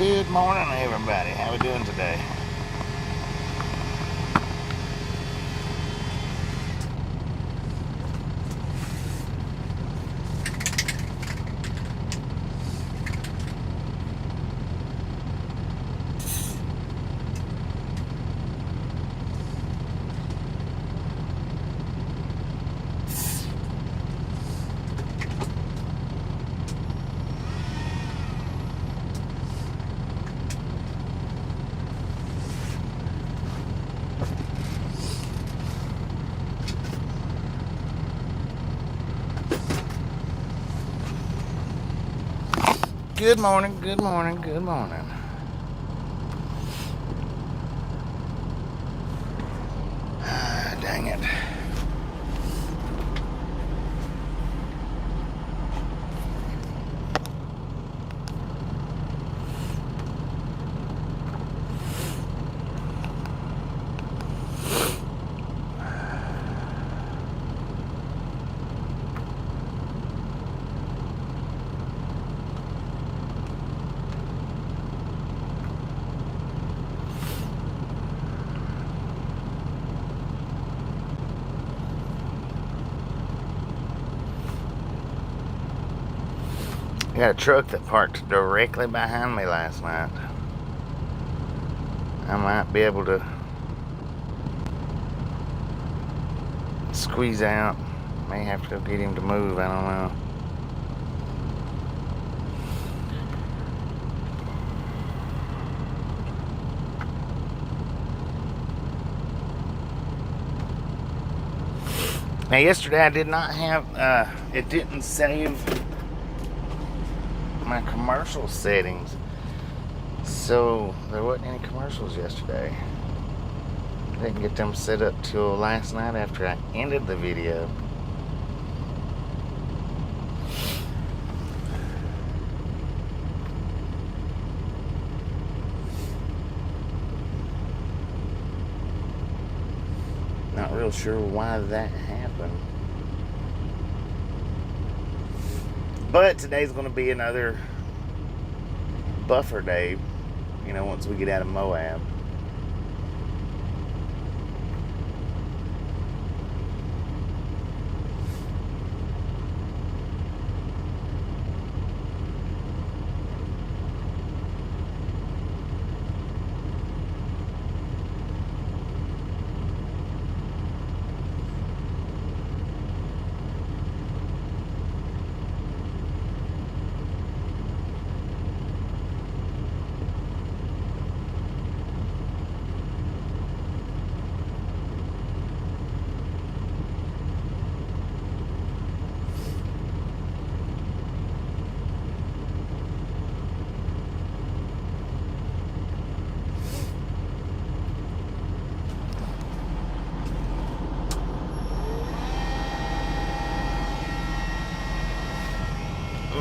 Good morning, everybody. How we doing today? Good morning, good morning, good morning. Dang it. I got a truck that parked directly behind me last night. I might be able to squeeze out. May have to go get him to move, I don't know. Now yesterday I did not have, it didn't save my commercial settings, so there wasn't any commercials yesterday. I didn't get them set up till last night after I ended the video. Not real sure why that happened. But today's going to be another buffer day, you know, once we get out of Moab.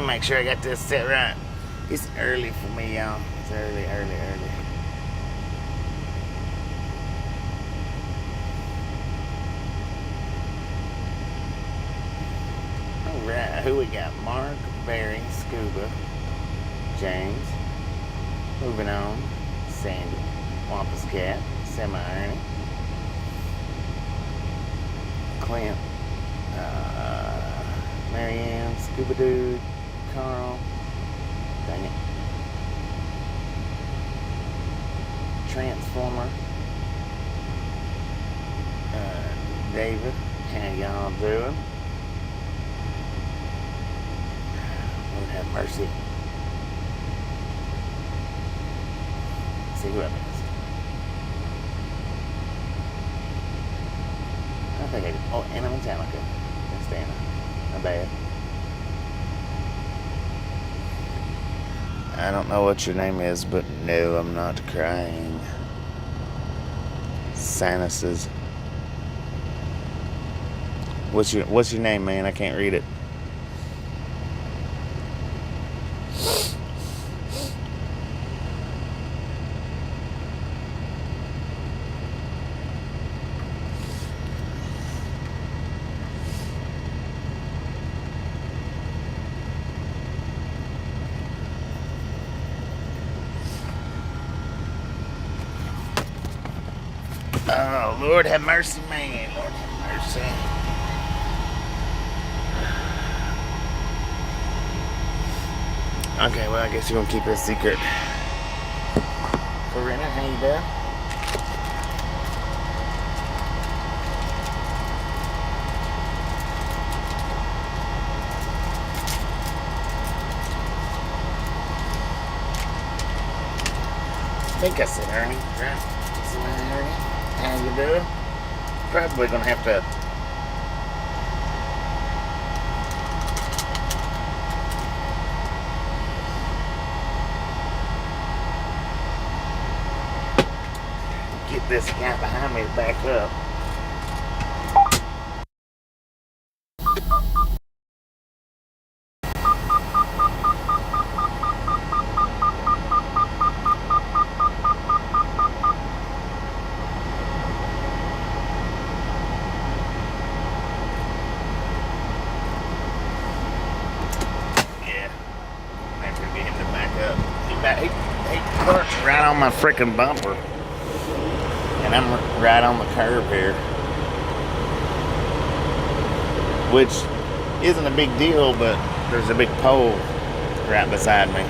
Make sure I got this set right. It's early for me, y'all. It's early. Alright, who we got? Mark, Barry, Scuba, James. Moving on. Sandy, Wampus Cat, Semi-Ernie, Clint, Marianne, Scuba Dude, Carl, dang it, Transformer, David, how y'all doing? Lord have mercy. Let's see who I missed. I think I did. Oh, Anna Metallica. That's Anna. Not bad. I don't know what your name is, but no, I'm not crying. Sinuses. What's your name, man? I can't read it. Oh, Lord have mercy, man. Lord have mercy. Okay, well, I guess you're gonna keep it a secret. Corinna, how you doing? I think I said Ernie, right? Ernie, how you doing? Probably gonna have to get this guy behind me to back up. He parks right on my freaking bumper, and I'm right on the curb here, which isn't a big deal, but there's a big pole right beside me.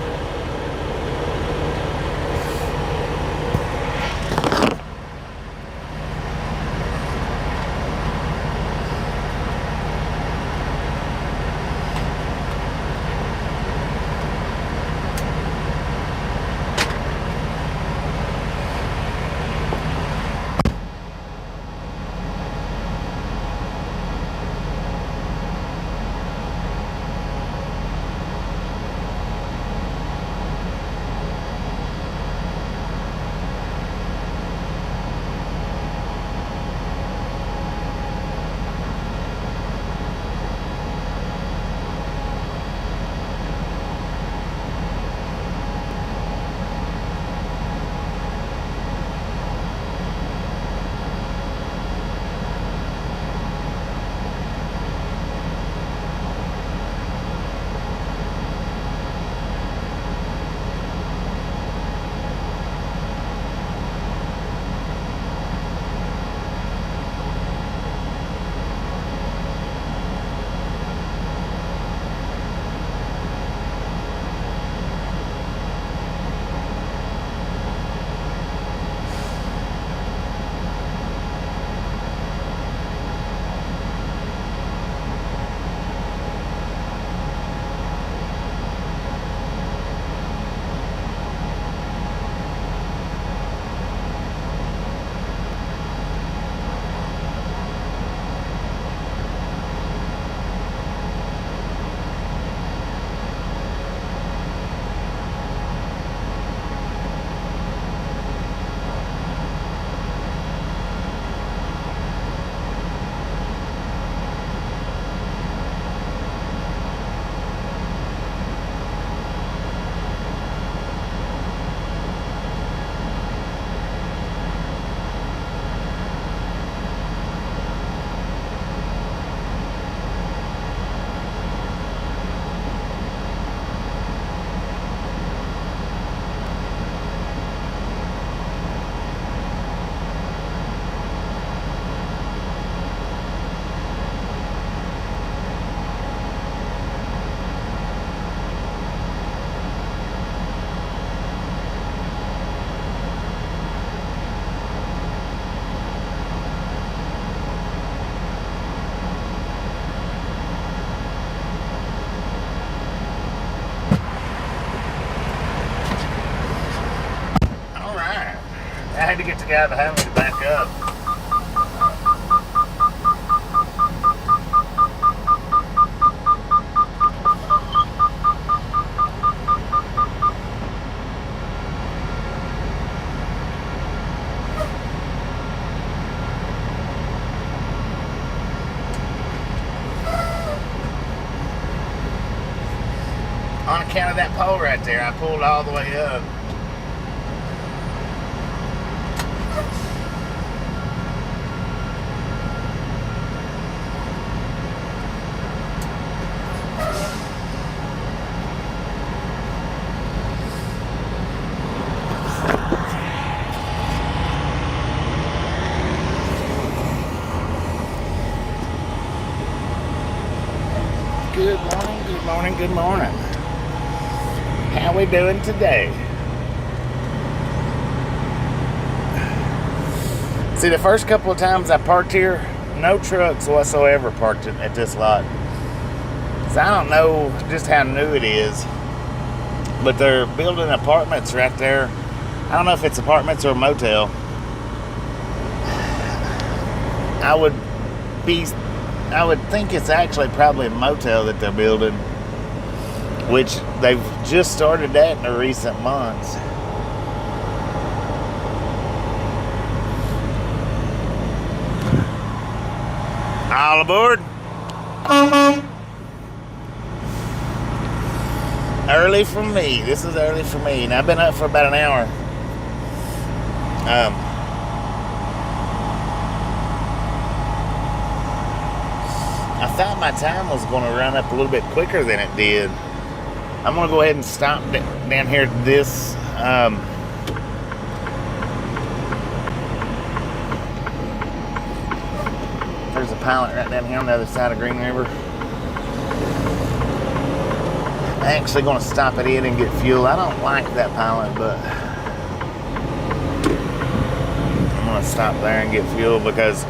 I had to get the guy behind me to back up. On account of that pole right there, I pulled all the way up. good morning. How we doing today? See, the first couple of times I parked here, no trucks whatsoever parked at this lot. So I don't know just how new it is, but they're building apartments right there. I don't know if it's apartments or a motel. I would think it's actually probably a motel that they're building, which they've just started that in the recent months. All aboard. Early for me. This is early for me, and I've been up for about an hour. I thought my time was going to run up a little bit quicker than it did. I'm going to go ahead and stop down here at this. There's a pilot right down here on the other side of Green River. I'm actually going to stop at it and get fuel. I don't like that pilot, but I'm going to stop there and get fuel because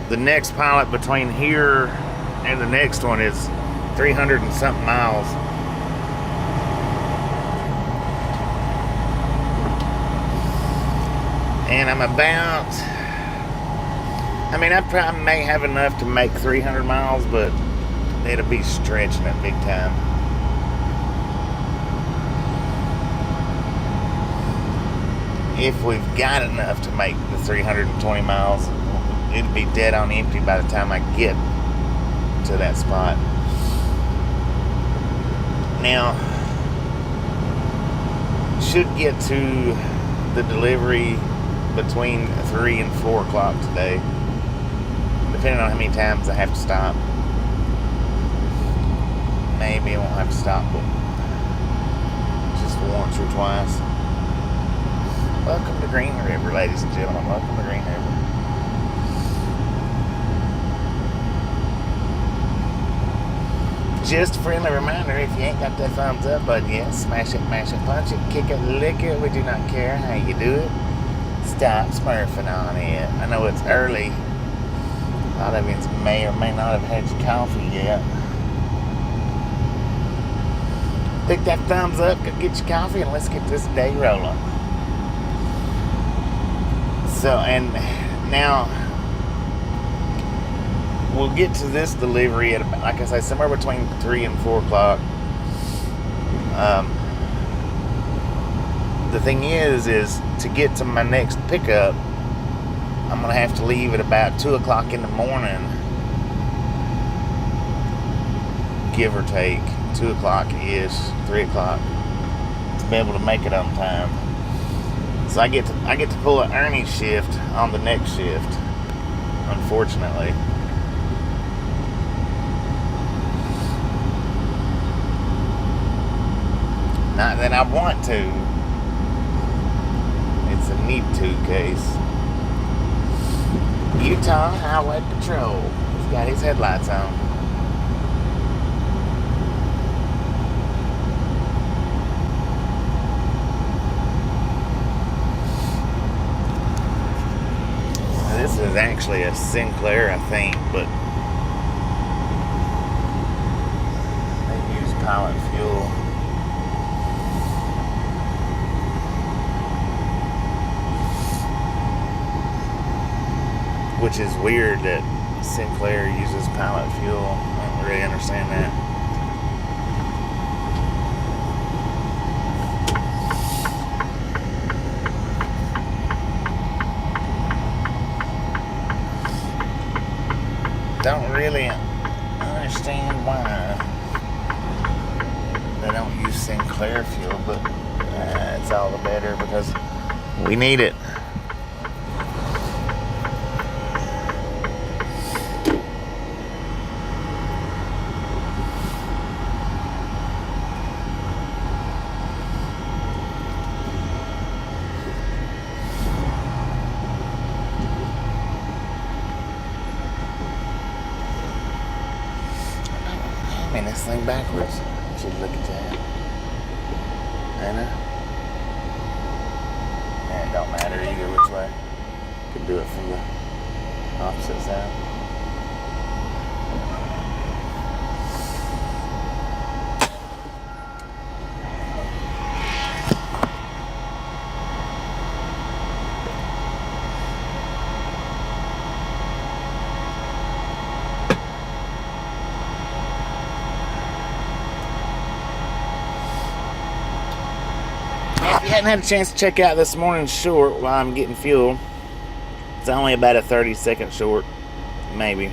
the next pilot between here and the next one is 300 and something miles. And I'm about, I probably may have enough to make 300 miles, but it'll be stretching it big time. If we've got enough to make the 320 miles, it'll be dead on empty by the time I get to that spot. Now, should get to the delivery between 3 and 4 o'clock today, depending on how many times I have to stop. Maybe I won't have to stop, but just once or twice. Welcome to Green River, ladies and gentlemen. Welcome to Green River. Just a friendly reminder, if you ain't got that thumbs up button yet, smash it, mash it, punch it, kick it, lick it. We do not care how you do it. Stop smurfing on it. I know it's early. A lot of you may or may not have had your coffee yet. Pick that thumbs up, go get your coffee, and let's get this day rolling. So, and now we'll get to this delivery at, like I say, somewhere between 3 and 4 o'clock. The thing is to get to my next pickup, I'm going to have to leave at about 2 o'clock in the morning, give or take, 2 o'clock-ish, 3 o'clock, to be able to make it on time. So I get to pull an Ernie shift on the next shift, unfortunately. Not that I want to. It's a need to case. Utah Highway Patrol. He's got his headlights on. This is actually a Sinclair, I think, but they use pilot fuel. Which is weird that Sinclair uses pilot fuel. I don't really understand that. Don't really understand why they don't use Sinclair fuel, but it's all the better because we need it. This thing backwards. want you to look at that. Anna? Yeah, it don't matter either which way. You can do it from the opposite side. If you hadn't had a chance to check out this morning's short while I'm getting fuel, it's only about a 30-second short, maybe.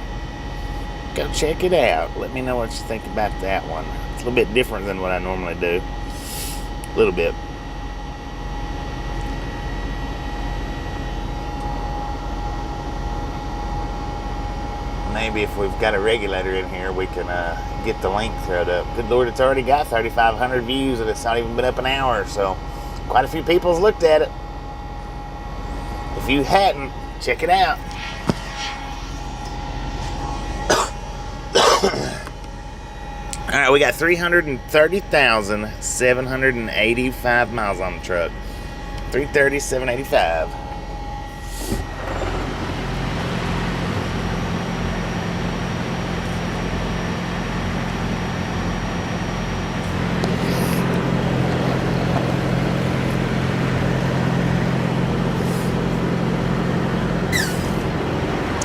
Go check it out. Let me know what you think about that one. It's a little bit different than what I normally do. A little bit. Maybe if we've got a regulator in here, we can get the link thread up. Good Lord, it's already got 3,500 views and it's not even been up an hour, so quite a few people's looked at it. If you hadn't, check it out. Alright, we got 330,785 miles on the truck. 330,785.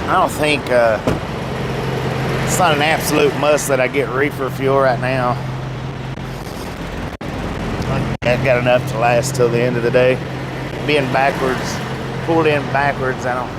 I don't think it's not an absolute must that I get reefer fuel right now. I've got enough to last till the end of the day. Being backwards, pulled in backwards, I don't.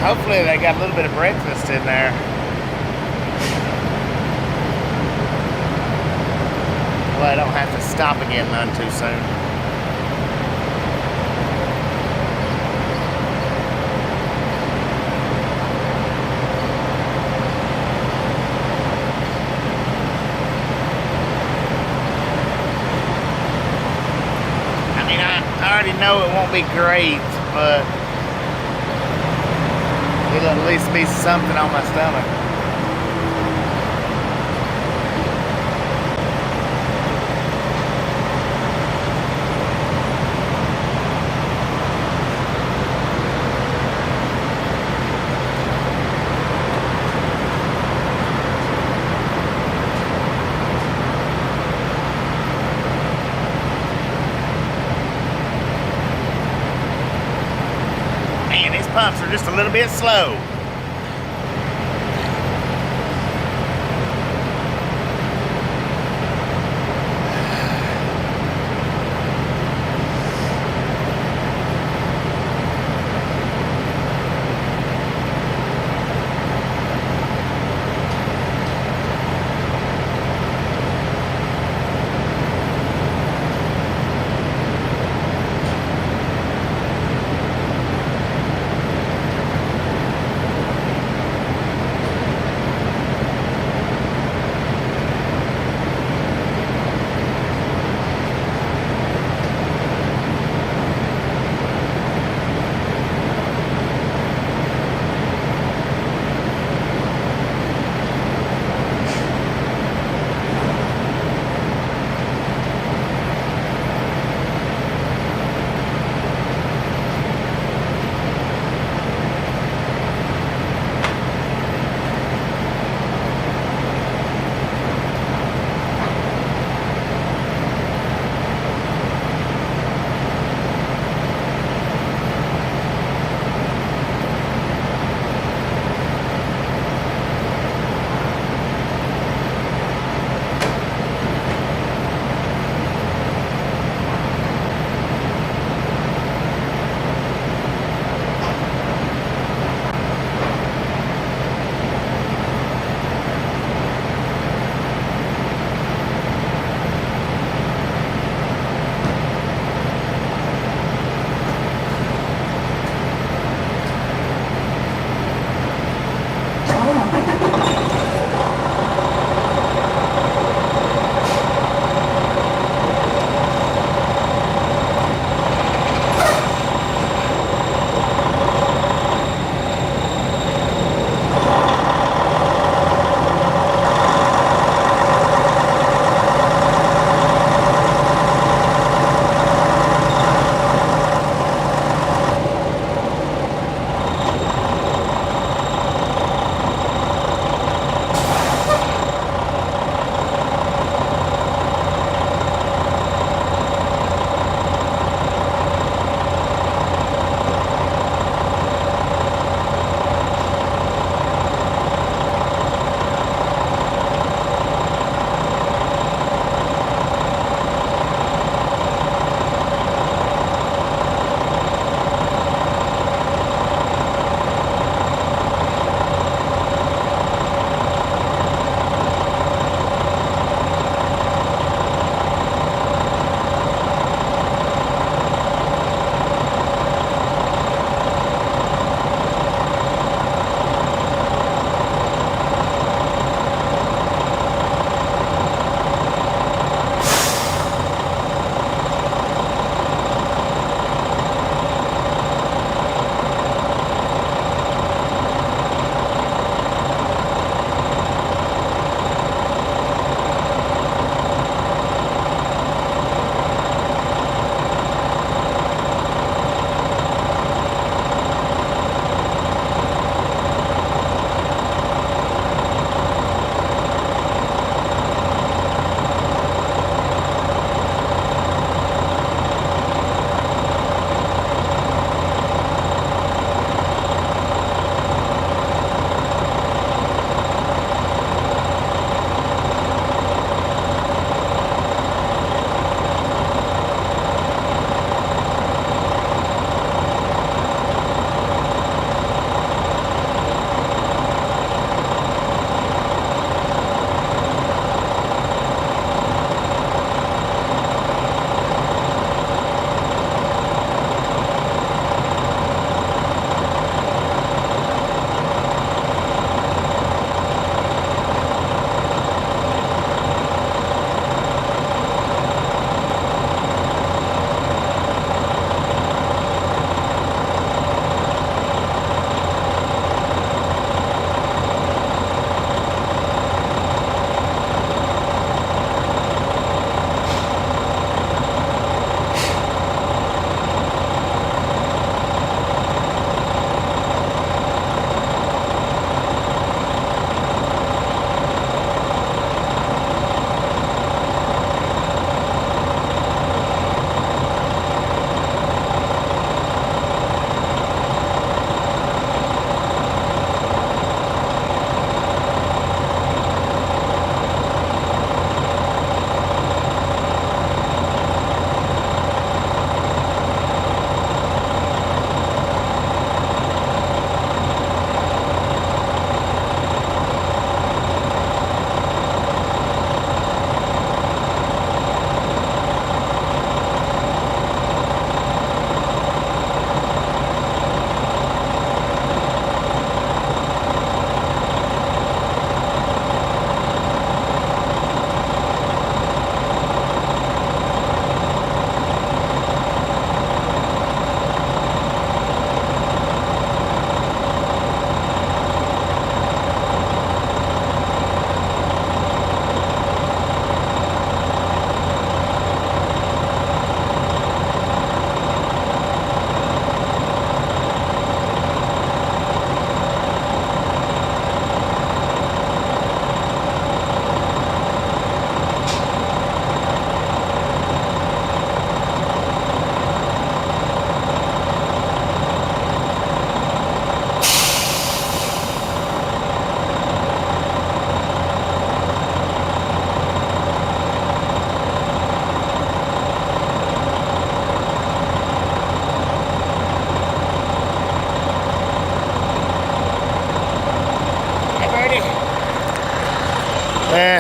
Hopefully they got a little bit of breakfast in there. Well, I don't have to stop again none too soon. I mean, I already know it won't be great, but it'll at least be something on my stomach. Man, these pumps are just a little bit slow.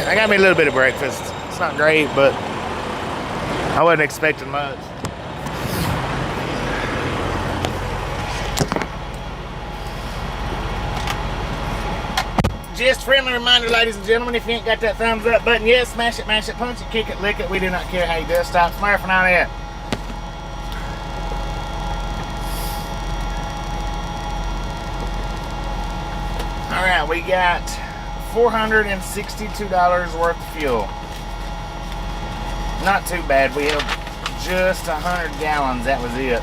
I got me a little bit of breakfast. It's not great, but I wasn't expecting much. Just friendly reminder, ladies and gentlemen, if you ain't got that thumbs up button yet, smash it, mash it, punch it, kick it, lick it. We do not care how you do it. Stop smurfing on it. All right, we got $462 worth of fuel. Not too bad. We have just 100 gallons. That was it.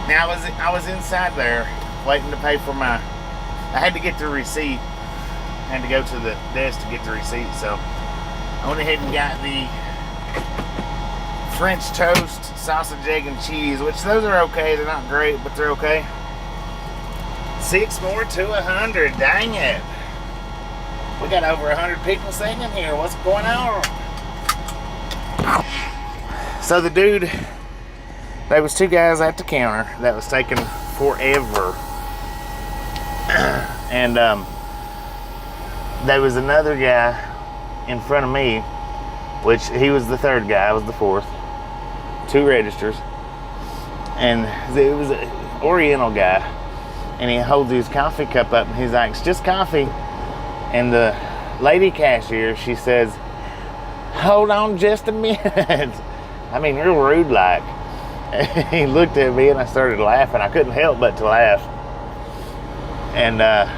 Now I was inside there waiting to pay for my. I had to get the receipt. I had to go to the desk to get the receipt. So I went ahead and got the French toast, sausage, egg, and cheese. Which those are okay. They're not great, but they're okay. 6 more to 100. Dang it. We got over 100 people singing here. What's going on? So the dude, there was 2 guys at the counter that was taking forever. And there was another guy in front of me, which he was the 3rd guy, I was the 4th. 2 registers. And it was an Oriental guy. And he holds his coffee cup up and he's like, it's just coffee. And the lady cashier, she says, hold on just a minute. I mean, real rude like. He looked at me and I started laughing. I couldn't help but to laugh. And now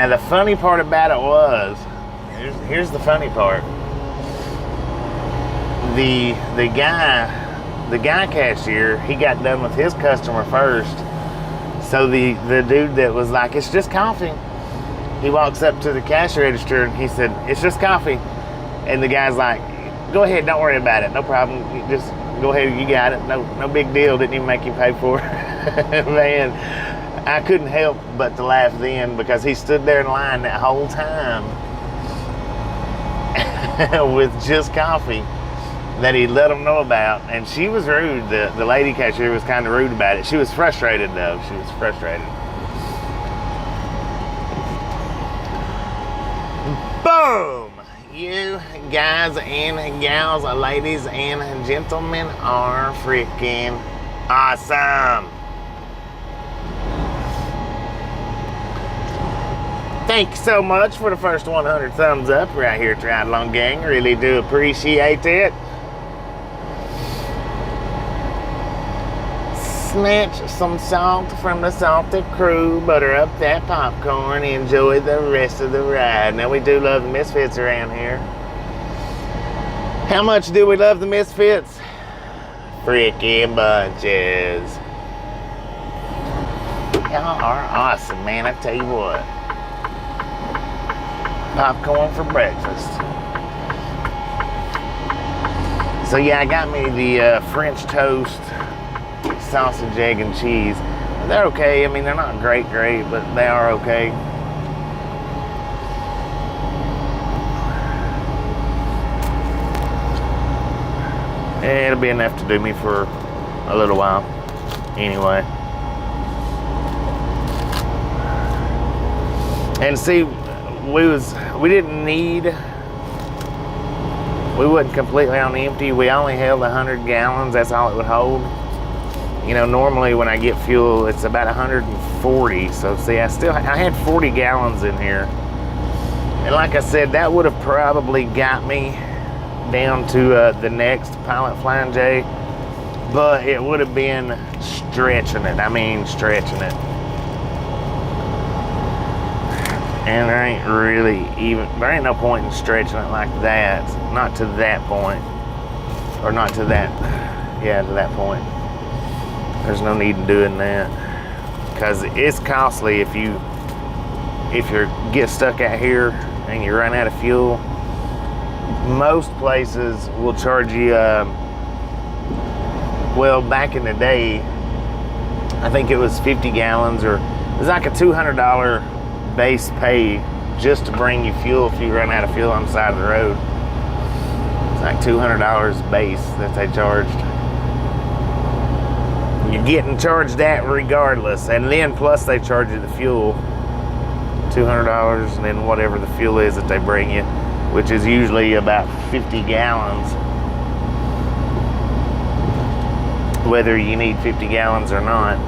the funny part about it was, here's the funny part. The guy cashier, he got done with his customer first. So the dude that was like, it's just coffee, he walks up to the cash register and he said, it's just coffee. And the guy's like, go ahead, don't worry about it, no problem. You just go ahead, you got it. No big deal. Didn't even make you pay for it. Man, I couldn't help but to laugh then because he stood there in line that whole time with just coffee that he let them know about. And she was rude. The lady cashier was kind of rude about it. She was frustrated though. She was frustrated. Boom! You guys and gals, ladies and gentlemen are freaking awesome. Thank you so much for the first 100 thumbs up right here at Ride Along Gang. Really do appreciate it. Snatch some salt from the salted crew, butter up that popcorn, enjoy the rest of the ride. Now, we do love the Misfits around here. How much do we love the Misfits? Freaking bunches. Y'all are awesome, man. I tell you what. Popcorn for breakfast. So, yeah, I got me the French toast, sausage, egg, and cheese. They're okay. I mean, they're not great, but they are okay. It'll be enough to do me for a little while. Anyway. And see, we wasn't completely on empty. We only held 100 gallons. That's all it would hold. You know, normally when I get fuel, it's about 140. So see, I had 40 gallons in here. And like I said, that would have probably got me down to the next Pilot Flying J. But it would have been stretching it. I mean, stretching it. And there ain't there ain't no point in stretching it like that. Not to that point. Or not to that, yeah, to that point. There's no need in doing that. Because it's costly if you get stuck out here and you run out of fuel. Most places will charge you, well, back in the day, I think it was 50 gallons or it was like a $200 base pay just to bring you fuel if you run out of fuel on the side of the road. It's like $200 base that they charged. You're getting charged that regardless, and then plus they charge you the fuel. $200, and then whatever the fuel is that they bring you, which is usually about 50 gallons, whether you need 50 gallons or not.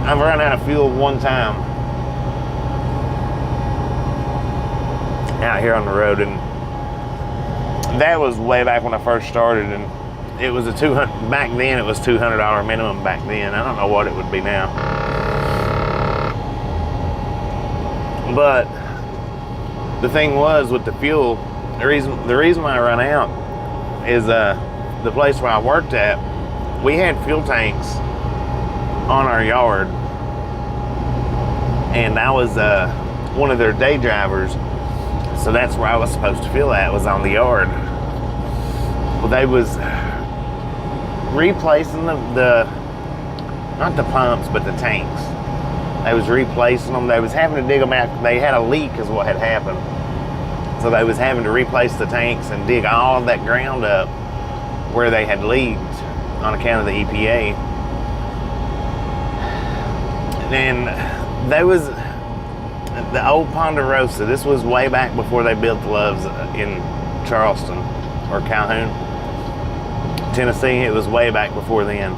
I've run out of fuel one time out here on the road, and that was way back when I first started, and it was a $200, back then it was $200 minimum back then. I don't know what it would be now. But the thing was with the fuel, the reason why I run out is the place where I worked at, we had fuel tanks on our yard, and I was one of their day drivers, so that's where I was supposed to fill at, was on the yard. Well, they was replacing the not the pumps, but the tanks. They was replacing them. They was having to dig them out. They had a leak is what had happened, so they was having to replace the tanks and dig all of that ground up where they had leaked on account of the EPA. And there was the old Ponderosa. This was way back before they built the Loves in Charleston or Calhoun, Tennessee. It was way back before then.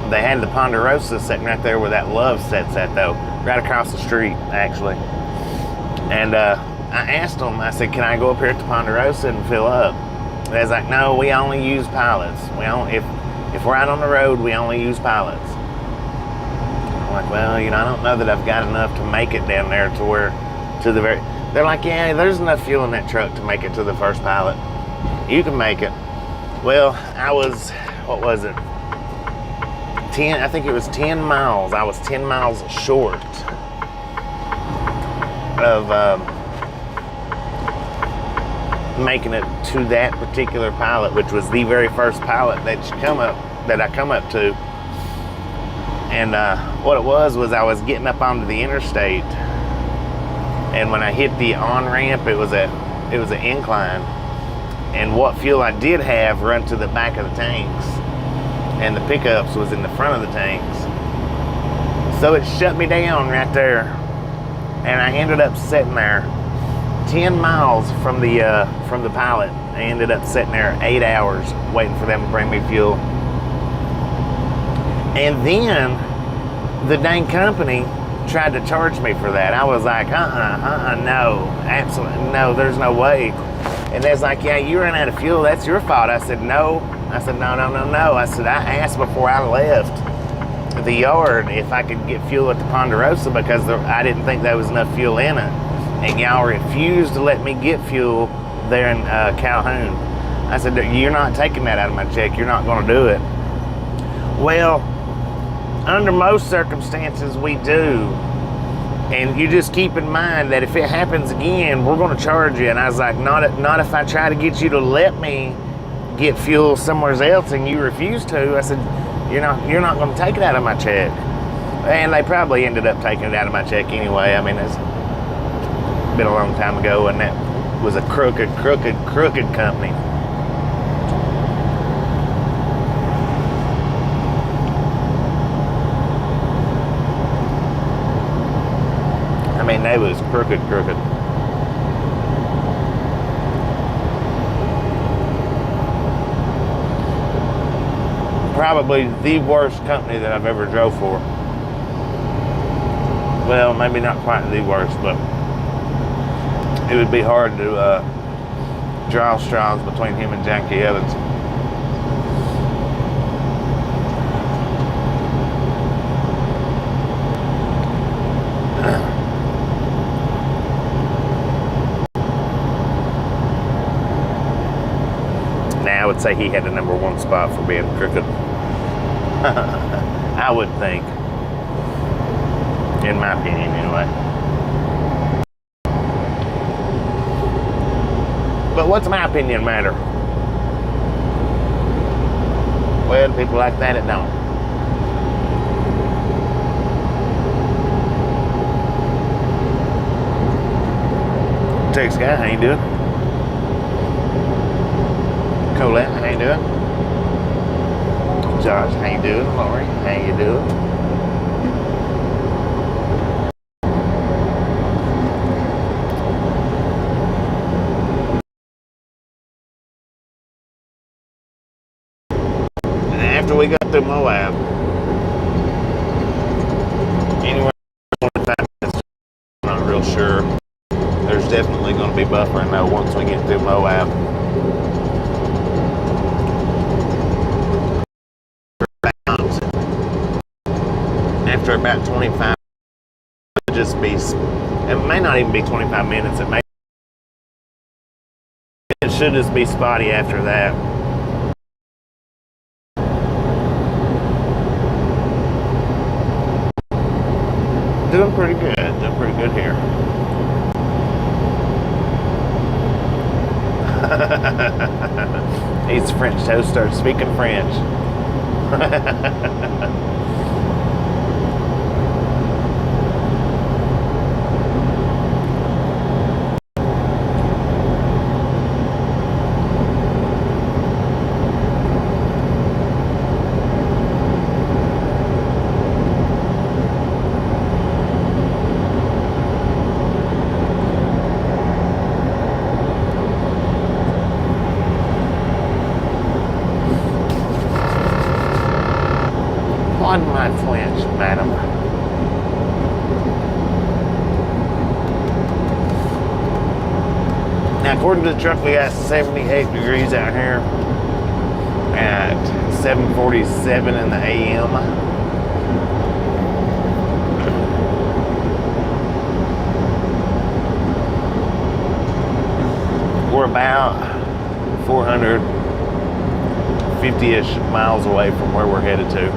They had the Ponderosa sitting right there where that Love sits at, though, right across the street, actually. And I asked them, I said, can I go up here at the Ponderosa and fill up? They was like, no, we only use pilots. If we're out on the road, we only use pilots. Like, well, you know, I don't know that I've got enough to make it down there they're like, yeah, there's enough fuel in that truck to make it to the first pilot. You can make it. Well, I was, what was it? I think it was 10 miles. I was 10 miles short of making it to that particular pilot, which was the very first pilot that I come up to. And what it was I was getting up onto the interstate, and when I hit the on-ramp, it was an incline, and what fuel I did have run to the back of the tanks, and the pickups was in the front of the tanks. So it shut me down right there, and I ended up sitting there 10 miles from the pilot. I ended up sitting there 8 hours waiting for them to bring me fuel. And then the dang company tried to charge me for that. I was like, no, absolutely no, there's no way. And they was like, yeah, you ran out of fuel, that's your fault. I said, no. I said, no. I said, I asked before I left the yard if I could get fuel at the Ponderosa because I didn't think there was enough fuel in it. And y'all refused to let me get fuel there in Calhoun. I said, you're not taking that out of my check. You're not going to do it. Well, under most circumstances, we do. And you just keep in mind that if it happens again, we're going to charge you. And I was like, not if I try to get you to let me get fuel somewhere else and you refuse to. I said, you're not going to take it out of my check. And they probably ended up taking it out of my check anyway. I mean, it's been a long time ago, and that was a crooked company. I mean, they was crooked. Probably the worst company that I've ever drove for. Well, maybe not quite the worst, but it would be hard to draw straws between him and Jackie Evans. I would say he had the number one spot for being crooked. I would think. In my opinion, anyway. But what's my opinion matter? Well, people like that, it don't. Text guy, how you doing? Colette, how you doing? Josh. How you doing, Lori? How you doing? And after we got through Moab, anywhere 25 minutes, I'm not real sure. There's definitely going to be buffering though once we get through Moab. After about 25, it'll just be, it may not even be 25 minutes, it should just be spotty after that. Doing pretty good here. Eats French toast, starts speaking French. Pardon my French, madam. Now, according to the truck, we got 78 degrees out here at 7:47 in the a.m. We're about 450-ish miles away from where we're headed to,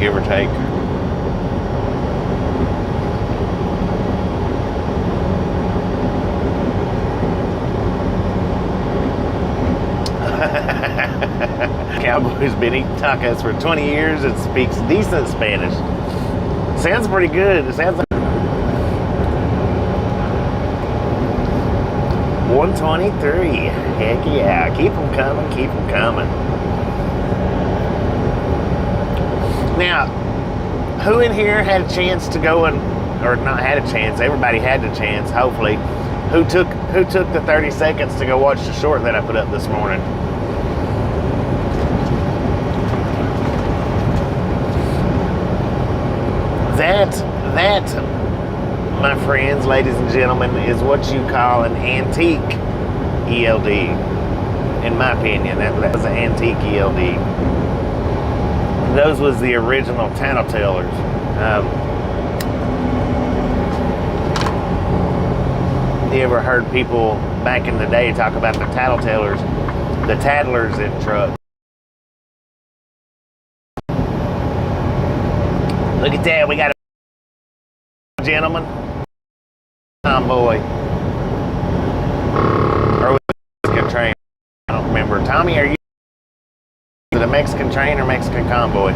give or take. Cowboy's been eating tacos for 20 years and speaks decent Spanish. Sounds pretty good. It sounds like 123. Heck yeah. Keep them coming. Keep them coming. Now, who in here had a chance to go and, or not had a chance, everybody had the chance, hopefully, who took the 30 seconds to go watch the short that I put up this morning? That, my friends, ladies and gentlemen, is what you call an antique ELD. In my opinion, that was an antique ELD. Those was the original tattletellers. You ever heard people back in the day talk about the tattletellers, the tattlers in trucks? Look at that, we got a gentleman convoy, or was it a Mexican train? I don't remember. Tommy, are you? Is it a Mexican train or Mexican convoy?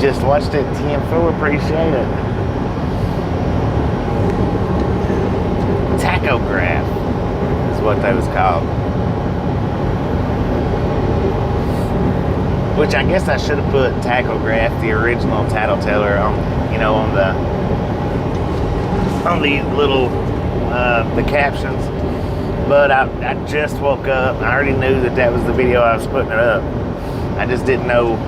Just watched it, TM4, appreciate it. Tachograph is what that was called. Which I guess I should have put tachograph, the original tattleteller, on, you know, on the little the captions. But I just woke up. I already knew that was the video I was putting it up. I just didn't know.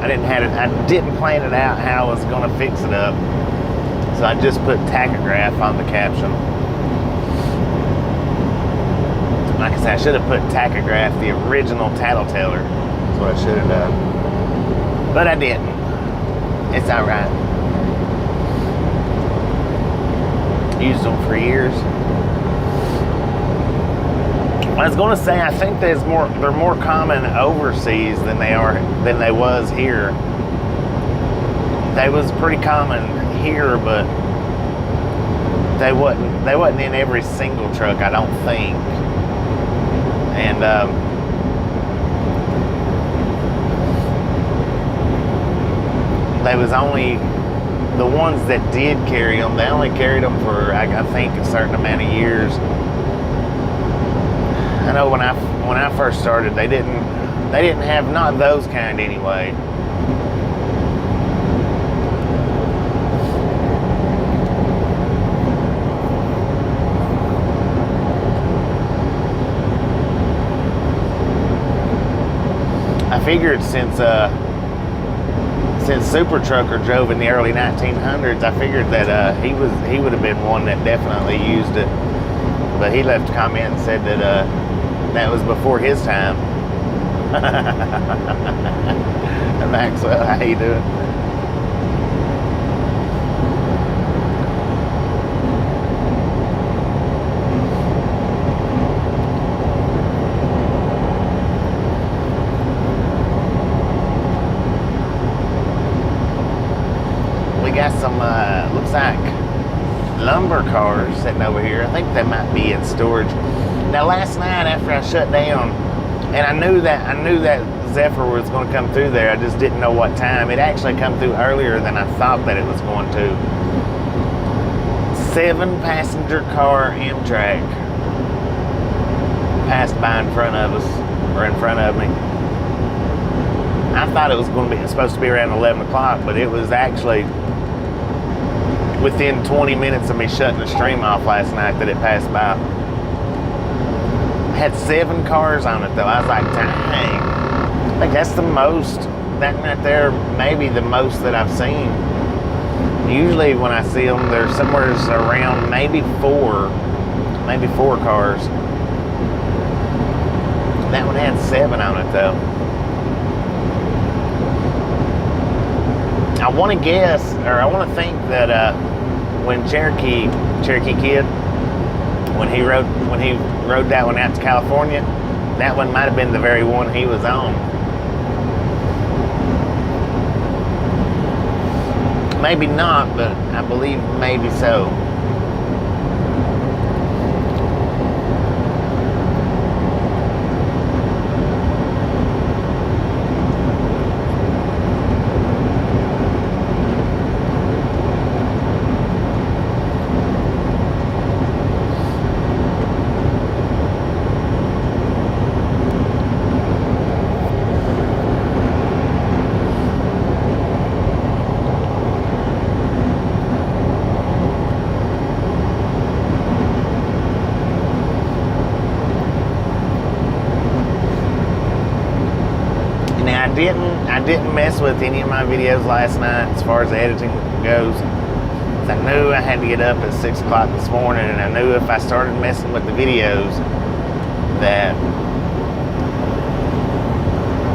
I didn't plan it out how I was going to fix it up. So I just put tachograph on the caption. Like I said, I should have put tachograph, the original tattletailer. That's what I should have done. But I didn't. It's alright. Used them for years. I was going to say, I think they're more common overseas than they was here. They was pretty common here, but they wasn't in every single truck, I don't think. And they was only the ones that did carry them. They only carried them for I think a certain amount of years. I know when I first started, they didn't have, not those kind anyway. I figured since Super Trucker drove in the early 1900s, I figured that he would have been one that definitely used it. But he left a comment and said that that was before his time. Maxwell, how you doing? We got some, looks like lumber cars sitting over here. I think they might be in storage. Now last night after I shut down, and I knew that Zephyr was going to come through there, I just didn't know what time. It actually come through earlier than I thought that it was going to. 7-passenger car Amtrak passed by in front of us, or in front of me. I thought it was supposed to be around 11 o'clock, but it was actually within 20 minutes of me shutting the stream off last night that it passed by. Had 7 cars on it though. I was like, dang. I think that's the most, that right there, maybe the most that I've seen. Usually when I see them, they're somewhere around maybe 4 cars. That one had 7 on it though. I want to guess, or I want to think that when Cherokee Kid, when he rode that one out to California, that one might have been the very one he was on. Maybe not, but I believe maybe so. I didn't mess with any of my videos last night as far as the editing goes. I knew I had to get up at 6 o'clock this morning, and I knew if I started messing with the videos that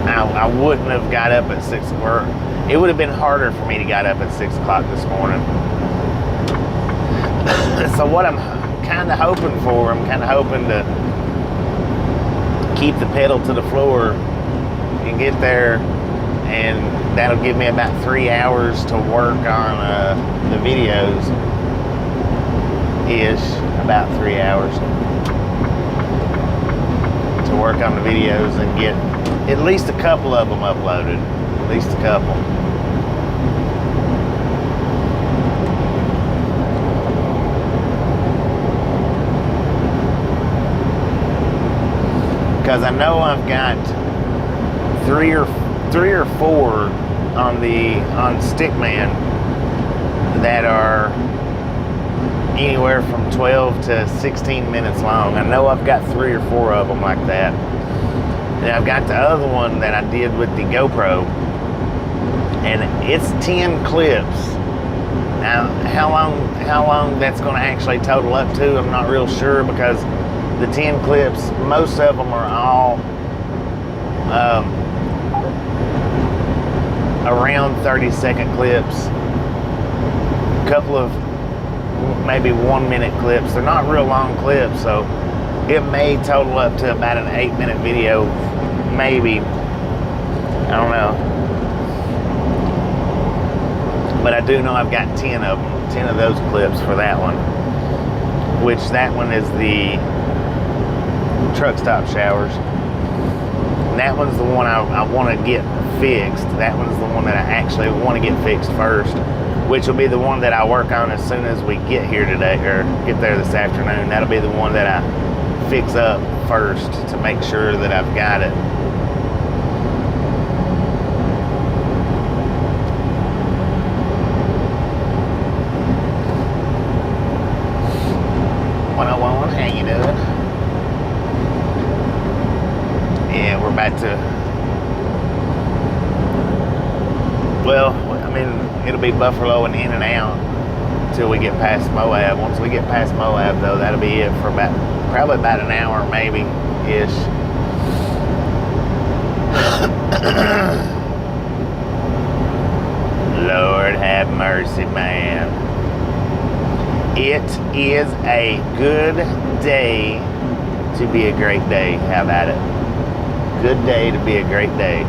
I wouldn't have got up at 6, or it would have been harder for me to get up at 6 o'clock this morning. So what I'm kind of hoping for, I'm kind of hoping to keep the pedal to the floor and get there, and that'll give me about 3 hours to work on the videos ish, about 3 hours to work on the videos and get at least a couple of them uploaded, at least a couple. Because I know I've got three or four on Stickman that are anywhere from 12 to 16 minutes long. I know I've got 3 or 4 of them like that. And I've got the other one that I did with the GoPro, and it's 10 clips. Now, how long that's going to actually total up to, I'm not real sure, because the 10 clips, most of them are all around 30-second clips. A couple of maybe 1-minute clips. They're not real long clips, so it may total up to about an 8-minute video, maybe. I don't know. But I do know I've got 10 of them, 10 of those clips for that one. Which that one is the truck stop showers. And that one's the one I want to get fixed. That one's the one that I actually want to get fixed first, which will be the one that I work on as soon as we get here today, or get there this afternoon. That'll be the one that I fix up first to make sure that I've got it. How you doing? Yeah, we're about to, well, I mean, it'll be Buffalo and in and out until we get past Moab. Once we get past Moab, though, that'll be it for probably about an hour, maybe ish. Lord have mercy, man. It is a good day to be a great day. How about it? Good day to be a great day.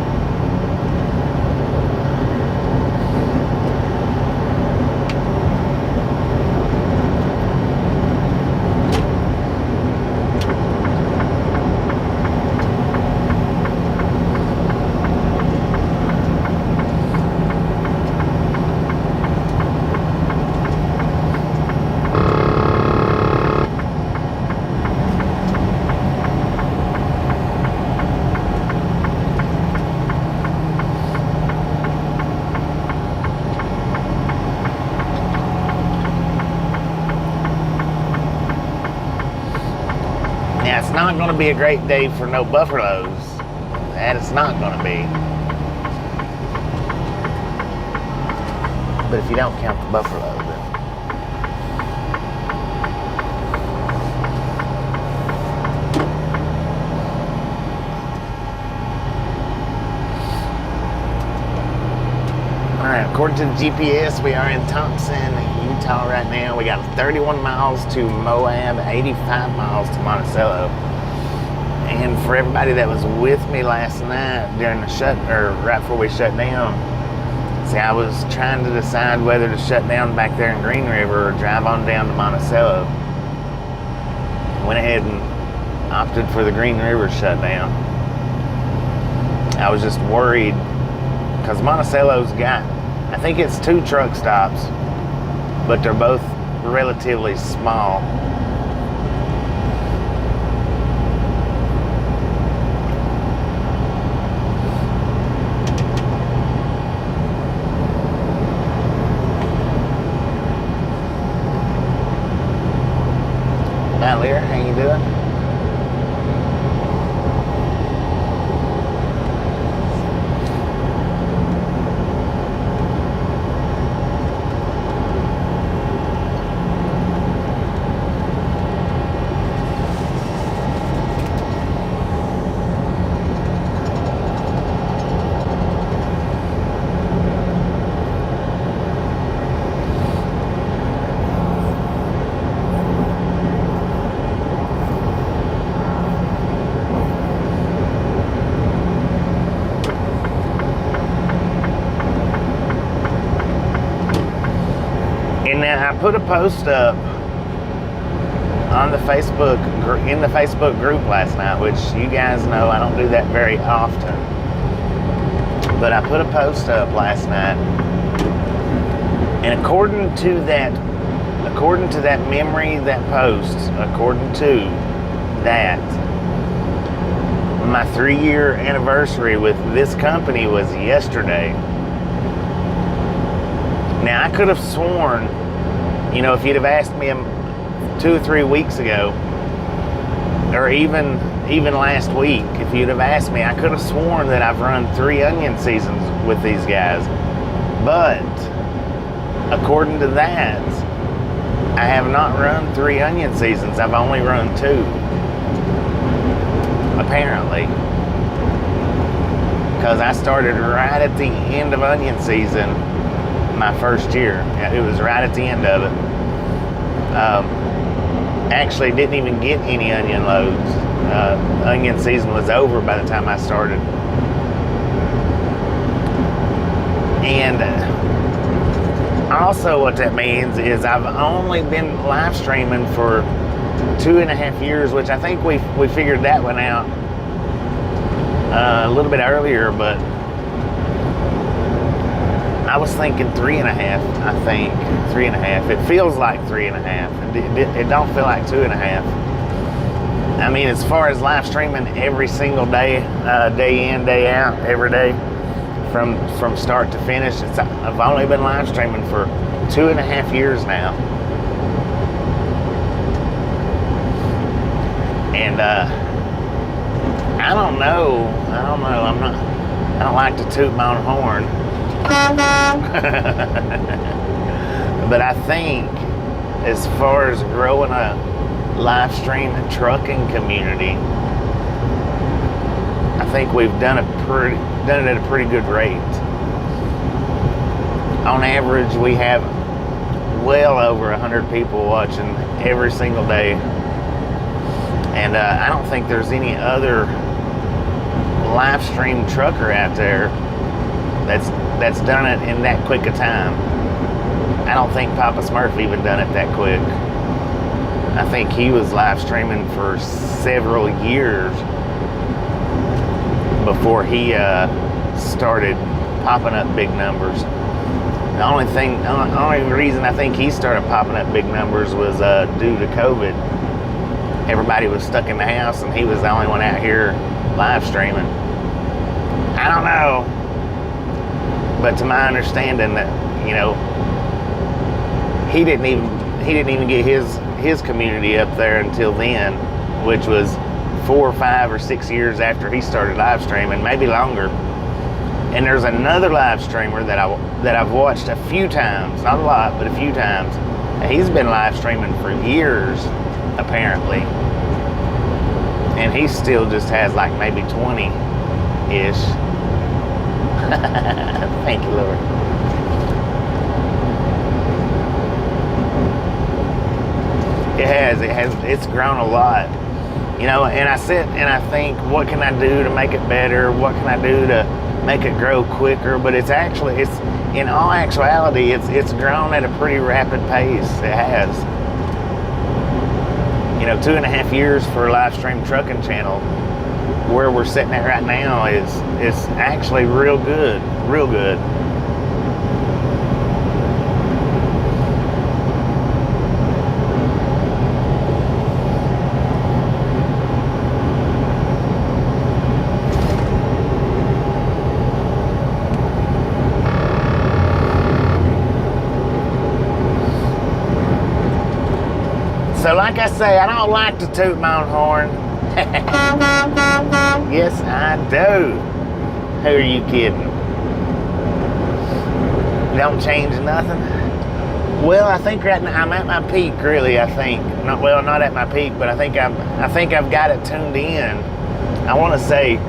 It's not going to be a great day for no buffaloes. That it's not going to be. But if you don't count the buffalo, then. Alright, according to the GPS, we are in Thompson, Utah right now. We got 31 miles to Moab, 85 miles to Monticello. And for everybody that was with me last night during the right before we shut down, see, I was trying to decide whether to shut down back there in Green River or drive on down to Monticello. Went ahead and opted for the Green River shutdown. I was just worried because Monticello's got, I think it's 2 truck stops, but they're both relatively small. Hi, Lear, how you doing? I put a post up on the Facebook, in the Facebook group last night, which you guys know I don't do that very often. But I put a post up last night, and according to that memory, that post, according to that, my 3-year anniversary with this company was yesterday. Now, I could have sworn, you know, if you'd have asked me 2 or 3 weeks ago, or even last week, if you'd have asked me, I could have sworn that I've run 3 onion seasons with these guys. But according to that, I have not run 3 onion seasons. I've only run 2. apparently. Because I started right at the end of onion season my first year. It was right at the end of it. Actually didn't even get any onion loads. Onion season was over by the time I started. And also what that means is I've only been live streaming for 2.5 years, which I think we figured that one out a little bit earlier, but I was thinking 3.5. I think 3.5. It feels like 3.5. It don't feel like 2.5. I mean, as far as live streaming every single day, day in, day out, every day, from start to finish, I've only been live streaming for 2.5 years now. And I don't know. I don't like to toot my own horn. But I think as far as growing a live stream trucking community, I think we've done it at a pretty good rate. On average, we have well over 100 people watching every single day. And I don't think there's any other live stream trucker out there that's done it in that quick a time. I don't think Papa Smurf even done it that quick. I think he was live streaming for several years before he started popping up big numbers. The only reason I think he started popping up big numbers was due to COVID. Everybody was stuck in the house and he was the only one out here live streaming. I don't know, but to my understanding, that he didn't even get his community up there until then, which was 4 or 5 or 6 years after he started live streaming, maybe longer. And there's another live streamer that I've watched a few times, not a lot, but a few times. He's been live streaming for years, apparently, and he still just has like maybe 20-ish. Thank you, Lord. It's grown a lot, and I sit and I think, what can I do to make it better? What can I do to make it grow quicker? But it's in all actuality, it's grown at a pretty rapid pace. It has. 2.5 years for a live stream trucking channel, where we're sitting at right now, is actually real good. So like I say, I don't like to toot my own horn. Yes, I do. Who are you kidding? Don't change nothing. Well, I think right now I'm at my peak, really. I think not at my peak, but I think I've got it tuned in. I want to say,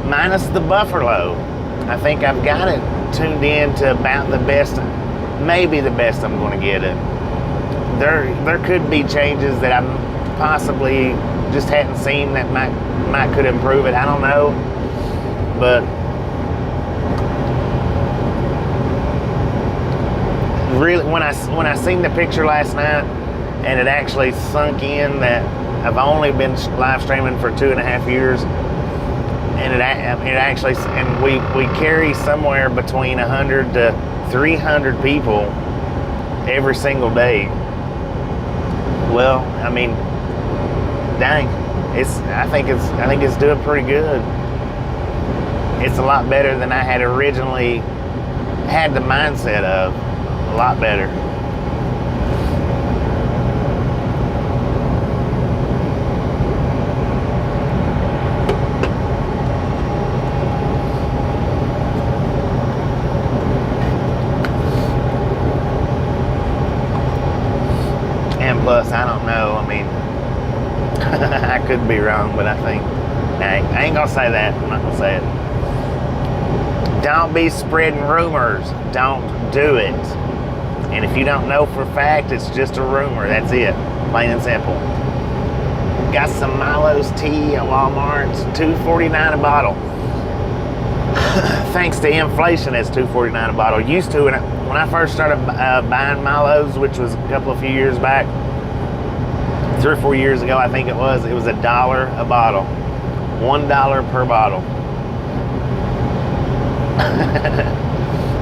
minus the buffer load, I think I've got it tuned in to about the best, maybe the best I'm going to get it. There could be changes that I possibly just hadn't seen that might could improve it. I don't know, but really, when I seen the picture last night, and it actually sunk in that I've only been live streaming for 2.5 years, and it actually, and we carry somewhere between 100 to 300 people every single day. Well, I mean, dang, I think it's doing pretty good. It's a lot better than I had originally had the mindset of. A lot better. And plus, I don't know, I mean, I could be wrong, but I think I ain't gonna say that. I'm not gonna say it. Don't be spreading rumors. Don't do it. And if you don't know for a fact, it's just a rumor. That's it. Plain and simple. Got some Milo's tea at Walmart. It's $2.49 a bottle. Thanks to inflation, it's $2.49 a bottle. Used to, when I first started buying Milo's, which was a few years back, 3 or 4 years ago, I think it was $1 a bottle. $1 per bottle.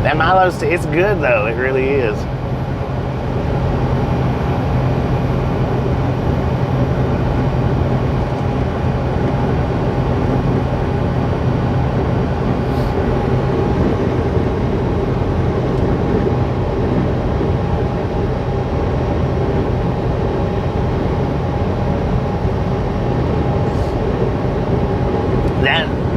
That Milo's tea, it's good though. It really is.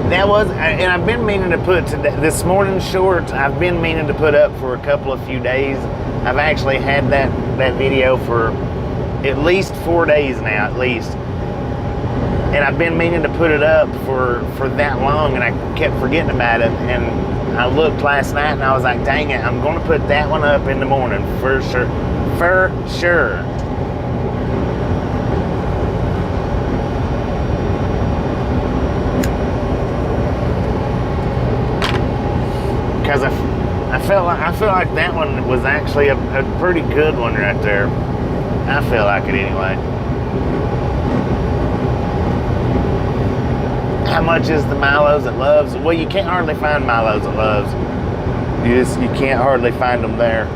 That was, and I've been meaning to put this morning's short. I've been meaning to put up for a few days. I've actually had that video for at least 4 days now, at least. And I've been meaning to put it up for that long, and I kept forgetting about it. And I looked last night, and I was like, dang it, I'm going to put that one up in the morning for sure. For sure. Because I feel like that one was actually a pretty good one right there. I feel like it anyway. How much is the Milo's at Love's? Well, you can't hardly find Milo's at Love's. You can't hardly find them there.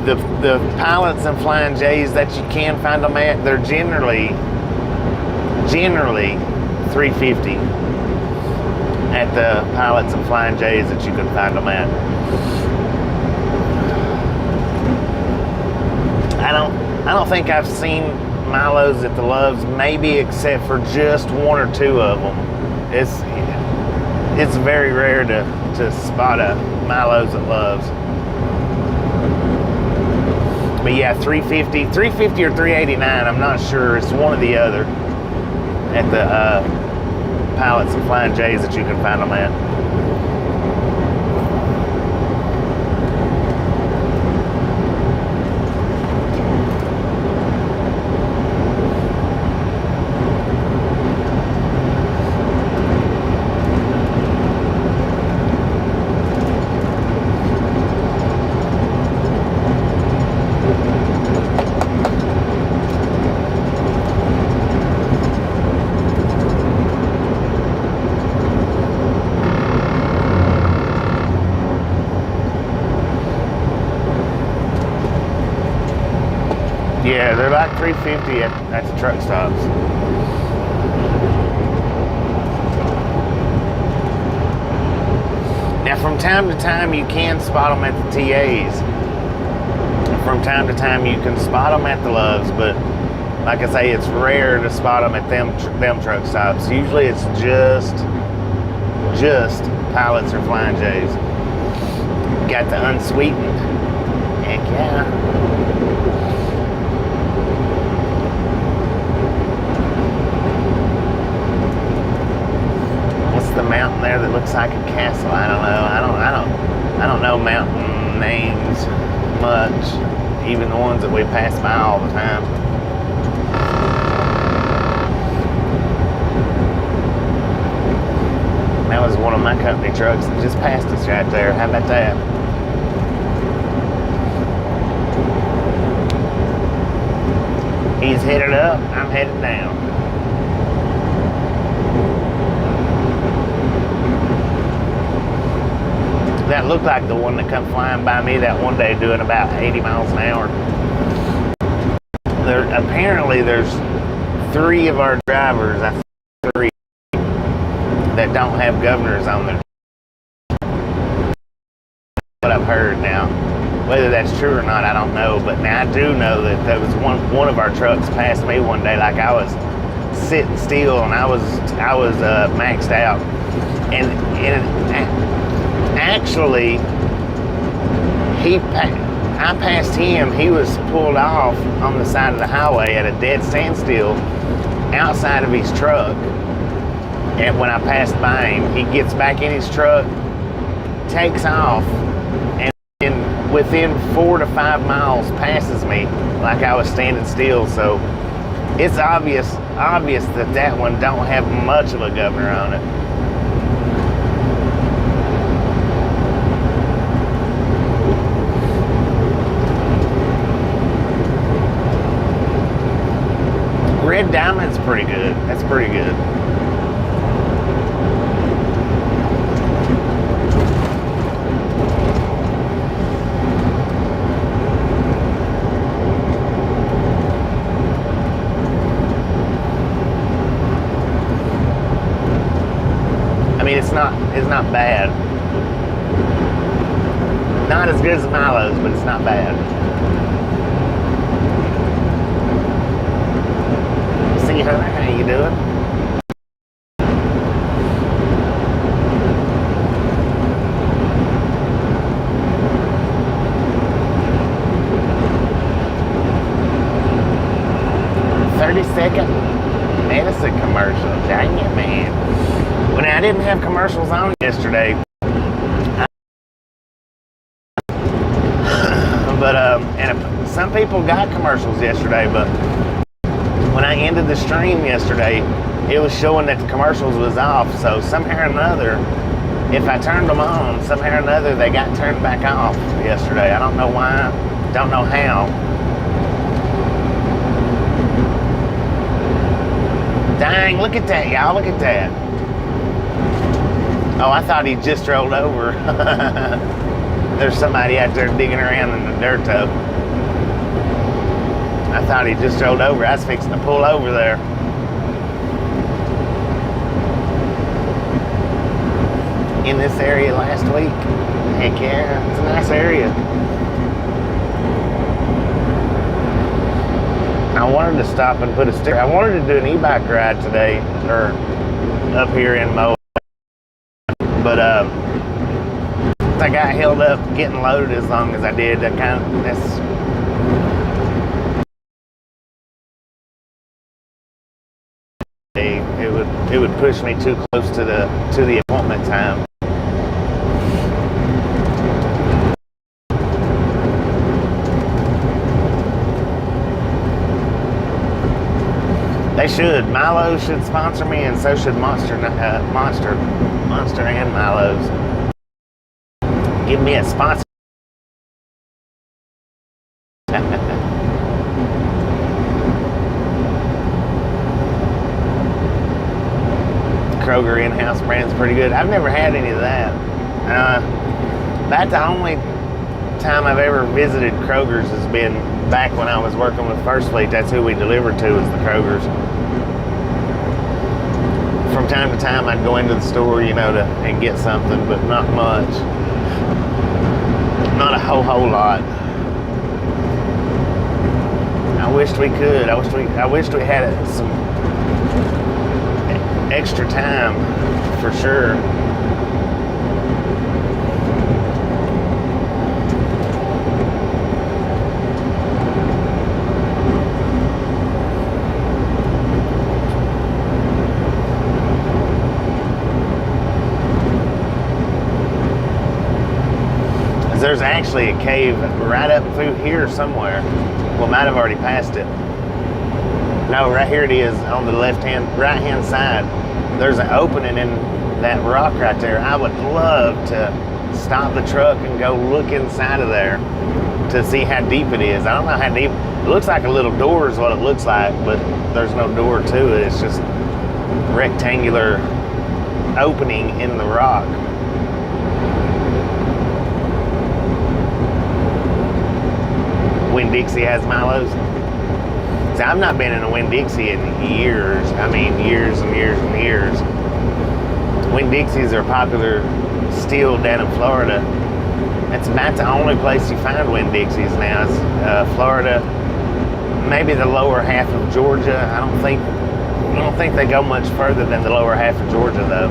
The Pilots and Flying J's that you can find them at, they're generally $3.50. At the Pilots and Flying J's that you can find them at. I don't think I've seen Milo's at the Love's, maybe except for just 1 or 2 of them. It's very rare to spot a Milo's at Love's. But yeah, $3.50 or $3.89. I'm not sure. It's one or the other at the Pilots and Flying J's that you can find them at. Yeah, they're like $3.50 at the truck stops. Now, from time to time, you can spot them at the TAs. From time to time, you can spot them at the Loves, but like I say, it's rare to spot them at them truck stops. Usually, it's just Pilots or Flying J's. Got the unsweetened. Heck yeah. The mountain there that looks like a castle. I don't know. I don't know mountain names much, even the ones that we pass by all the time. That was one of my company trucks that just passed us right there. How about that? He's headed up, I'm headed down. That looked like the one that come flying by me that one day doing about 80 miles an hour. Apparently there's 3 of our drivers, I think 3, that don't have governors on their. What I've heard now. Whether that's true or not, I don't know. But now I do know that there was one of our trucks passed me one day like I was sitting still and I was maxed out. And actually, I passed him. He was pulled off on the side of the highway at a dead standstill outside of his truck. And when I passed by him, he gets back in his truck, takes off, and within 4 to 5 miles passes me like I was standing still. So it's obvious that that one don't have much of a governor on it. Red Diamond's pretty good. That's pretty good. I mean, it's not bad. Not as good as Milo's, but it's not bad. See, Hunter, how you doing? "30-second medicine commercial." Dang it, man. When I didn't have commercials on yesterday, but and some people got commercials yesterday, but when I ended the stream yesterday, it was showing that the commercials was off. So somehow or another, if I turned them on, somehow or another they got turned back off yesterday. I don't know why, don't know how. Dang, look at that, y'all, look at that. Oh, I thought he just rolled over. There's somebody out there digging around in the dirt, though. I thought he just rolled over. I was fixing to pull over there. In this area last week. Heck yeah, it's a nice area. I wanted to stop and put a sticker. I wanted to do an e-bike ride today, or up here in Mo. But I got held up getting loaded as long as I did. It would push me too close to the appointment time. They should. Milo should sponsor me, and so should Monster and Milo's. Give me a sponsor. Kroger in-house brand's pretty good. I've never had any of that. About the only time I've ever visited Kroger's has been back when I was working with First Fleet. That's who we delivered to, is the Kroger's. From time to time, I'd go into the store, and get something, but not much. Not a whole lot. I wished we could. I wished we had some extra time, for sure. There's actually a cave right up through here somewhere. Well, might have already passed it. No, right here it is on the right-hand side. There's an opening in that rock right there. I would love to stop the truck and go look inside of there to see how deep it is. I don't know how deep. It looks like a little door is what it looks like, but there's no door to it. It's just rectangular opening in the rock. Winn-Dixie has Milo's. See, I've not been in a Winn-Dixie in years. I mean, years and years and years. Winn-Dixies are popular still down in Florida. That's about the only place you find Winn-Dixies now. It's Florida, maybe the lower half of Georgia. I don't think they go much further than the lower half of Georgia, though.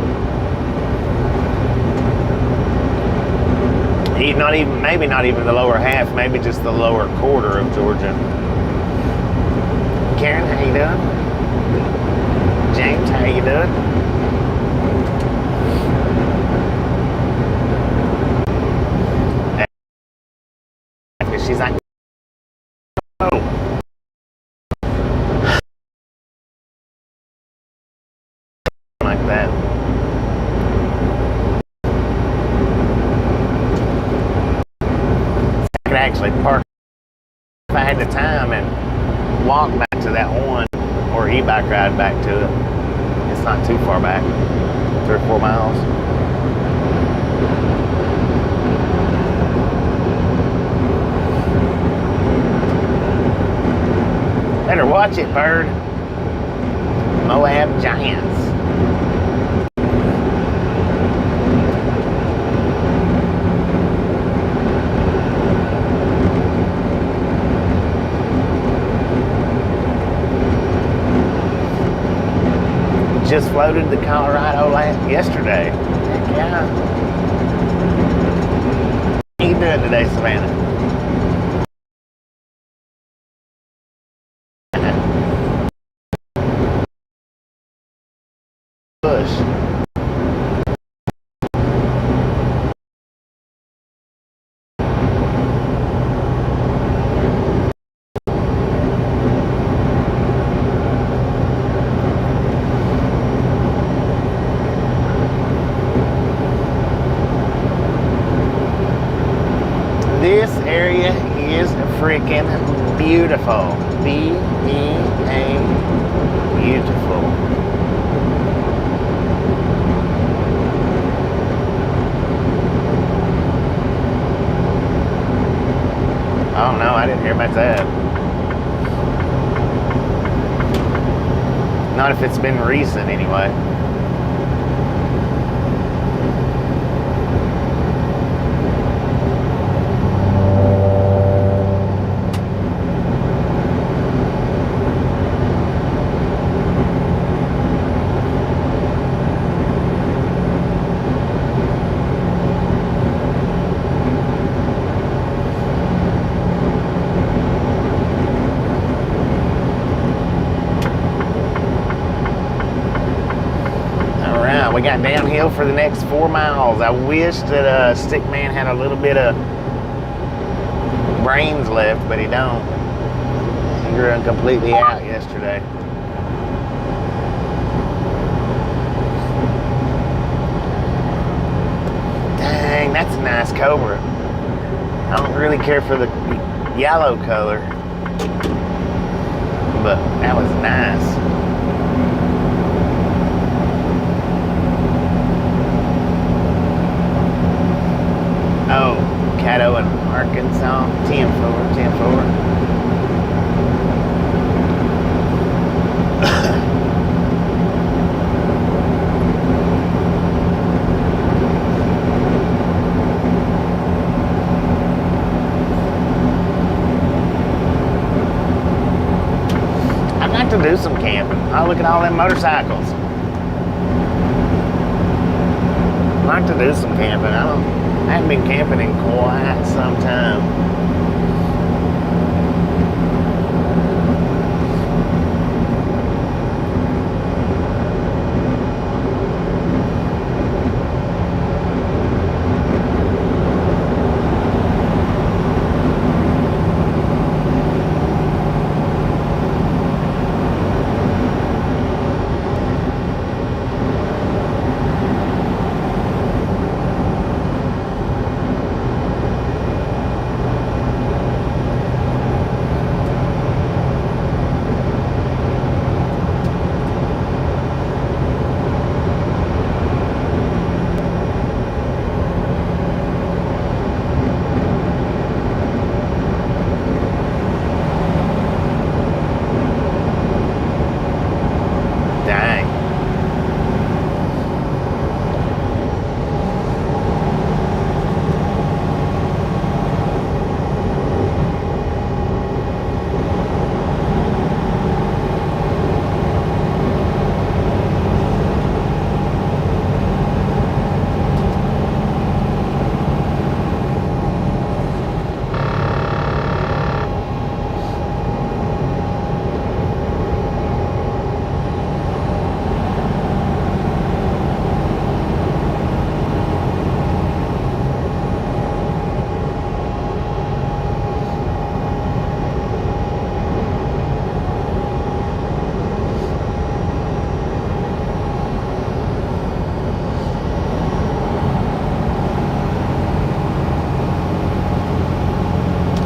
Maybe not even the lower half, maybe just the lower quarter of Georgia. Karen, how you doing? James, how you doing? like that. I could actually park if I had the time and walk back to that one, or e-bike ride back to it. It's not too far back, 3 or 4 miles. Better watch it, bird. Moab Giants. Just floated to Colorado yesterday. Yeah. What are you doing today, Savannah? Bush. This area is freaking beautiful. B-E-A, beautiful. Oh no, I didn't hear about that. Not if it's been recent anyway. We got downhill for the next 4 miles. I wish that Stickman had a little bit of brains left, but he don't. He grew completely out yesterday. Dang, that's a nice Cobra. I don't really care for the yellow color, but that was nice. Oh, Caddo in Arkansas, 10-4, 10-4. I'd like to do some camping. Oh, look at all them motorcycles. I'd like to do some camping. I haven't been camping in quite some time.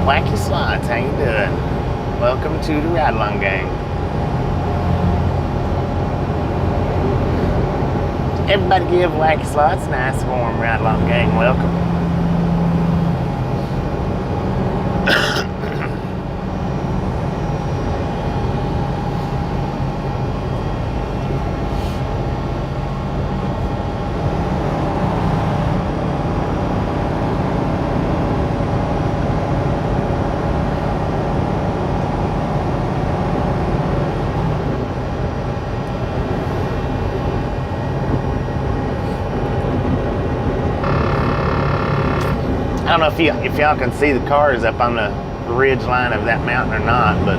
Wacky Slots, how you doing? Welcome to the Ride Along Gang. Everybody give Wacky Slots a nice warm Ride Along Gang welcome. I don't know if y'all can see the cars up on the ridge line of that mountain or not, but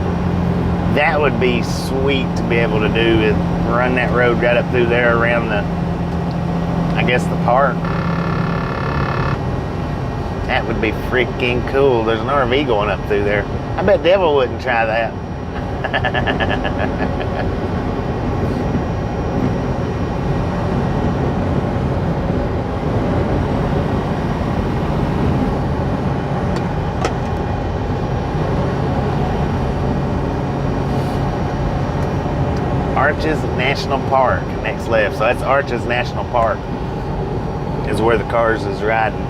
that would be sweet to be able to do, is run that road right up through there around the, I guess, the park. That would be freaking cool. There's an RV going up through there. I bet Devil wouldn't try that. Arches National Park, next left. So that's Arches National Park, is where the cars is riding.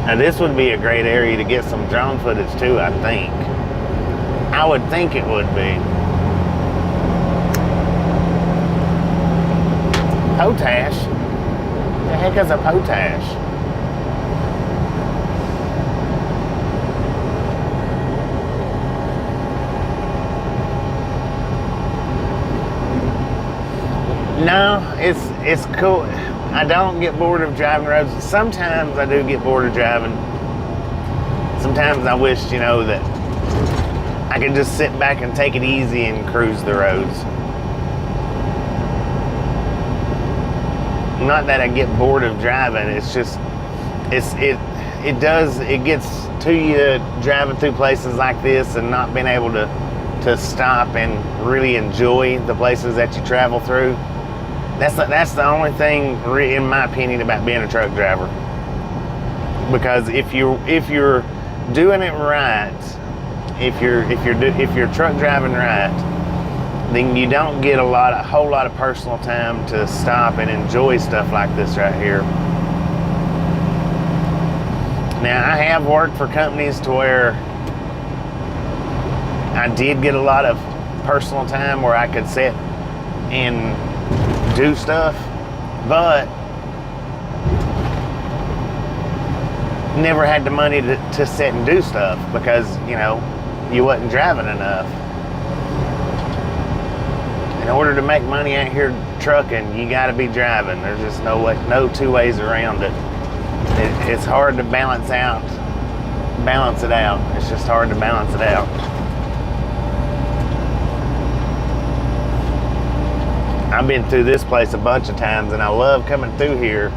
Now this would be a great area to get some drone footage too, I think. I would think it would be. Potash? The heck is a potash? No, it's cool. I don't get bored of driving roads. Sometimes I do get bored of driving. Sometimes I wish, you know, that I could just sit back and take it easy and cruise the roads. Not that I get bored of driving. It's just, it gets to you driving through places like this and not being able to stop and really enjoy the places that you travel through. That's the only thing, in my opinion, about being a truck driver. Because if you're doing it right, if you're truck driving right, then you don't get a whole lot of personal time to stop and enjoy stuff like this right here. Now, I have worked for companies to where I did get a lot of personal time where I could sit and do stuff, but never had the money to sit and do stuff because, you know, you wasn't driving enough. In order to make money out here trucking, you got to be driving. There's just no two ways around it. It's hard to balance it out. It's just hard to balance it out. I've been through this place a bunch of times and I love coming through here.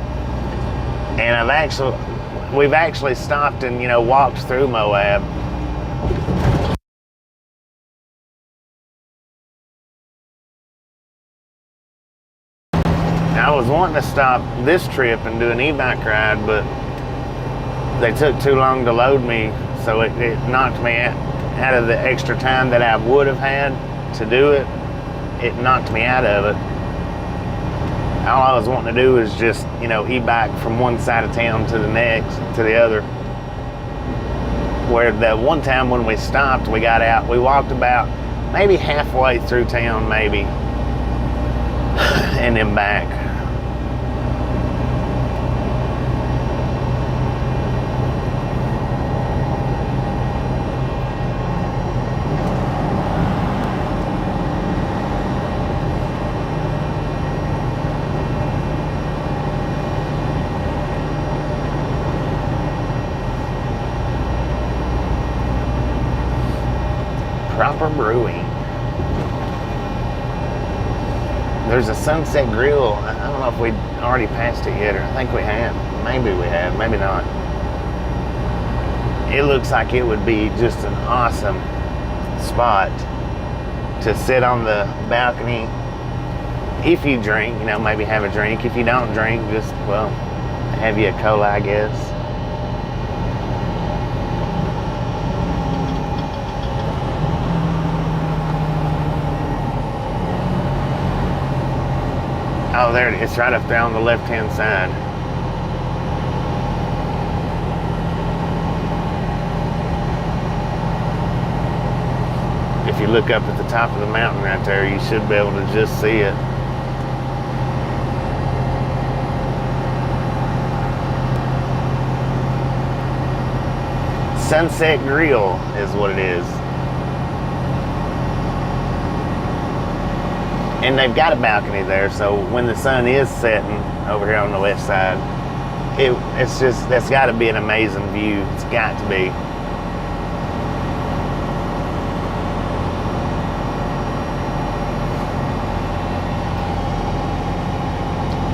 And we've actually stopped and, you know, walked through Moab. I was wanting to stop this trip and do an e-bike ride, but they took too long to load me, so it knocked me out of the extra time that I would have had to do it. It knocked me out of it. All I was wanting to do is just, you know, e-bike from one side of town to the next, to the other. Where the one time when we stopped, we got out, we walked about maybe halfway through town, maybe, and then back. Proper brewing. There's a Sunset Grill. I don't know if we already passed it yet, or I think we have. Maybe we have, maybe not. It looks like it would be just an awesome spot to sit on the balcony. If you drink, you know, maybe have a drink. If you don't drink, just, well, have you a cola, I guess. Oh, there it is. It's right up there on the left-hand side. If you look up at the top of the mountain right there, you should be able to just see it. Sunset Grill is what it is. And they've got a balcony there, so when the sun is setting over here on the left side, it's just, that's got to be an amazing view. It's got to be.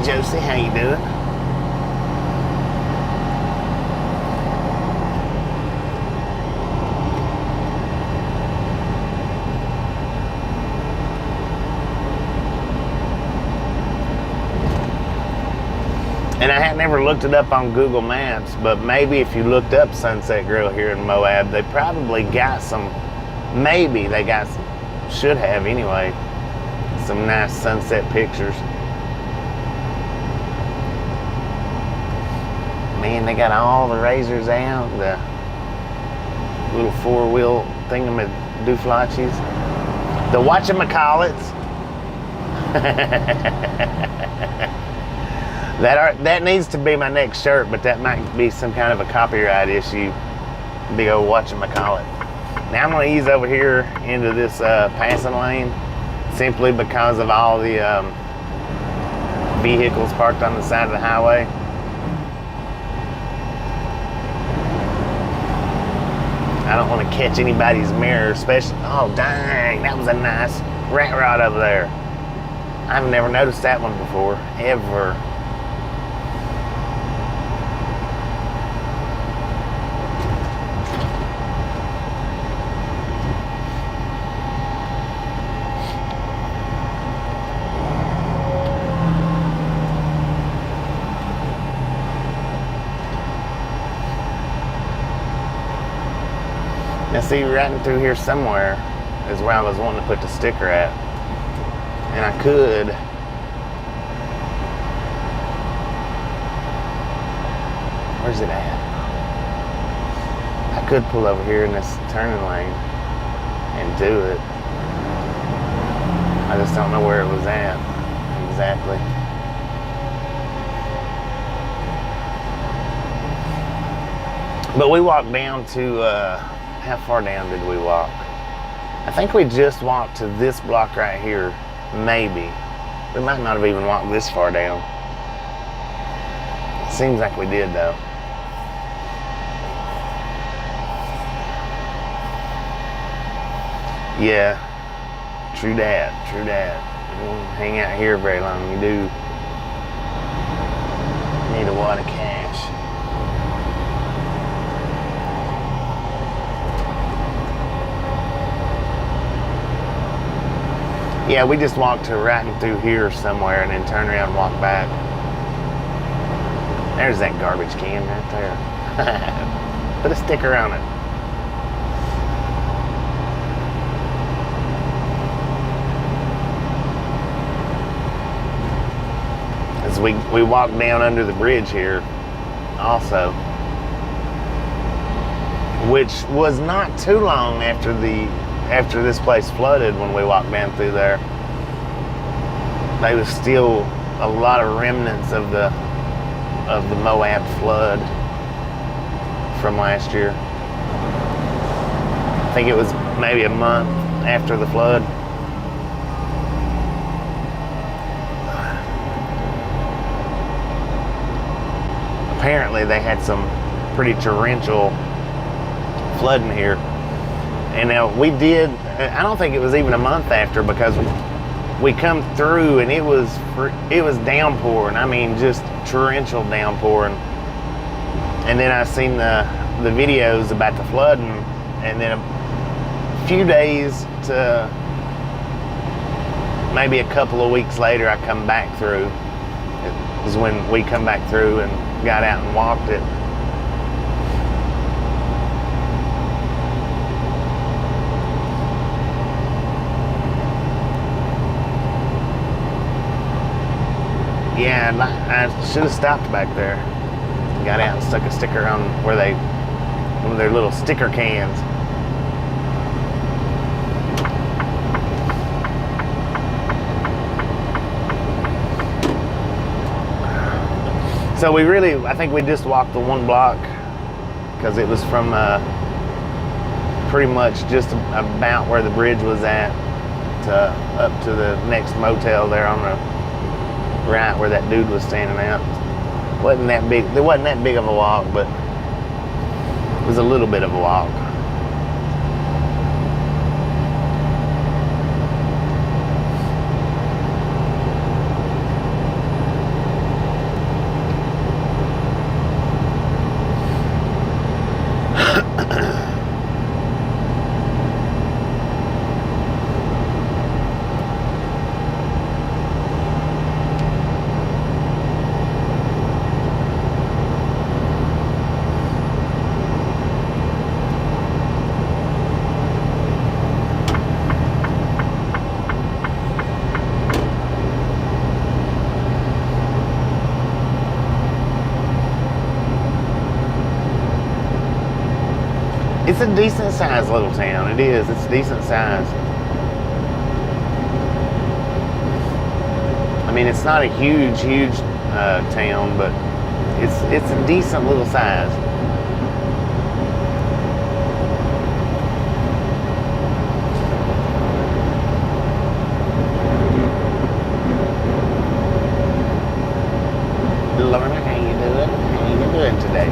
Josie, how you doing? And I had never looked it up on Google Maps, but maybe if you looked up Sunset Grill here in Moab, they probably got some, maybe they got some, should have anyway, some nice sunset pictures. Man, they got all the razors out, the little four-wheel thingamadooflachis, the whatchamacallits. That needs to be my next shirt, but that might be some kind of a copyright issue. Big old whatchamacallit. Now I'm going to ease over here into this passing lane simply because of all the vehicles parked on the side of the highway. I don't want to catch anybody's mirror, especially, oh dang, that was a nice rat rod over there. I've never noticed that one before, ever. Now see, right through here somewhere is where I was wanting to put the sticker at. And I could. Where's it at? I could pull over here in this turning lane and do it. I just don't know where it was at exactly. But we walked down to, how far down did we walk? I think we just walked to this block right here, maybe. We might not have even walked this far down. It seems like we did though. Yeah, true that, true that. You won't hang out here very long. You do need a wad of cash. Yeah, we just walked to right through here somewhere and then turn around and walk back. There's that garbage can right there. Put a sticker on it. As we walked down under the bridge here also, which was not too long after this place flooded. When we walked down through there, there was still a lot of remnants of the Moab flood from last year. I think it was maybe a month after the flood. Apparently they had some pretty torrential flooding here. And now we did, I don't think it was even a month after, because we come through and it was downpouring. I mean, just torrential downpouring. And then I seen the videos about the flooding, and then a few days to maybe a couple of weeks later, I come back through. It was when we come back through and got out and walked it. Yeah, I should have stopped back there. Got out and stuck a sticker on one of their little sticker cans. So I think we just walked the one block because it was from pretty much just about where the bridge was at to up to the next motel there on the right where that dude was standing out. Wasn't that big. It wasn't that big of a walk, but it was a little bit of a walk. It's a decent sized little town. It is. It's decent size. I mean, it's not a huge town, but it's a decent little size. Lorna, how you doing? How you doing today?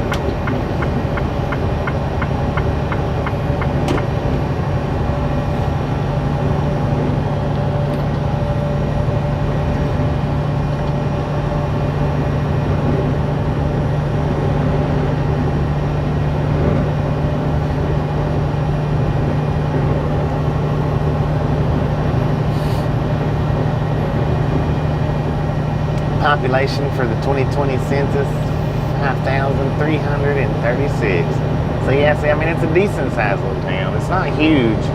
Population for the 2020 census, 5,336. So yeah, see, I mean, it's a decent sized little town. It's not huge.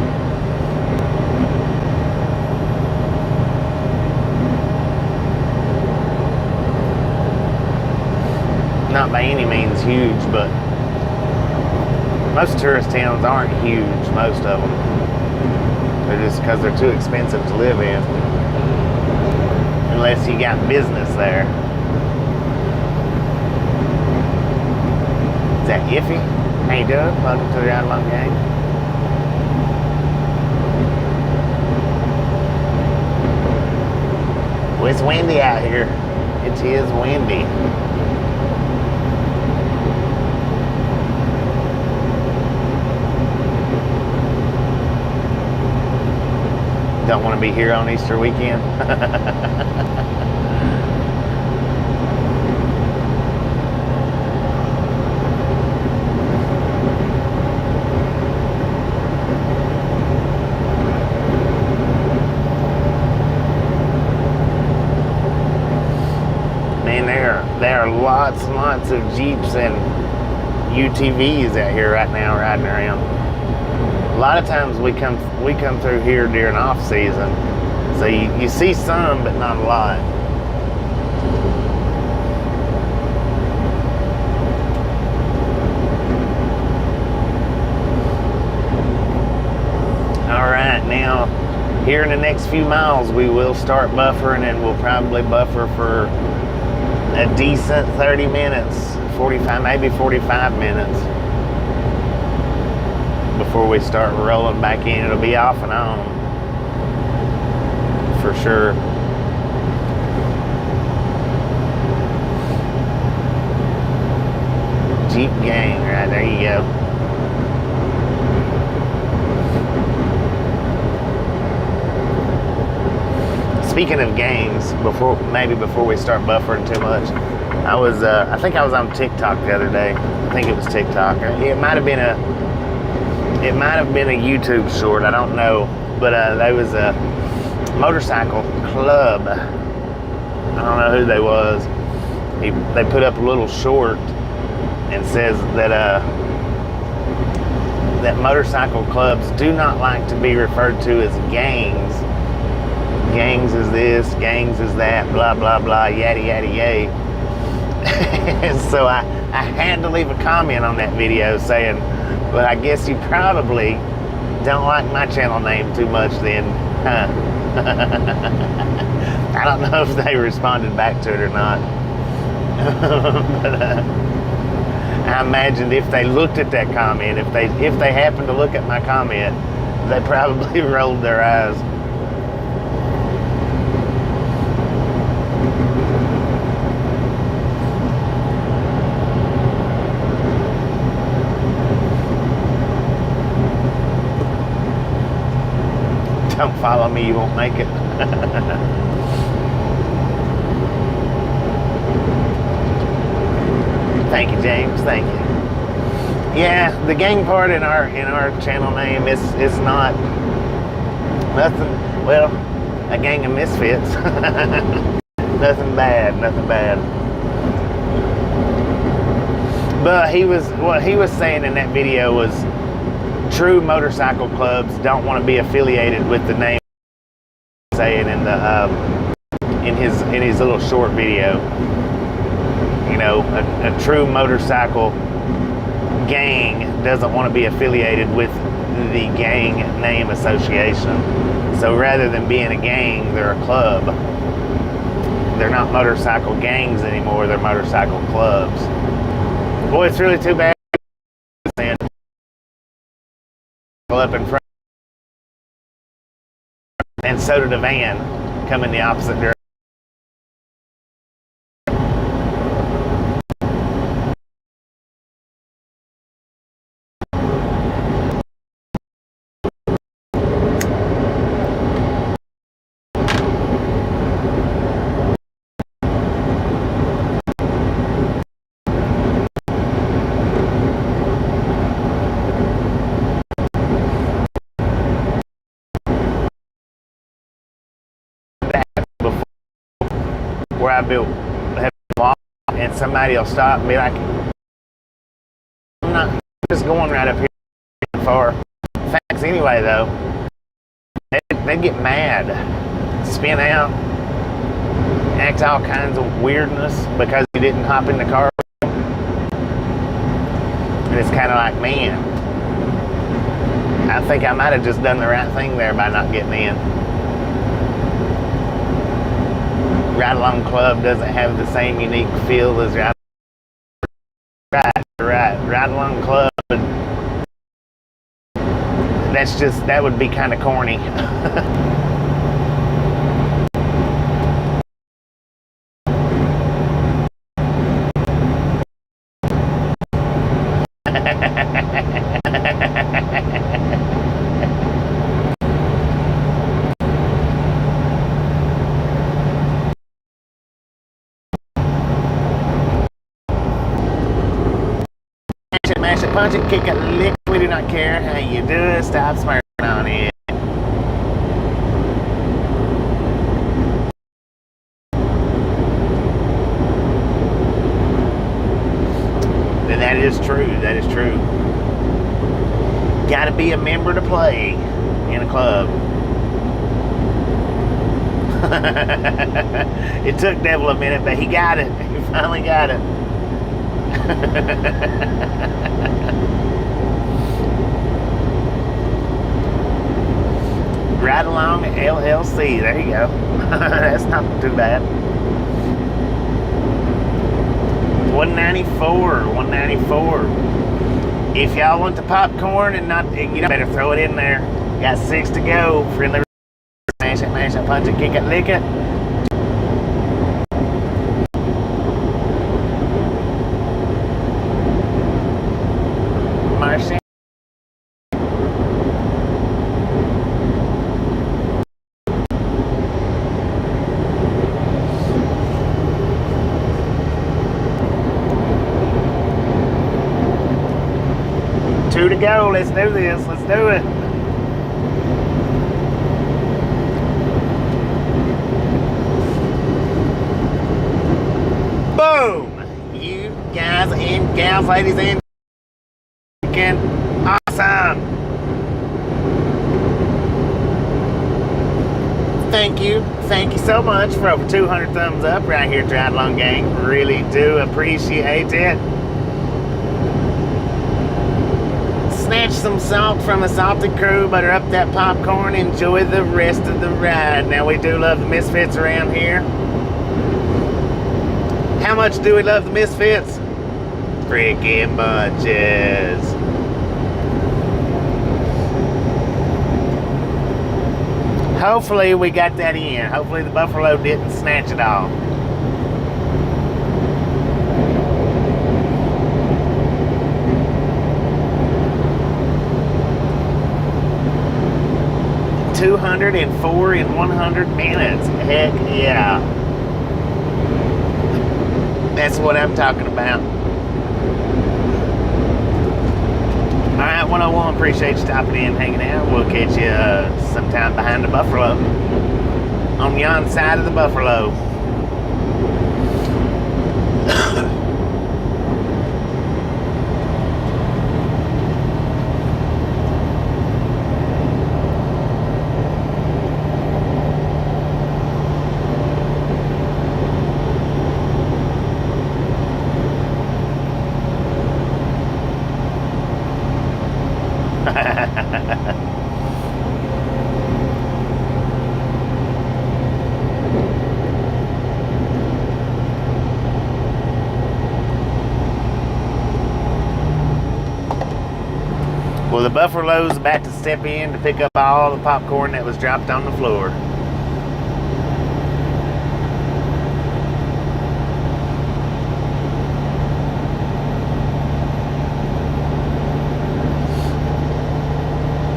Not by any means huge, but most tourist towns aren't huge, most of them. They're just because they're too expensive to live in. Unless you got business there. Is that Iffy? How you doing? Welcome to the Ride Along Gang. Well, it's windy out here. It is windy. Don't want to be here on Easter weekend. Man, there are lots and lots of Jeeps and UTVs out here right now riding around. A lot of times we come through here during off season, so you see some, but not a lot. All right, now here in the next few miles we will start buffering, and we'll probably buffer for a decent 30 minutes, 45, maybe 45 minutes. Before we start rolling back in. It'll be off and on for sure. Jeep gang, right there you go. speaking of gangs, before we start buffering too much, I think I was on TikTok the other day. I think it was TikTok. It might have been a YouTube short. I don't know, but there was a motorcycle club. I don't know who they was. They put up a little short and says that that motorcycle clubs do not like to be referred to as gangs. Gangs is this, gangs is that, blah blah blah, yada yada yay. And so I had to leave a comment on that video saying, well, I guess you probably don't like my channel name too much then, huh? I don't know if they responded back to it or not. But I imagined if they looked at that comment, if they happened to look at my comment, they probably rolled their eyes. Don't follow me, you won't make it. Thank you, James. Thank you. Yeah, the gang part in our channel name is not nothing. Well, a gang of misfits. Nothing bad. Nothing bad. But what he was saying in that video was, true motorcycle clubs don't want to be affiliated with the name. Saying in the in his little short video, you know, a true motorcycle gang doesn't want to be affiliated with the gang name association. So rather than being a gang, they're a club. They're not motorcycle gangs anymore. They're motorcycle clubs. Boy, it's really too bad. Up in front, and so did a van coming the opposite direction. Where I built a block, and somebody will stop and be like, I'm not just going right up here far. Thanks anyway, though. They get mad, spin out, act all kinds of weirdness because you didn't hop in the car. And it's kind of like, man, I think I might have just done the right thing there by not getting in. Ride Along Club doesn't have the same unique feel as Ride Along Club. That would be kind of corny. Mash it, punch it, kick it, lick. We do not care how you do it. Stop smirking on it. And that is true. That is true. Got to be a member to play in a club. It took Devil a minute, but he got it. He finally got it. Ride Along LLC. There you go. That's not too bad. 194. If y'all want the popcorn and not, you know, better throw it in there. Got 6 to go. Friendly. Mash it, punch it, kick it, lick it. Marcy. 2 to go. Let's do this. Let's do it. Boom! You guys and gals, ladies and awesome. Thank you so much for over 200 thumbs up right here, Triathlon Gang. Really do appreciate it. Snatch some salt from a salted crew, butter up that popcorn, enjoy the rest of the ride. Now, we do love the Misfits around here. How much do we love the Misfits? Freaking bunches. Hopefully we got that in. Hopefully the buffalo didn't snatch it all. $204 in 100 minutes. Heck yeah. That's what I'm talking about. Alright, 101, appreciate you stopping in, hanging out. We'll catch you sometime behind the buffalo. On yon side of the buffalo. Well, the buffalo's about to step in to pick up all the popcorn that was dropped on the floor.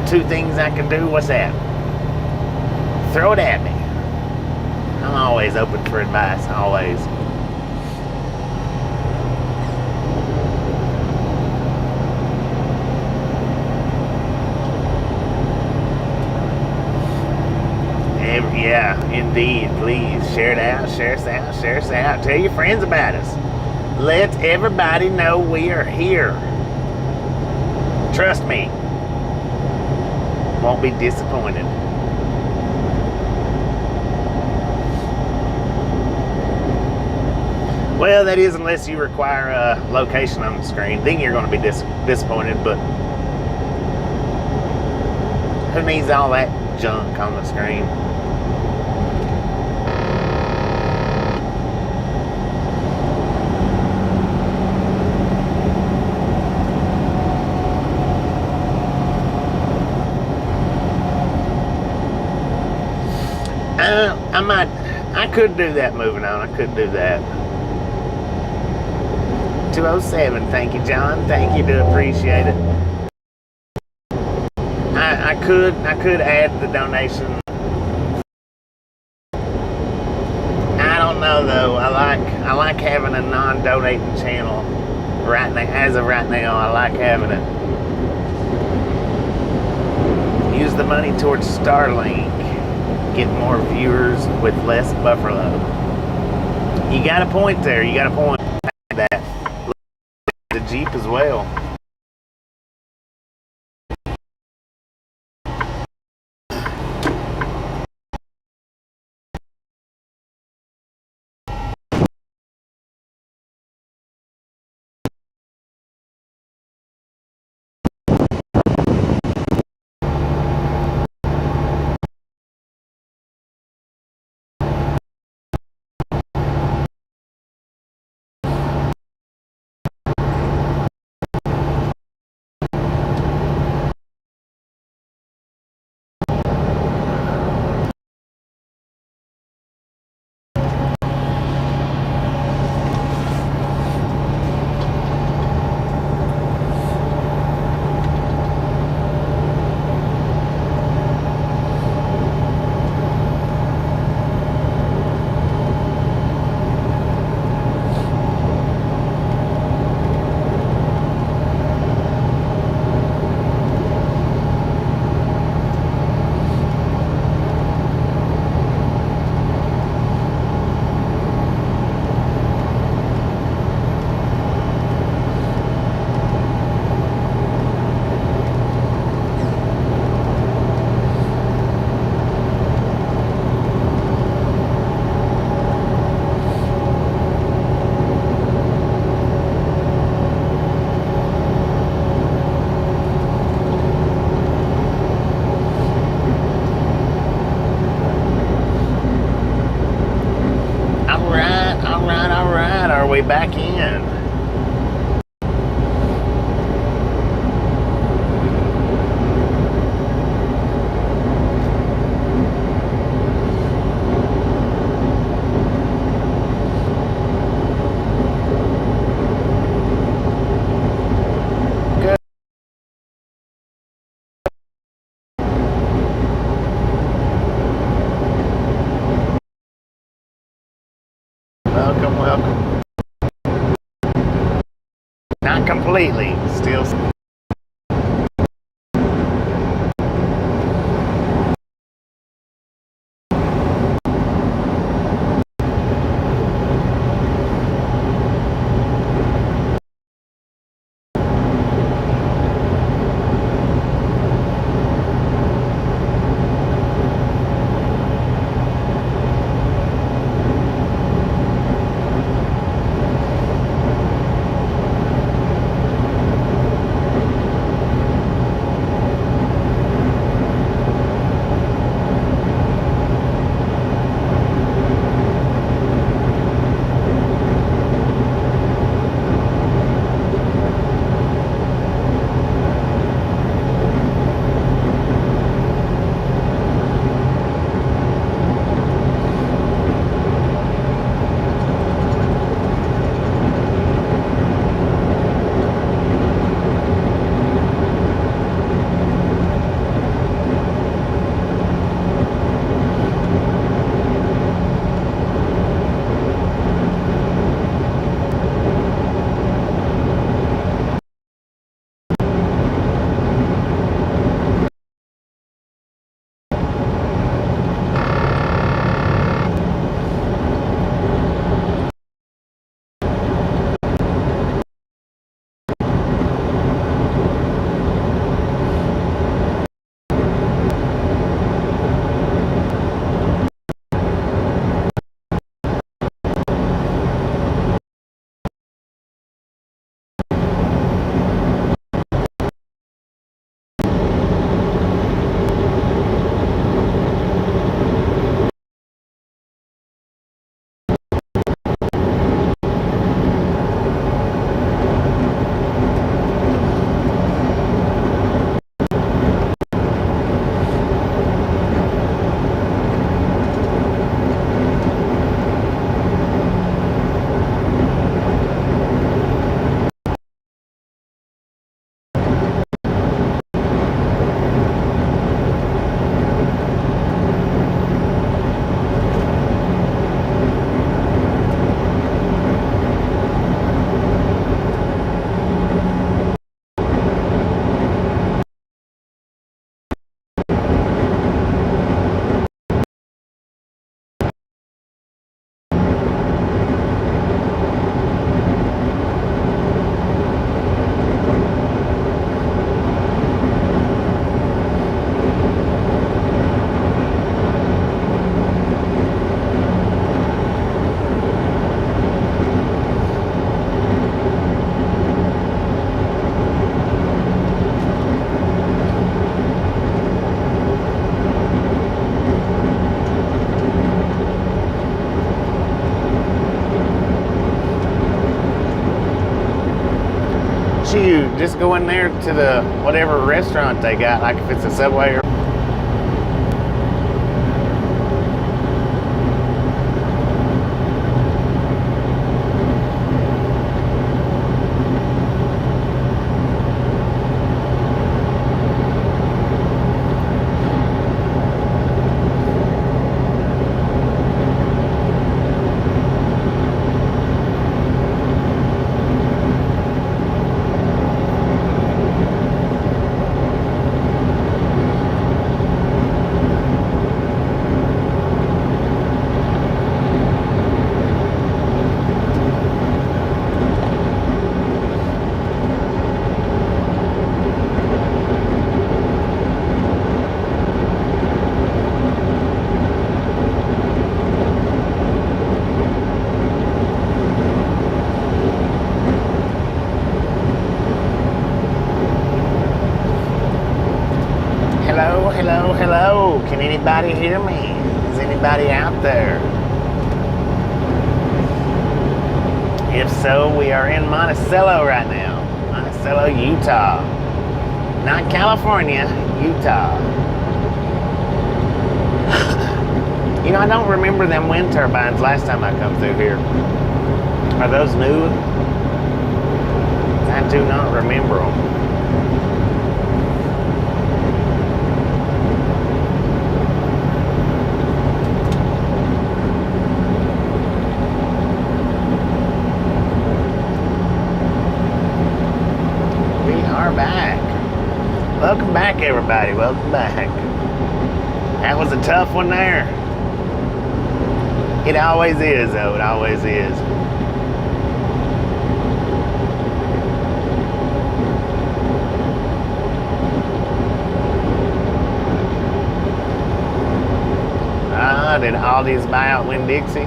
Two things I can do. What's that? Throw it at me. I'm always open for advice, always. Yeah, indeed. Please share it out, share us out, share us out. Tell your friends about us. Let everybody know we are here. Trust me. Won't be disappointed. Well, that is unless you require a location on the screen. Then you're going to be disappointed, but who needs all that junk on the screen? I could do that moving on. I could do that. 207, thank you, John. Thank you, do appreciate it. I could add the donation. I don't know though. I like having a non-donating channel right now. As of right now, I like having it. Use the money towards Starlink. Get more viewers with less buffalo. You got a point there. You got a point. That the Jeep as well. back in. Welcome, welcome. Not completely, still. Shoot, just go in there to the whatever restaurant they got, like if it's a Subway or hello, hello. Can anybody hear me? Is anybody out there? If so, we are in Monticello right now. Monticello, Utah. Not California, Utah. You know, I don't remember them wind turbines last time I come through here. Are those new? I do not remember them. Welcome back, everybody. Welcome back. That was a tough one there. It always is, though. It always is. Did Aldi's buy out Winn-Dixie?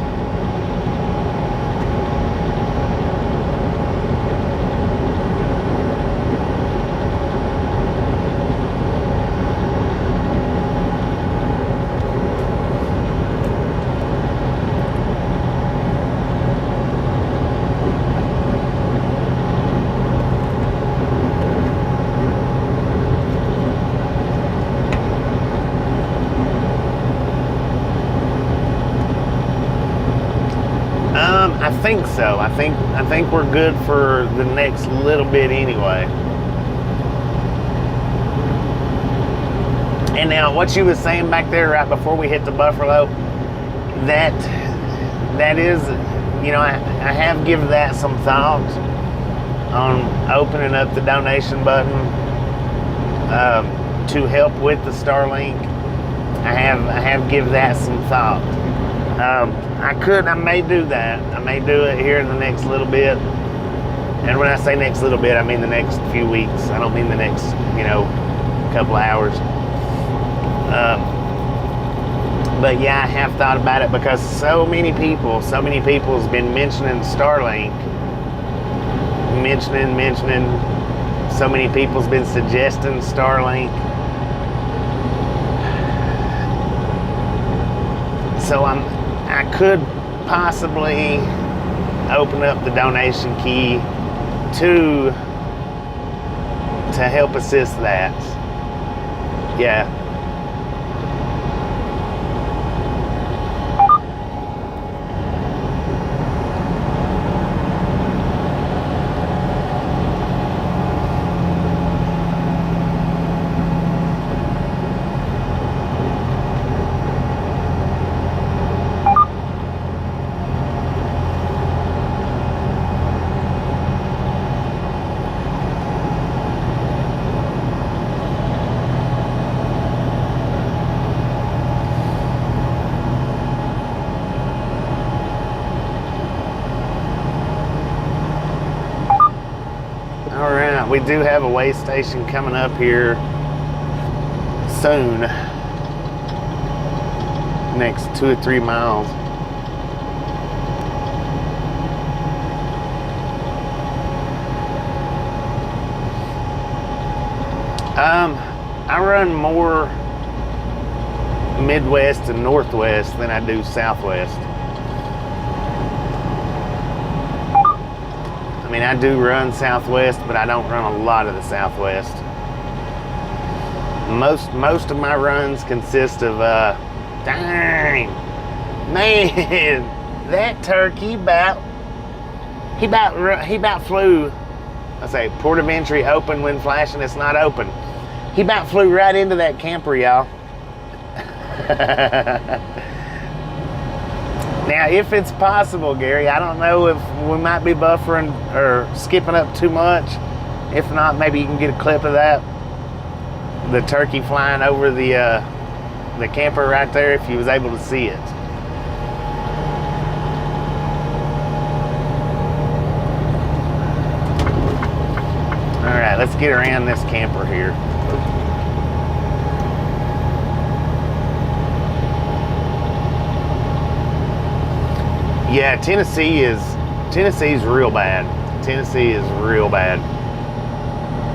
I think so. I think we're good for the next little bit anyway. And now, what you was saying back there right before we hit the Buffalo, that is, you know, I have given that some thought on opening up the donation button to help with the Starlink. I have given that some thought. I may do that. I may do it here in the next little bit. And when I say next little bit, I mean the next few weeks. I don't mean the next, you know, couple of hours. But yeah, I have thought about it because so many people has been mentioning Starlink. Mentioning. So many people's been suggesting Starlink. So I could possibly open up the donation key to help assist that. Yeah. We do have a way station coming up here soon, next 2 or 3 miles. I run more Midwest and Northwest than I do Southwest. I mean, I do run Southwest, but I don't run a lot of the Southwest. Most of my runs consist of, dang, man, that turkey he about flew. I say port of entry open when flashing. It's not open. He about flew right into that camper, y'all. Now, if it's possible, Gary, I don't know if we might be buffering or skipping up too much. If not, maybe you can get a clip of that. The turkey flying over the camper right there, if you was able to see it. All right, let's get around this camper here. Yeah, Tennessee's real bad. Tennessee is real bad.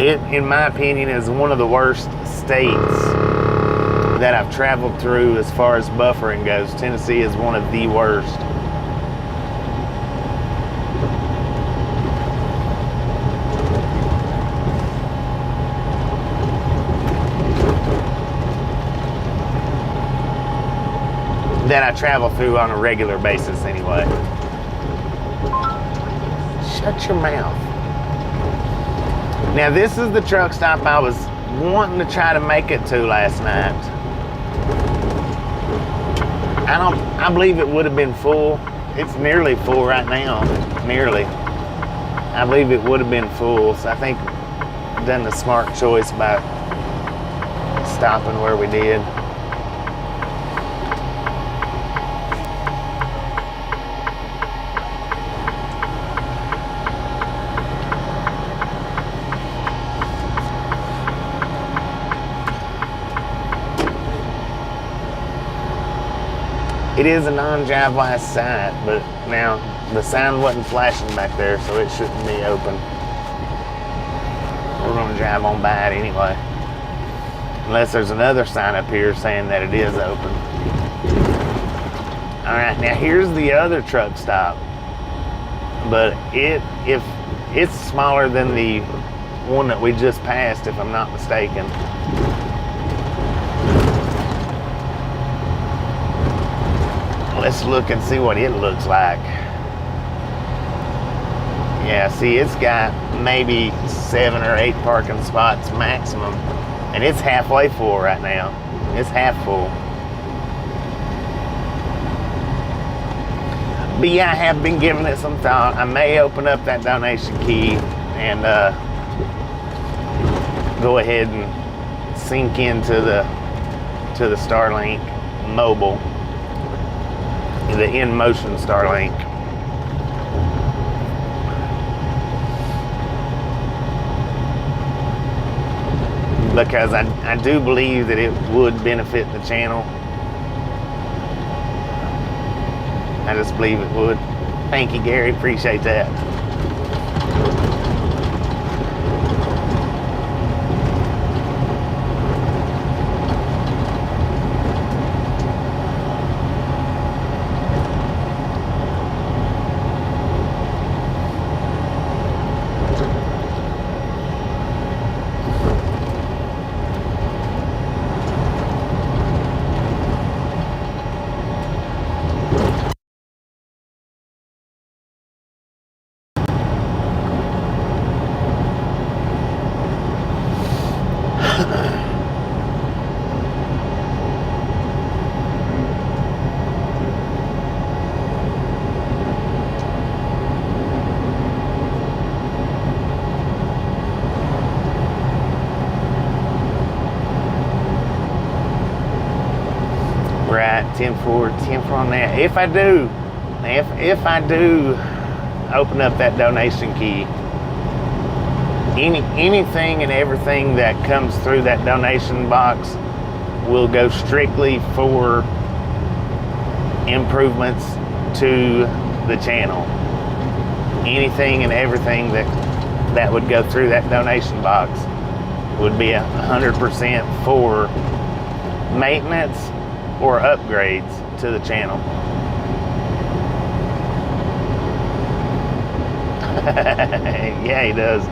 It, in my opinion, is one of the worst states that I've traveled through as far as buffering goes. Tennessee is one of the worst. that I travel through on a regular basis anyway. Shut your mouth. Now this is the truck stop I was wanting to try to make it to last night. I believe it would have been full. It's nearly full right now, nearly. I believe it would have been full, so I think I've done the smart choice by stopping where we did. It is a non-drive-wise site, but now the sign wasn't flashing back there, so it shouldn't be open. We're going to drive on by it anyway. Unless there's another sign up here saying that it is open. Alright, now here's the other truck stop. But if it's smaller than the one that we just passed, if I'm not mistaken. Let's look and see what it looks like. Yeah, see, it's got maybe 7 or 8 parking spots maximum, and it's halfway full right now. It's half full. But yeah, I have been giving it some thought. I may open up that donation key and go ahead and sync into the Starlink mobile, the in-motion Starlink. Because I do believe that it would benefit the channel. I just believe it would. Thank you, Gary. Appreciate that. Right, 10-4 on that. If I do open up that donation key, anything and everything that comes through that donation box will go strictly for improvements to the channel. Anything and everything that would go through that donation box would be 100% for maintenance or upgrades to the channel. Yeah, he does.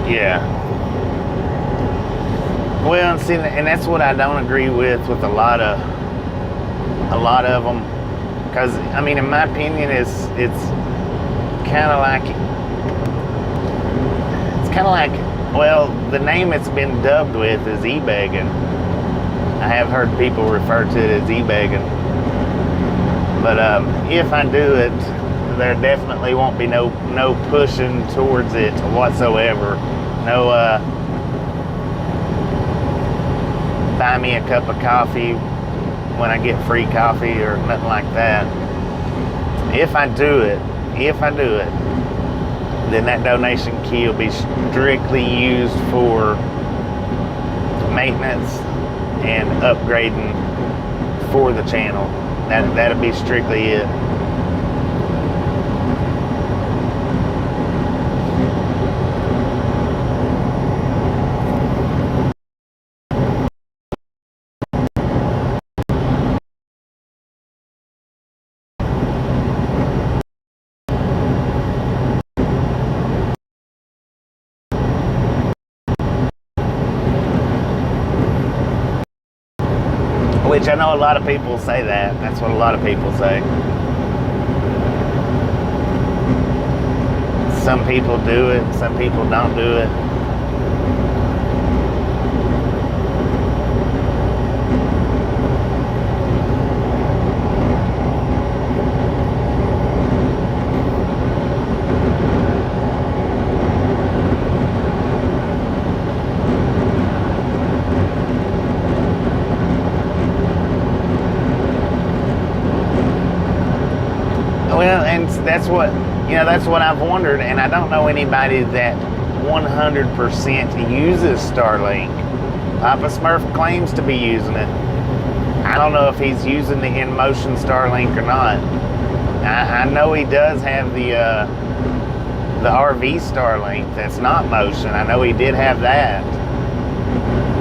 Yeah. Well, see, and that's what I don't agree with a lot of them, because I mean, in my opinion, it's kind of like, well, the name it's been dubbed with is e-begging. I have heard people refer to it as e-begging, but if I do it, there definitely won't be no pushing towards it whatsoever. No buy me a cup of coffee when I get free coffee or nothing like that. If I do it, then that donation key will be strictly used for maintenance and upgrading for the channel. That'll be strictly it. Which I know a lot of people say that. That's what a lot of people say. Some people do it, some people don't do it. Well, and that's what I've wondered, and I don't know anybody that 100% uses Starlink. Papa Smurf claims to be using it. I don't know if he's using the in-motion Starlink or not. I know he does have the RV Starlink that's not motion. I know he did have that,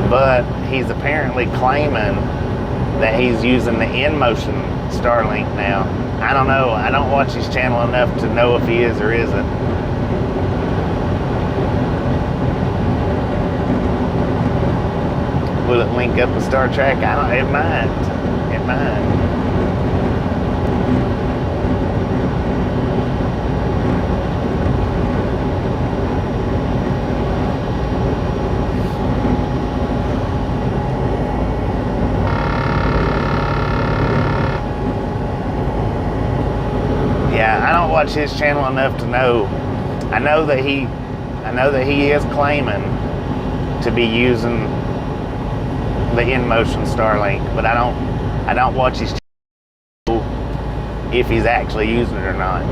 but he's apparently claiming that he's using the in-motion Starlink now. I don't know. I don't watch his channel enough to know if he is or isn't. Will it link up with Star Trek? It might. It might. I don't watch his channel enough to know. I know that he is claiming to be using the in-motion Starlink, but I don't watch his channel if he's actually using it or not.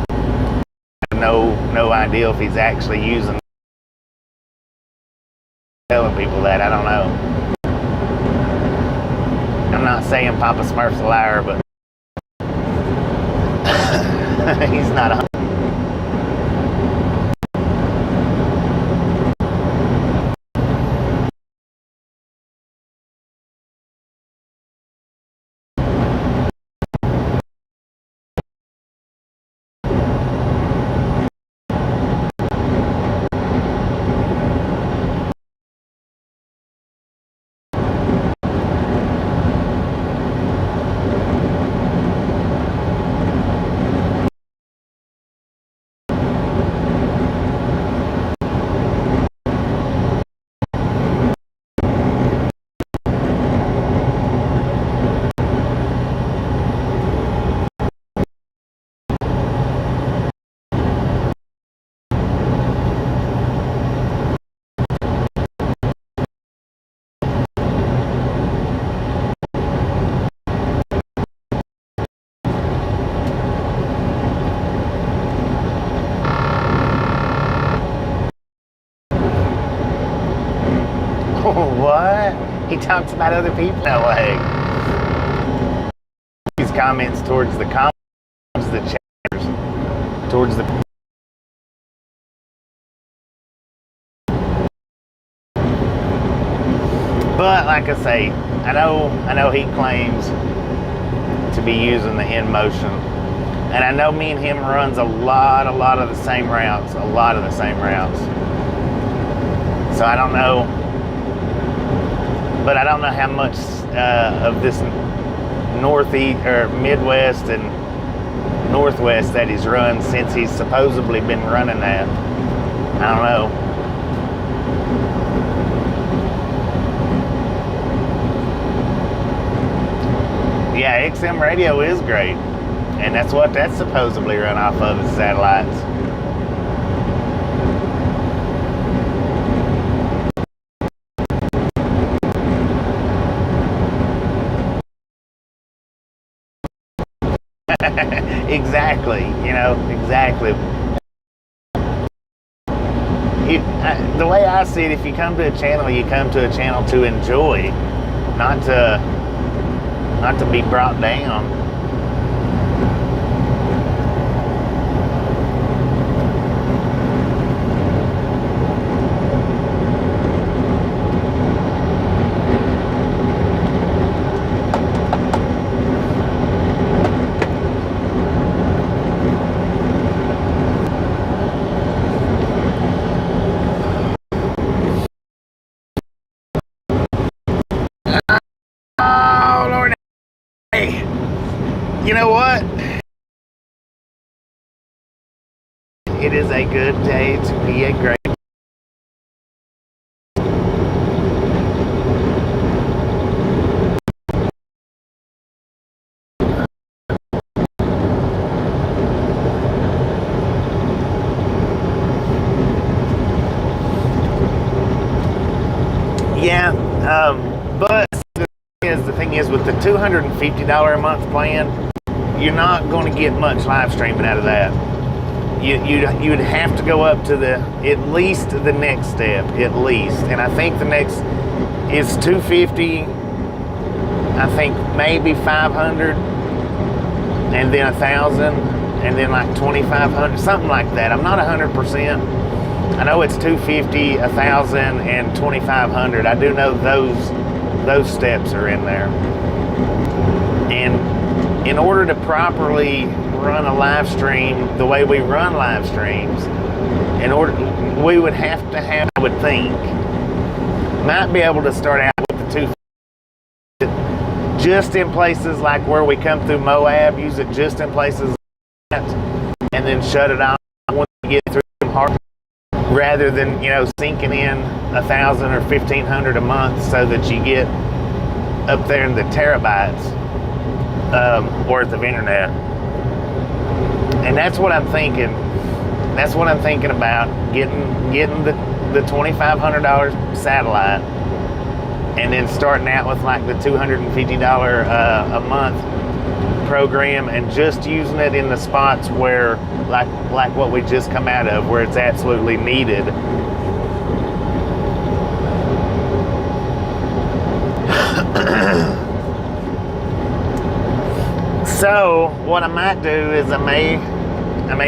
I have no idea if he's actually using it. Telling people that, I don't know. I'm not saying Papa Smurf's a liar, but he's not a what? He talks about other people that way. His comments towards the chatters, towards the. But like I say, I know he claims to be using the in-motion, and I know me and him runs a lot of the same routes, So I don't know. But I don't know how much of this northeast or Midwest and Northwest that he's run since he's supposedly been running that. I don't know. Yeah, XM radio is great. And that's what that's supposedly run off of, is satellites. Exactly, you know, exactly. The way I see it, if you come to a channel, you come to a channel to enjoy, not to be brought down. Oh, Lord. Hey, you know what? It is a good day to be a great. Yeah, but the thing is, with the $250 a month plan, you're not going to get much live streaming out of that. You'd have to go up to at least the next step, at least. And I think the next is 250. I think maybe 500, and then 1,000, and then like 2,500, something like that. I'm not 100%. I know it's 250, 1,000, and 2,500. I do know those steps are in there. And in order to properly run a live stream the way we run live streams, we would have to have, I would think, might be able to start out with the 250 just in places like where we come through Moab, use it just in places like that, and then shut it off once we get through them hard, rather than, you know, sinking in 1,000 or 1,500 a month so that you get up there in the terabytes worth of internet. And that's what I'm thinking. That's what I'm thinking about, getting the $2,500 satellite, and then starting out with like the $250 a month program, and just using it in the spots where, like what we just come out of, where it's absolutely needed. So what I might do is I may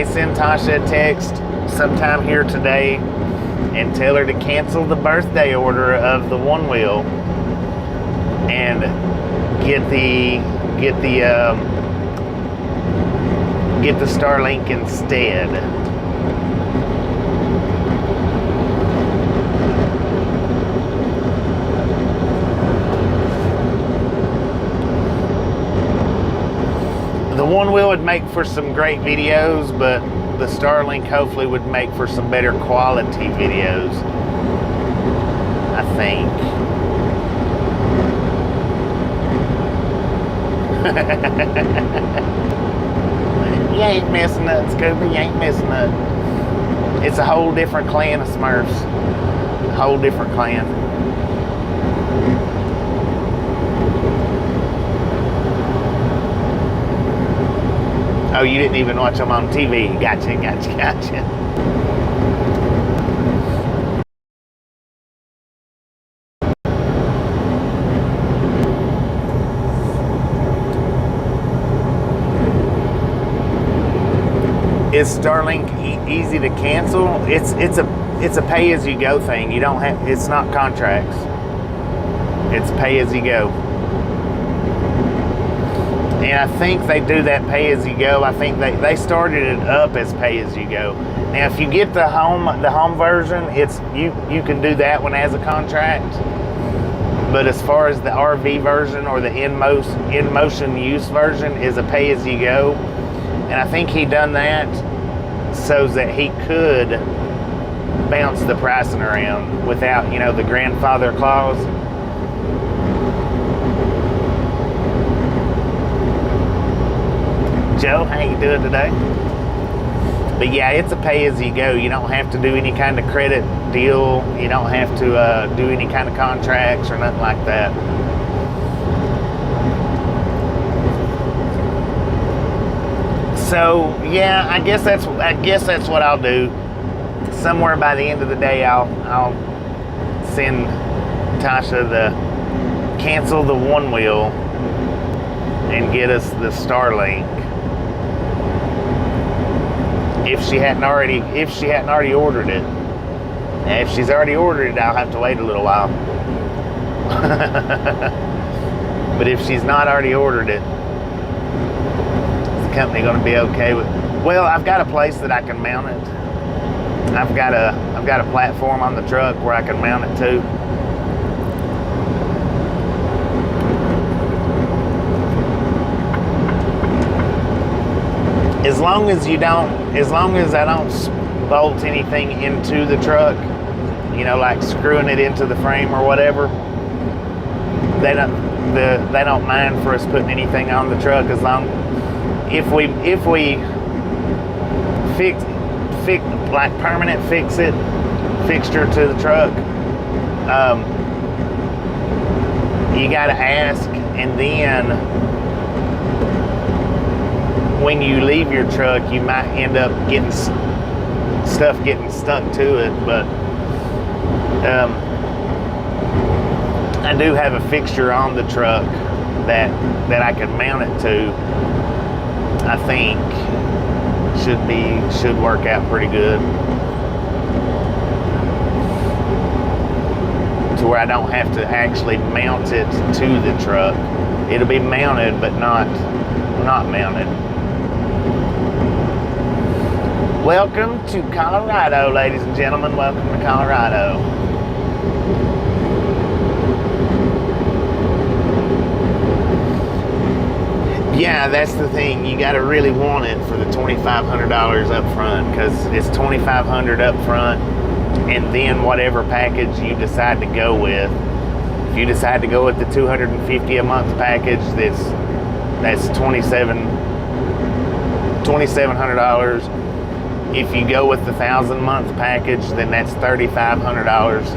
send Tasha a text sometime here today and tell her to cancel the birthday order of the one wheel and get the Starlink instead. The one wheel would make for some great videos, but the Starlink hopefully would make for some better quality videos, I think. You ain't missing nothing, Scooby. You ain't missing nothing. It's a whole different clan of Smurfs. A whole different clan. Oh, you didn't even watch them on TV. Gotcha. Is Starlink easy to cancel? It's a pay-as-you-go thing. You don't have. It's not contracts. It's pay-as-you-go. And I think they do that pay-as-you-go. I think they started it up as pay-as-you-go. Now, if you get the home version, it's you can do that one as a contract. But as far as the RV version or the in-motion use version is a pay-as-you-go. And I think he done that so that he could bounce the pricing around without, you know, the grandfather clause. Joe, how you doing today? But yeah, it's a pay-as-you-go. You don't have to do any kind of credit deal. You don't have to do any kind of contracts or nothing like that. So yeah, I guess that's what I'll do. Somewhere by the end of the day, I'll send Tasha the cancel the one wheel and get us the Starlink. If she hadn't already ordered it. And if she's already ordered it, I'll have to wait a little while. But if she's not already ordered it, is the company going to be okay with? Well, I've got a place that I can mount it. I've got a platform on the truck where I can mount it to. As long as I don't bolt anything into the truck, you know, like screwing it into the frame or whatever, they don't mind for us putting anything on the truck, as long if we fix like permanent fixture to the truck. You got to ask, and then when you leave your truck, you might end up getting stuff getting stuck to it. But I do have a fixture on the truck that I can mount it to. I think should work out pretty good, to where I don't have to actually mount it to the truck. It'll be mounted, but not mounted. Welcome to Colorado, ladies and gentlemen. Welcome to Colorado. Yeah, that's the thing. You got to really want it for the $2,500 up front, because it's $2,500 up front, and then whatever package you decide to go with. If you decide to go with the $250 a month package, that's $2,700. If you go with the 1,000 month package, then that's $3,500.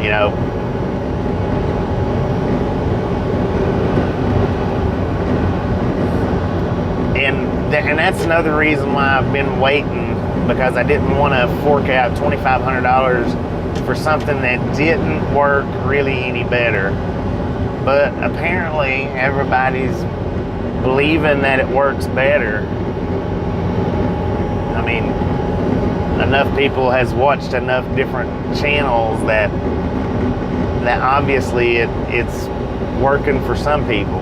You know. And that's another reason why I've been waiting, because I didn't want to fork out $2,500 for something that didn't work really any better. But apparently everybody's believing that it works better. I mean, enough people has watched enough different channels that obviously it's working for some people.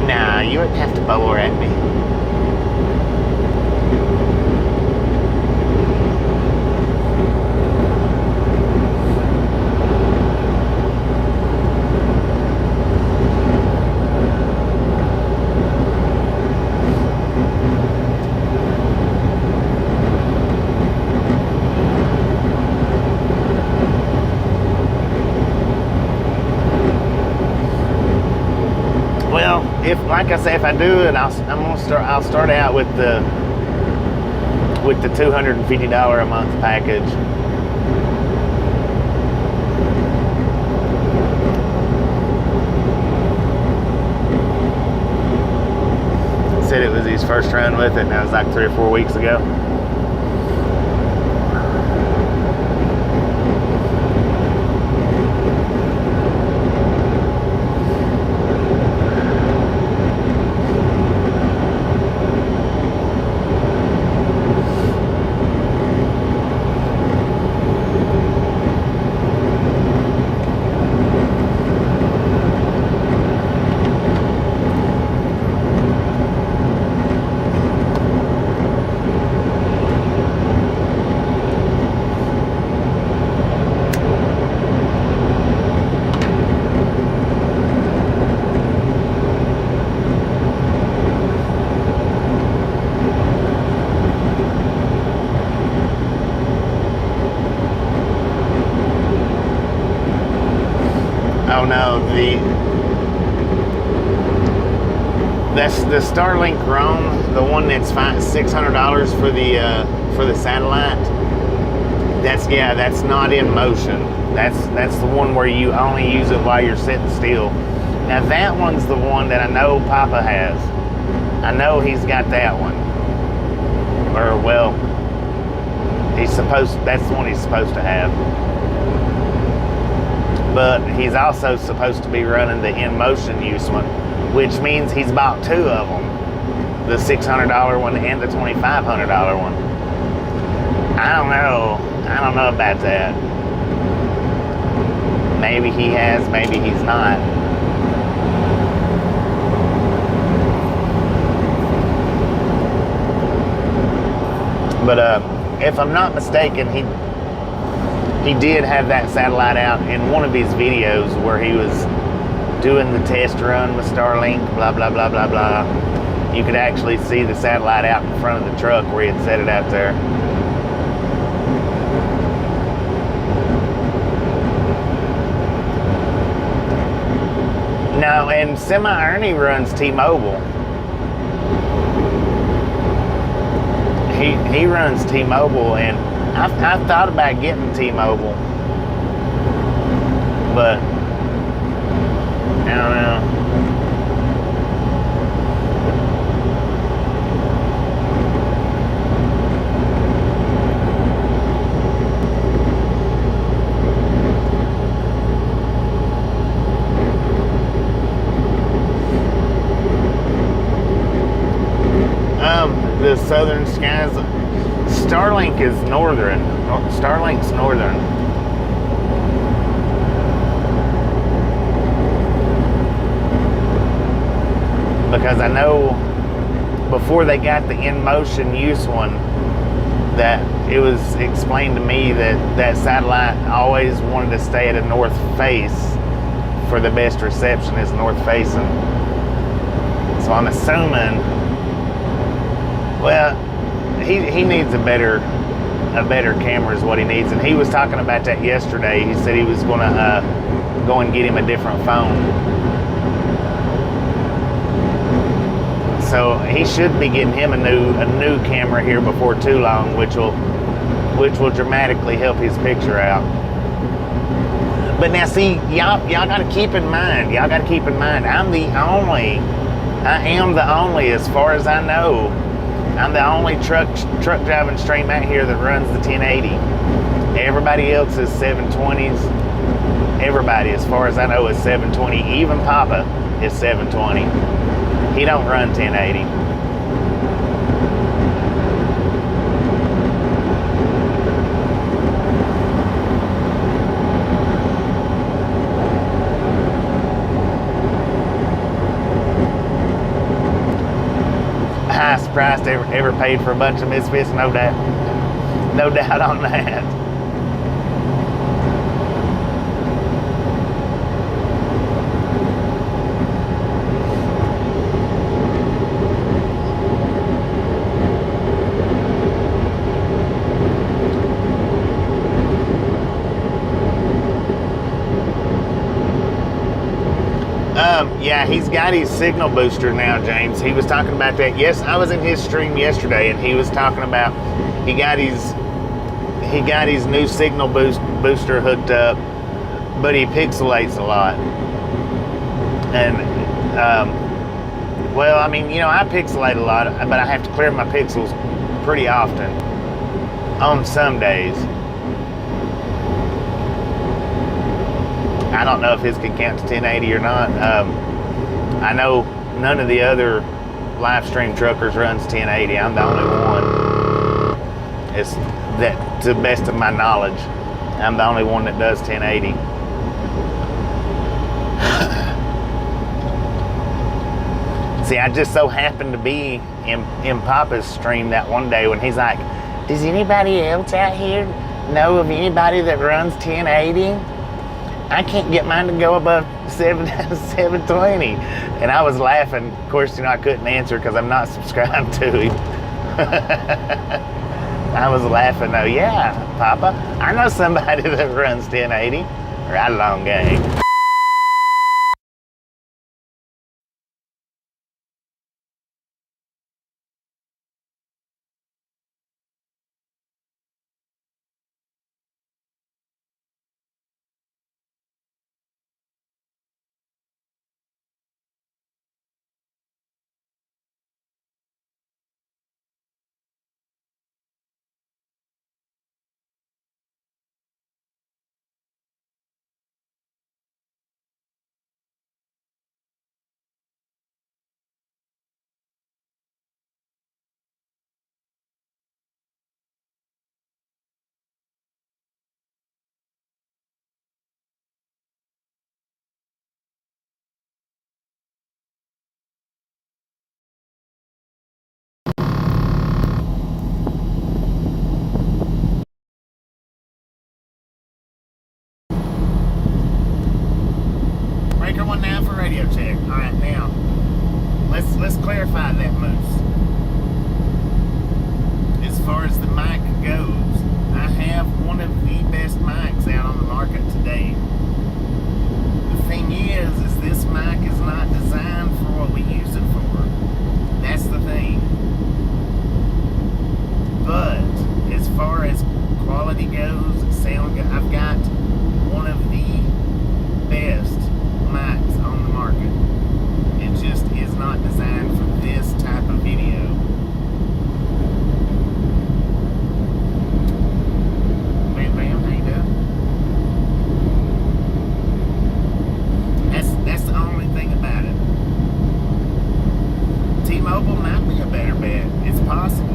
Nah, you wouldn't have to bubble at me. Like I say, if I do it, I'll start out with the $250 a month package. Said it was his first run with it, and that was like 3 or 4 weeks ago. no, that's the Starlink Roam, the one that's $600 for the satellite. That's not in motion. That's the one where you only use it while you're sitting still. Now that one's the one that I know Papa has. I know he's got that one. Or well, that's the one he's supposed to have. But he's also supposed to be running the in motion use one, which means he's bought two of them. The $600 one and the $2,500 one. I don't know about that. Maybe he has, maybe he's not. But if I'm not mistaken, he did have that satellite out in one of his videos where he was doing the test run with Starlink, blah, blah, blah, blah, blah. You could actually see the satellite out in front of the truck where he had set it out there. No, and Semi-Ernie runs T-Mobile. He runs T-Mobile, and I've thought about getting T-Mobile, but I don't know. The southern skies. Starlink is northern. Starlink's northern. Because I know before they got the in motion use one, that it was explained to me that satellite always wanted to stay at a north face for the best reception is north facing. So I'm assuming, well, he needs a better camera is what he needs, and he was talking about that yesterday. He said he was gonna go and get him a different phone. So he should be getting him a new camera here before too long, which will dramatically help his picture out. But now see, y'all gotta keep in mind, I am the only, as far as I know, I'm the only truck driving stream out here that runs the 1080. Everybody else is 720s. Everybody, as far as I know, is 720. Even Papa is 720. He don't run 1080. Highest price ever paid for a bunch of misfits, no doubt on that. Yeah, he's got his signal booster now, James. He was talking about that. Yes, I was in his stream yesterday, and he was talking about he got his new signal booster hooked up, but he pixelates a lot. And well, I mean, I pixelate a lot, but I have to clear my pixels pretty often on some days. I don't know if his can count to 1080 or not. I know none of the other live stream truckers runs 1080. I'm the only one. It's that, to the best of my knowledge, I'm the only one that does 1080. See, I just so happened to be in Papa's stream that one day when he's like, does anybody else out here know of anybody that runs 1080? I can't get mine to go above 720. And I was laughing. Of course, I couldn't answer because I'm not subscribed to him. I was laughing though. Yeah, Papa, I know somebody that runs 1080. Right along, gang. identify that moose. As far as the mic goes, I have one of the best mics out on the market today. The thing is this mic is not designed for what we use it for. That's the thing. But as far as quality goes, sound, I've got one of the best mics on the market. It just is not designed for this type of video. Bam, bam, how you doing? That's the only thing about it. T-Mobile might be a better bet. It's possible.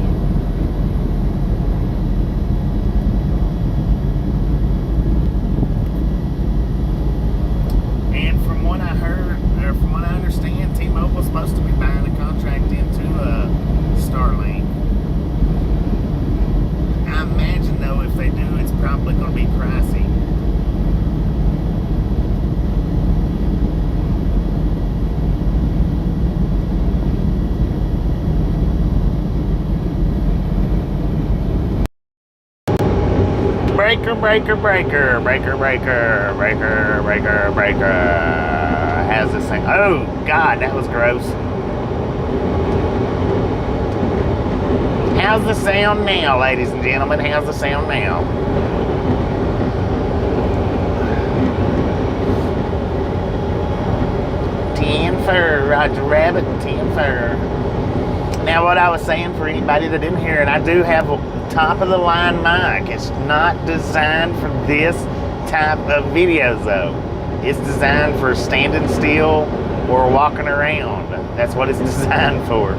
T-Mobile's supposed to be buying a contract into Starlink. I imagine though if they do, it's probably going to be pricey. Breaker, breaker, breaker, breaker, breaker, breaker, breaker, breaker. How's this thing? Oh, God, that was gross. How's the sound now, ladies and gentlemen? How's the sound now? Tin fur, Roger Rabbit, tin fur. Now, what I was saying for anybody that didn't hear it, I do have a top-of-the-line mic. It's not designed for this type of videos, though. It's designed for standing still or walking around. That's what it's designed for.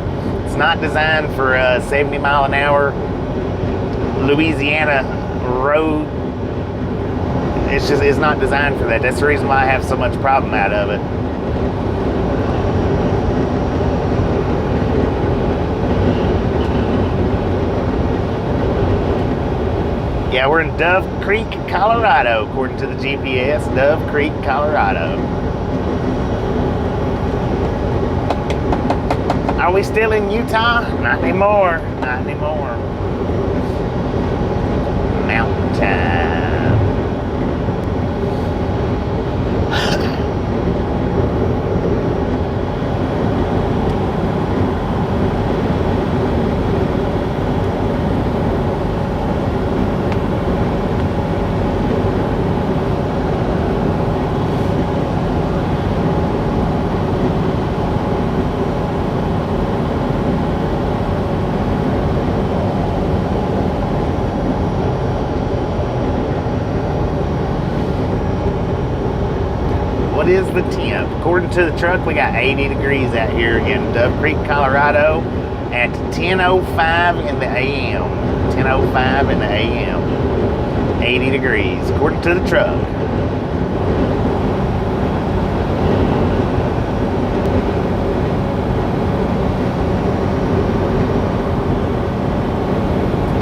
It's not designed for a 70 mile an hour Louisiana road. It's not designed for that. That's the reason why I have so much problem out of it. Yeah, we're in Dove Creek, Colorado, according to the GPS. Dove Creek, Colorado. Are we still in Utah? Not anymore. Not anymore. Mountain time. What is the temp? According to the truck, we got 80 degrees out here in Dove Creek, Colorado at 10:05 in the AM. 10:05 in the AM. 80 degrees, according to the truck.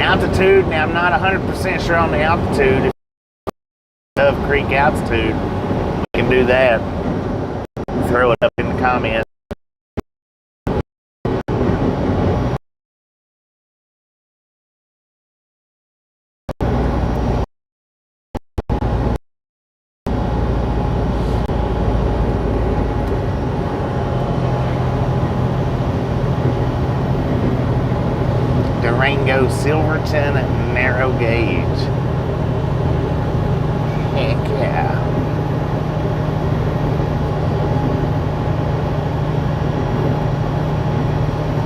Altitude, now I'm not 100% sure on the altitude. Dove Creek altitude. Can do that. Throw it up in the comments. Durango Silverton narrow gauge. Heck yeah.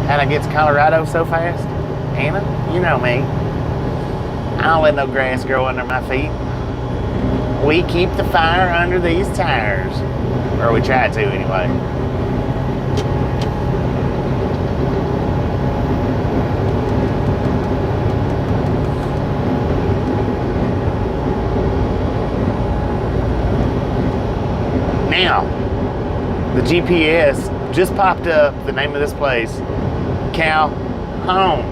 How'd I get to Colorado so fast? Anna, you know me. I don't let no grass grow under my feet. We keep the fire under these tires. Or we try to, anyway. Now, the GPS just popped up the name of this place. Cajon.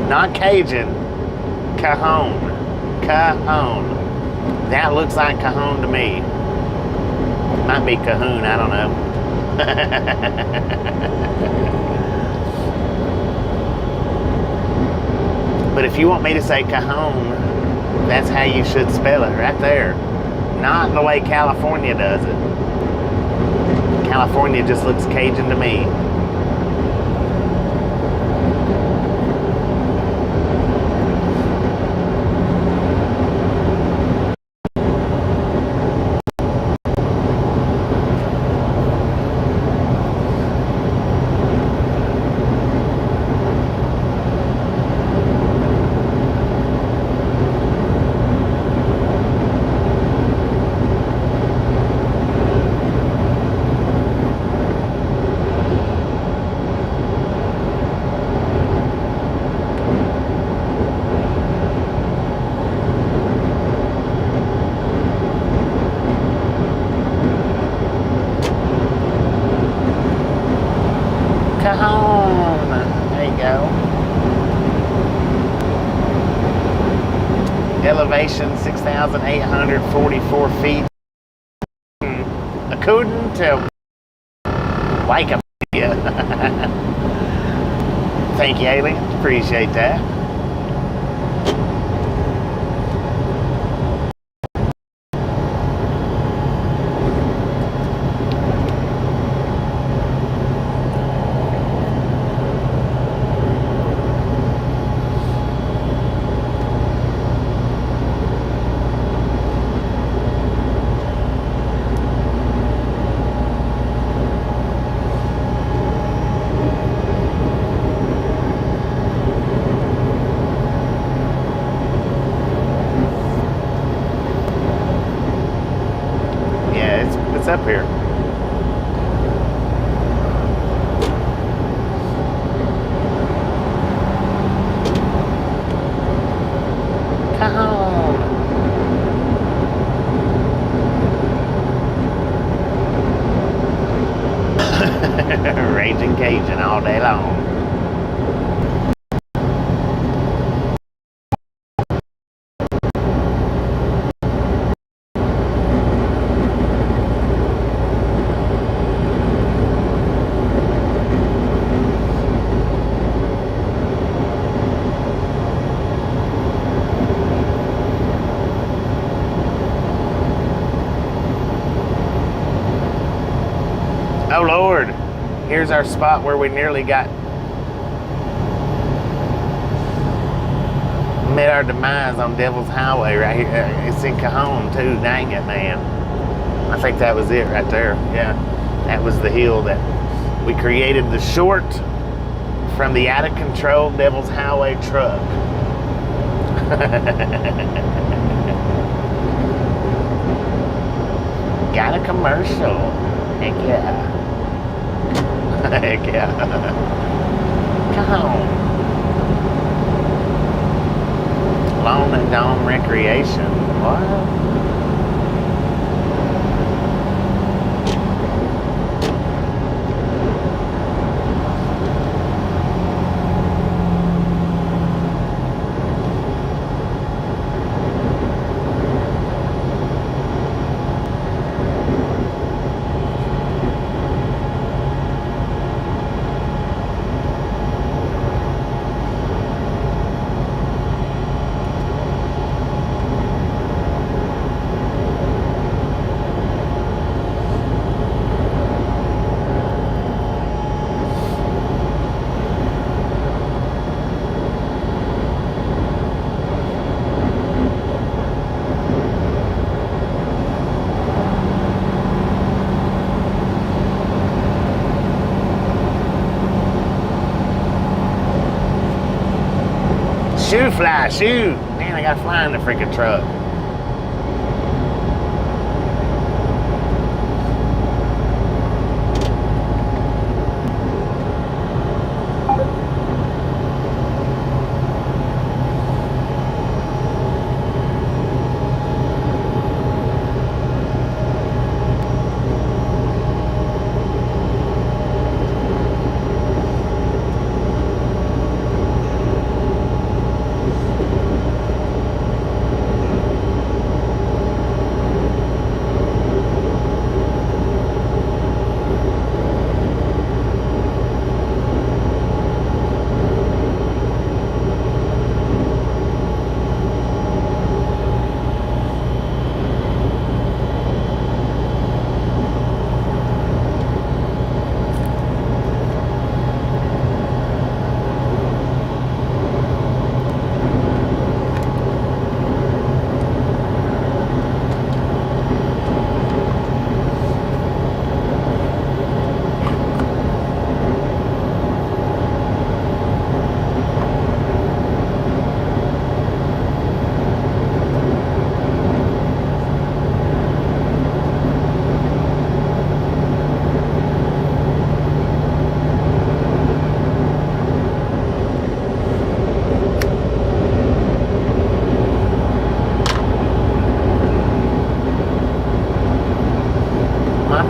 Not Cajun. Cajon. Cajon. That looks like Cajon to me. Might be Cahoon, I don't know. But if you want me to say Cajon, that's how you should spell it, right there. Not the way California does it. California just looks Cajun to me. Cajon. There you go. Elevation 6,844 feet. According to Wikipedia. Thank you, Alien. Appreciate that. It's up here. Cajon. Raging Cajun all day long. Oh Lord, here's our spot where we nearly met our demise on Devil's Highway right here. It's in Cajon too, dang it, man. I think that was it right there, yeah. That was the hill that we created the short from the out of control Devil's Highway truck. Got a commercial, heck yeah. Heck yeah. Come on. Lawn and Dome Recreation. What? Shoo fly, shoo. Man, I gotta fly in the freaking truck.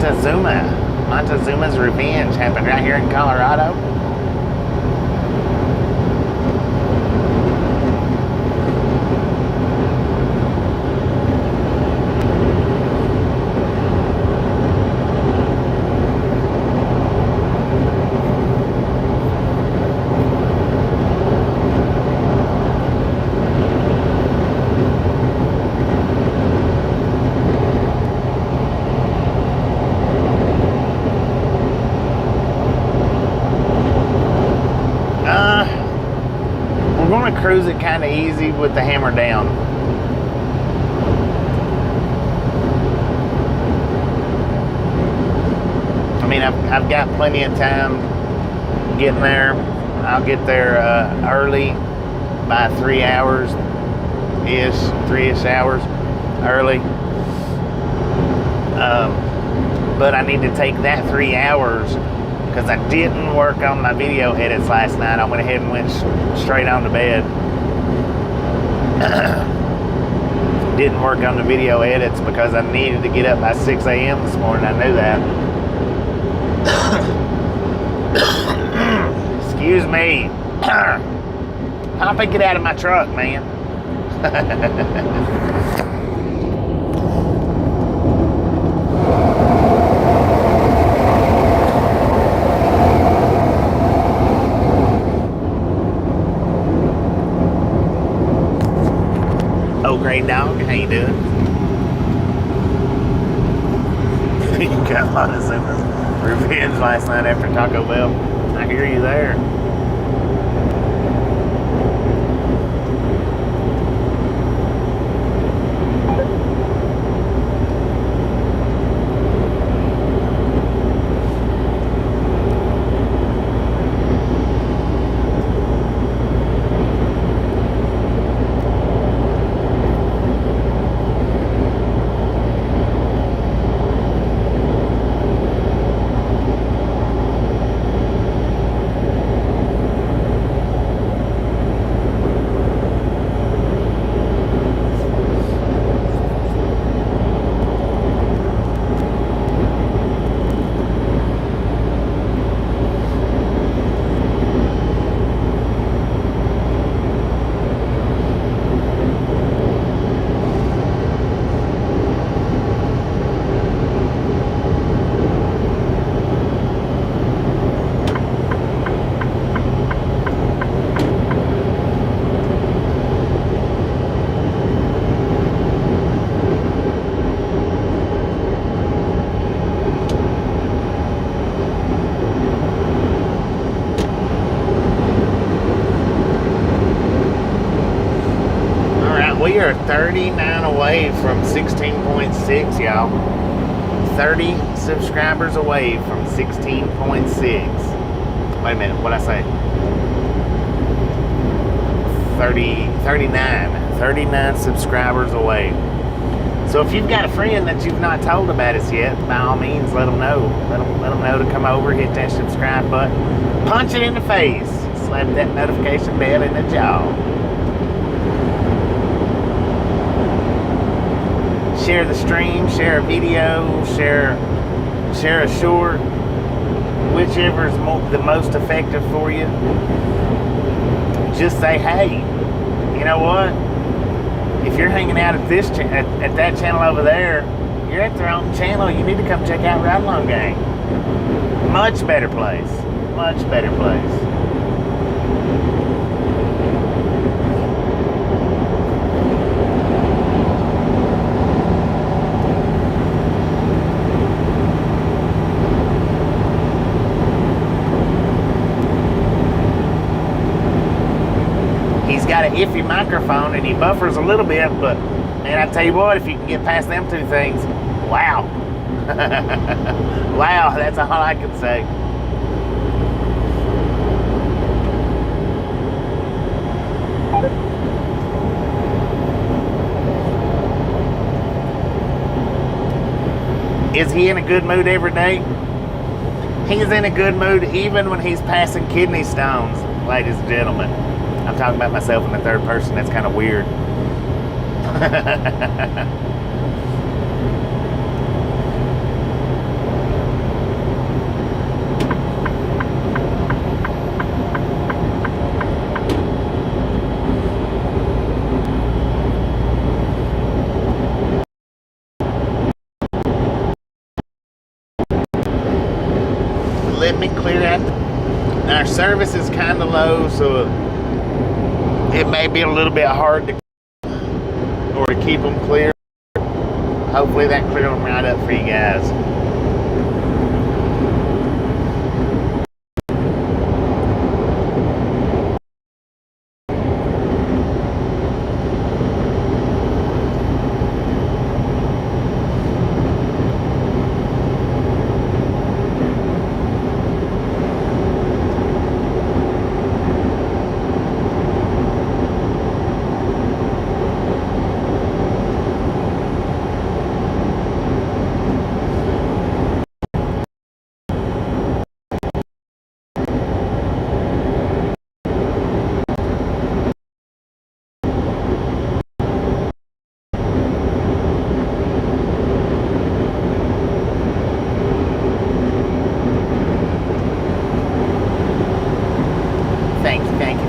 Montezuma's revenge happened right here in Colorado. Cruise it kind of easy with the hammer down. I mean, I've got plenty of time getting there. I'll get there early by 3 hours ish, 3-ish hours early. But I need to take that 3 hours because I didn't work on my video edits last night. I went ahead and went straight on to bed. Didn't work on the video edits because I needed to get up by 6 a.m. this morning. I knew that. Excuse me. Hop and get out of my truck, man. Guard Dog, how you doing? You got a lot of revenge last night after Taco Bell. I hear you there. We are 39 away from 16.6, y'all. 30 subscribers away from 16.6. Wait a minute, what'd I say? 39 subscribers away. So if you've got a friend that you've not told about us yet, by all means, let them know. Let them know to come over, hit that subscribe button, punch it in the face, slap that notification bell in the jaw. Share the stream, share a video, share a short, whichever is the most effective for you. Just say, hey, you know what? If you're hanging out at this at that channel over there, you're at the wrong channel. You need to come check out Ride Along Gang. Much better place. Much better place. He's got an iffy microphone and he buffers a little bit, but man, I tell you what, if you can get past them two things, wow. Wow, that's all I can say. Is he in a good mood every day? He's in a good mood even when he's passing kidney stones, ladies and gentlemen. I'm talking about myself in the third person. That's kind of weird. let me clear out. Our service is kind of low, so it may be a little bit hard to keep them clear. Hopefully that cleared them right up for you guys.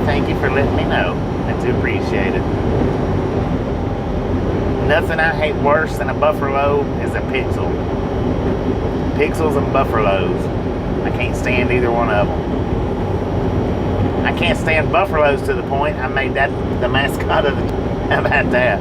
Thank you for letting me know. I do appreciate it. Nothing I hate worse than a buffer load is a pixel. Pixels and buffer loads. I can't stand either one of them. I can't stand buffer loads to the point I made that the mascot of the... How about that?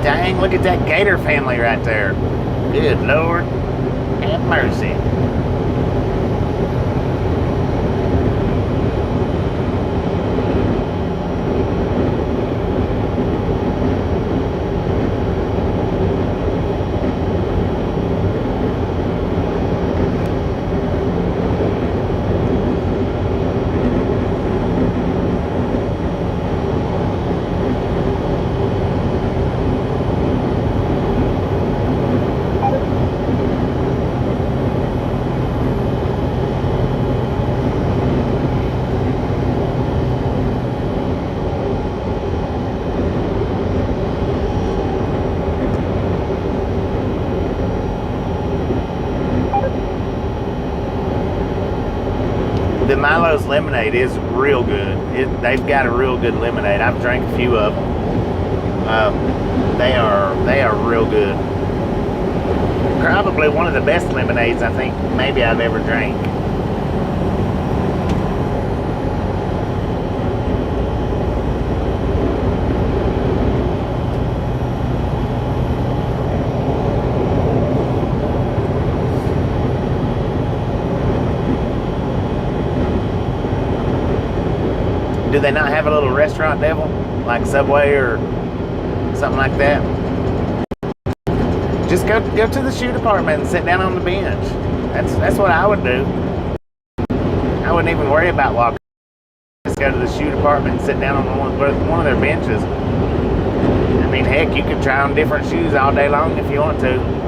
Dang, look at that gator family right there. Good Lord, have mercy. The Milo's lemonade is real good. They've got a real good lemonade. I've drank a few of them. They are real good. Probably one of the best lemonades I think maybe I've ever drank. Do they not have a little restaurant devil like Subway or something like that? Just go to the shoe department and sit down on the bench. That's what I would do. I wouldn't even worry about walking. Just go to the shoe department and sit down on one of their benches. I mean, heck, you could try on different shoes all day long if you want to.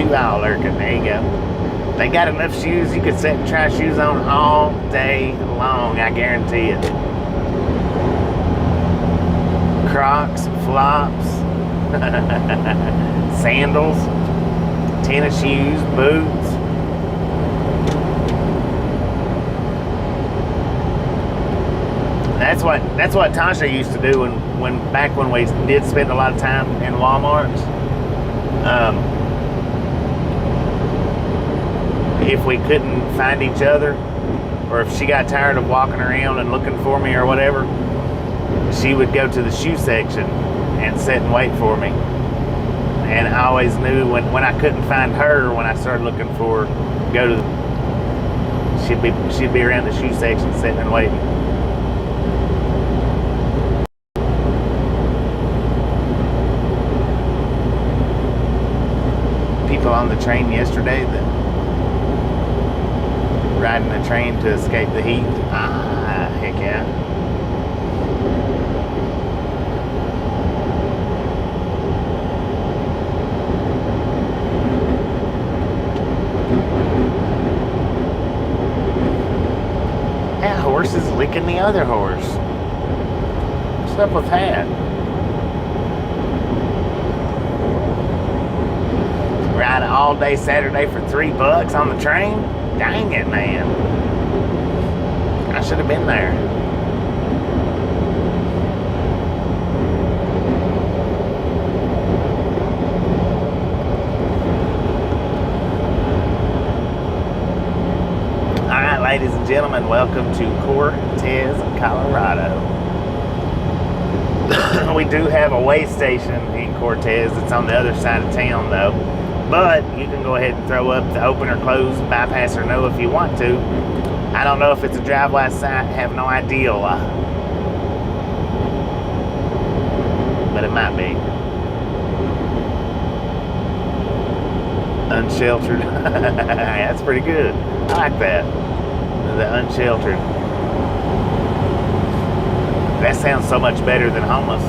shoe aisle lurking. There you go. They got enough shoes you could sit and try shoes on all day long, I guarantee it. Crocs, flops, sandals, tennis shoes, boots. That's what Tasha used to do when back when we did spend a lot of time in Walmarts. If we couldn't find each other, or if she got tired of walking around and looking for me or whatever, she would go to the shoe section and sit and wait for me. And I always knew when I couldn't find her, when I started looking for her, she'd be around the shoe section sitting and waiting. People on the train yesterday that riding the train to escape the heat. Ah, heck yeah. That horse is licking the other horse. What's up with that? Ride all day Saturday for $3 on the train? Dang it, man. I should have been there. All right, ladies and gentlemen, welcome to Cortez, Colorado. We do have a way station in Cortez. It's on the other side of town, though. But you can go ahead and throw up the open or close, bypass or no if you want to. I don't know if it's a drive-by site, have no idea. But it might be. Unsheltered. That's pretty good. I like that. The unsheltered. That sounds so much better than homeless.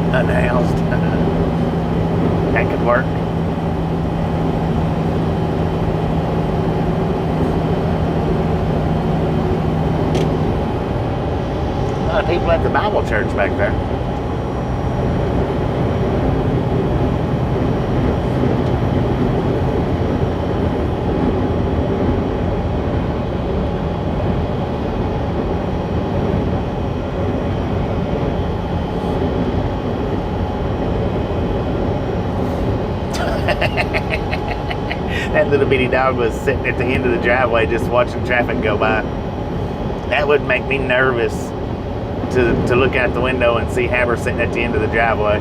Unhoused. That could work. A lot of people at the Bible church back there. That little bitty dog was sitting at the end of the driveway just watching traffic go by. That would make me nervous to look out the window and see Haber sitting at the end of the driveway.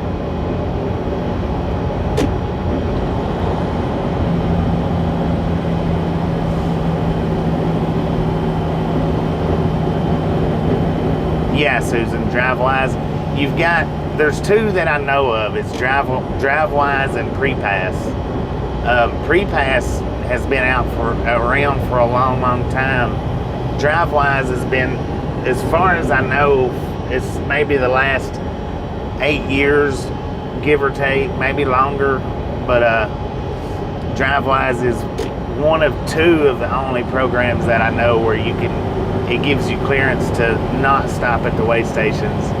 Yeah, Susan, DriveWise. There's two that I know of. It's DriveWise and Pre-Pass. Pre-Pass has been around for a long, long time. DriveWise has been, as far as I know, it's maybe the last 8 years, give or take, maybe longer. But DriveWise is one of two of the only programs that I know where it gives you clearance to not stop at the way stations.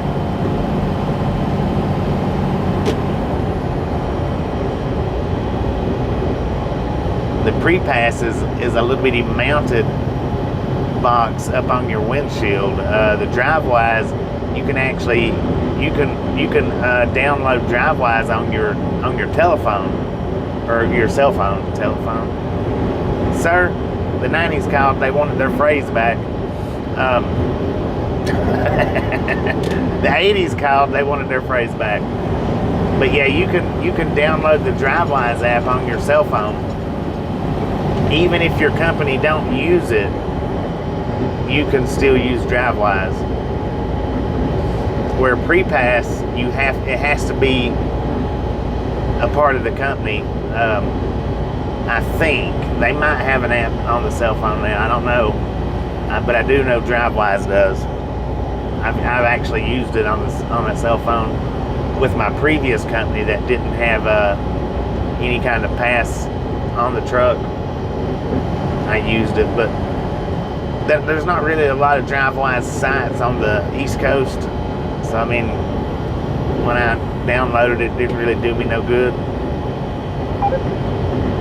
The Pre-Pass is a little bitty mounted box up on your windshield. The DriveWise, you can download DriveWise on your telephone or your cell phone. Telephone, sir. The 90s called. They wanted their phrase back. The 80s called, they wanted their phrase back. But yeah, you can download the DriveWise app on your cell phone. Even if your company don't use it, you can still use DriveWise. Where pre-pass, it has to be a part of the company. I think they might have an app on the cell phone now. I don't know, but I do know DriveWise does. I've actually used it on a cell phone with my previous company that didn't have any kind of pass on the truck. I used it, but there's not really a lot of DriveWise sites on the East Coast. So I mean, when I downloaded it, it didn't really do me no good.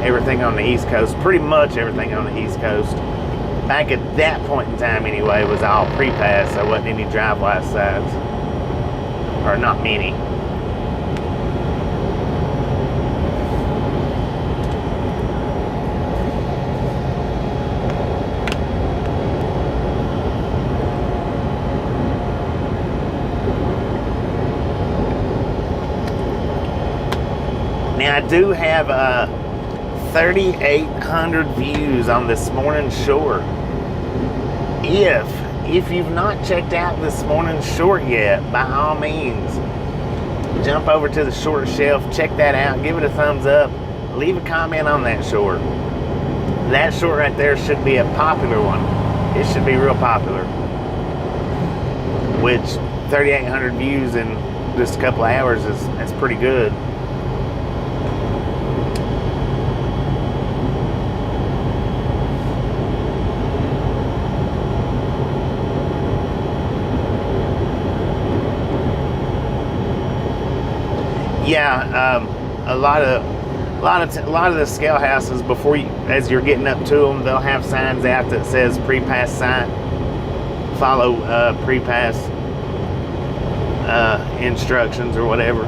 Everything on the East Coast, pretty much everything on the East Coast, back at that point in time anyway, was all pre-pass. There wasn't any DriveWise sites, or not many. Now I do have 3,800 views on this morning's short. If you've not checked out this morning's short yet, by all means, jump over to the short shelf, check that out, give it a thumbs up, leave a comment on that short. That short right there should be a popular one. It should be real popular. Which 3,800 views in just a couple of hours that's pretty good. Yeah, a lot of the scale houses, as you're getting up to them, they'll have signs out that says pre-pass site, follow pre-pass instructions or whatever.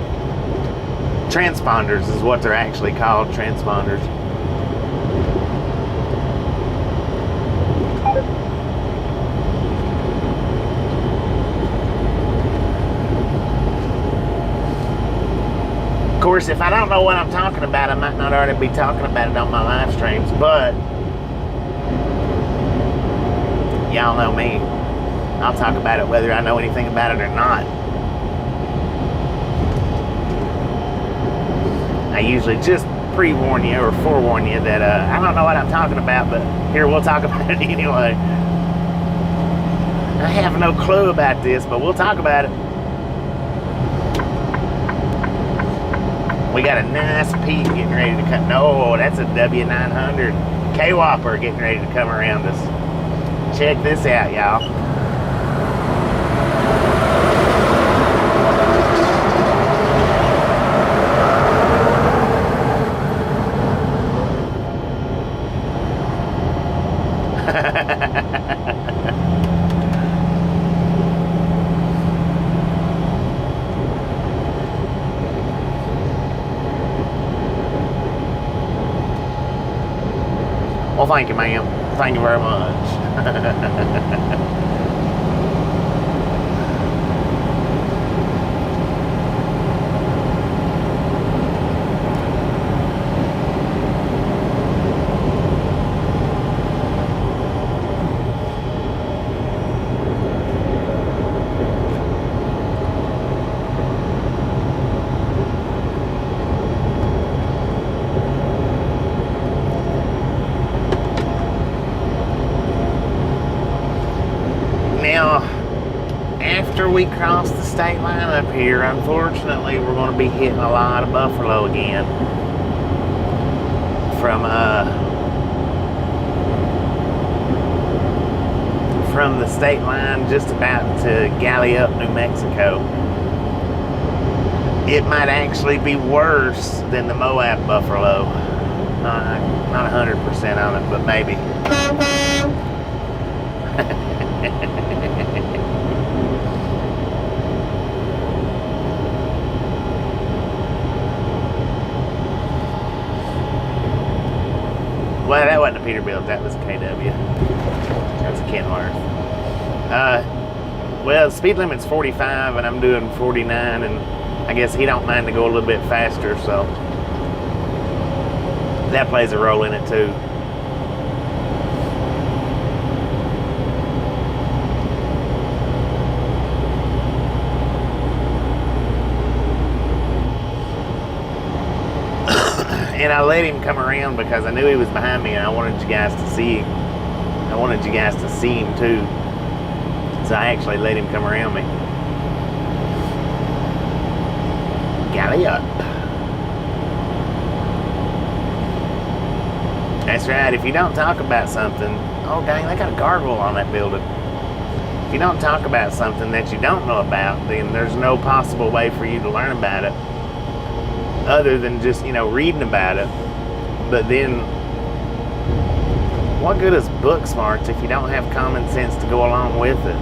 Transponders is what they're actually called, transponders. Of course, if I don't know what I'm talking about, I might not already be talking about it on my live streams, but y'all know me. I'll talk about it whether I know anything about it or not. I usually just pre-warn you or forewarn you that I don't know what I'm talking about, but here, we'll talk about it anyway. I have no clue about this, but we'll talk about it. We got a nice peak getting ready to come. No, that's a W900 K-Whopper getting ready to come around us. Check this out, y'all. Well, thank you, ma'am. Thank you very much. After we cross the state line up here, unfortunately, we're going to be hitting a lot of buffalo again from the state line just about to Gallup, New Mexico. It might actually be worse than the Moab buffalo. Not 100% on it, but maybe. Well, that wasn't a Peterbilt, that was a KW. That was a Kenworth. Well, the speed limit's 45 and I'm doing 49, and I guess he don't mind to go a little bit faster, so that plays a role in it too. And I let him come around because I knew he was behind me and I wanted you guys to see him. I wanted you guys to see him too. So I actually let him come around me. Galley up. That's right, if you don't talk about something, oh dang, they got a guardrail on that building. If you don't talk about something that you don't know about, then there's no possible way for you to learn about it other than just, you know, reading about it. But then, what good is book smarts if you don't have common sense to go along with it?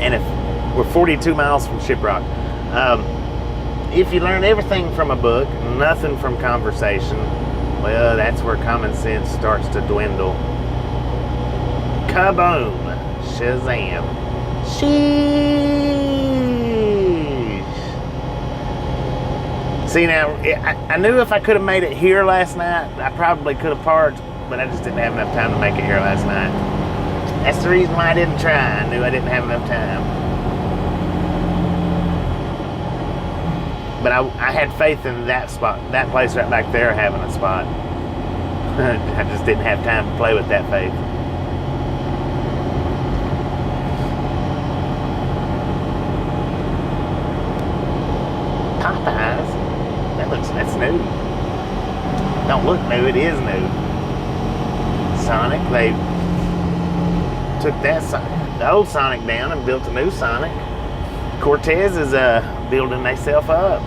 And if we're 42 miles from Shiprock, if you learn everything from a book, nothing from conversation, well, that's where common sense starts to dwindle. Kaboom! Shazam! Sheesh! See, now, I knew if I could have made it here last night, I probably could have parked, but I just didn't have enough time to make it here last night. That's the reason why I didn't try. I knew I didn't have enough time. But I had faith in that spot, that place right back there having a spot. I just didn't have time to play with that faith. Popeyes? That's new. Don't look new, it is new. Sonic, they took the old Sonic down and built a new Sonic. Cortez is building themselves up.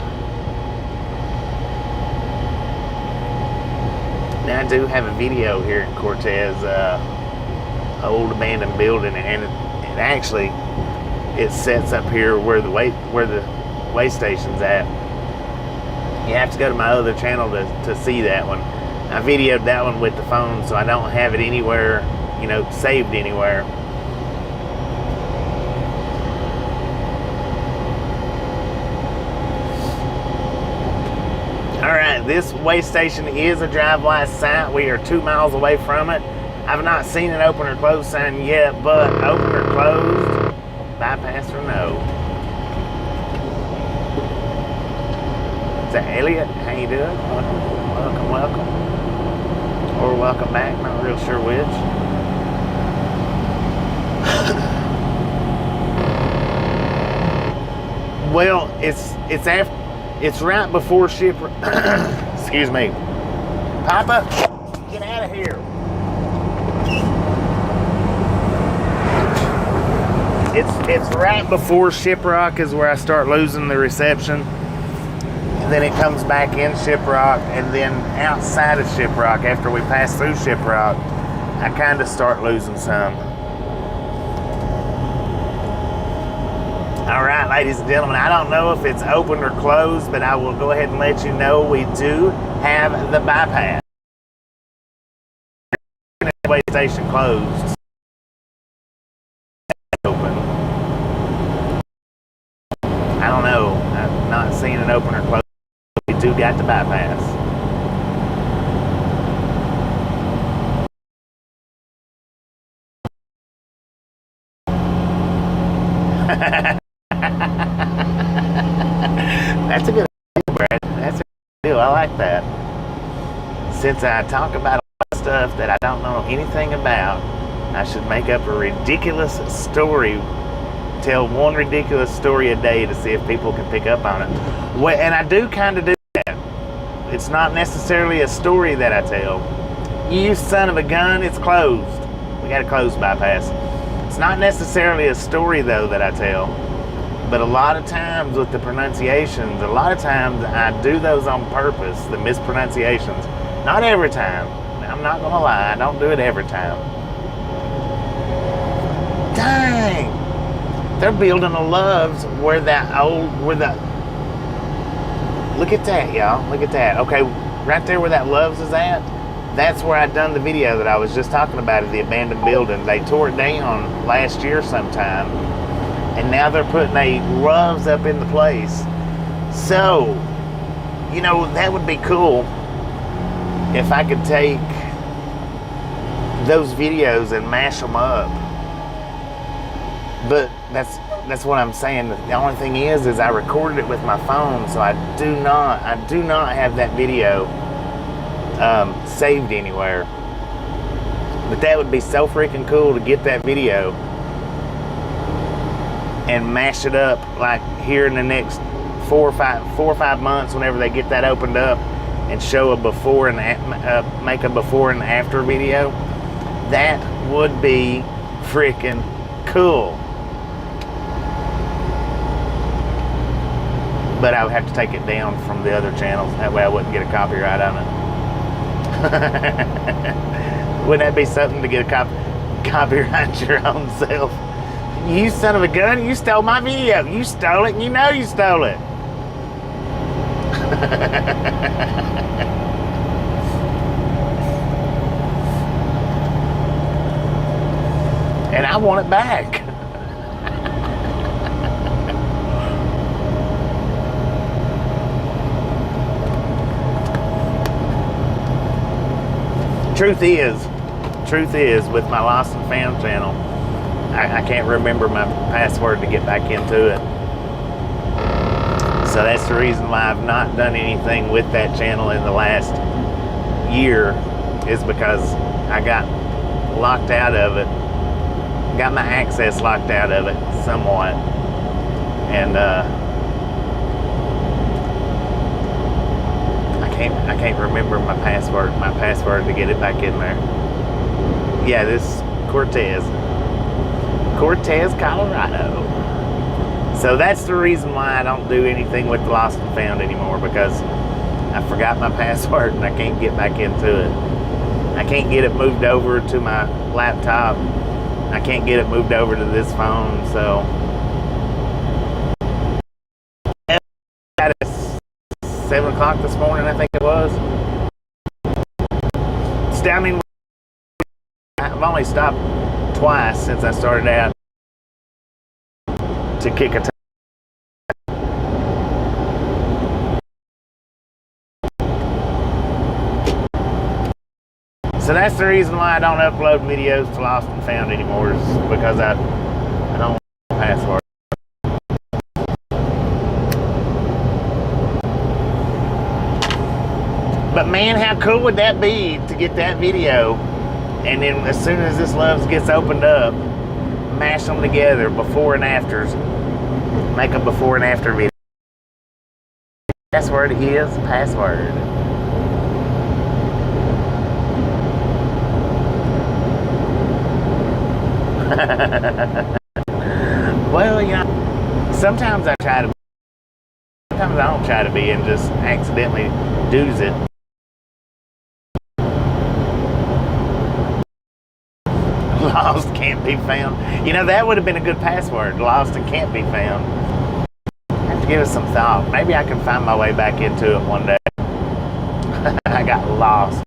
Now I do have a video here in Cortez, old abandoned building, and it actually sets up here where the way station's at. You have to go to my other channel to see that one. I videoed that one with the phone, so I don't have it anywhere, you know, saved anywhere. Alright, this way station is a drive-by site. We are 2 miles away from it. I've not seen an open or closed sign yet, but open or closed, bypass or no. Is that Elliot? How you doing? Welcome. Or welcome back, not real sure which. Well, it's right before excuse me. Papa, get out of here. It's right before Shiprock is where I start losing the reception. And then it comes back in Shiprock, and then outside of Shiprock, after we pass through Shiprock, I kind of start losing some. All right, ladies and gentlemen, I don't know if it's open or closed, but I will go ahead and let you know we do have the bypass. Way station closed. Open. I don't know. I've not seen an open or closed. We do got the bypass. That's a good deal, Brad. That's a good deal. I like that. Since I talk about a lot of stuff that I don't know anything about, I should make up a ridiculous story. Tell one ridiculous story a day to see if people can pick up on it. Well, and I do kind of do that. It's not necessarily a story that I tell. You son of a gun, it's closed. We got a closed bypass. It's not necessarily a story, though, that I tell. But a lot of times with the pronunciations, a lot of times I do those on purpose, the mispronunciations. Not every time. I'm not going to lie. I don't do it every time. Dang! They're building a Love's where look at that, y'all. Look at that. Okay, right there where that Love's is at, That's where I'd done the video that I was just talking about of the abandoned building. They tore it down last year sometime, and now they're putting a Love's up in the place. So, you know, that would be cool if I could take those videos and mash them up. But that's what I'm saying. The only thing is I recorded it with my phone, so I do not have that video saved anywhere. But that would be so freaking cool to get that video and mash it up like here in the next 4 or 5 months, whenever they get that opened up, and show a before and make a before and after video. That would be freaking cool. But I would have to take it down from the other channels. That way I wouldn't get a copyright on it. Wouldn't that be something to get a copyright your own self? You son of a gun, you stole my video. You stole it and you know you stole it. And I want it back. Truth is, with my Lost and Found channel, I can't remember my password to get back into it. So that's the reason why I've not done anything with that channel in the last year, is because I got locked out of it. Got my access locked out of it somewhat. And I can't remember my password to get it back in there. Yeah, this Cortez, Colorado. So that's the reason why I don't do anything with the Lost and Found anymore, because I forgot my password and I can't get back into it. I can't get it moved over to my laptop. I can't get it moved over to this phone, so at 7 o'clock this morning, I think it was. I mean, I've only stopped twice since I started out to kick a time. So that's the reason why I don't upload videos to Lost and Found anymore, is because I don't want a password. But man, how cool would that be to get that video, and then as soon as this Loves gets opened up, mash them together, before and afters, make a before and after video. Password is password. Well, you know, sometimes I don't try to be, and just accidentally do's it. Lost can't be found. You know, that would have been a good password. Lost and can't be found. I have to give it some thought. Maybe I can find my way back into it one day. I got lost.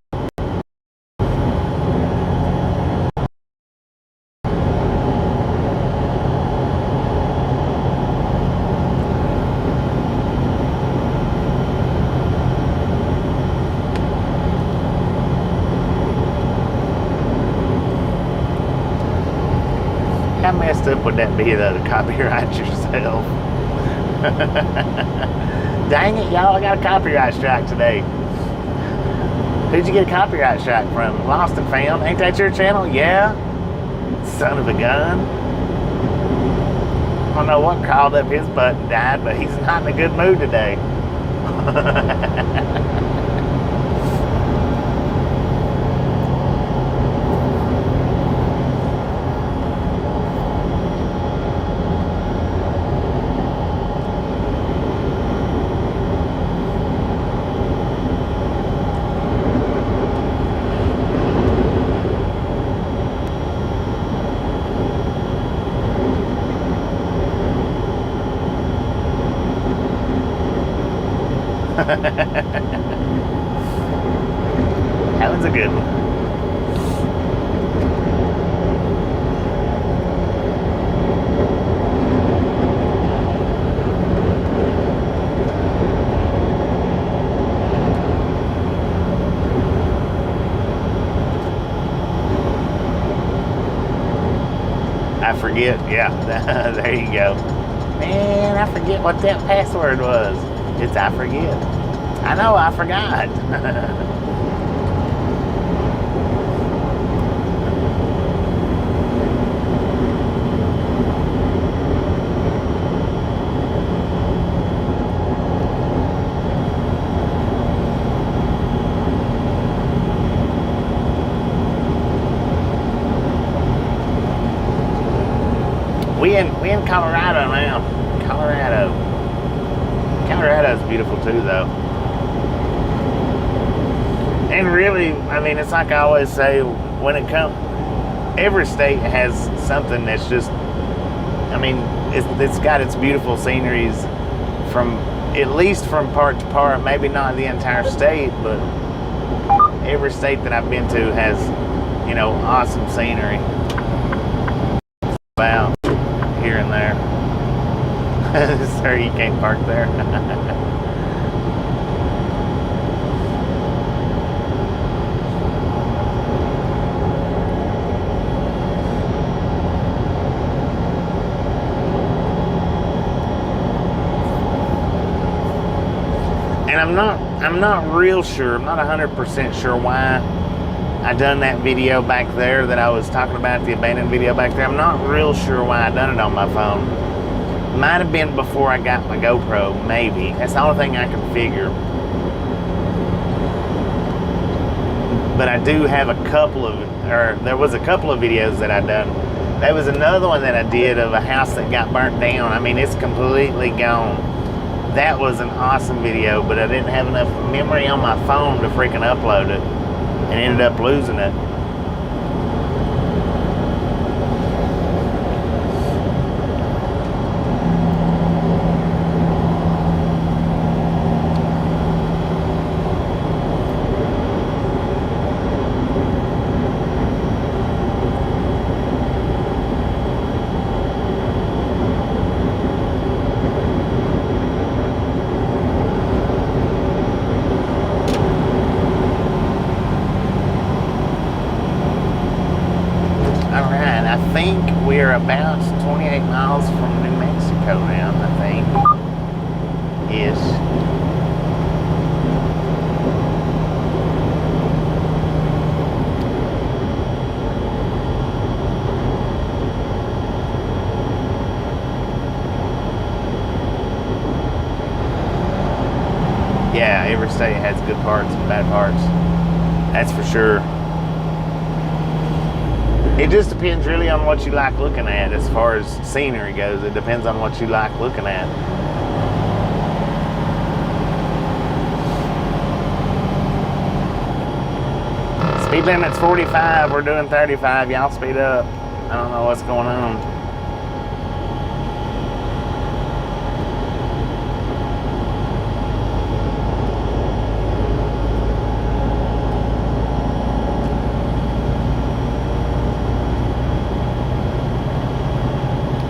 How messed up would that be, though, to copyright yourself? Dang it, y'all, I got a copyright strike today. Who'd you get a copyright strike from? Lost and Found? Ain't that your channel? Yeah? Son of a gun. I don't know what crawled up his butt and died, but he's not in a good mood today. That was a good one. I forget, yeah, there you go. Man, I forget what that password was. It's I forget. I know, I forgot. We in Colorado now. Colorado's beautiful too, though. And really, I mean, it's like I always say, when it comes, every state has something that's just, I mean, it's got its beautiful sceneries from, at least from part to part, maybe not the entire state, but every state that I've been to has, you know, awesome scenery. Wow. Here and there. Sir, you can't park there. And I'm not real sure, I'm not 100% sure why I done that video back there that I was talking about, the abandoned video back there. I'm not real sure why I done it on my phone. Might have been before I got my GoPro, maybe. That's the only thing I can figure. But I do have there was a couple of videos that I done. There was another one that I did of a house that got burnt down. I mean, it's completely gone. That was an awesome video, but I didn't have enough memory on my phone to freaking upload it. And ended up losing it. I think we're about 28 miles from New Mexico now, I think. Ish. Yeah, every state has good parts and bad parts. That's for sure. It just depends really on what you like looking at as far as scenery goes. It depends on what you like looking at. Speed limit's 45, we're doing 35. Y'all speed up. I don't know what's going on.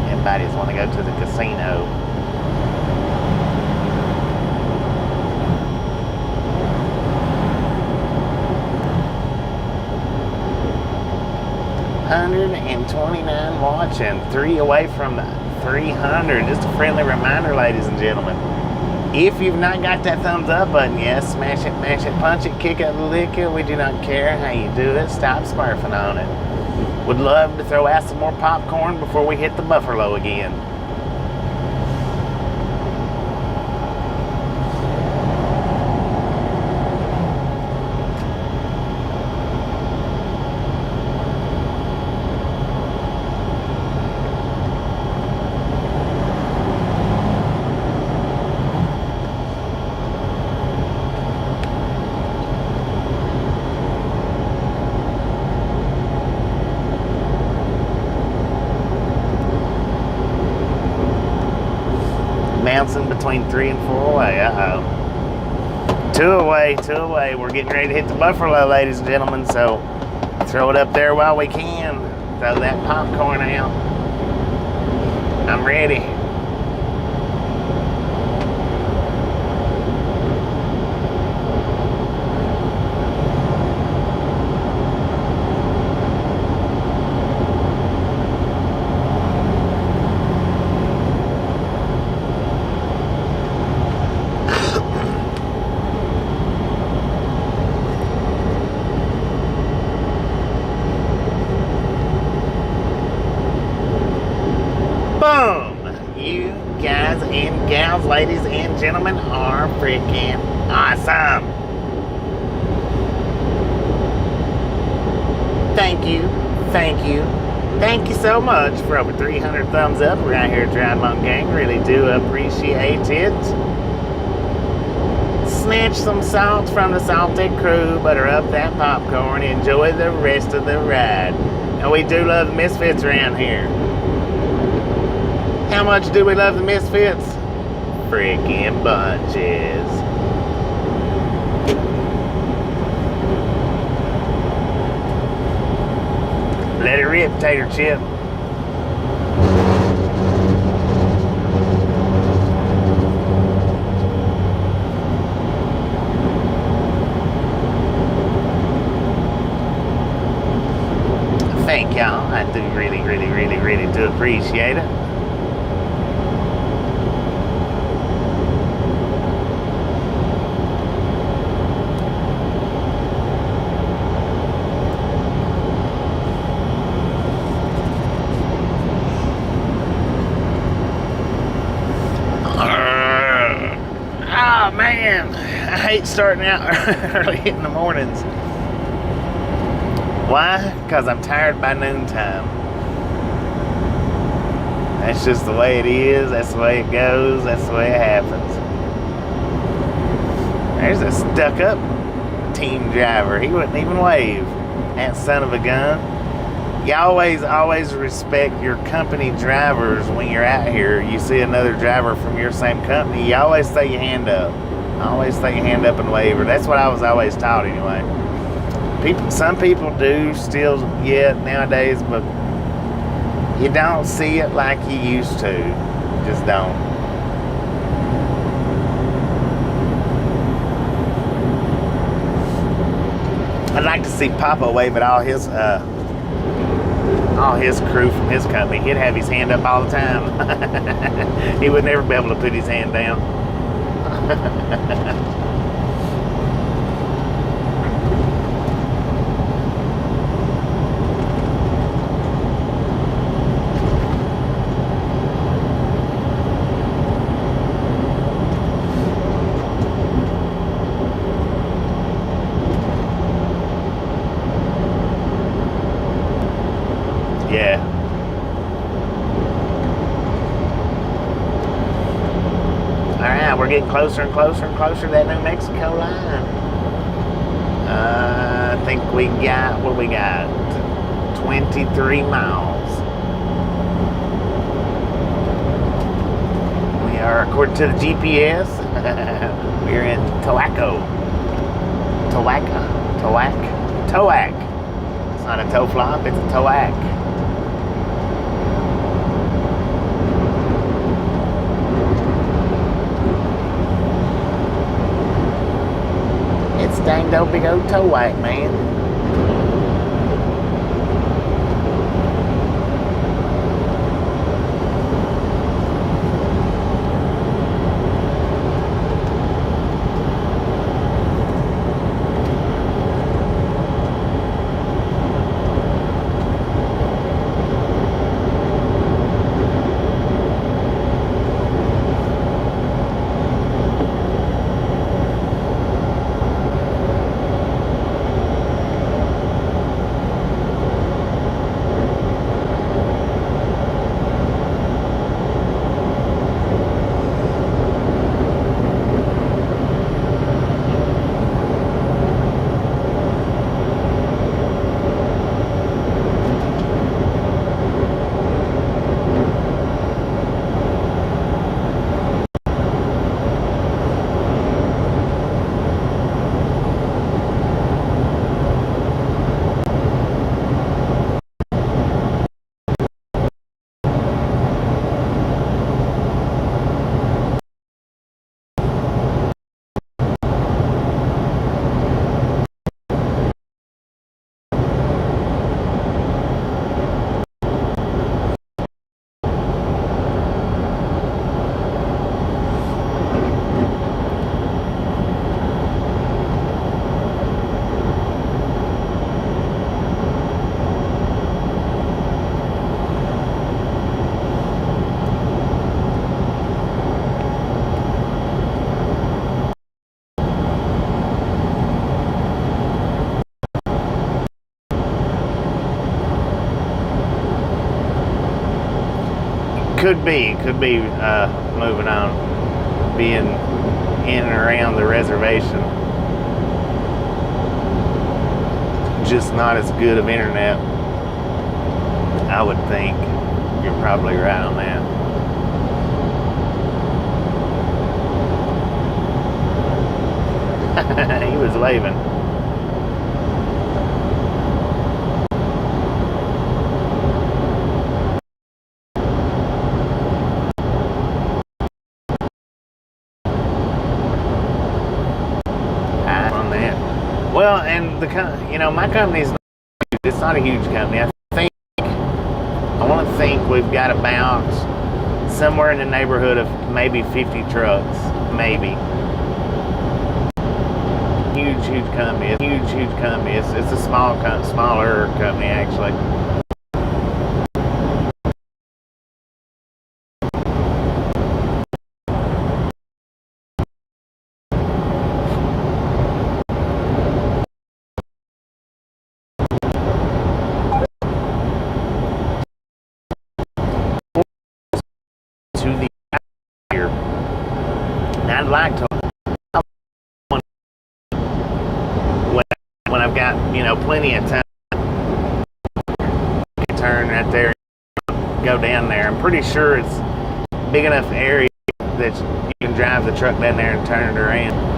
Everybody's want to go to the casino. $129 watching, 3 away from 300. Just a friendly reminder, ladies and gentlemen. If you've not got that thumbs up button yet, smash it, mash it, punch it, kick it, lick it. We do not care how you do it. Stop smurfing on it. Would love to throw out some more popcorn before we hit the Buffalo again. Bouncing between 3 and 4 away. Uh-oh. Two away. We're getting ready to hit the buffalo, ladies and gentlemen, so throw it up there while we can. Throw that popcorn out. I'm ready. Ladies and gentlemen, are freaking awesome. Thank you so much for over 300 thumbs up around here at Dry Monk Gang. Really do appreciate it. Snatch some salt from the salted crew, butter up that popcorn, enjoy the rest of the ride. And we do love the Misfits around here. How much do we love the Misfits? Freaking bunches. Let it rip, tater chip. Thank y'all. I do really do appreciate it. I hate starting out early in the mornings. Why? Because I'm tired by noontime. That's just the way it is. That's the way it goes. That's the way it happens. There's a stuck-up team driver. He wouldn't even wave. That son of a gun. You always respect your company drivers when you're out here. You see another driver from your same company, you always throw your hand up. Always throw your hand up and wave. Or that's what I was always taught anyway. Some people do still yet nowadays, but you don't see it like you used to. You just don't. I'd like to see Papa wave at all his crew from his company. He'd have his hand up all the time. He would never be able to put his hand down. Yeah. Alright, we're getting closer and closer and closer to that New Mexico line. I think we got, what we got? 23 miles. We are, according to the GPS, we're in Towac. It's not a toe flop, it's a Towac. Dang old big old Towac, man. Could be moving on, being in and around the reservation. Just not as good of internet, I would think. You're probably right on that. He was waving. On that. Well, and my company's it's not a huge company. I want to think we've got about somewhere in the neighborhood of maybe 50 trucks, maybe. Huge company. Huge company. It's a smaller company actually. To the here, and I'd like to when I've got plenty of time. Turn right there, go down there. I'm pretty sure it's big enough area that you can drive the truck down there and turn it around.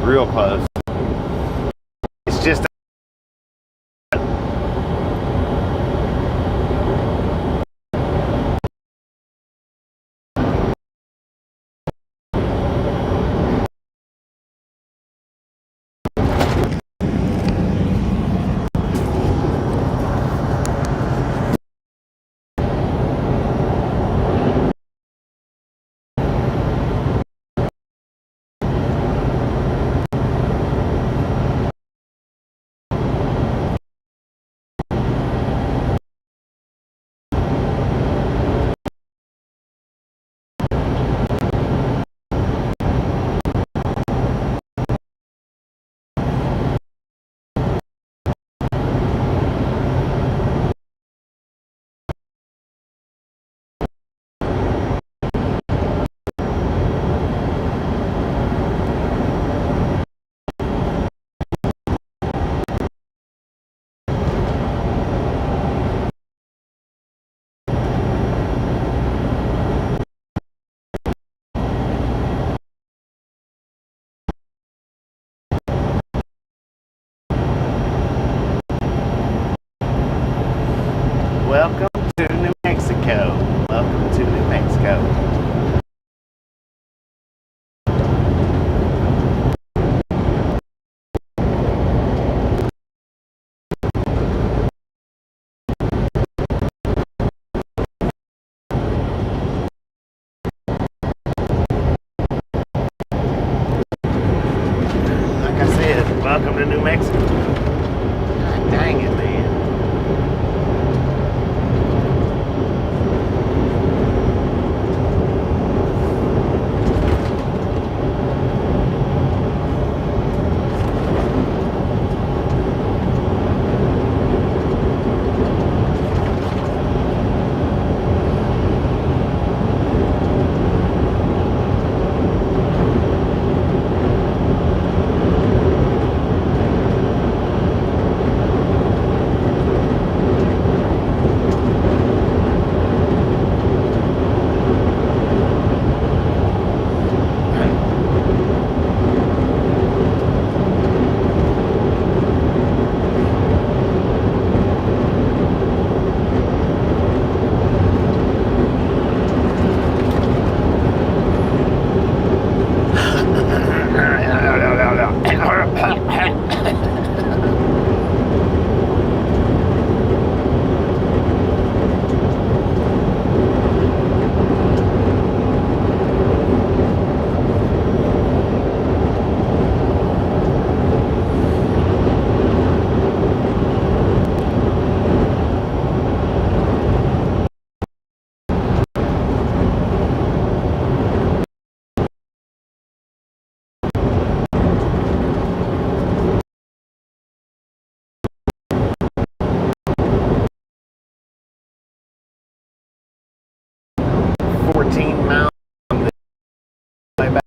Real close. It's just Welcome to New Mexico. Welcome to New Mexico. Like I said, welcome to New Mexico. God dang it, man. Miles on the way back.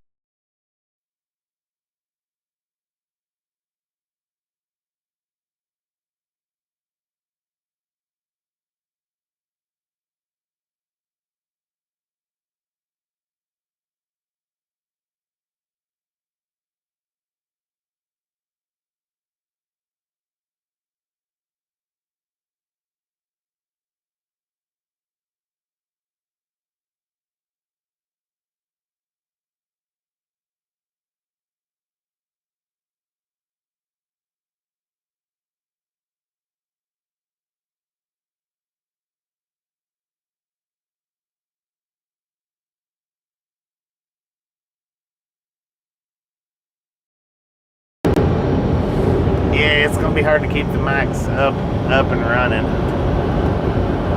Yeah, it's gonna be hard to keep the mics up and running.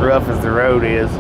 Rough as the road is.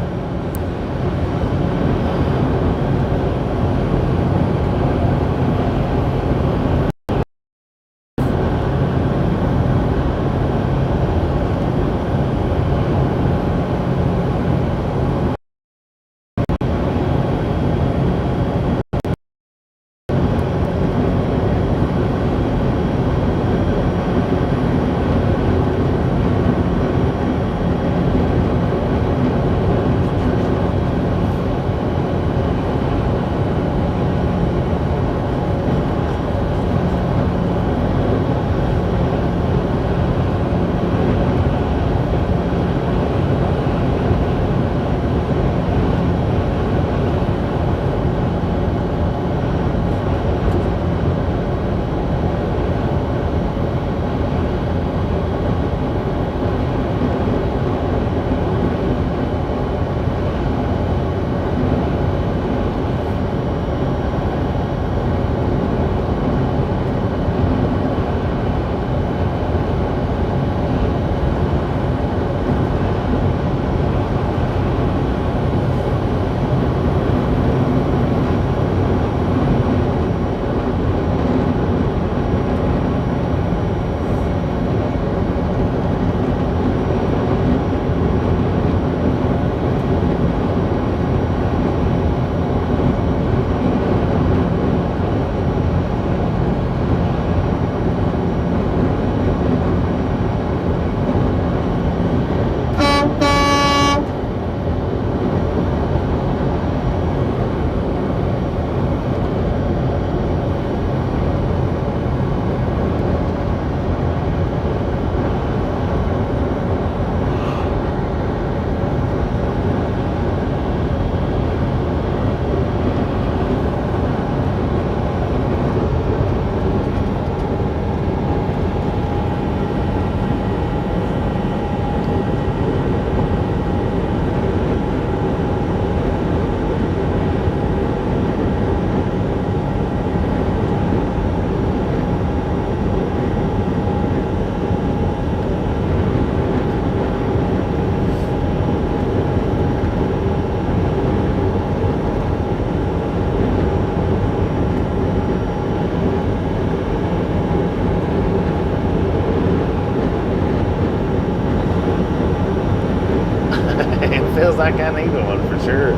like I need one for sure.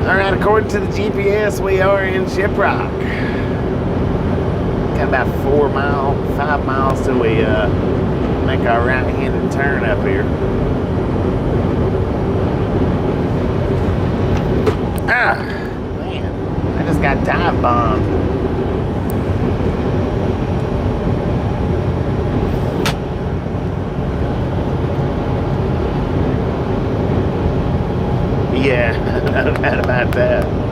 Alright, according to the GPS, we are in Shiprock. Got about 5 miles till we make our right-handed turn up here. Ah, man, I just got dive bombed. Yeah, no doubt about that.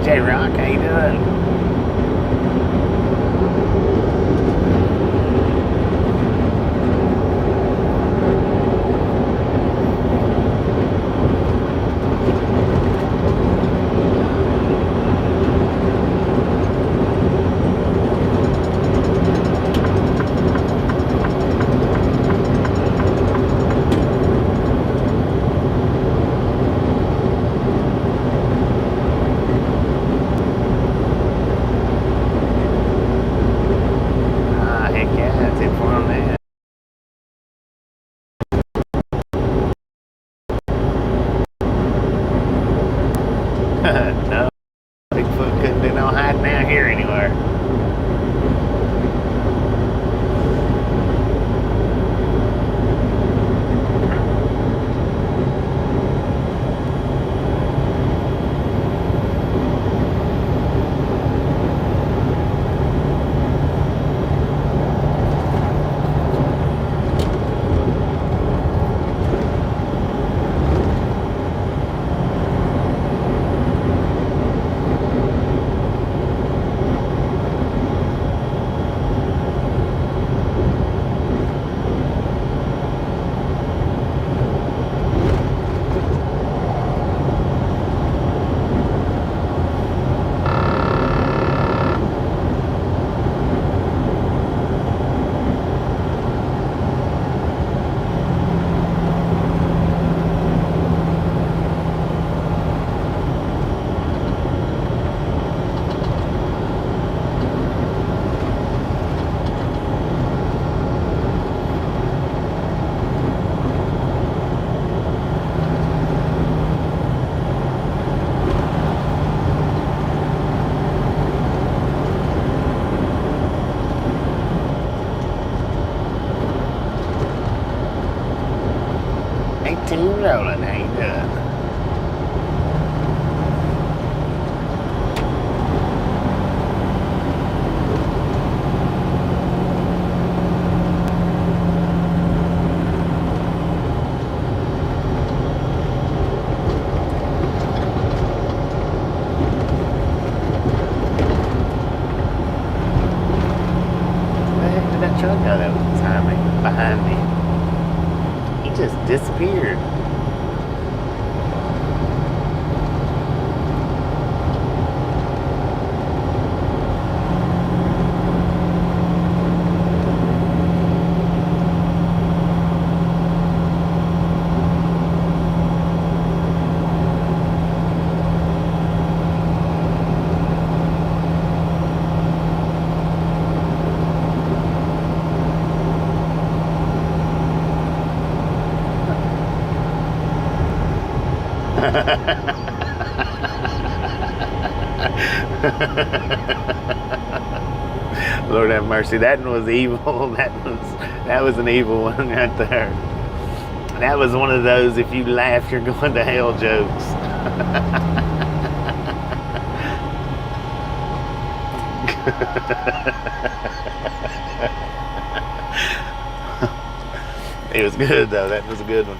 J-Rock, how you doing? No, Bigfoot couldn't do no hiding out here anywhere. Rolling, how you doing? Where the heck did that truck go that was behind me? He just disappeared. Lord have mercy. That one was evil. That was an evil one right there. That was one of those, if you laugh, you're going to hell jokes. It was good though. That was a good one.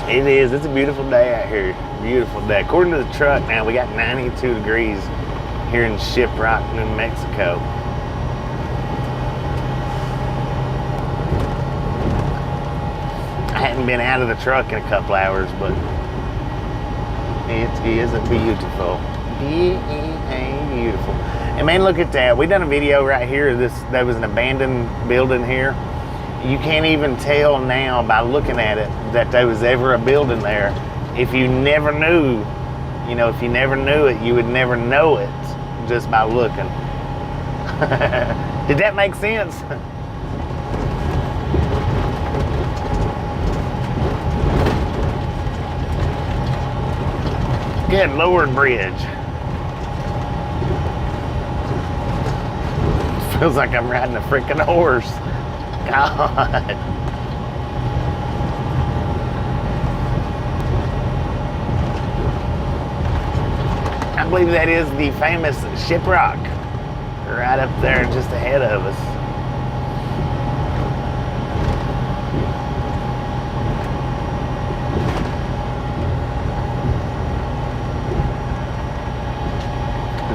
It is. It's a beautiful day out here. Beautiful day. According to the truck now, we got 92 degrees here in Shiprock, New Mexico. I hadn't been out of the truck in a couple hours, but it is beautiful. Beautiful. And man, look at that. We done a video right here. There was an abandoned building here. You can't even tell now by looking at it that there was ever a building there. If you never knew, you know, if you never knew it, you would never know it just by looking. Did that make sense? Good Lord, bridge. Feels like I'm riding a freaking horse. God. I believe that is the famous Shiprock right up there just ahead of us.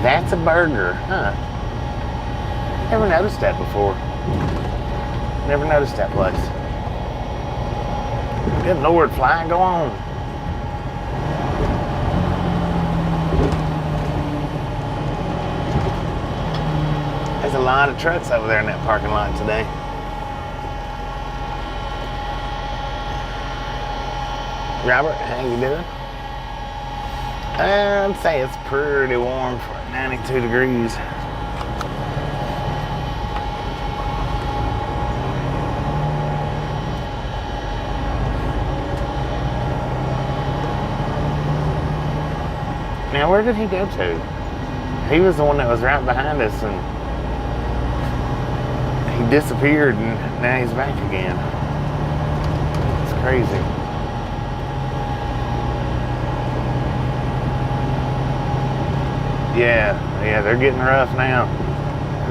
That's a burger, huh? Never noticed that before. Never noticed that place. Good Lord, fly, go on. There's a lot of trucks over there in that parking lot today. Robert, how you doing? I'd say it's pretty warm for 92 degrees. Now, where did he go to? He was the one that was right behind us, and he disappeared, and now he's back again. It's crazy. Yeah, they're getting rough now.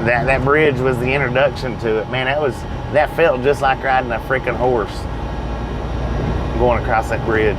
That bridge was the introduction to it. Man, that felt just like riding a freaking horse going across that bridge.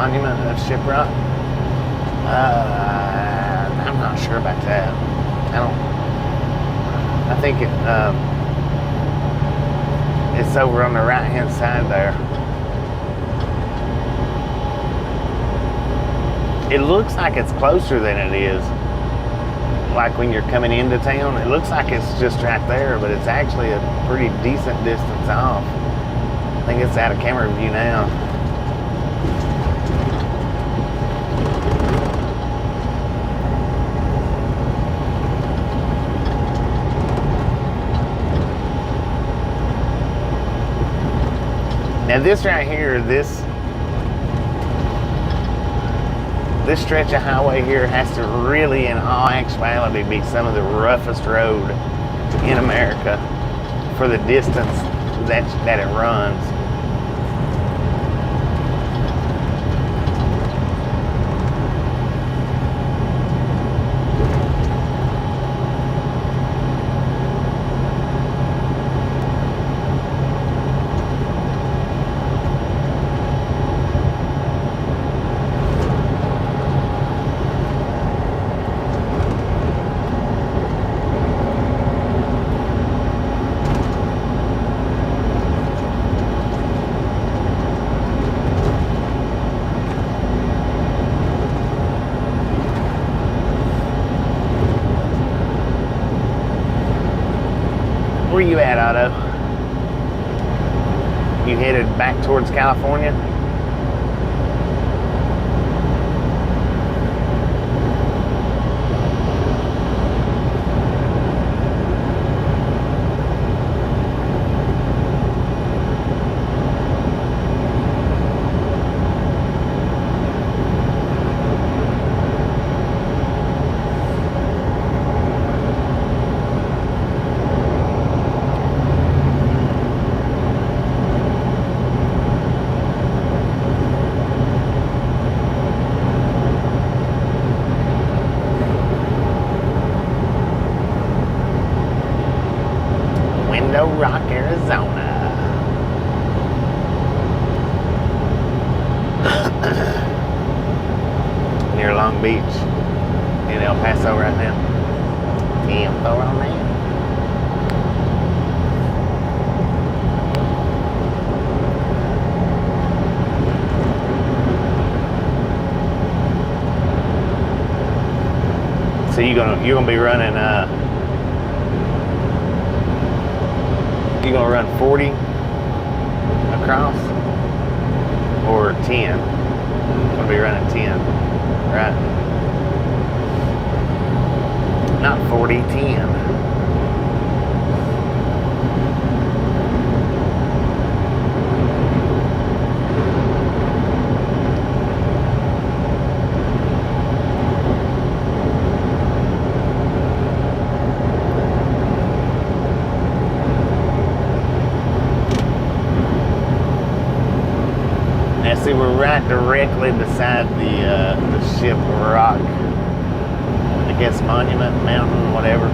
monument of Shiprock. I'm not sure about that. I think it's over on the right-hand side there. It looks like it's closer than it is. Like when you're coming into town, it looks like it's just right there, but it's actually a pretty decent distance off. I think it's out of camera view now. Now this right here, this stretch of highway here has to really, in all actuality, be some of the roughest road in America for the distance that it runs. Where you at, Otto? You headed back towards California? Rock, Arizona. Near Long Beach in El Paso right now. Info on that. So you're gonna be running you gonna run 40 across or 10? Gonna be running 10, right? Not 40, 10. See, we're right directly beside the Shiprock, I guess monument, mountain, whatever.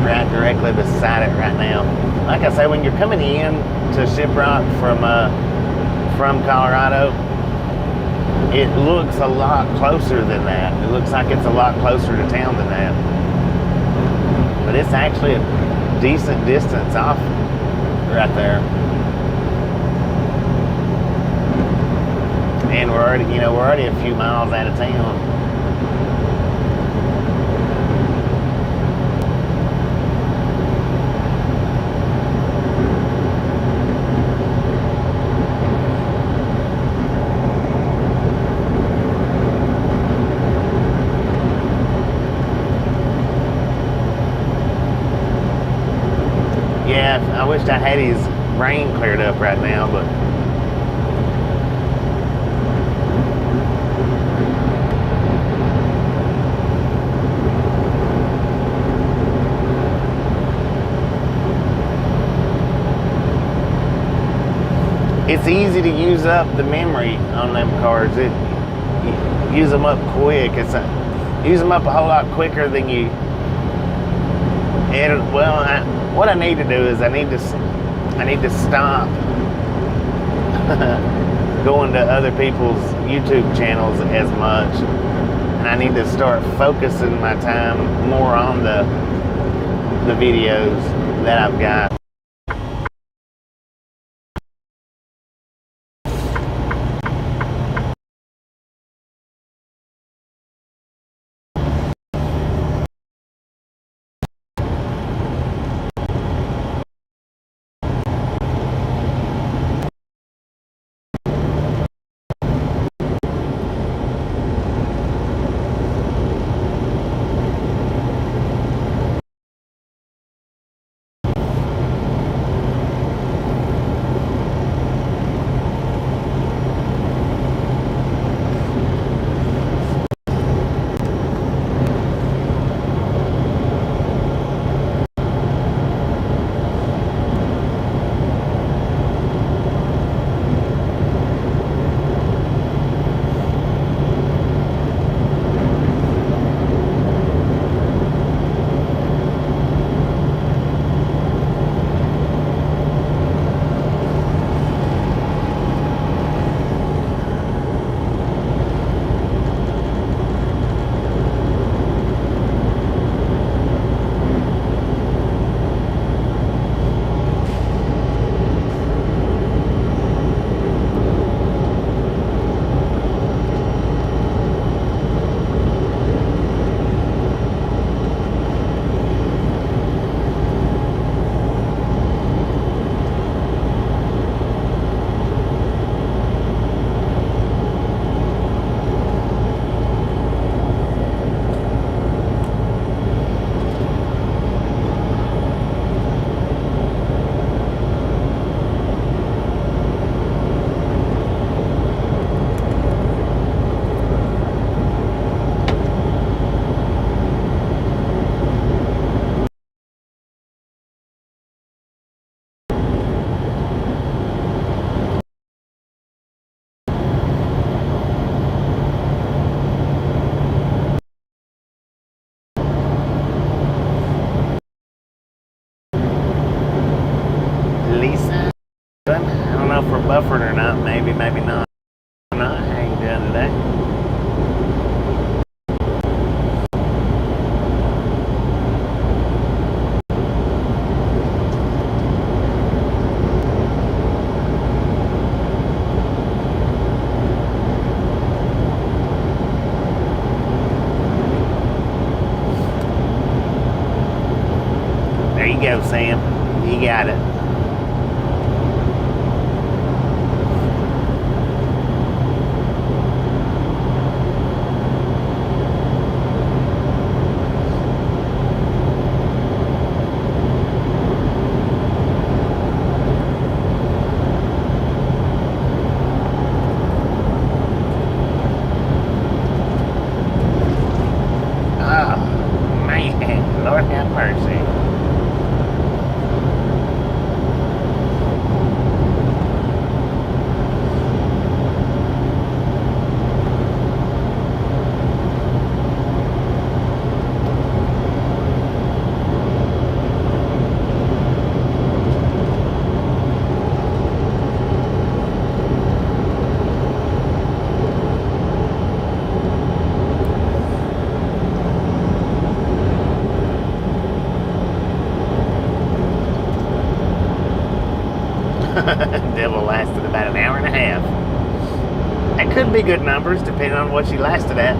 Right directly beside it right now. Like I say, when you're coming in to Shiprock from Colorado, it looks a lot closer than that. It looks like it's a lot closer to town than that. But it's actually a decent distance off right there. And we're already a few miles out of town. Yeah, I wished I had his rain cleared up right now, but it's easy to use up the memory on them cards. You use them up quick. Use them up a whole lot quicker than you edit. Well, what I need to do is I need to stop going to other people's YouTube channels as much. And I need to start focusing my time more on the videos that I've got. Lisa, I don't know if we're buffered or not. Maybe not. How you doing today? There you go, Sam. You got it. Lord have mercy. Devil lasted about an hour and a half. That could be good numbers depending on what she lasted at.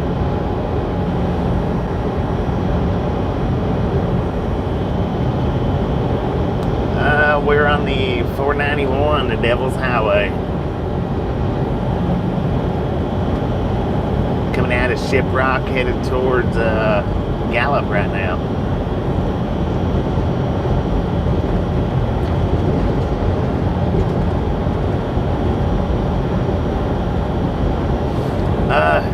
We're on the 491, the Devil's Highway. Coming out of Shiprock, headed towards Gallup right now.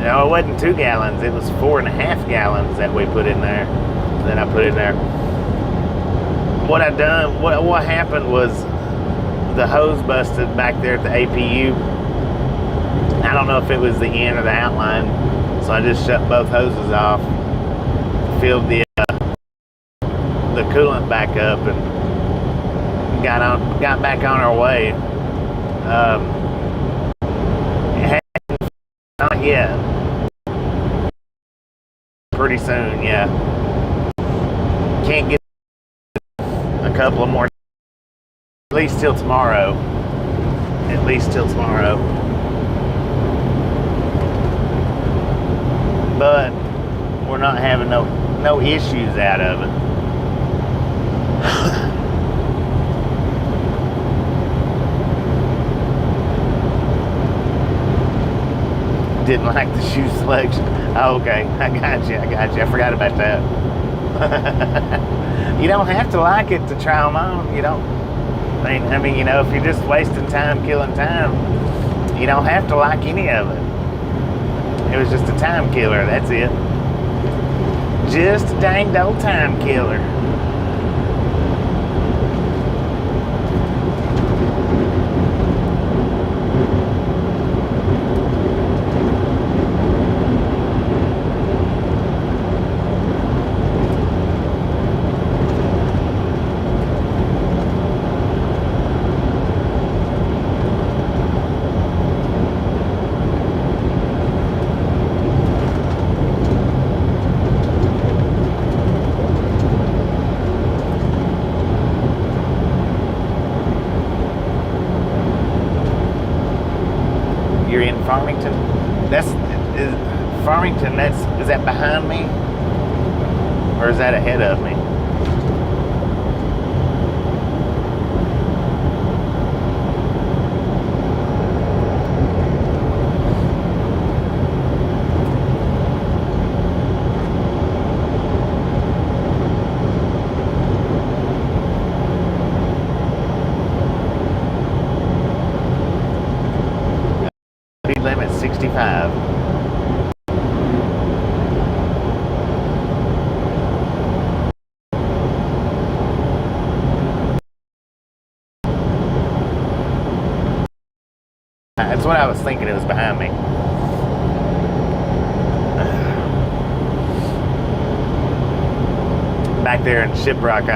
No, it wasn't 2 gallons. It was 4.5 gallons that we put in there. That I put in there. What happened was the hose busted back there at the APU. I don't know if it was the in or the outline, so I just shut both hoses off, filled the coolant back up, and got back on our way. Not yet. Pretty soon, yeah. Can't get a couple of more. At least till tomorrow. At least till tomorrow. But we're not having no issues out of it. Didn't like the shoe selection. Oh, okay, I got you. I forgot about that. You don't have to like it to try them on. You don't. I mean, you know, if you're just wasting time, killing time, you don't have to like any of it. It was just a time killer. That's it. Just a dang old time killer. Farmington. Farmington. Is that behind me, or is that ahead of me? Limit 65. That's what I was thinking. It was behind me. Back there in Shiprock,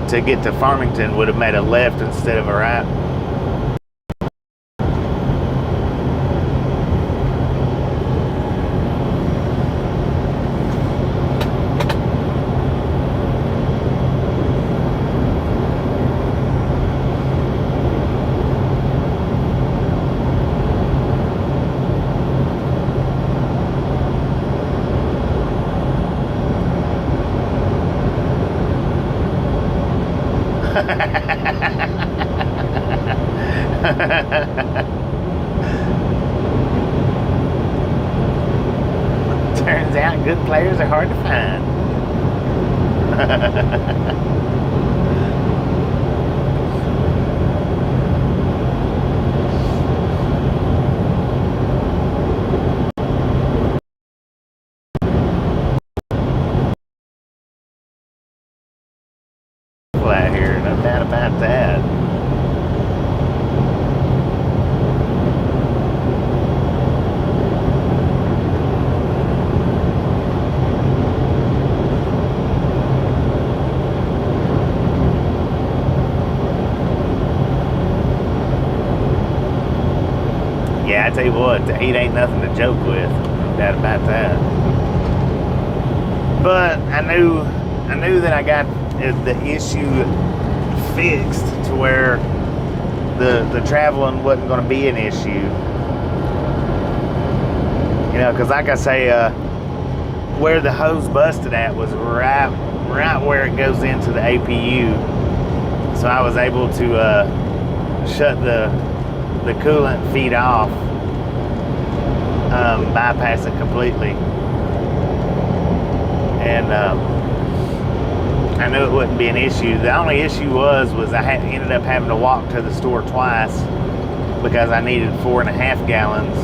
to get to Farmington would have made a left instead of a right. Turns out good players are hard to find. Out here, no doubt about that. Yeah, I tell you what, the heat ain't nothing to joke with. No doubt about that. But I knew that I got the issue fixed to where the traveling wasn't going to be an issue. You know, because like I say, where the hose busted at was right where it goes into the APU. So I was able to shut the coolant feed off, bypass it completely, and I knew it wouldn't be an issue. The only issue was I ended up having to walk to the store twice because I needed 4.5 gallons.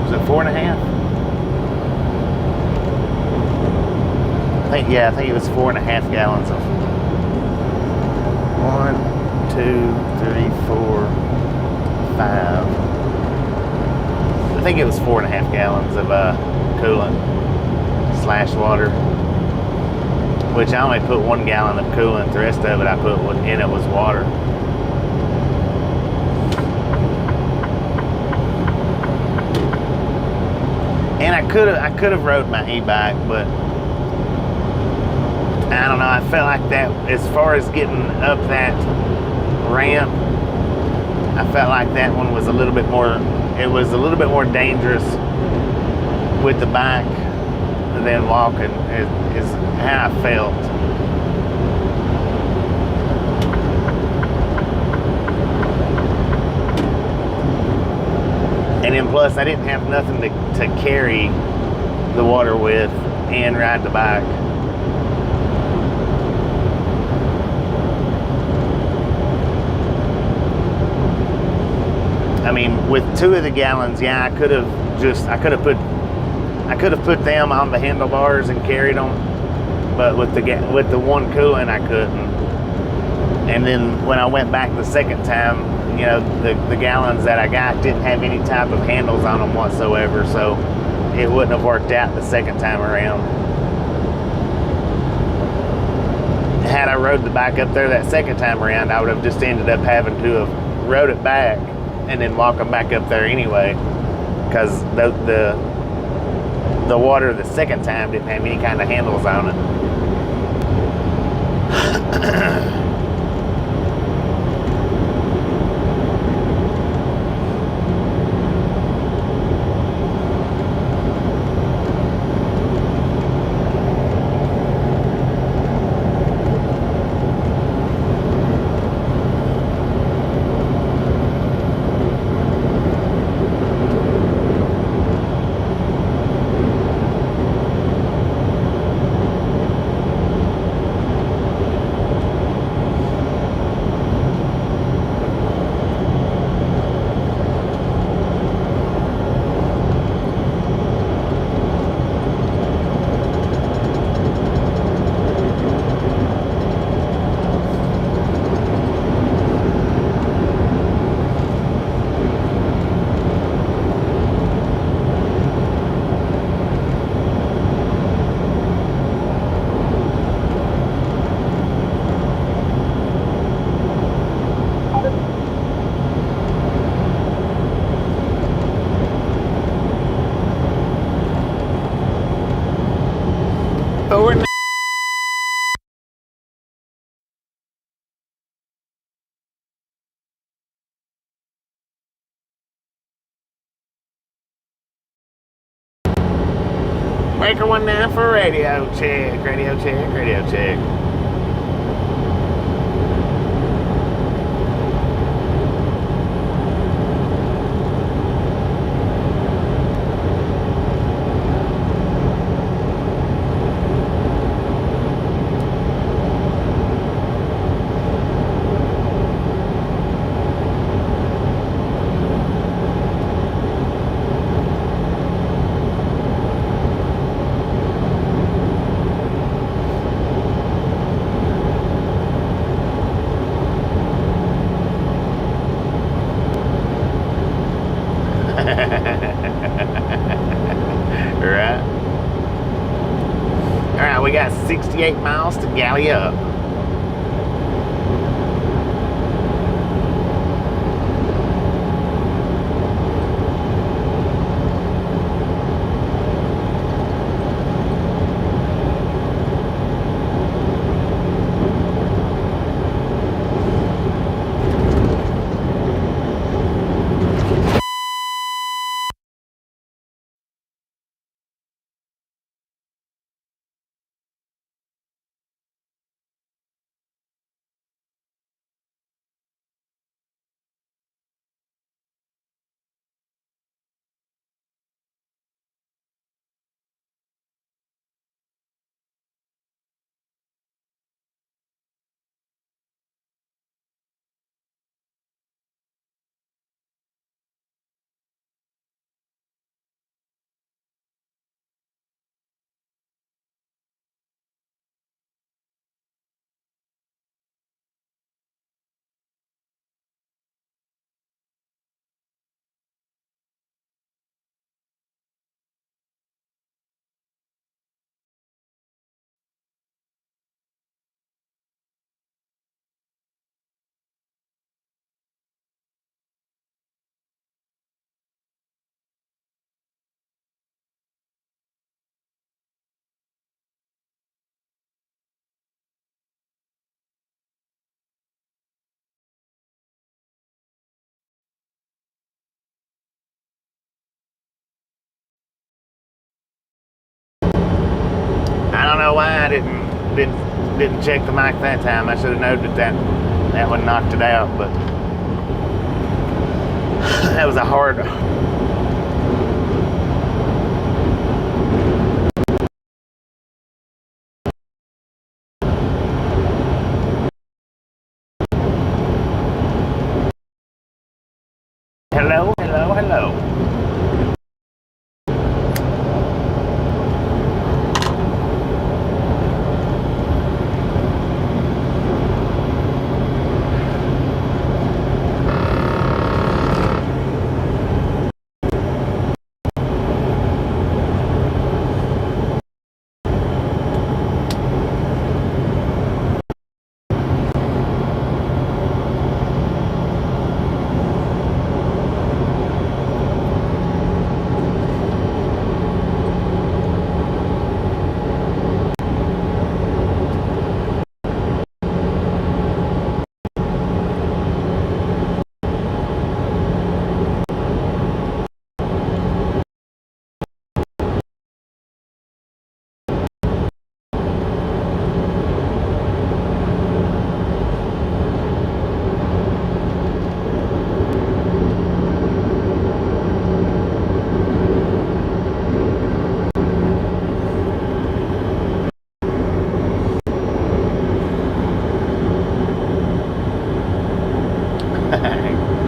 Was it 4.5? I think it was 4.5 gallons of 1, 2, 3, 4, 5. I think it was 4.5 gallons of coolant / water. Which I only put 1 gallon of coolant. The rest of it I put in it was water. And I could have rode my e-bike, but I don't know. I felt like that, as far as getting up that ramp, I felt like that one was a little bit more. It was a little bit more dangerous with the bike than walking. Is how I felt. And then plus, I didn't have nothing to carry the water with and ride the bike. I mean, with 2 of the gallons, yeah, I could have put them on the handlebars and carried them, but with the 1 coolant, I couldn't. And then when I went back the second time, you know, the gallons that I got didn't have any type of handles on them whatsoever, so it wouldn't have worked out the second time around. Had I rode the bike up there that second time around, I would have just ended up having to have rode it back and then walk them back up there anyway, because the water the second time didn't have any kind of handles on it. Breaker 19 for radio check, radio check, radio check. Right. All right, we got 68 miles to galley up. don't know why I didn't check the mic that time. I should have noted that one knocked it out, but that was a hard. Hello, hello, hello.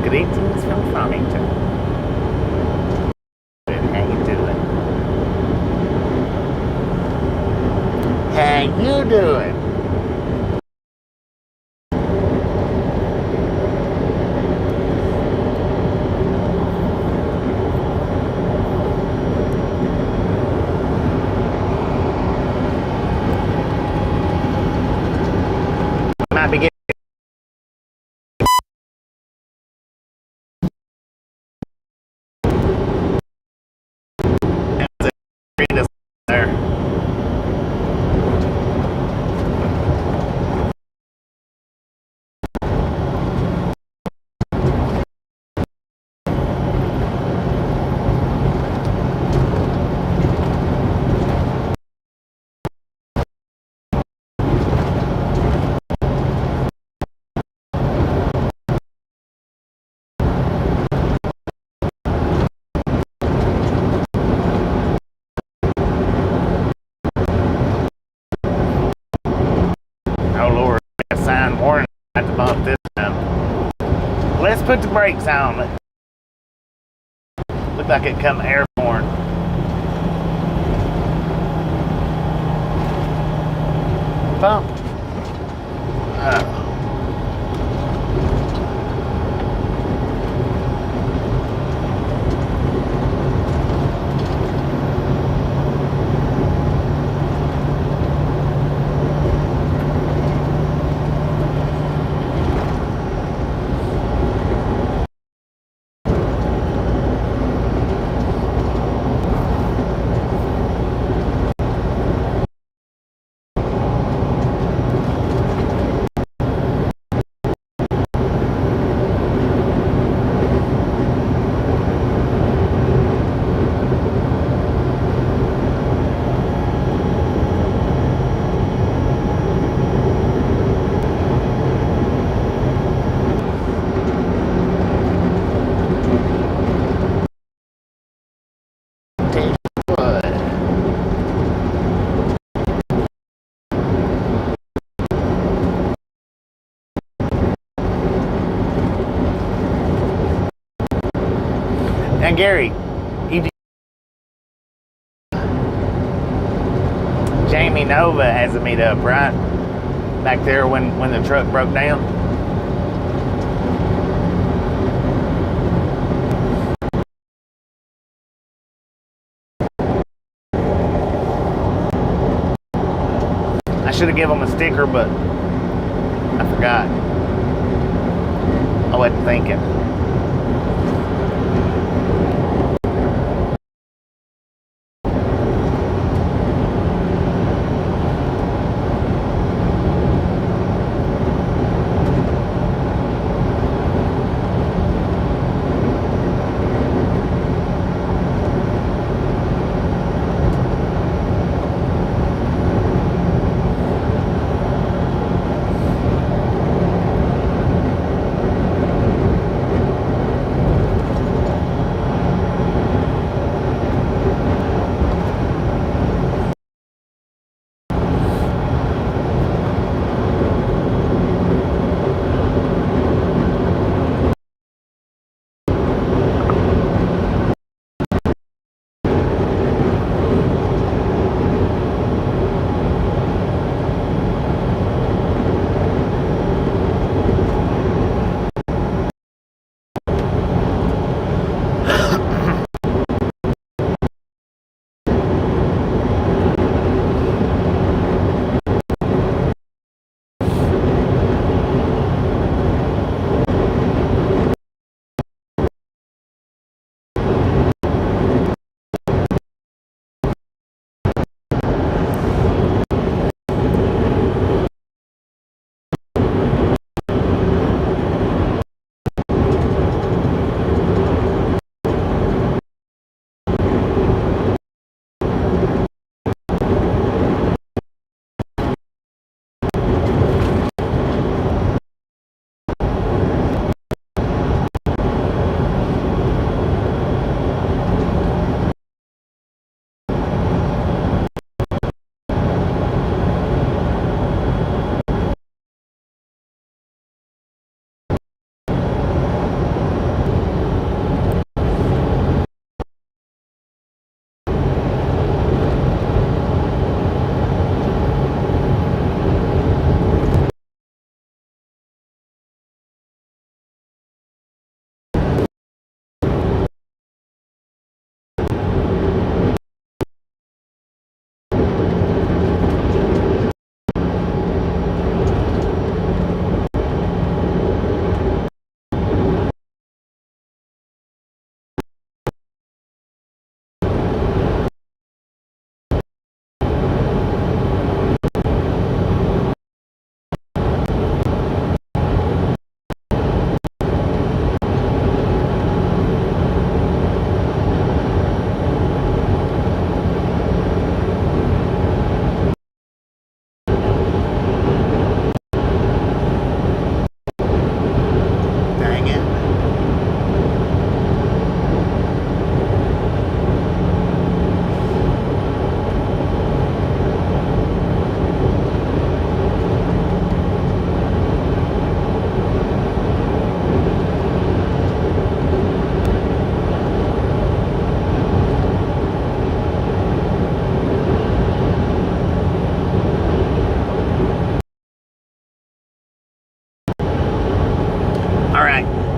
Greetings from Farmington. How you doing? How you doing? Might be getting there. Oh Lord, a sign warning at the bump this time. Let's put the brakes on it. Look like it come airborne. Bump. And Gary, Jamie Nova has a meetup, right? Back there when the truck broke down. I should have given him a sticker, but I forgot. I wasn't thinking.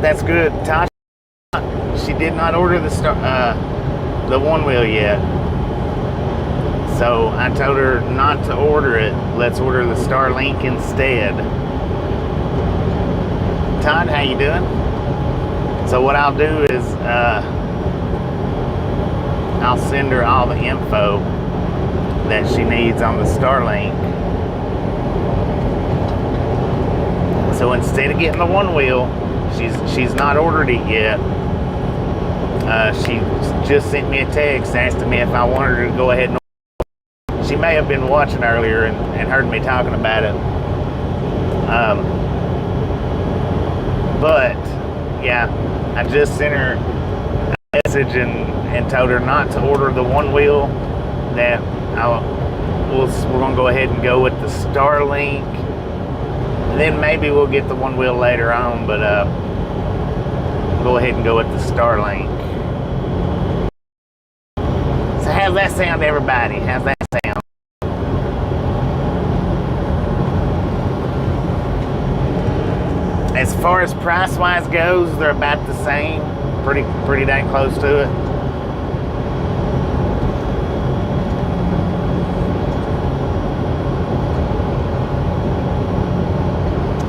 that's good. Tasha, she did not order the one wheel yet. So I told her not to order it. Let's order the Starlink instead. Todd, how you doing? So what I'll do is I'll send her all the info that she needs on the Starlink. So instead of getting the one wheel, she's not ordered it yet. She just sent me a text asking me if I wanted her to go ahead and order. She may have been watching earlier and heard me talking about it. But yeah, I just sent her a message and told her not to order the one wheel. That we're gonna go ahead and go with the Starlink. Then maybe we'll get the one wheel later on, but go ahead and go with the Starlink. So how's that sound, everybody? How's that sound? As far as price-wise goes, they're about the same. Pretty dang close to it.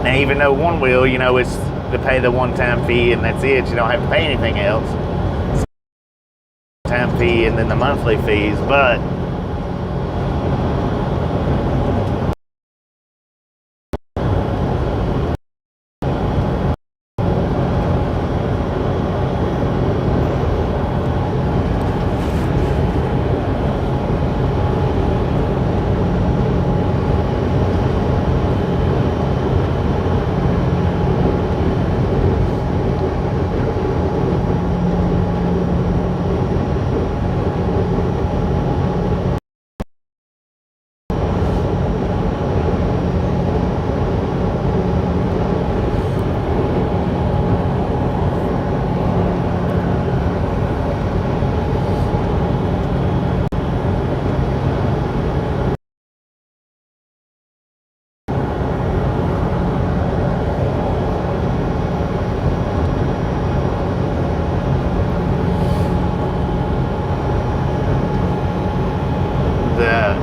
And even though one wheel, you know, it's to pay the one-time fee and that's it. You don't have to pay anything else. Time fee and then the monthly fees, but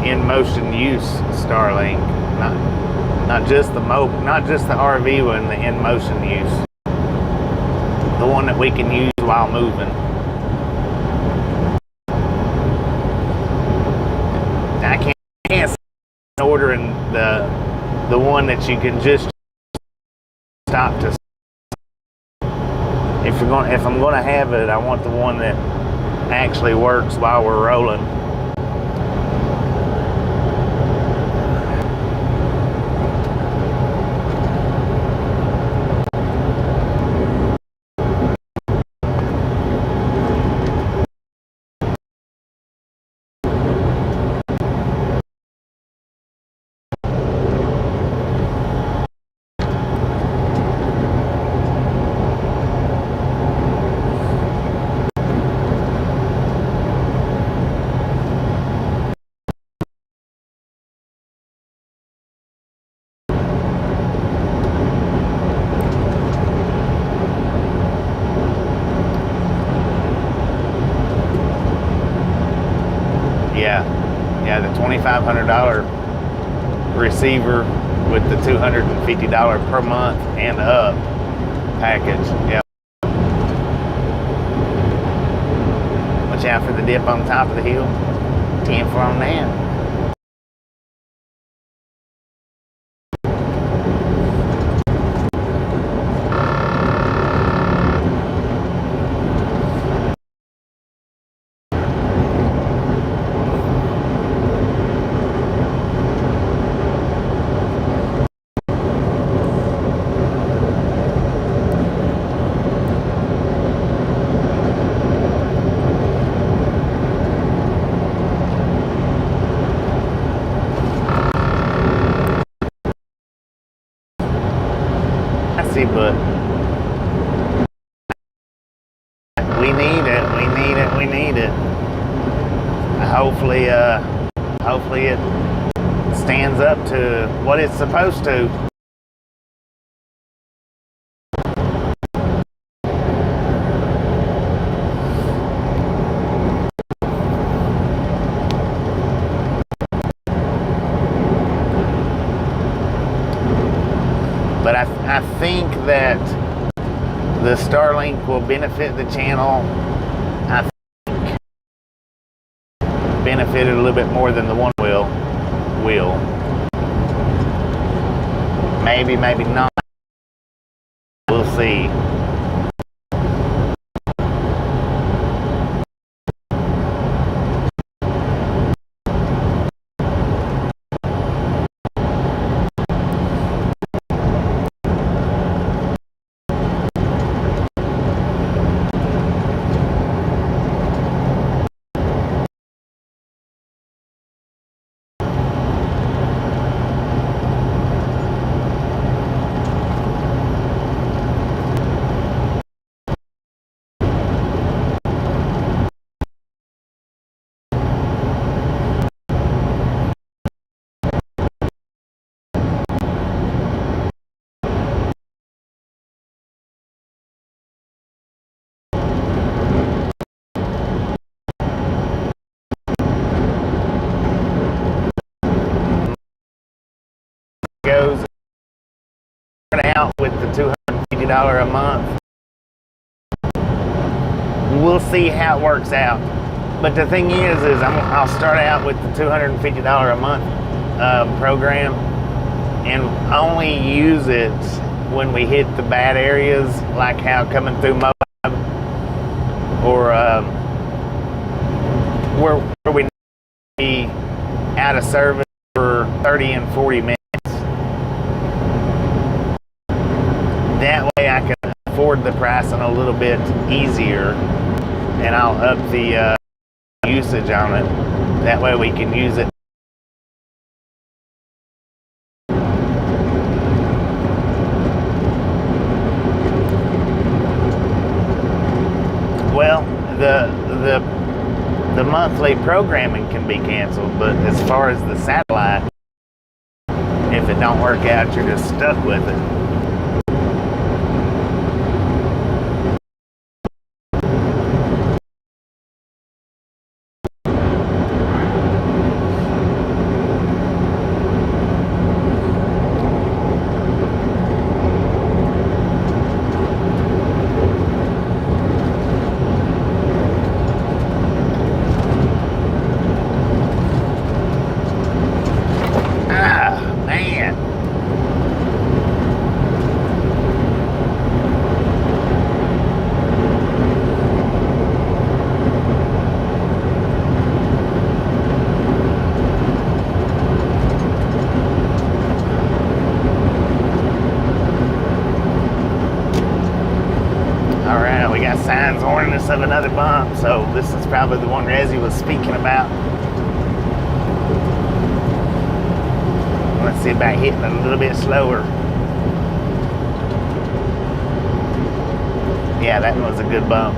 in motion use Starlink, not just the RV one, the in motion use, the one that we can use while moving. I can't see ordering the one that you can just stop to. If I'm gonna have it, I want the one that actually works while we're rolling. Yeah, the $2,500 receiver with the $250 per month and up package. Yeah. Watch out for the dip on top of the hill. 10 for on that. But we need it. Hopefully it stands up to what it's supposed to. But I think that the Starlink will benefit the channel. I think benefited a little bit more than the one will. Maybe, maybe not. We'll see. Goes out with the $250 a month. We'll see how it works out. But the thing is I'll start out with the $250 a month program and only use it when we hit the bad areas, like how coming through Moab or where we be out of service for 30 and 40 minutes. That way I can afford the pricing a little bit easier, and I'll up the usage on it. That way we can use it. Well, the monthly programming can be canceled, but as far as the satellite, if it don't work out, you're just stuck with it. Signs warning us of another bump, so this is probably the one Resi was speaking about. Let's see about hitting it a little bit slower. Yeah, that one was a good bump.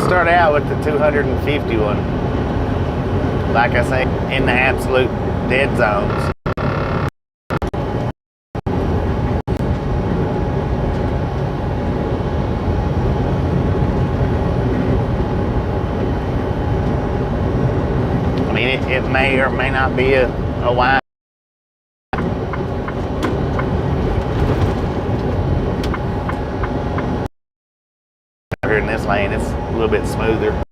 Start out with the 250 one, like I say, in the absolute dead zones. I mean, it may or may not be a while. Here in this lane, it's a little bit smoother.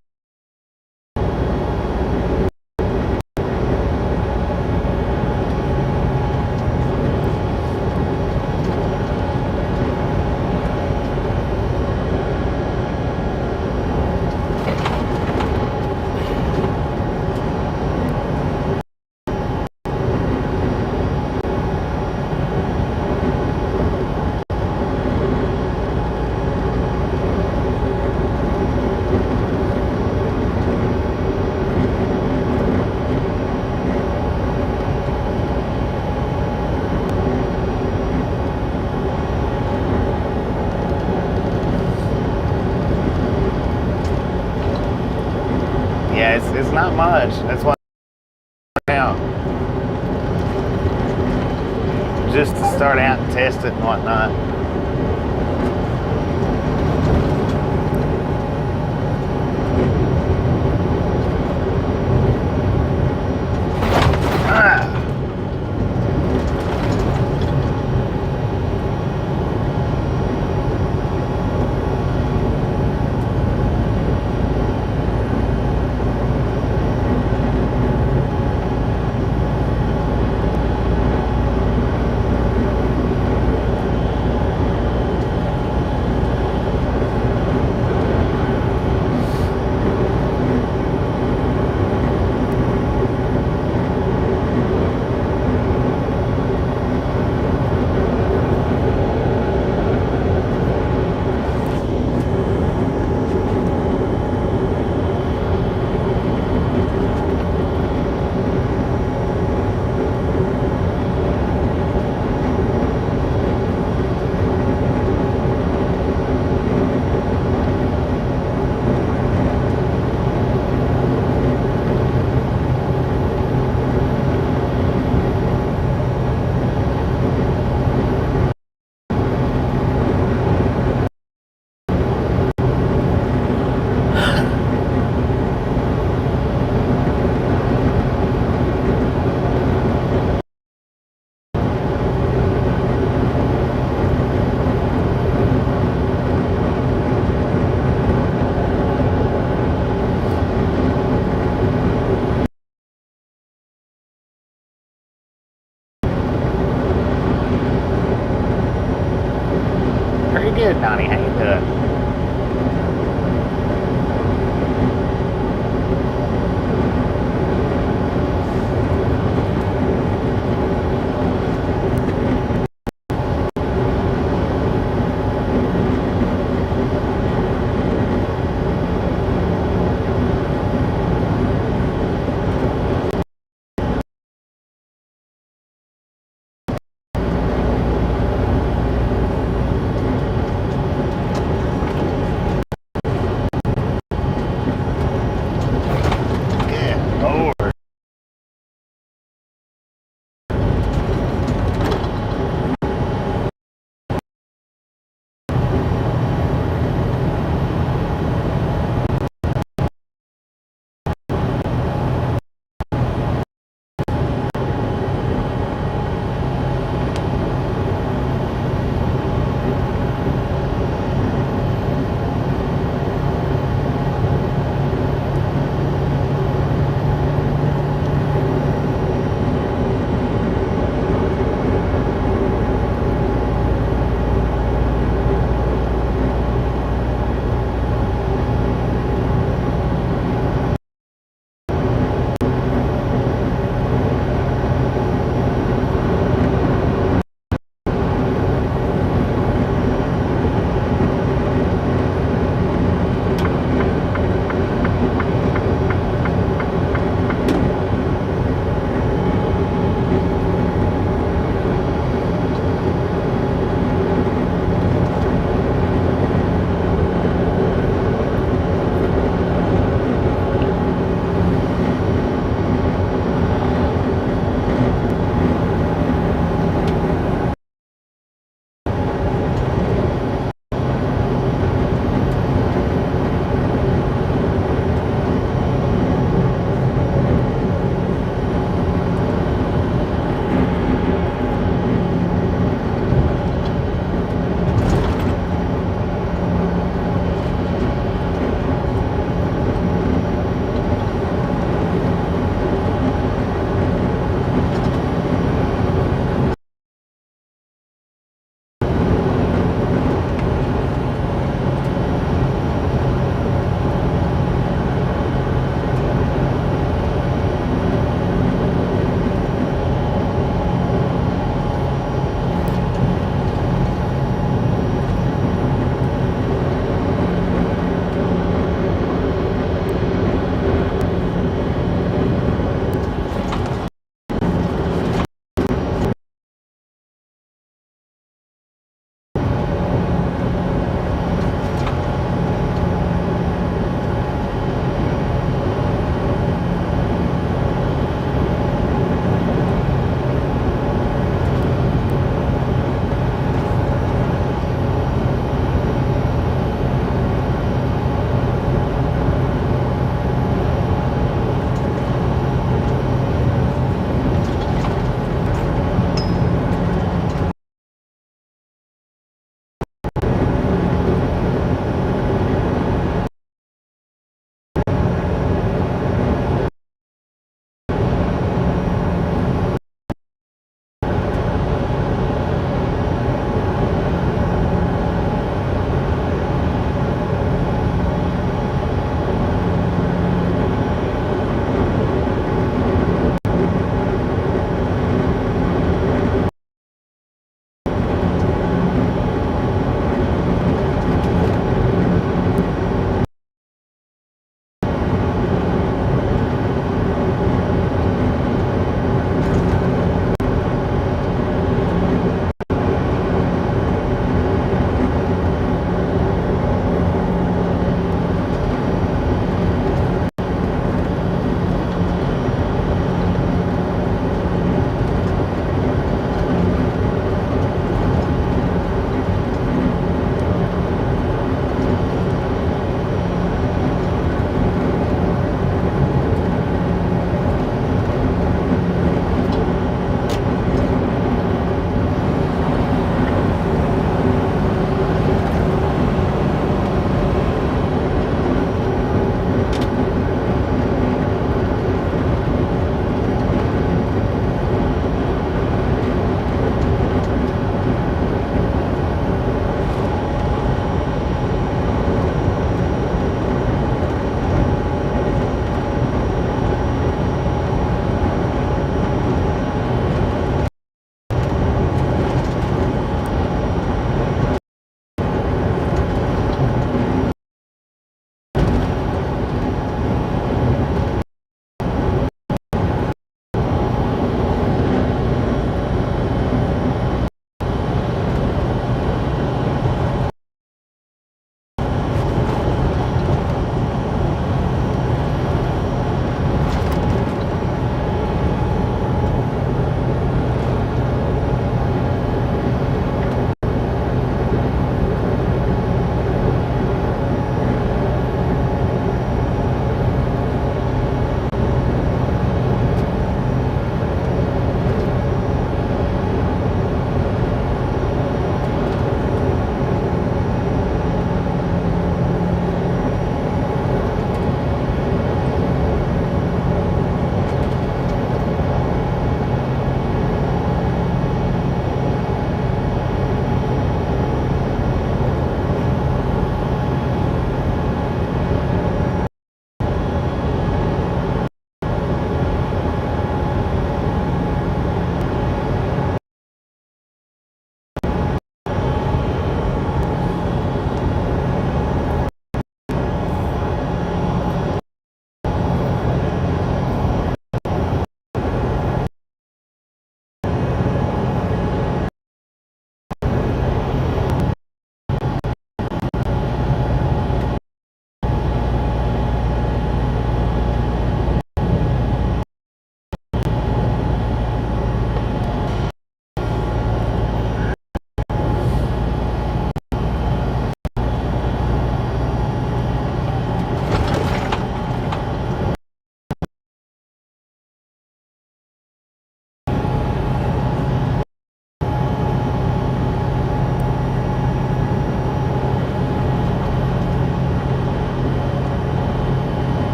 much. That's why now, just to start out and test it and whatnot. Pretty good, Donnie. How you doing?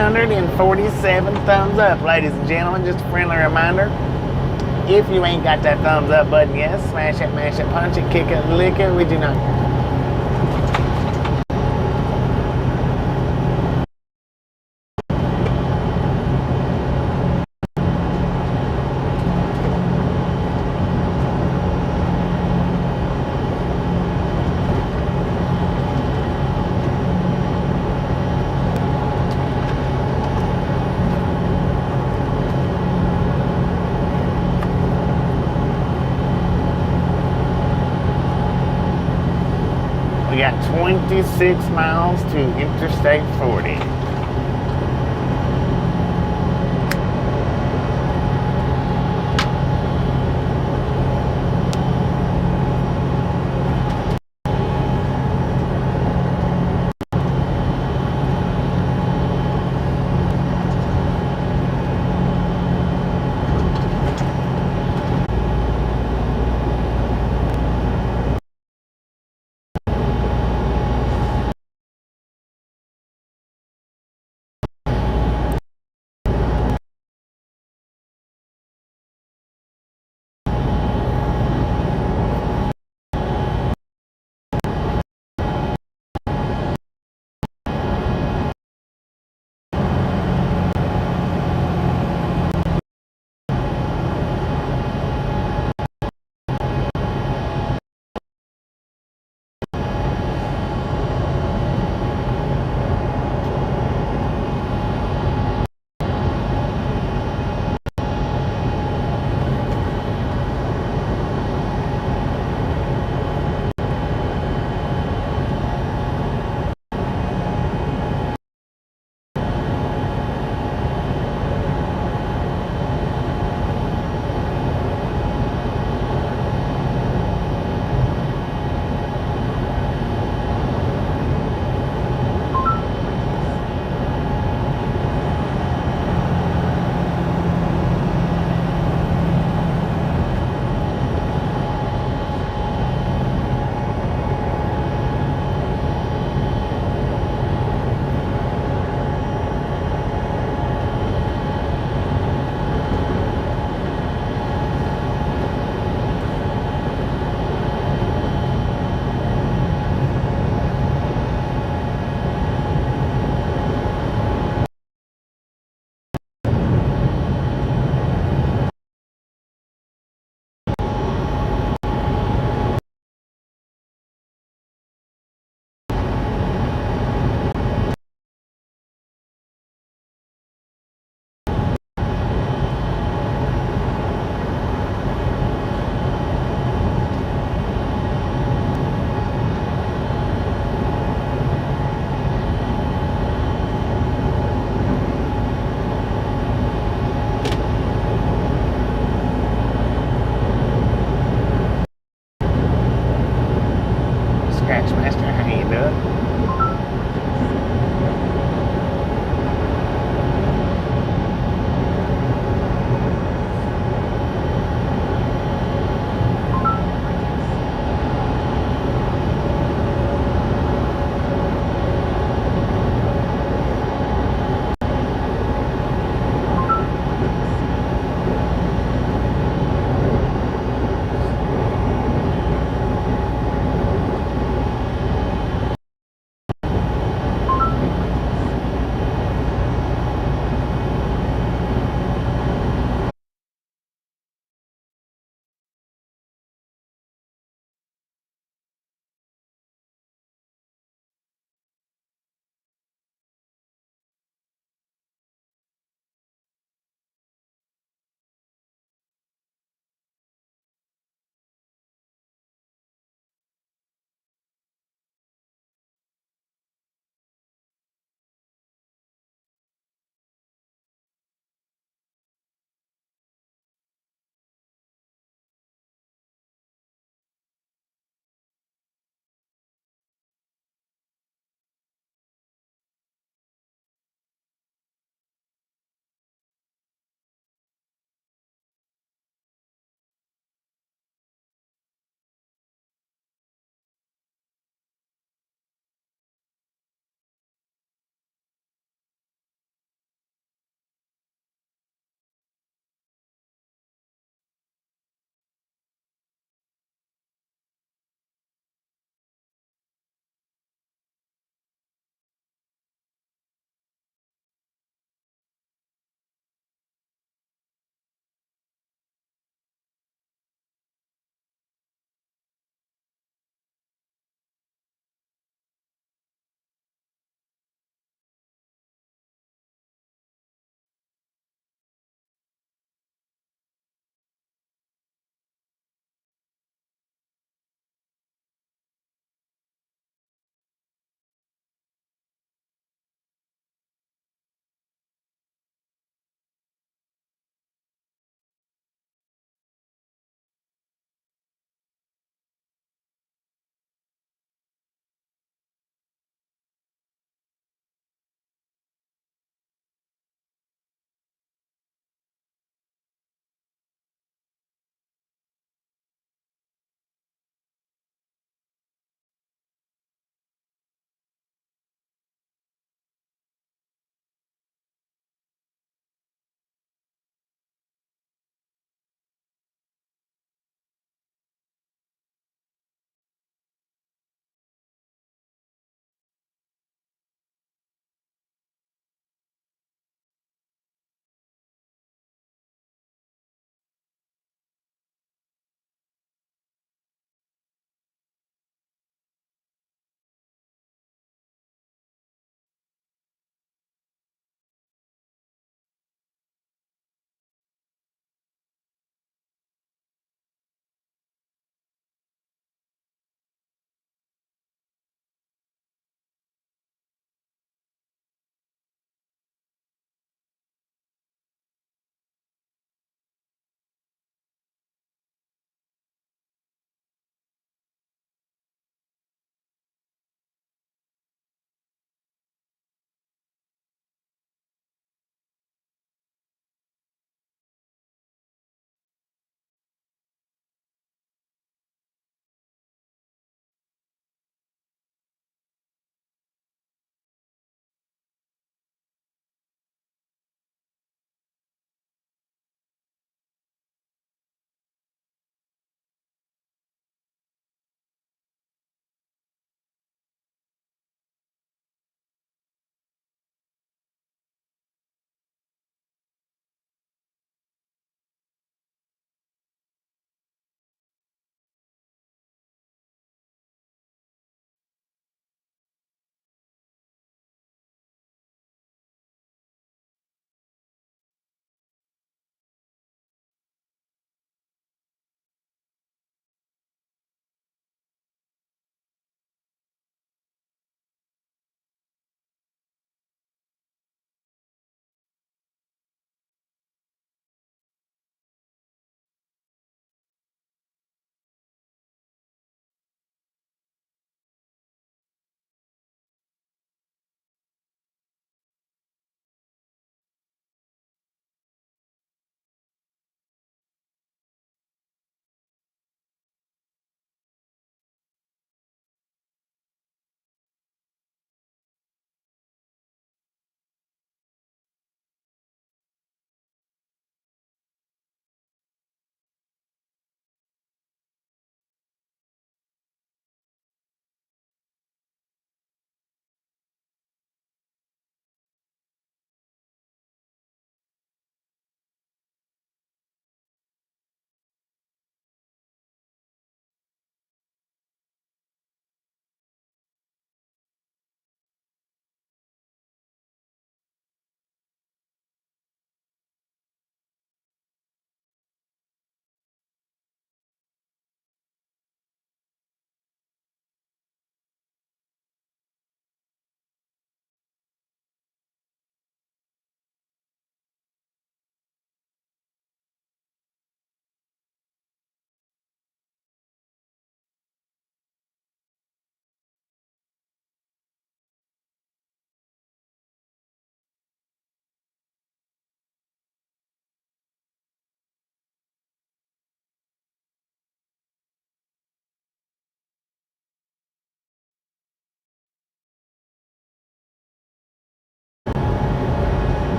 347 thumbs up, ladies and gentlemen. Just a friendly reminder. If you ain't got that thumbs up button yet, smash it, mash it, punch it, kick it, lick it. We do not care. We got 26 miles to Interstate 40.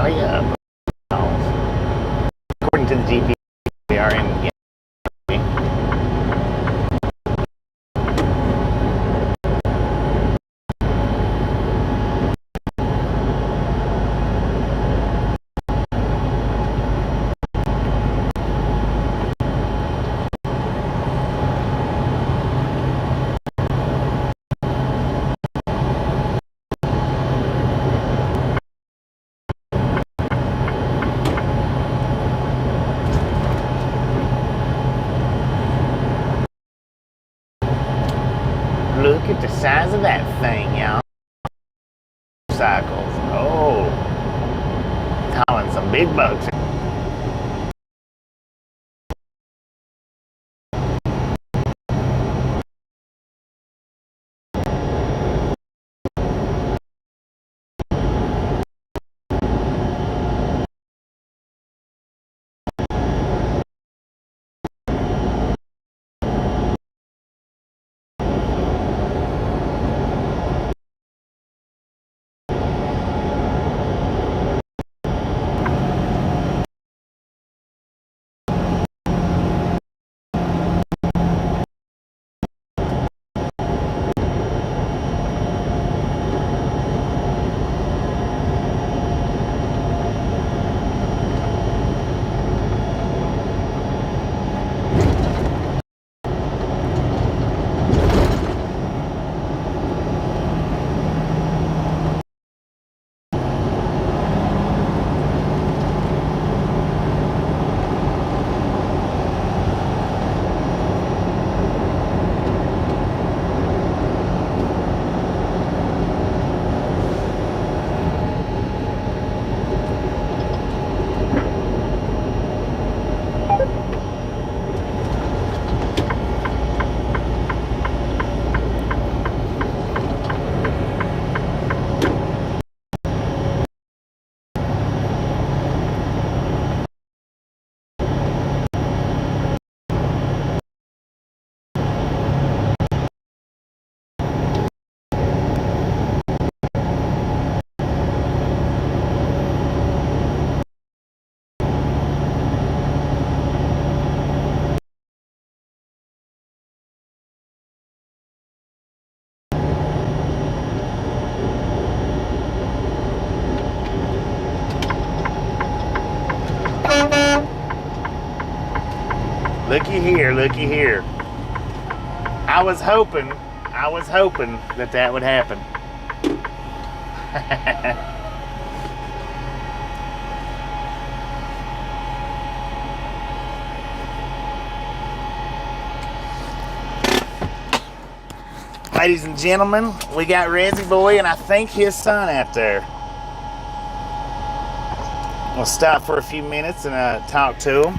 rally up. According to the GPS, we are in. Look at the size of that thing, y'all. Cycles. Oh, calling some big bucks. Looky here, looky here. I was hoping that would happen. Ladies and gentlemen, we got Rezzy Boy and I think his son out there. We'll stop for a few minutes and talk to him.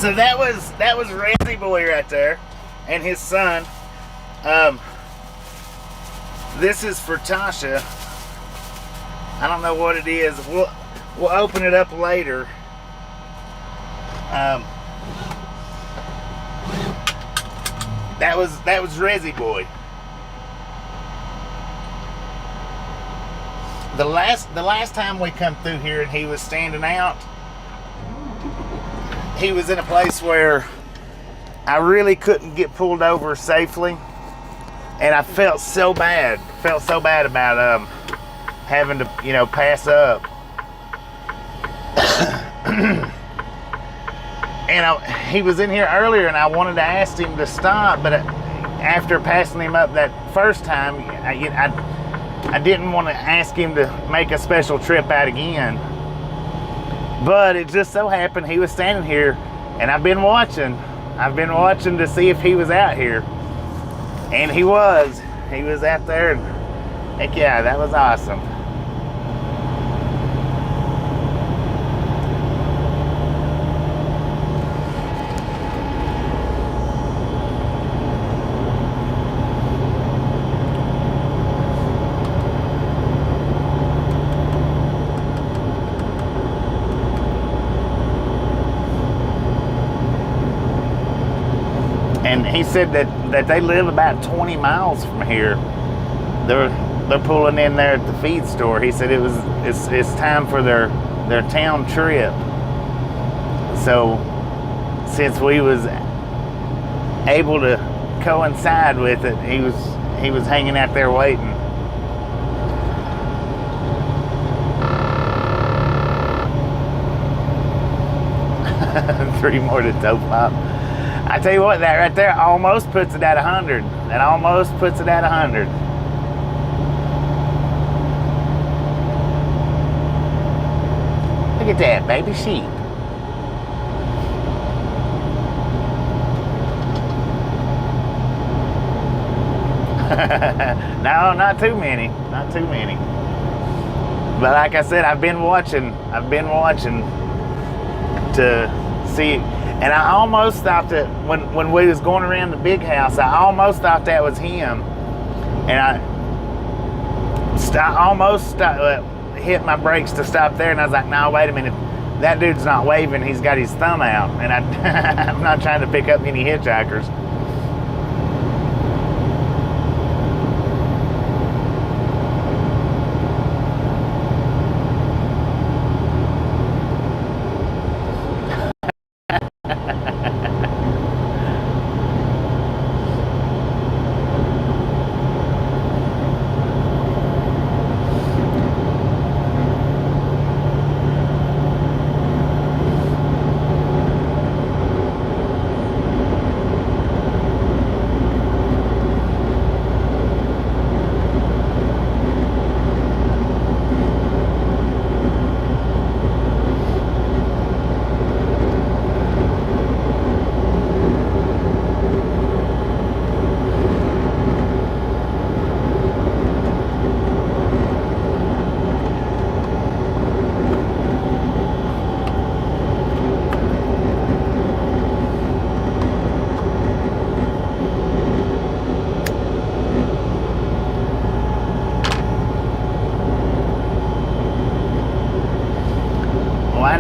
So that was Reggie Boy right there, and his son. This is for Tasha. I don't know what it is. We'll open it up later. That was Reggie Boy. The last time we come through here and he was standing out, he was in a place where I really couldn't get pulled over safely, and I felt so bad about having to, you know, pass up. And he was in here earlier, and I wanted to ask him to stop, but after passing him up that first time, I didn't want to ask him to make a special trip out again. But it just so happened he was standing here, and I've been watching to see if he was out here, and he was out there, and heck yeah, that was awesome. And he said that they live about 20 miles from here. They're pulling in there at the feed store. He said it's time for their town trip. So since we was able to coincide with it, he was hanging out there waiting. Three more to toe pop. I tell you what, that right there almost puts it at 100. That almost puts it at 100. Look at that, baby sheep. No, not too many. Not too many. But like I said, I've been watching to see. And I almost thought that when we was going around the big house, I almost thought that was him. And I almost hit my brakes to stop there, and I was like, no, wait a minute. That dude's not waving. He's got his thumb out. And I'm not trying to pick up any hitchhikers.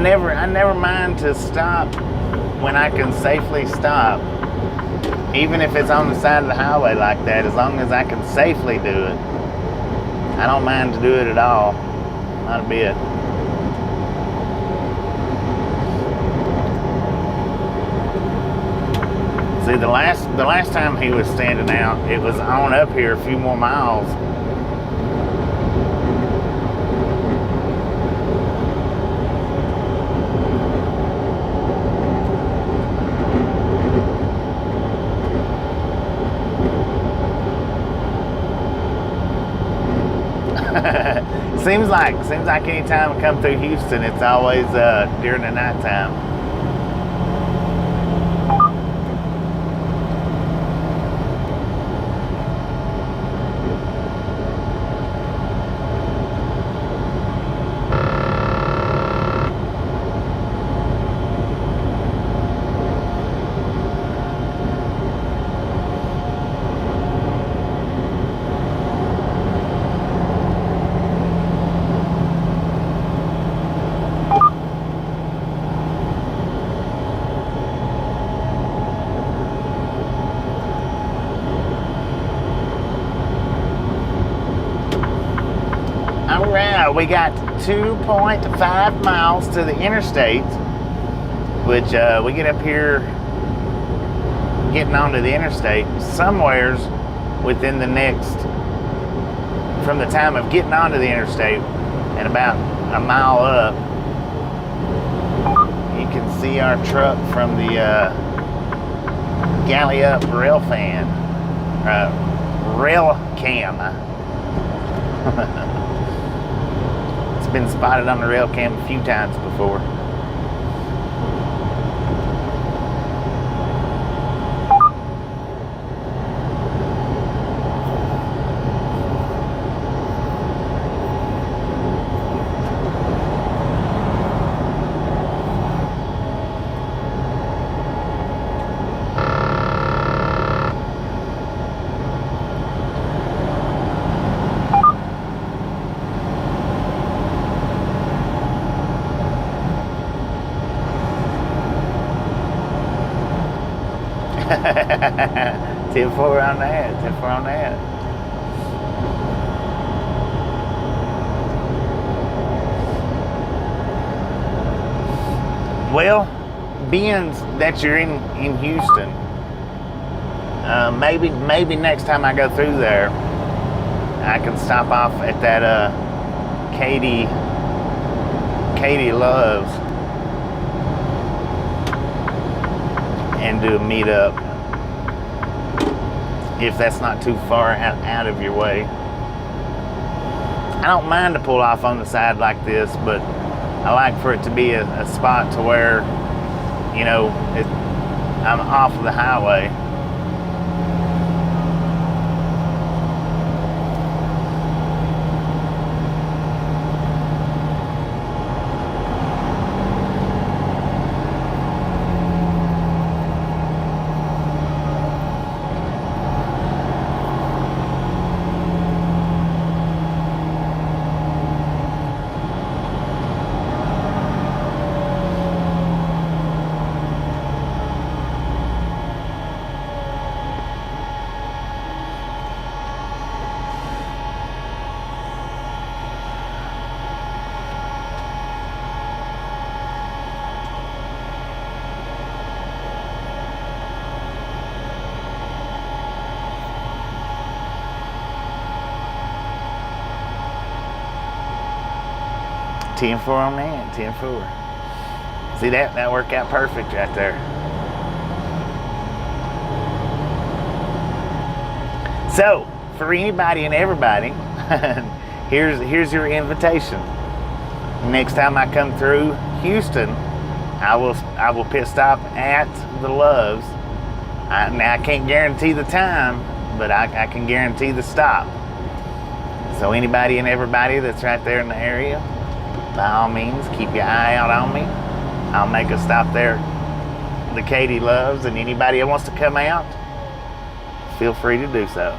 I never mind to stop when I can safely stop, even if it's on the side of the highway like that. As long as I can safely do it, I don't mind to do it at all, not a bit. See, the last time he was standing out, it was on up here a few more miles. Seems like any time I come through Houston, it's always during the nighttime. we got 2.5 miles to the interstate, which we get up here, getting onto the interstate, somewheres within the next, from the time of getting onto the interstate and about a mile up, you can see our truck from the galley up rail fan, rail cam. It's been spotted on the rail cam a few times before. Tip 4 on that, tip 4 on that. Well, being that you're in Houston, maybe next time I go through there, I can stop off at that Katie Love's and do a meetup, if that's not too far out of your way. I don't mind to pull off on the side like this, but I like for it to be a spot to where, you know, I'm off of the highway. Ten four on that, 10-4. See that worked out perfect right there. So, for anybody and everybody, here's your invitation. Next time I come through Houston, I will pit stop at the Loves. Now I can't guarantee the time, but I can guarantee the stop. So anybody and everybody that's right there in the area, by all means, keep your eye out on me. I'll make a stop there, the Katie Loves, and anybody that wants to come out, feel free to do so.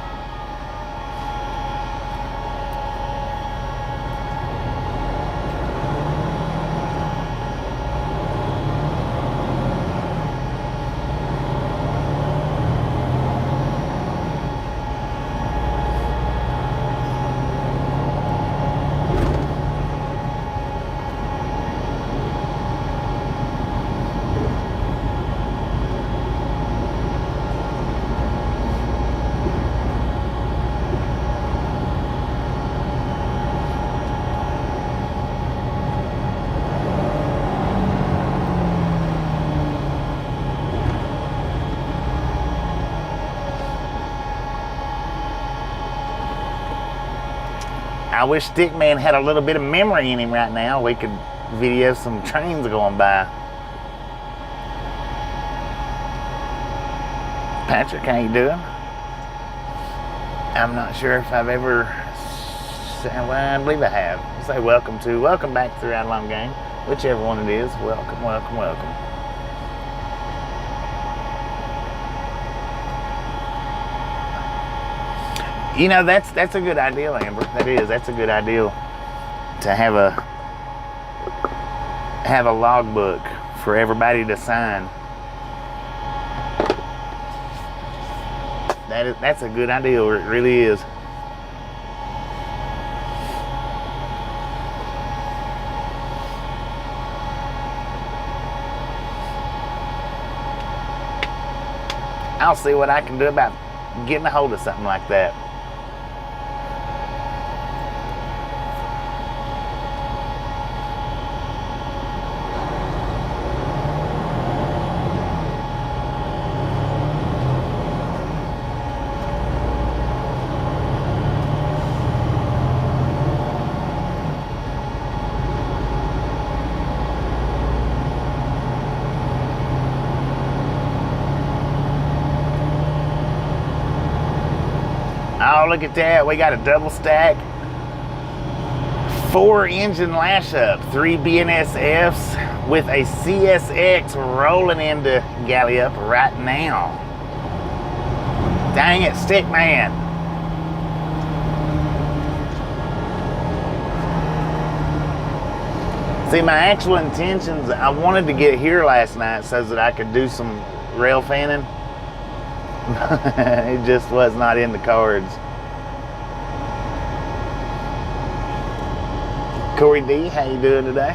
I wish Stickman had a little bit of memory in him right now. We could video some trains going by. Patrick, how you doing? I'm not sure if I've ever said, well, I believe I have. I'll say welcome back to the Ride Along Gang. Whichever one it is, welcome, welcome, welcome. You know, that's a good idea, Amber. That's a good idea to have a logbook for everybody to sign. That's a good idea. It really is. I'll see what I can do about getting a hold of something like that. Oh, look at that. We got a double stack. 4 engine lash up. 3 BNSFs with a CSX rolling into Galley Up right now. Dang it, Stickman. See, my actual intentions, I wanted to get here last night so that I could do some rail fanning. It just was not in the cards. Corey D, how you doing today?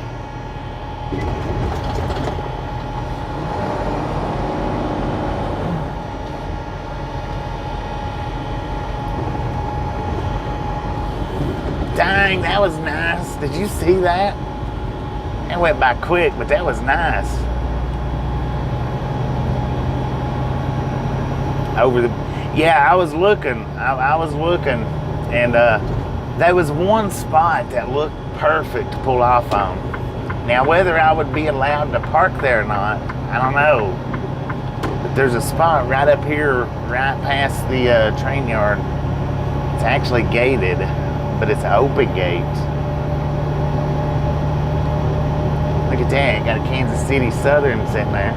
Dang, that was nice. Did you see that? That went by quick, but that was nice. Yeah, I was looking. I was looking, and there was one spot that looked perfect to pull off on. Now, whether I would be allowed to park there or not, I don't know. But there's a spot right up here, right past the train yard. It's actually gated, but it's an open gate. Look at that, got a Kansas City Southern sitting there.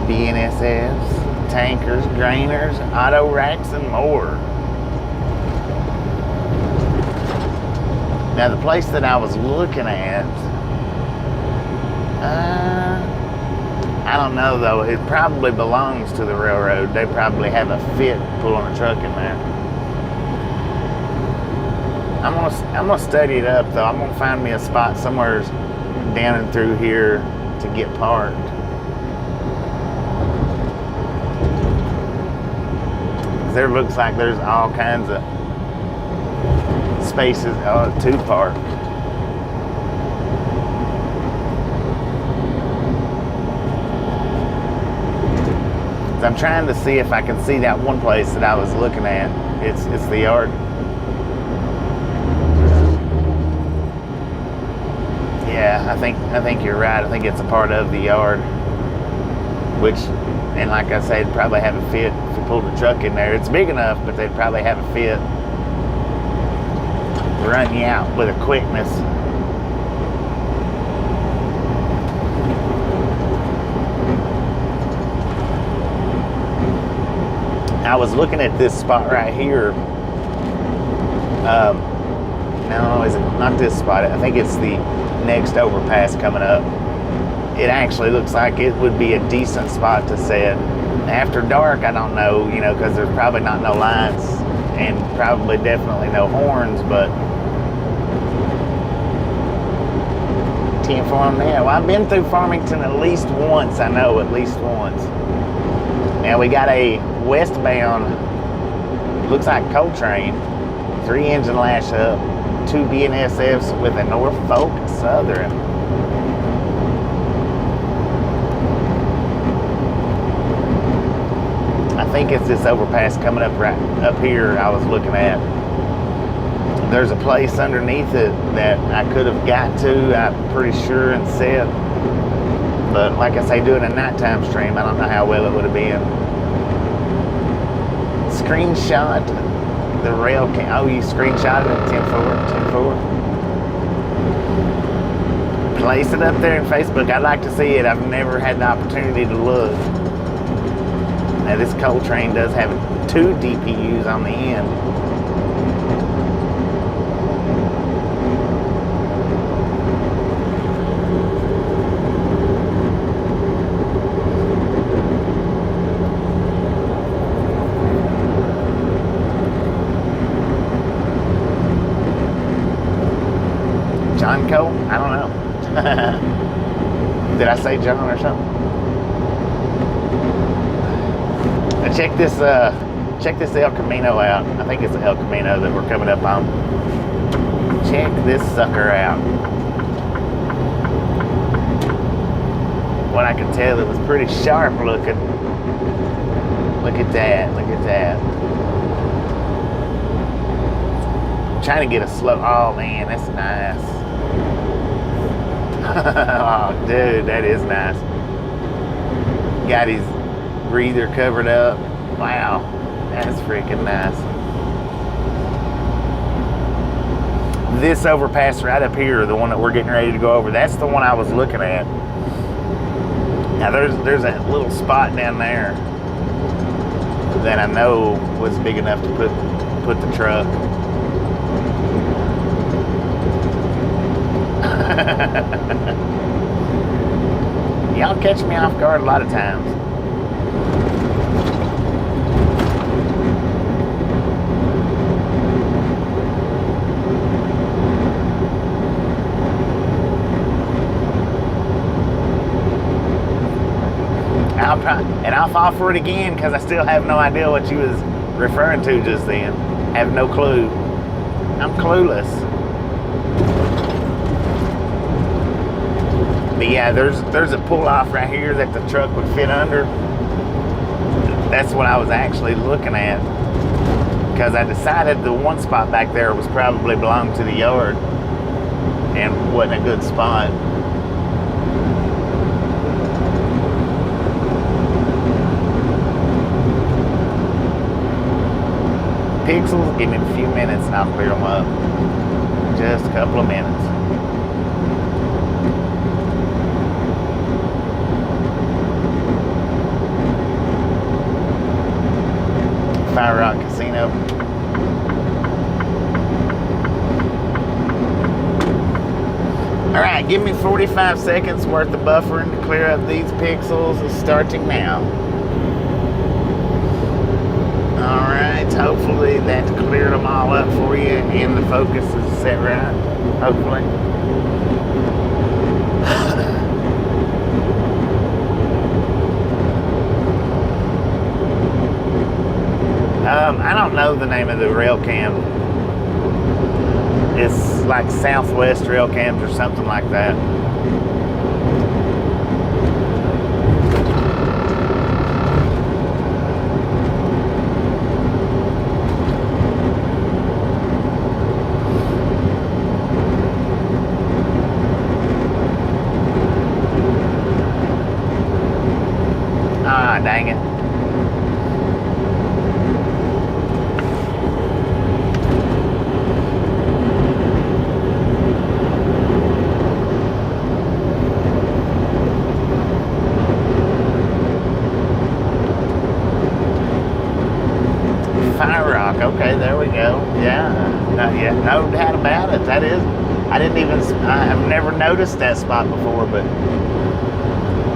BNSFs, tankers, grainers, auto racks, and more. Now, the place that I was looking at, I don't know though. It probably belongs to the railroad. They probably have a fit pulling a truck in there. I'm gonna study it up though. I'm gonna find me a spot somewhere down and through here to get parked. There looks like there's all kinds of spaces to park. I'm trying to see if I can see that one place that I was looking at. It's the yard. Yeah, I think you're right. I think it's a part of the yard. Which, and like I said, probably have a fit if you pulled a truck in there. It's big enough, but they'd probably have a fit. Run you out with a quickness. I was looking at this spot right here. No, is it not this spot? I think it's the next overpass coming up. It actually looks like it would be a decent spot to set. After dark, I don't know, because there's probably not no lights and probably definitely no horns, but 10 farm there. Well, I've been through Farmington at least once, I know, at least once. Now we got a westbound, looks like coal train, 3 engine lash up, 2 BNSFs with a Norfolk Southern. I think it's this overpass coming up right up here I was looking at. There's a place underneath it that I could have got to, I'm pretty sure, and set. But like I say, doing a nighttime stream, I don't know how well it would have been. Screenshot the rail cam. Oh, you screenshotted it? 10-4. Place it up there in Facebook. I'd like to see it. I've never had the opportunity to look. Now, this coal train does have 2 DPUs on the end. John Cole? I don't know. Did I say John or something? Check this El Camino out. I think it's El Camino that we're coming up on. Check this sucker out. What I can tell, it was pretty sharp looking. Look at that, look at that. I'm trying to get a slow, oh man, that's nice. Oh dude, that is nice. Got his breather covered up. Wow, that's freaking nice. This overpass right up here, the one that we're getting ready to go over, that's the one I was looking at. Now there's that little spot down there that I know was big enough to put the truck. Y'all catch me off guard a lot of times. I'll fall for it again because I still have no idea what you was referring to just then. Have no clue. I'm clueless. But yeah, there's a pull off right here that the truck would fit under. That's what I was actually looking at, because I decided the one spot back there was probably belonged to the yard and wasn't a good spot. Pixels, give me a few minutes and I'll clear them up. Just a couple of minutes. Fire Rock Casino. Alright, give me 45 seconds worth of buffering to clear up these pixels. It's starting now. Alright, hopefully that cleared them all up for you and the focus is set right. Hopefully. I don't know the name of the rail cam. It's like Southwest rail cams or something like that. Ah, dang it. Okay, there we go. Yeah, no doubt about it. That is, I've never noticed that spot before, but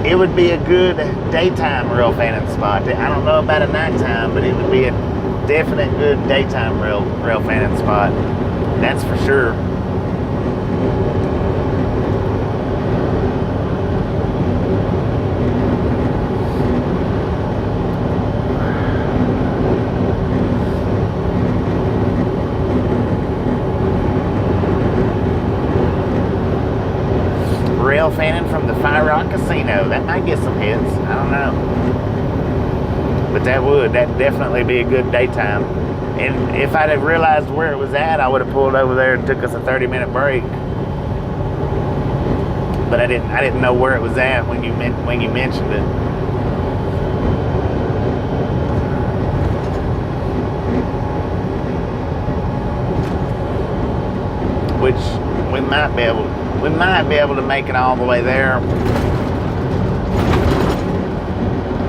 it would be a good daytime rail fanning spot. I don't know about a nighttime, but it would be a definite good daytime rail fanning spot. That's for sure. Rail fanning from the Fire Rock Casino. That might get some hits. I don't know. But that'd definitely be a good daytime. And if I'd have realized where it was at, I would have pulled over there and took us a 30-minute break. But I didn't know where it was at when you mentioned it. Which we might be able to make it all the way there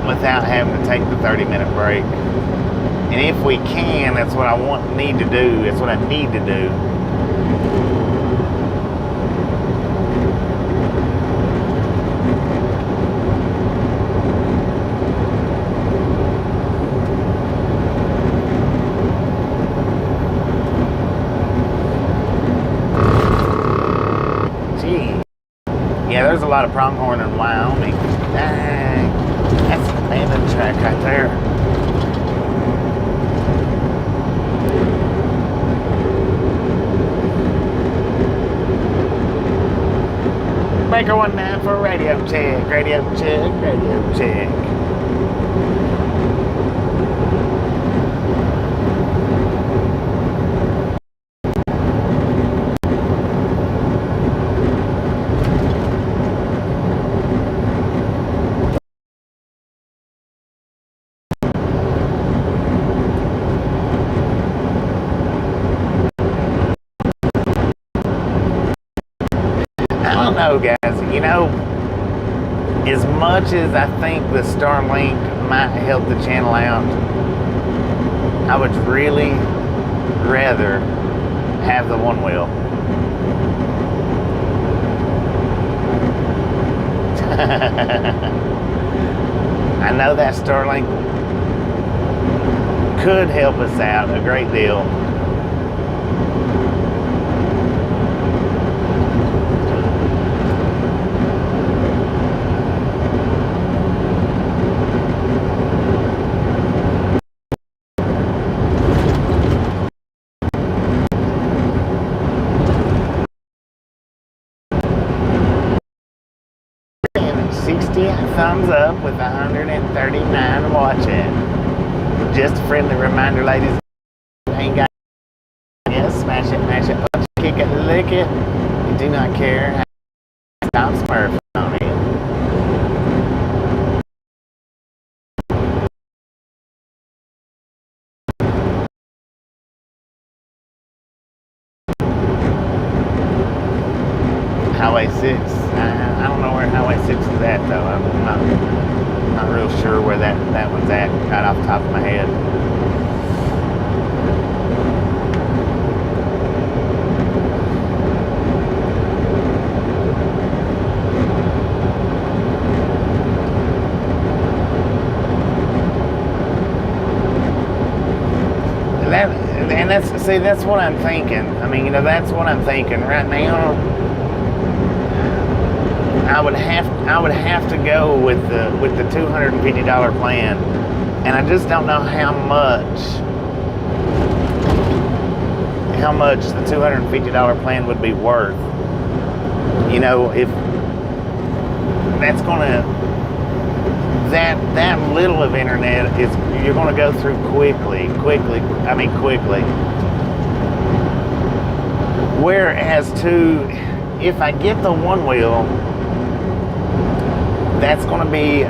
without having to take the 30-minute break. And if we can, that's what I need to do. That's what I need to do. Yeah, there's a lot of pronghorn in Wyoming. Dang, that's an abandoned track right there. Breaker 19 for radio check, radio check, radio check. I don't know, guys. You know, as much as I think the Starlink might help the channel out, I would really rather have the one wheel. I know that Starlink could help us out a great deal. Thumbs up with 139 watching. Just a friendly reminder, ladies, ain't got smash it, mash it, punch it, kick it, lick it. You do not care. Stop smurfing on it. Highway 6. I don't know where Highway 6 is at, though. I'm not real sure where that one's at, right off the top of my head. That's what I'm thinking. I mean, you know, that's what I'm thinking right now. I would have to go with the $250 plan, and I just don't know how much the $250 plan would be worth. You know, if that's gonna that little of internet is you're gonna go through quickly. I mean quickly. Whereas if I get the one wheel, that's going to be,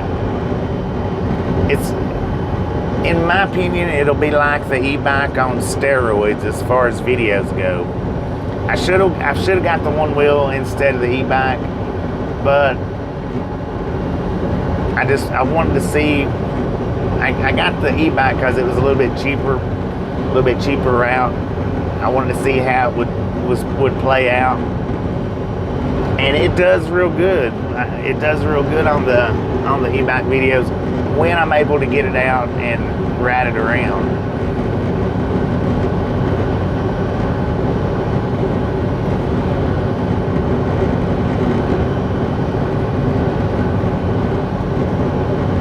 in my opinion, it'll be like the e-bike on steroids as far as videos go. I should have got the one wheel instead of the e-bike, but I wanted to see. I got the e-bike because it was a little bit cheaper route. I wanted to see how it would play out. And it does real good. It does real good on the e-bike videos when I'm able to get it out and ride it around.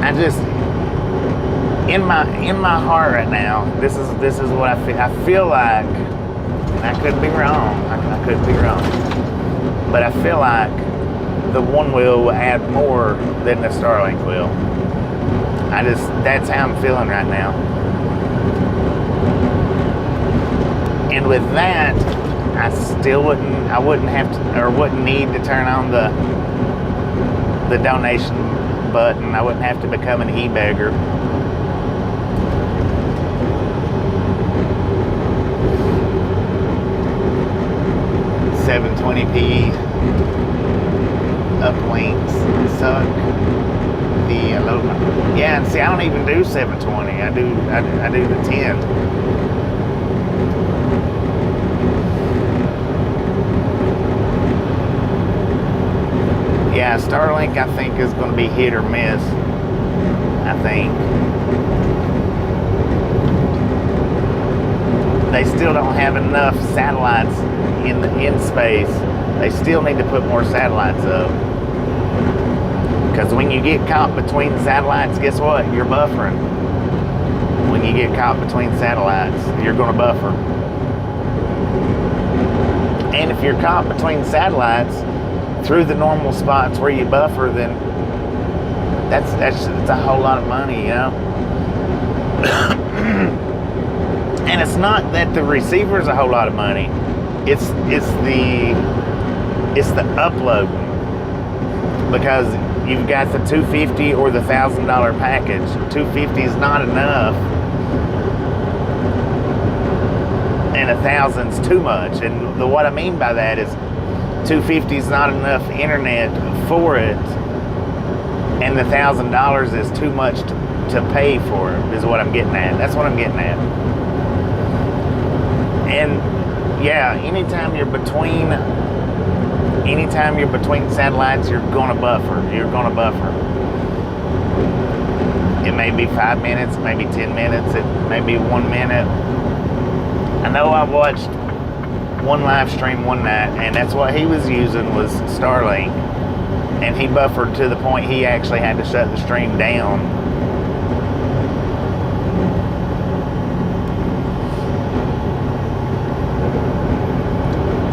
I just in my heart right now, this is what I feel. I feel like, and I could be wrong. I could be wrong. But I feel like the one wheel will add more than the Starlink will. That's how I'm feeling right now. And with that, I wouldn't have to, or wouldn't need to turn on the donation button. I wouldn't have to become an e-beggar. .720p uplinks suck. Yeah, and see, I don't even do 720. I do the 10. Yeah, Starlink I think is going to be hit or miss. I think they still don't have enough satellites in space. They still need to put more satellites up. Because when you get caught between satellites, guess what? You're buffering. When you get caught between satellites, you're going to buffer. And if you're caught between satellites, through the normal spots where you buffer, then that's a whole lot of money, you know. And it's not that the receiver's a whole lot of money. It's the upload, because you've got the $250 or the $1,000 package. $250 is not enough, and $1,000's too much. And what I mean by that is $250 is not enough internet for it, and the $1,000 is too much to pay for it, is what I'm getting at. That's what I'm getting at. And yeah, anytime you're between satellites, you're gonna buffer. It may be 5 minutes, it may be 10 minutes, it may be 1 minute. I know I watched one live stream one night, and that's what he was using was Starlink, and he buffered to the point he actually had to shut the stream down.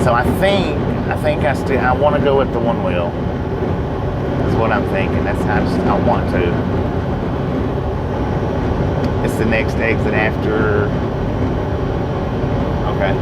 So I think I want to go with the one wheel. Is what I'm thinking. I want to. It's the next exit after. Okay.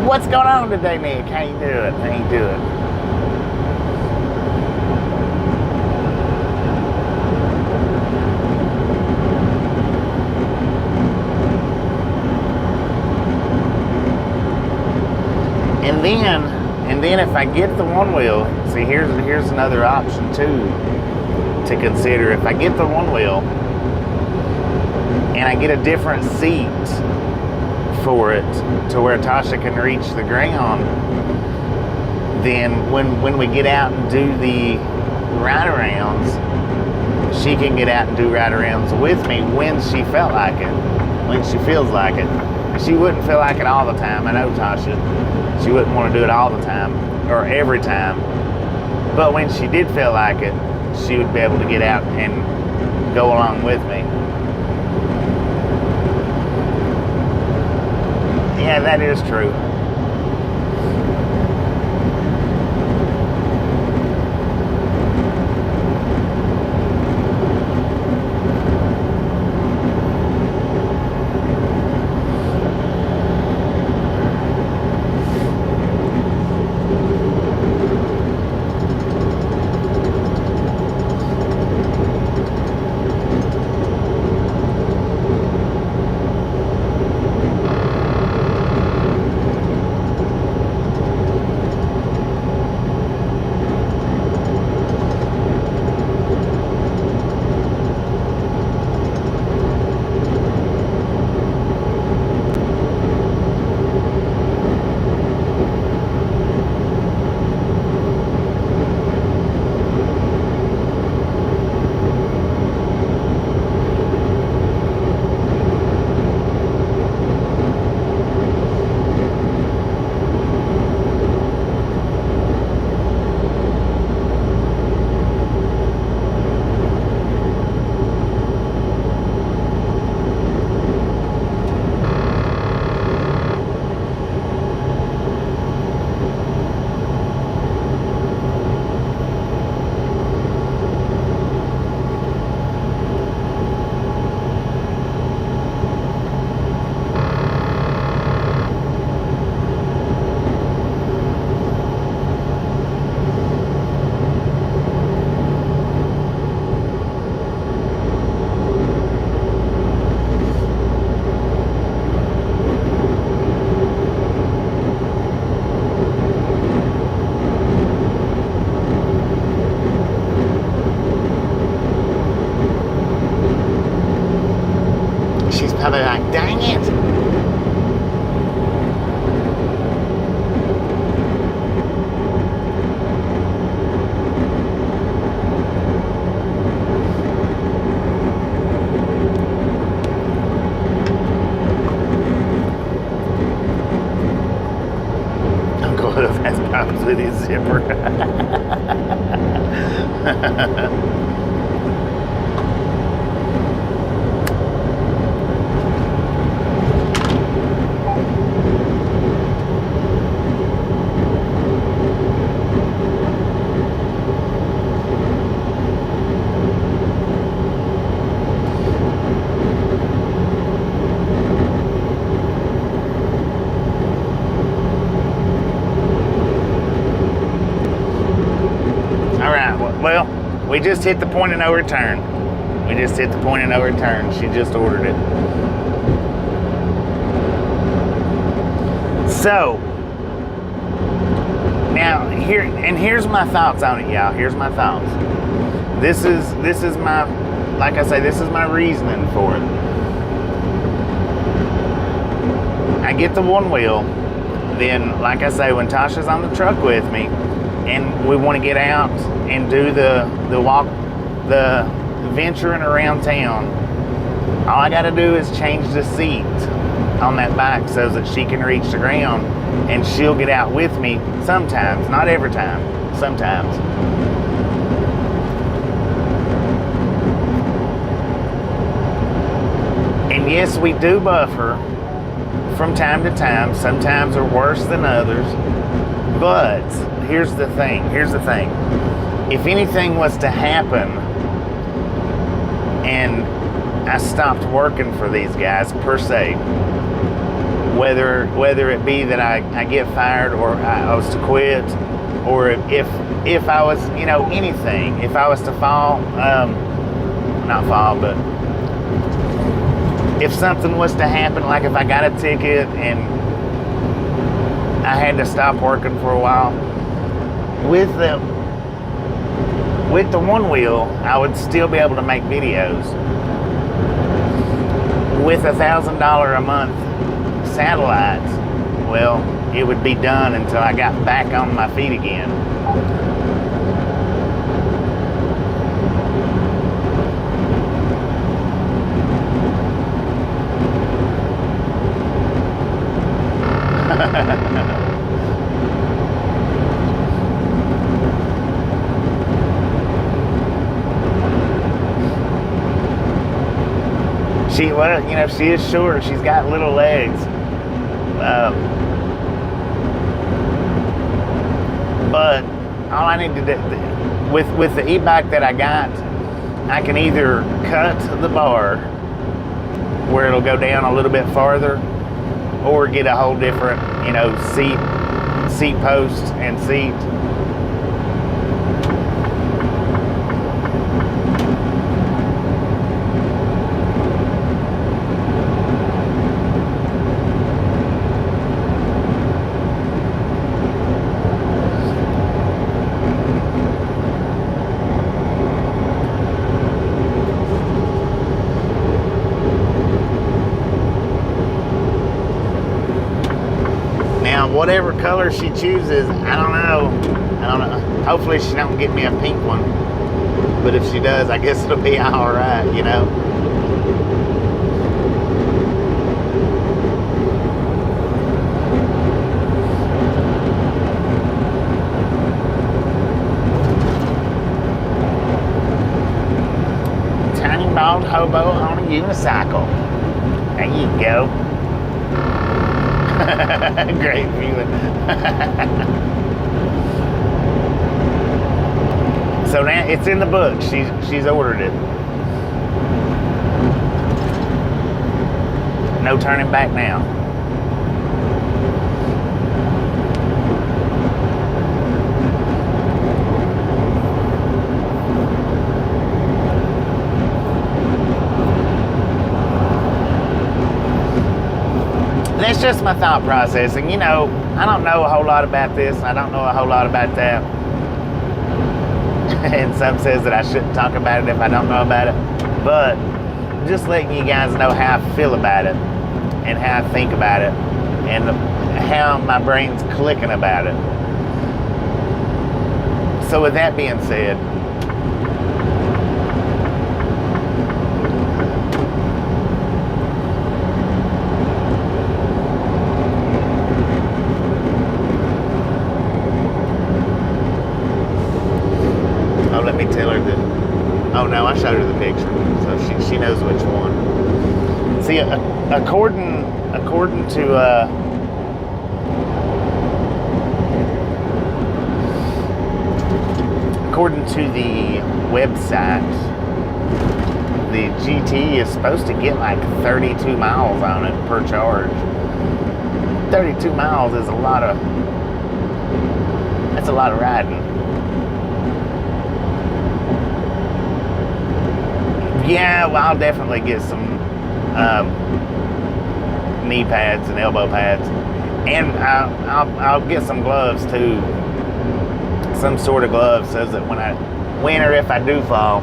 What's going on today, Nick? How you doing? And then if I get the one wheel, see, here's another option too to consider. If I get the one wheel and I get a different seat for it to where Tasha can reach the ground, then when we get out and do the ride-arounds, she can get out and do ride-arounds with me when she felt like it, when she feels like it. She wouldn't feel like it all the time. I know Tasha. She wouldn't want to do it all the time or every time. But when she did feel like it, she would be able to get out and go along with me. Yeah, that is true. Probably like, dang it. hoof has problems with his zipper. Well, we just hit the point of no return. We just hit the point of no return. She just ordered it. So, now here's my thoughts on it, y'all. Here's my thoughts. This is my, like I say, this is my reasoning for it. I get the one wheel, then like I say, when Tasha's on the truck with me, and we want to get out and do the walk, the venturing around town, all I got to do is change the seat on that bike so that she can reach the ground, and she'll get out with me sometimes, not every time, sometimes. And yes, we do buffer from time to time. Sometimes are worse than others, but here's the thing. If anything was to happen and I stopped working for these guys per se, whether it be that I get fired or I was to quit, or if I was, anything, if I was to fall, not fall, but if something was to happen, like if I got a ticket and I had to stop working for a while, with the one wheel, I would still be able to make videos. With $1,000 a month satellites, well, it would be done until I got back on my feet again. She is short. She's got little legs. But all I need to do, with the e-bike that I got, I can either cut the bar where it'll go down a little bit farther, or get a whole different, seat post and seat. Whatever color she chooses, I don't know. Hopefully she don't get me a pink one. But if she does, I guess it'll be all right, Tiny bald hobo on a unicycle. There you go. Great feeling. So now it's in the book. She's ordered it. No turning back now. That's just my thought process, and I don't know a whole lot about this. I don't know a whole lot about that. And some says that I shouldn't talk about it if I don't know about it. But just letting you guys know how I feel about it, and how I think about it, and how my brain's clicking about it. So with that being said, I showed her the picture, so she knows which one. See, according to the website, the GT is supposed to get like 32 miles on it per charge. 32 miles is that's a lot of riding. Yeah, well, I'll definitely get some knee pads and elbow pads, and I'll get some gloves too, some sort of gloves, so that when or if I do fall,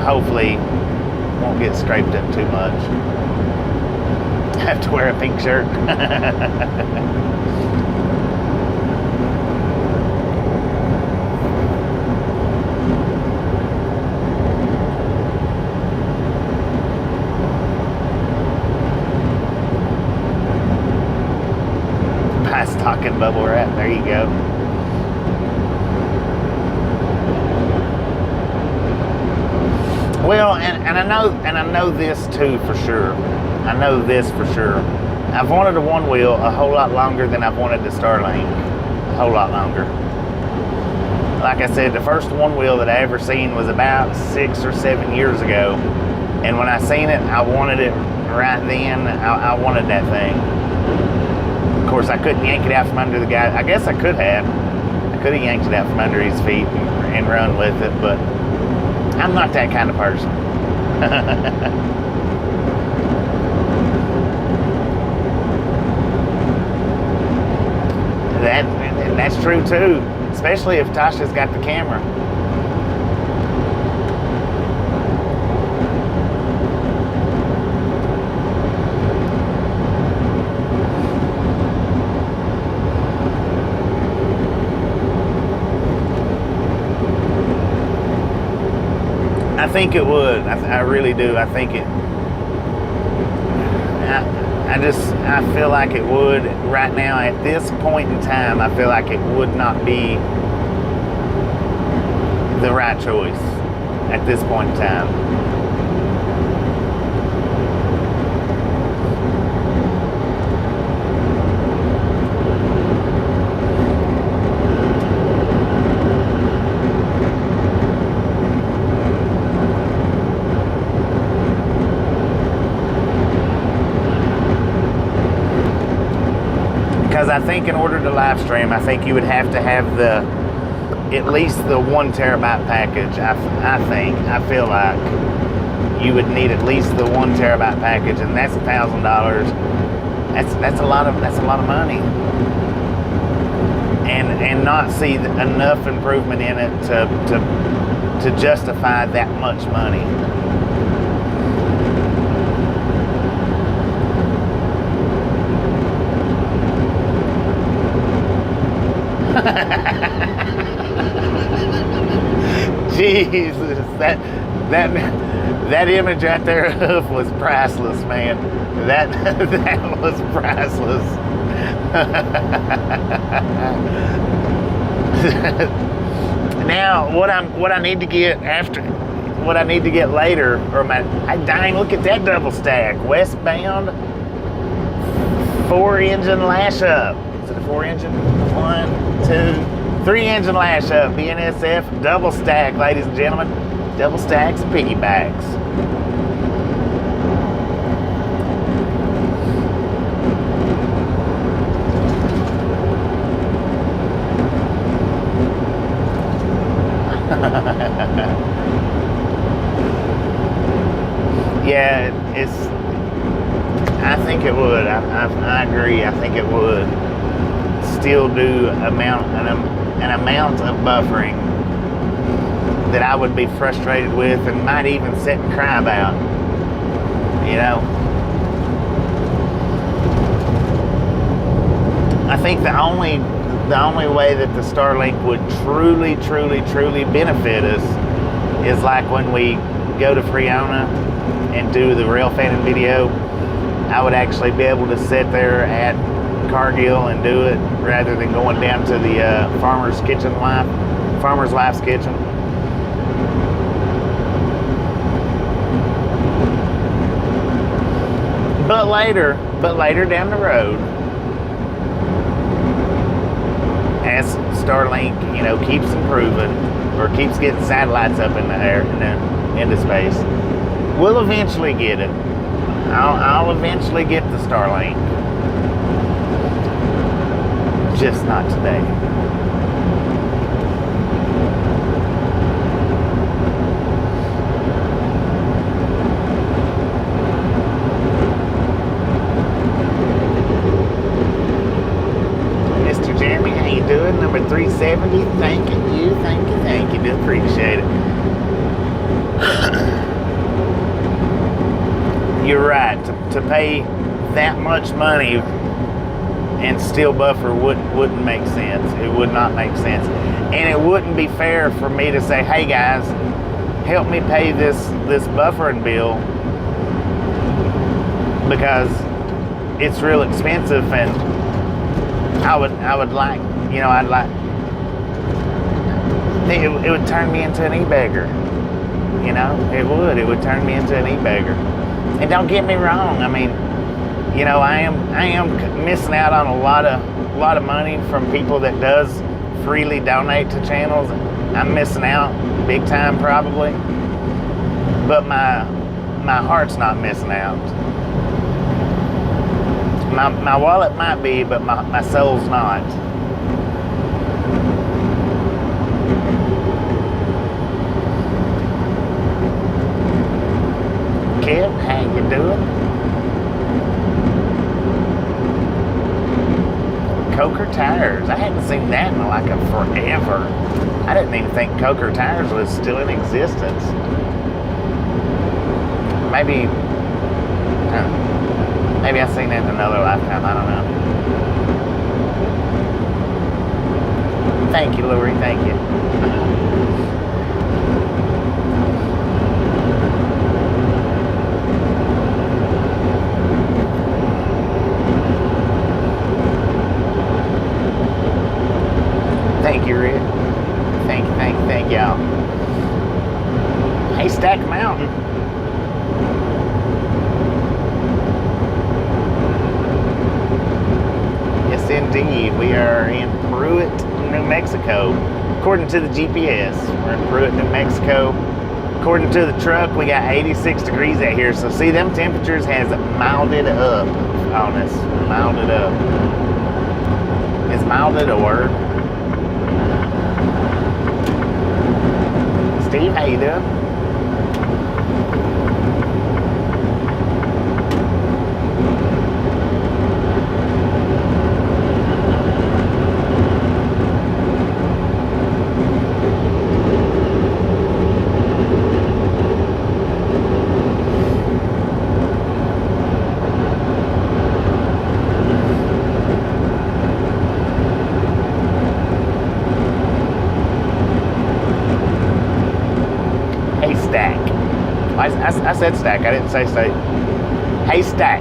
hopefully won't get scraped up too much. I have to wear a pink shirt. Talking bubble wrap. There you go. Well, and I know this too for sure. I know this for sure. I've wanted a one wheel a whole lot longer than I've wanted the Starlink. A whole lot longer. Like I said, the first one wheel that I ever seen was about 6 or 7 years ago, and when I seen it, I wanted it right then. I wanted that thing. Of course, I couldn't yank it out from under the guy. I guess I could have. I could have yanked it out from under his feet and run with it, but I'm not that kind of person. That's true too, especially if Tasha's got the camera. I think it would. I really do. I think it. I feel like it would right now at this point in time. I feel like it would not be the right choice at this point in time. Because I think in order to live stream, I think you would have to have at least the 1 terabyte package. I feel like you would need at least the 1 terabyte package, and that's $1,000. That's a lot of money, and not see enough improvement in it to justify that much money. Jesus, that image right there was priceless, man. That was priceless. Now, what I need to get later, dang, look at that double stack, westbound, 4-engine lash up. Is it a 4-engine? 1, 2, 3-engine lash up, BNSF, double stack, ladies and gentlemen. Double stacks, piggybacks. Yeah, I think it would. I agree. I think it would still do an amount of buffering that I would be frustrated with and might even sit and cry about. You know, I think the only way that the Starlink would truly benefit us is like when we go to Freona and do the rail fanning video. I would actually be able to sit there at Cargill and do it rather than going down to the Farmer's Wife's Kitchen. But later down the road, as Starlink, keeps improving or keeps getting satellites up in the air and into space, we'll eventually get it. I'll eventually get the Starlink. Just not today. Mr. Jeremy, how you doing? Number 370. Thank you. Do appreciate it. You're right. To pay that much money and still buffer wouldn't make sense. It would not make sense. And it wouldn't be fair for me to say, hey guys, help me pay this buffering bill because it's real expensive, and I would like, I'd like, it would turn me into an e-beggar. It would turn me into an e-beggar. And don't get me wrong, I mean, I am missing out on a lot of money from people that does freely donate to channels. I'm missing out big time probably, but my heart's not missing out. My wallet might be, but my soul's not. Kev, how you doing? Coker Tires. I hadn't seen that in like a forever. I didn't even think Coker Tires was still in existence. Maybe I've seen it in another lifetime. I don't know. Thank you, Lori. Thank you. Thank you, Rick. Thank y'all. Haystack Mountain. Yes, indeed. We are in Pruitt, New Mexico. According to the GPS, we're in Pruitt, New Mexico. According to the truck, we got 86 degrees out here. So see, them temperatures has milded up on us. Milded up. Is milded a word? Steve, how you doing? I said stack, I didn't say state. Haystack.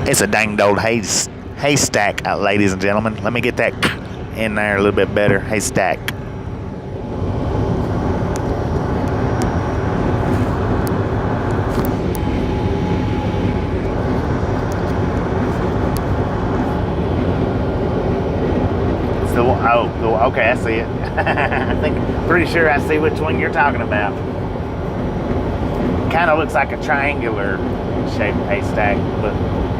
It's a danged old haystack, ladies and gentlemen. Let me get that in there a little bit better. Haystack. Okay, I see it. Pretty sure I see which one you're talking about. Kind of looks like a triangular shaped haystack, but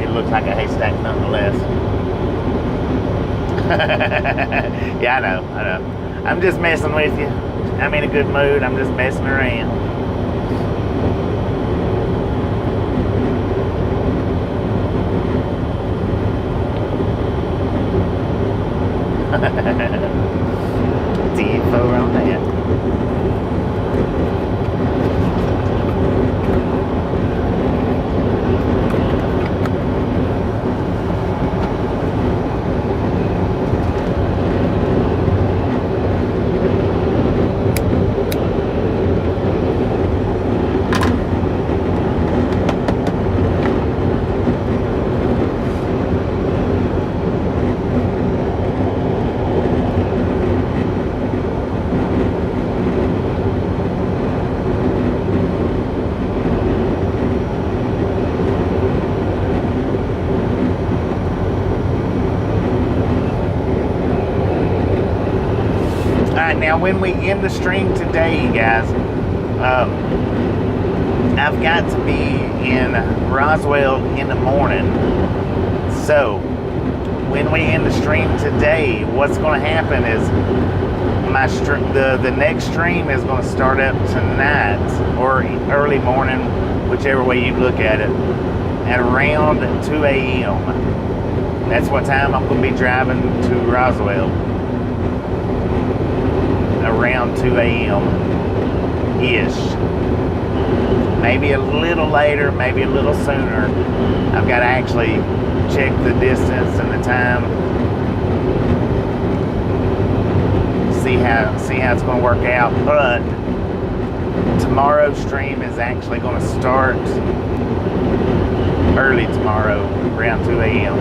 it looks like a haystack nonetheless. Yeah, I know. I'm just messing with you. I'm in a good mood. I'm just messing around. Info around that. now when we end the stream today, guys, I've got to be in Roswell in the morning. So when we end the stream today, what's going to happen is the next stream is going to start up tonight or early morning, whichever way you look at it, at around 2 a.m. That's what time I'm going to be driving to Roswell. Around 2 a.m. ish. Maybe a little later, maybe a little sooner. I've got to actually check the distance and the time. See how it's going to work out. But tomorrow's stream is actually going to start early tomorrow, around 2 a.m.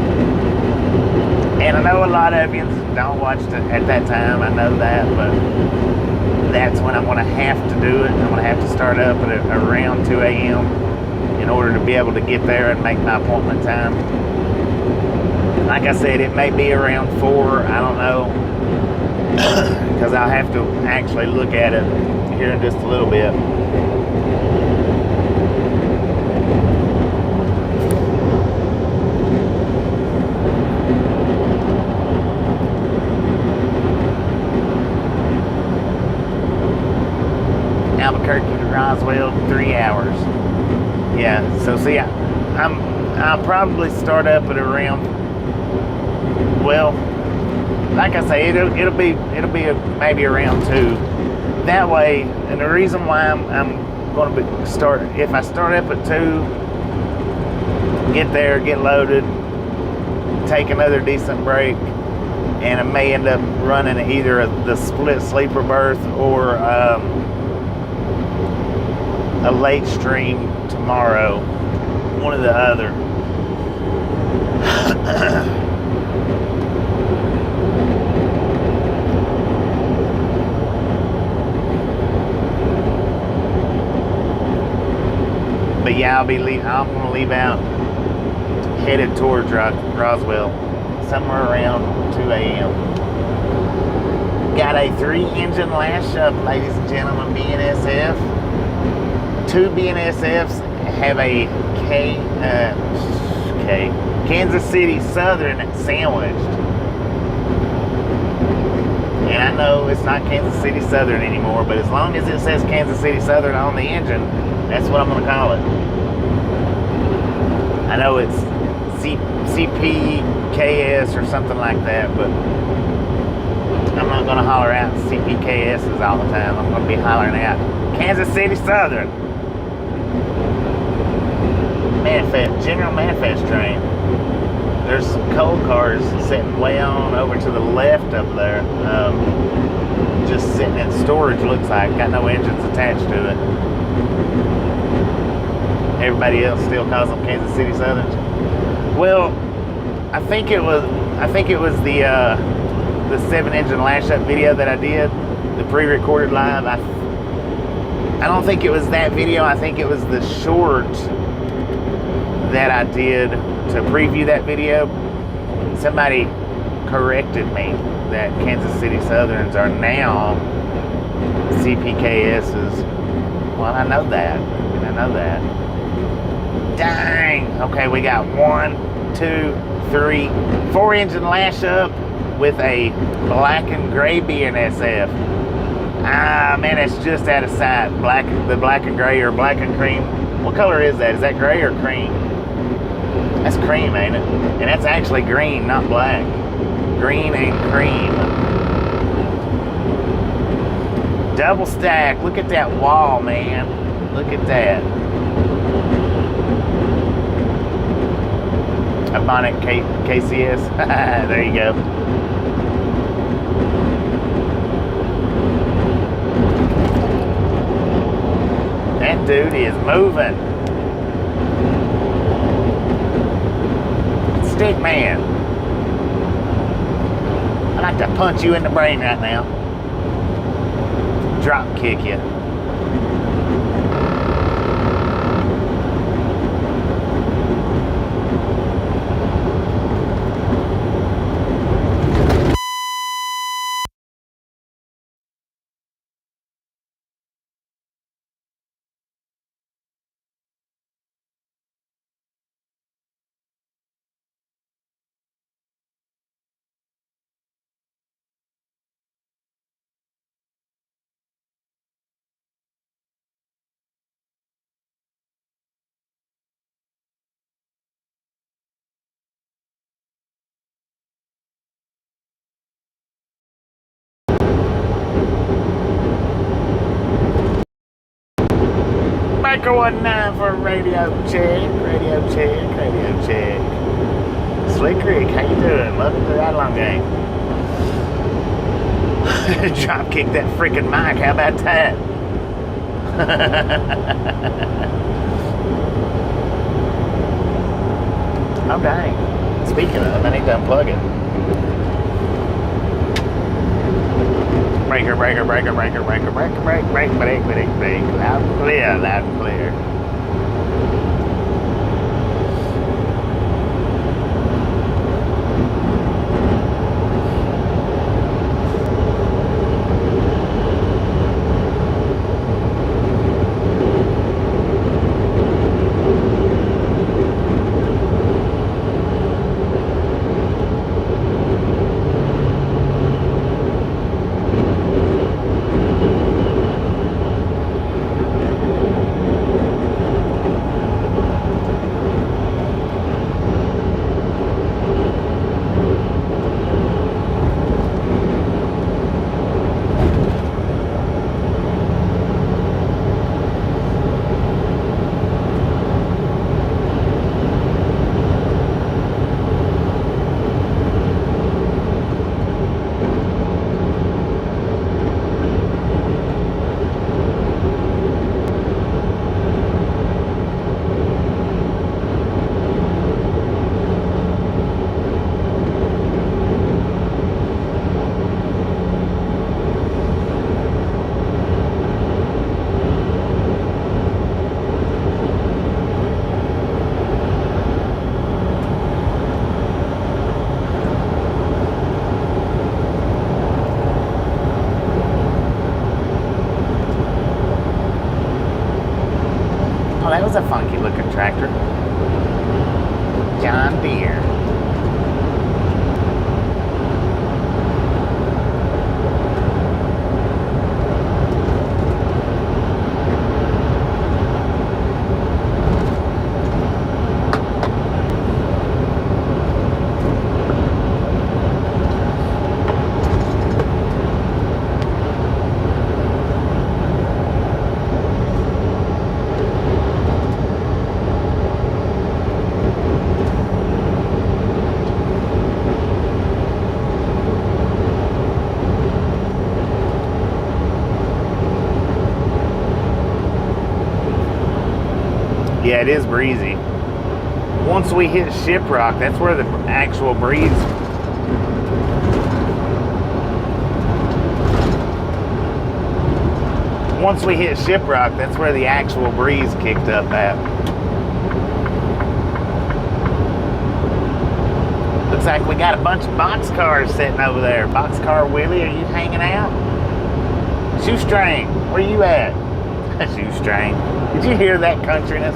And I know a lot of you don't watch it at that time. I know that, but that's when I'm going to have to do it. I'm going to have to start up at around 2 a.m. in order to be able to get there and make my appointment time. Like I said, it may be around 4. I don't know, because I'll have to actually look at it here in just a little bit. Albuquerque to Roswell, 3 hours. Yeah, so see, I'll probably start up at around, well, like I say, it'll be maybe around 2. That way, and the reason why I'm going to if I start up at 2, get there, get loaded, take another decent break, and I may end up running either the split sleeper berth or a late stream tomorrow, one or the other. But yeah, I'm gonna leave out, headed towards Roswell, somewhere around 2 a.m. Got a 3-engine lash up, ladies and gentlemen, BNSF. 2 BNSFs have a Kansas City Southern sandwiched. And I know it's not Kansas City Southern anymore, but as long as it says Kansas City Southern on the engine, that's what I'm going to call it. I know it's CPKS or something like that, but I'm not going to holler out CPKSs all the time. I'm going to be hollering out Kansas City Southern. General Manifest train. There's some coal cars sitting way on over to the left up there. Just sitting in storage, looks like. Got no engines attached to it. Everybody else still calls them Kansas City Southerns. Well, I think it was the 7-engine lash up video that I did, the pre-recorded live. I don't think it was that video. I think it was the short that I did to preview that video. Somebody corrected me that Kansas City Southerns are now CPKSs. Well, I know that. Dang. Okay, we got 1, 2, 3, 4-engine lash up with a black and gray BNSF. Ah, man, it's just out of sight. The black and gray or black and cream. What color is that? Is that gray or cream? That's cream, ain't it? And that's actually green, not black. Green and cream. Double stack. Look at that wall, man. Look at that. A bonnet KCS. There you go. That dude is moving. Stick man. I'd like to punch you in the brain right now. Drop kick you. Breaker 19 for radio check, radio check, radio check. Slick Rick, how you doing? Welcome to the Ride Along Game. Drop kick that freaking mic, how about that? Oh dang. Speaking of, I need to unplug it. Breaker, breaker, breaker, breaker, breaker, breaker, break, break, break, break, break. Loud and clear, loud and clear. That was a funky looking tractor. John Deere. Yeah, it is breezy. Once we hit Shiprock, that's where the actual breeze. Once we hit Shiprock, that's where the actual breeze kicked up at. Looks like we got a bunch of boxcars sitting over there. Boxcar Willie, are you hanging out? Shoestring, where you at? Shoestring. Did you hear that countryness?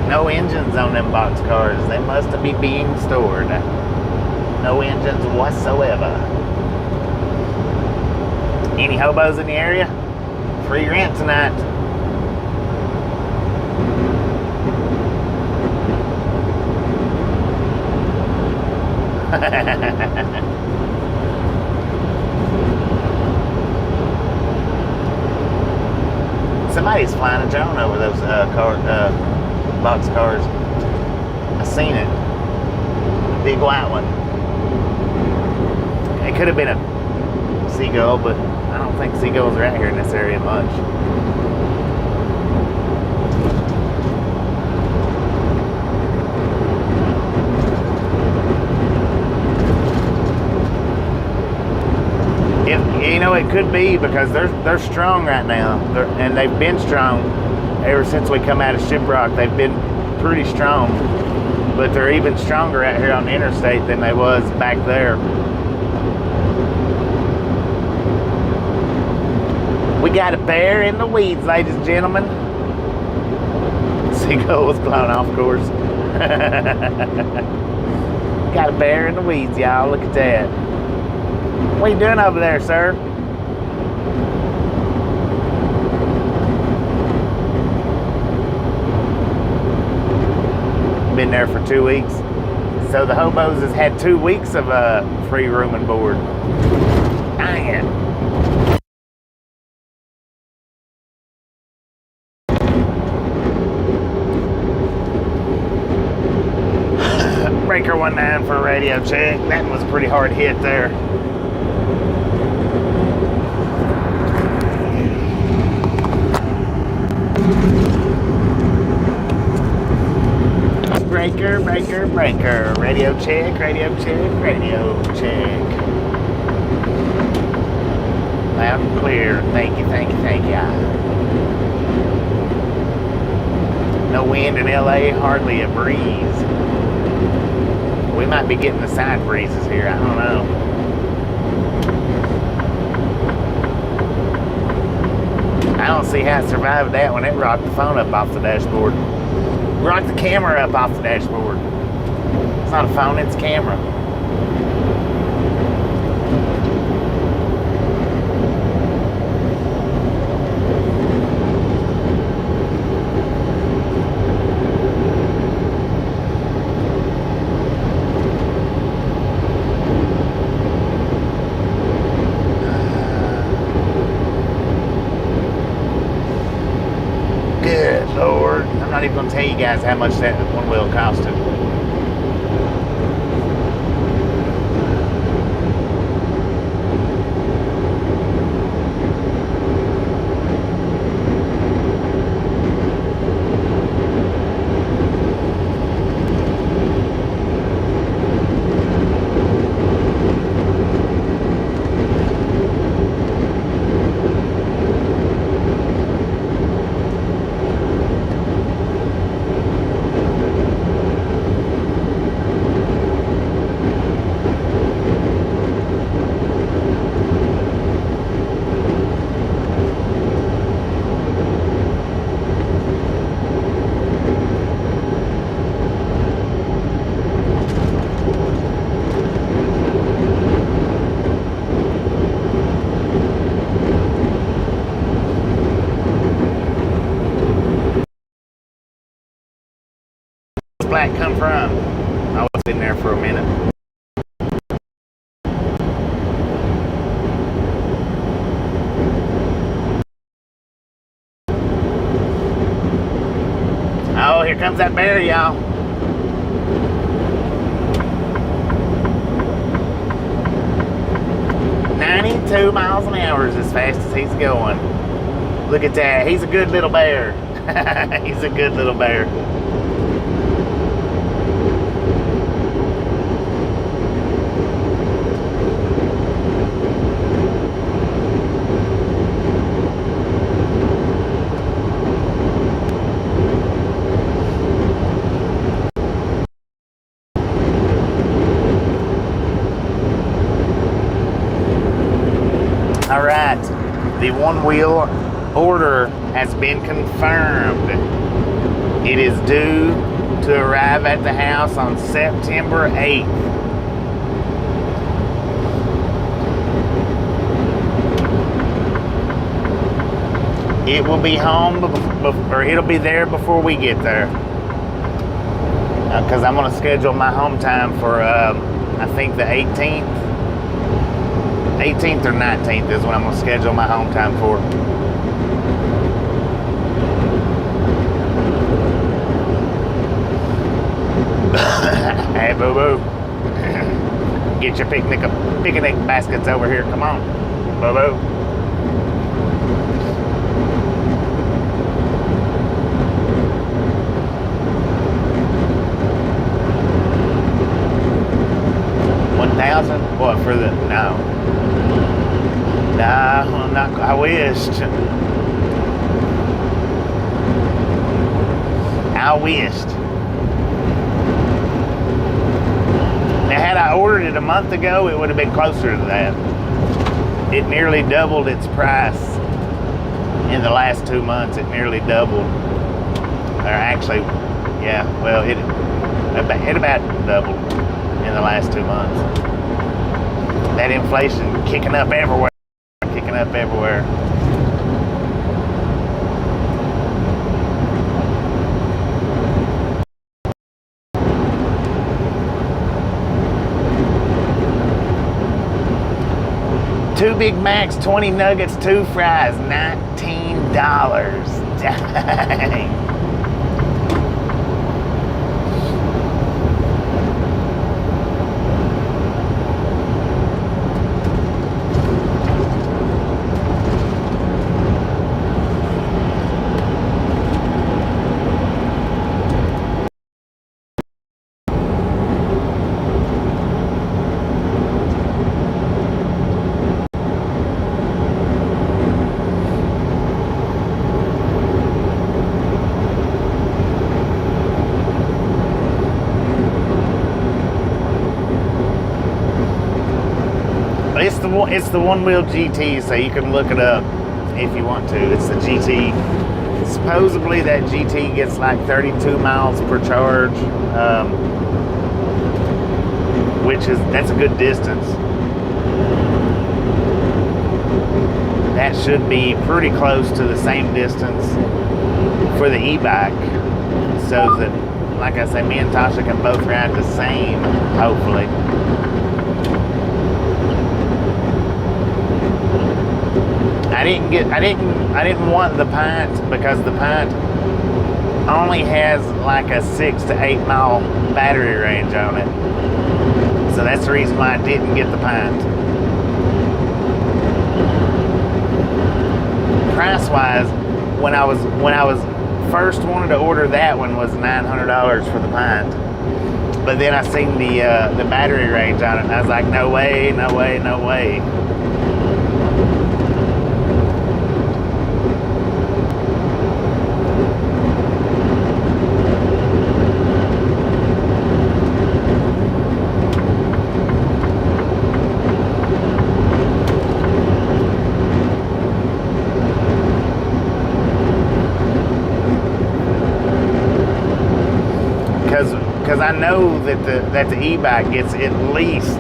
No engines on them boxcars. They must be being stored. No engines whatsoever. Any hobos in the area? Free rent tonight. Somebody's flying a drone over those box cars. I seen it. Big white one. It could have been a seagull, but I don't think seagulls are out here in this area much. You know, it could be because they're strong right now, and they've been strong ever since we come out of Shiprock. They've been pretty strong, but they're even stronger out here on the interstate than they was back there. We got a bear in the weeds, ladies and gentlemen. Seagull was blown off course. Got a bear in the weeds, y'all. Look at that. What are you doing over there, sir? Been there for 2 weeks. So the hobos has had 2 weeks of free room and board. Dang it. Breaker 19 for a radio check. That was a pretty hard hit there. Breaker, breaker, breaker. Radio check, radio check, radio check. Loud and clear. Thank you, thank you, thank you. No wind in LA, hardly a breeze. We might be getting the side breezes here, I don't know. I don't see how it survived that when it rocked the phone up off the dashboard. Rocked the camera up off the dashboard. It's not a phone, it's a camera. Good Lord. I'm not even going to tell you guys how much that one wheel costed. Black come from? I was in there for a minute. Oh, here comes that bear, y'all. "92 miles an hour is as fast as he's going." Look at that. He's a good little bear. He's a good little bear. All right, the one-wheel order has been confirmed. It is due to arrive at the house on September 8th. It will be home, or it'll be there before we get there. Because I'm going to schedule my home time for, I think, the 18th. 18th or 19th is when I'm going to schedule my home time for. Hey, boo-boo. Get your picnic baskets over here. Come on, boo-boo. $1,000? What, for the, no. No, not, I wished. I wished. Now, had I ordered it a month ago, it would have been closer to that. It nearly doubled its price in the last 2 months. It nearly doubled. Or actually, yeah, well, it about doubled in the last 2 months. That inflation kicking up everywhere. Kicking up everywhere. 2 Big Macs, 20 nuggets, 2 fries, $19. Dang. It's the one-wheel GT, so you can look it up if you want to. It's the GT. Supposedly that GT gets like 32 miles per charge, that's a good distance. That should be pretty close to the same distance for the e-bike, so that, like I say, me and Tasha can both ride the same, hopefully. I didn't want the Pint because the Pint only has like a 6 to 8 mile battery range on it. So that's the reason why I didn't get the Pint. Price wise, when I was first wanted to order that one was $900 for the Pint. But then I seen the battery range on it and I was like, no way, no way, no way. Because I know that the e-bike gets at least,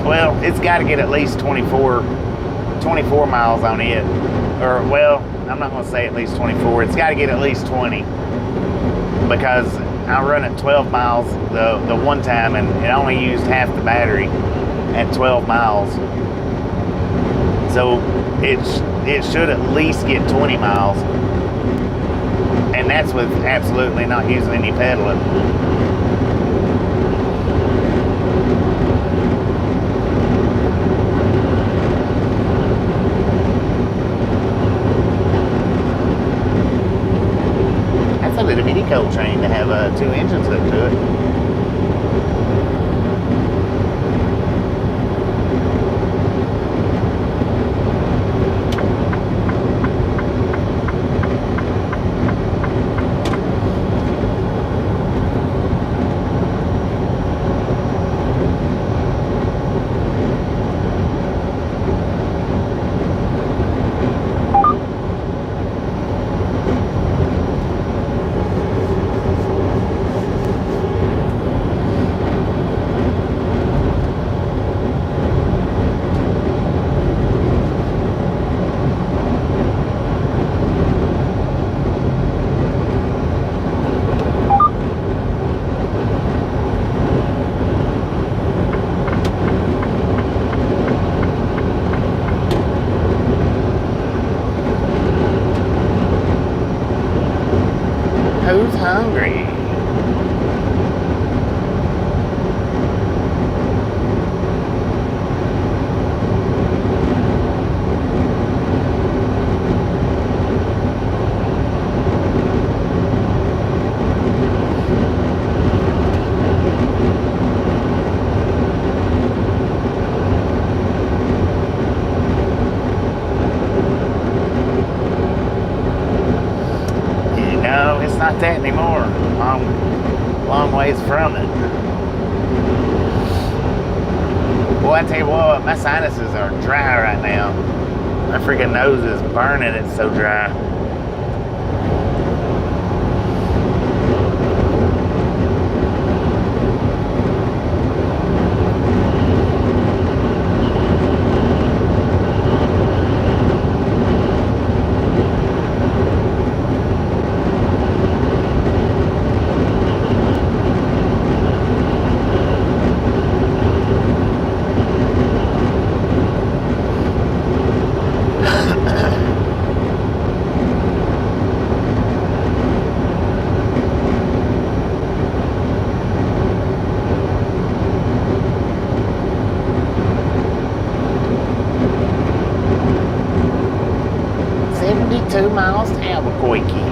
well, it's got to get at least 24 miles on it. Or, well, I'm not going to say at least 24. It's got to get at least 20. Because I run at 12 miles the one time, and it only used half the battery at 12 miles. So it should at least get 20 miles. And that's with absolutely not using any pedaling. That's a little bitty coal train to have 2 engines hooked to it. Who's hungry? It's not that anymore. Long ways from it. Boy, I tell you what, my sinuses are dry right now. My freaking nose is burning, it's so dry. Koiki.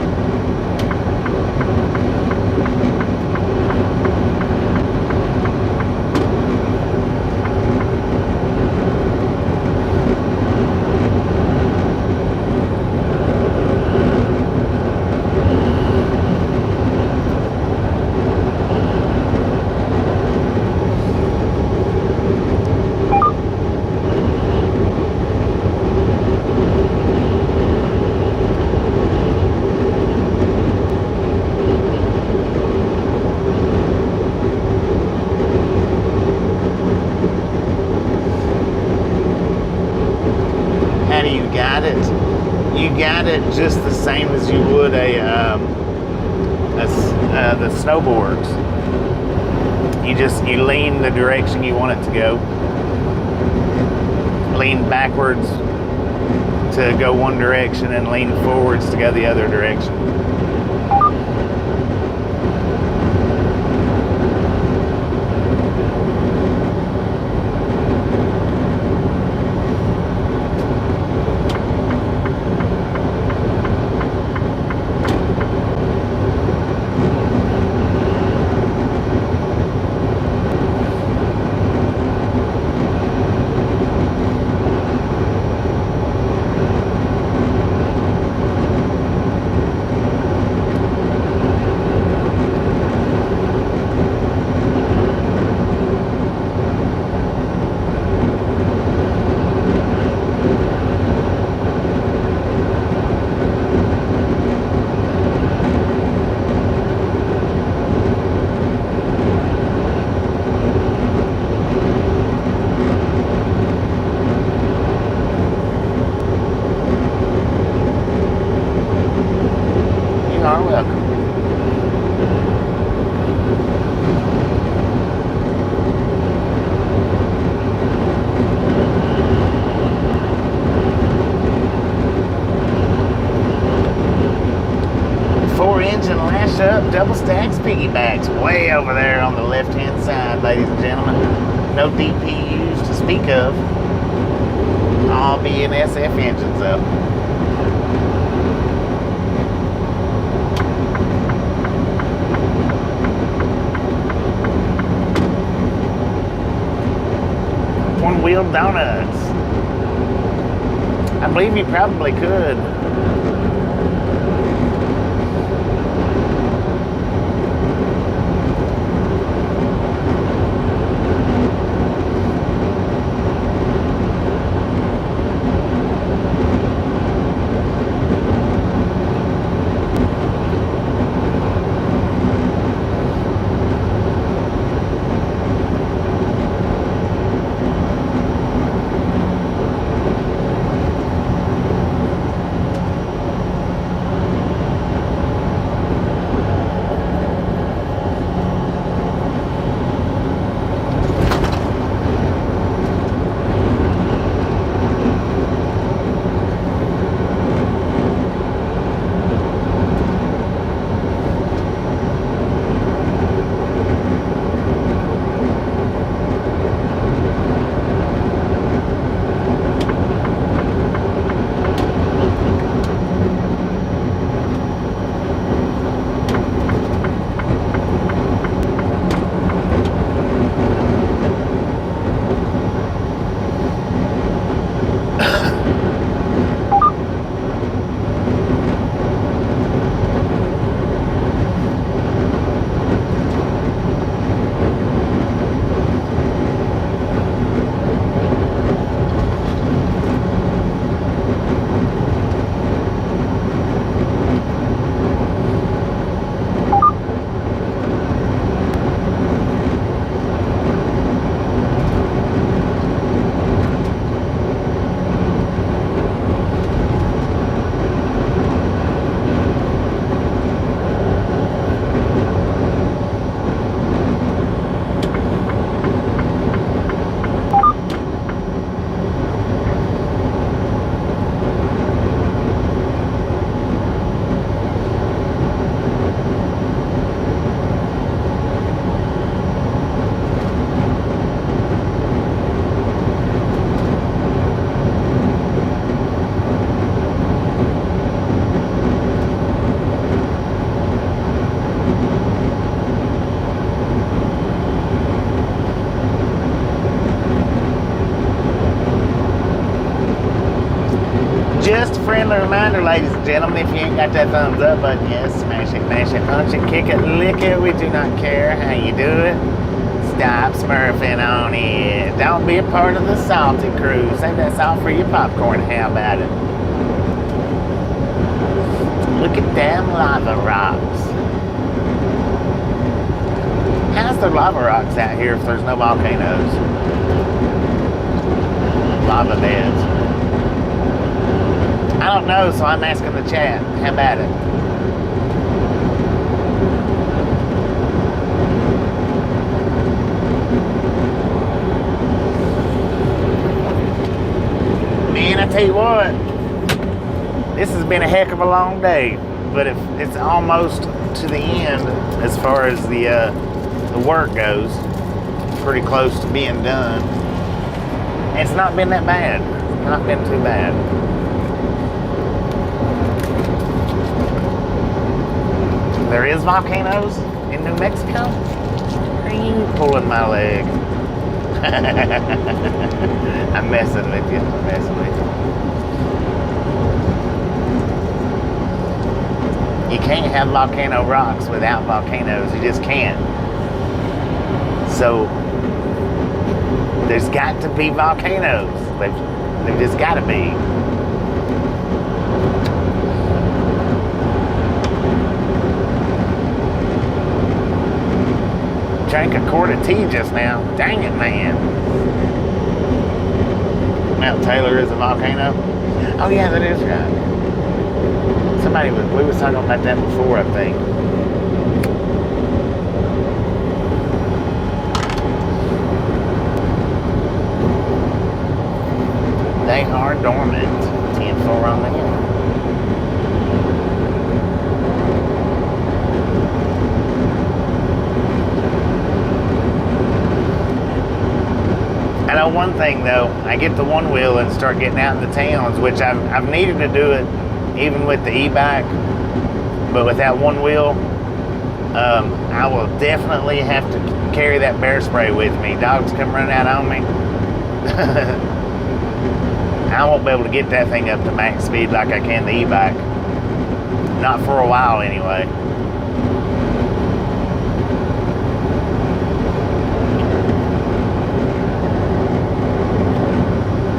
Just the same as you would the snowboards. You lean the direction you want it to go. Lean backwards to go one direction and lean forwards to go the other direction. Double stacks piggybacks way over there on the left hand side, ladies and gentlemen. No DPUs to speak of. All BNSF engines up. One wheel donuts. I believe you probably could. ladies and gentlemen. If you ain't got that thumbs up button yet, smash it, mash it, punch it, kick it, lick it. We do not care how you do it. Stop smurfing on it. Don't be a part of the salty crew. Save that salt for your popcorn. How about it? Look at them lava rocks. How's there lava rocks out here if there's no volcanoes? Lava beds. I don't know, so I'm asking the chat. How about it? Man, I tell you what, this has been a heck of a long day, but it's almost to the end as far as the work goes. Pretty close to being done. It's not been that bad. Not been too bad. There is volcanoes in New Mexico? Are you pulling my leg? I'm messing with you. I'm messing with you. You can't have volcano rocks without volcanoes. You just can't. So there's got to be volcanoes. They've just got to be. Drank a quart of tea just now. Dang it, man. Mount Taylor is a volcano? Oh yeah, that is right. We was talking about that before, I think. They are dormant. 10-4 on them. I know one thing though, I get the one wheel and start getting out in the towns, which I've needed to do it even with the e-bike, but with that one wheel, I will definitely have to carry that bear spray with me. Dogs come running out on me. I won't be able to get that thing up to max speed like I can the e-bike. Not for a while anyway.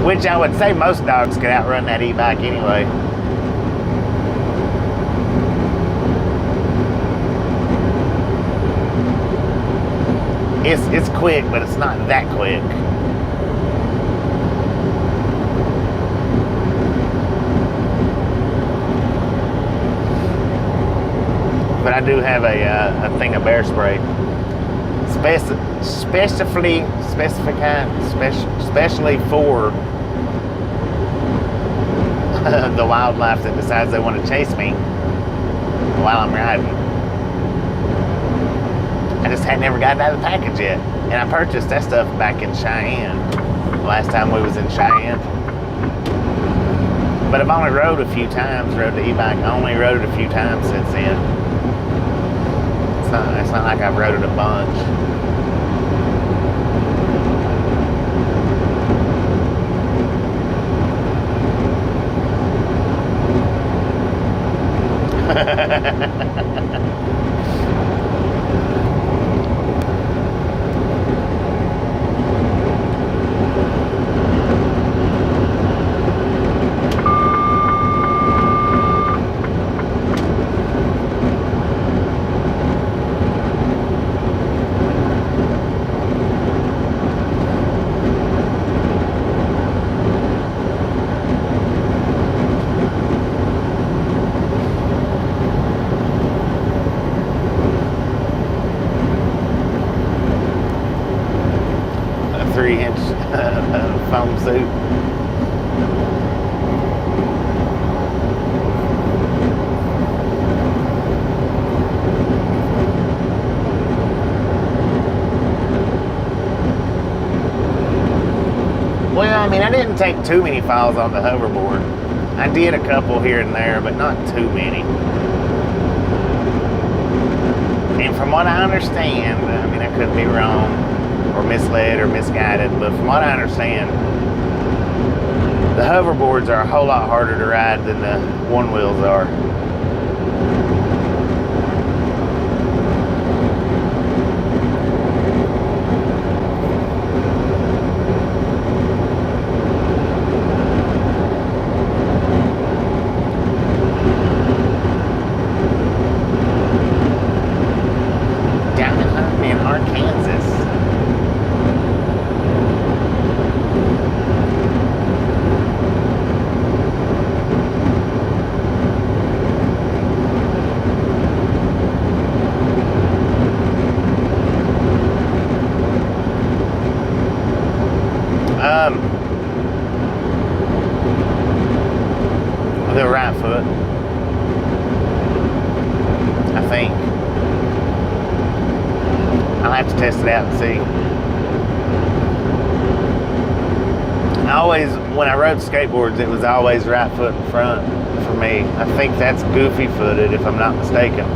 Which I would say most dogs could outrun that e-bike anyway. It's quick, but it's not that quick. But I do have a thing of bear spray, especially for the wildlife that decides they want to chase me while I'm riding. I just had never gotten out of the package yet, and I purchased that stuff back in Cheyenne. Last time we was in Cheyenne. But I've only rode a few times. Rode the e-bike. I only rode it a few times since then. It's not like I've rode it a bunch. Foam suit. Well, I mean, I didn't take too many falls on the hoverboard. I did a couple here and there, but not too many. And from what I understand, I mean, I could be wrong, or misled, or misguided, but from what I understand, The hoverboards are a whole lot harder to ride than the one wheels are. Down in Arkansas. The right foot, I think. I'll have to test it out and see. When I rode skateboards, it was always right foot in front for me. I think that's goofy footed, if I'm not mistaken.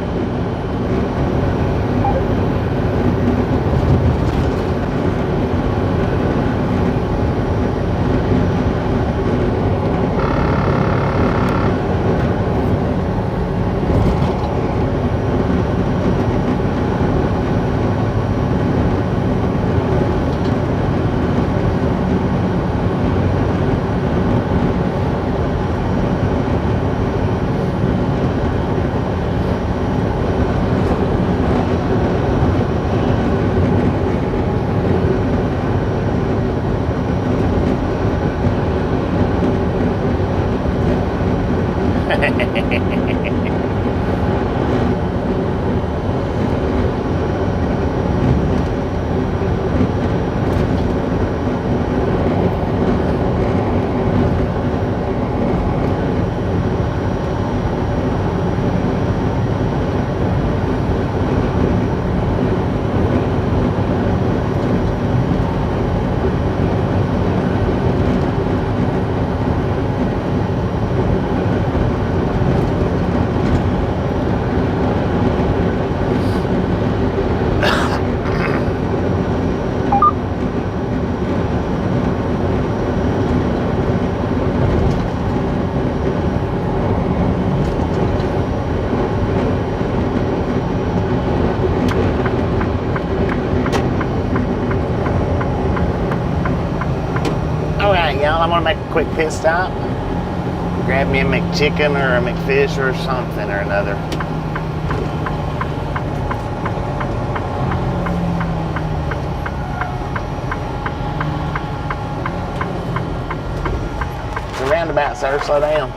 Y'all, I'm gonna make a quick pit stop. Grab me a McChicken or a McFish or something or another. It's a roundabout, sir. Slow down.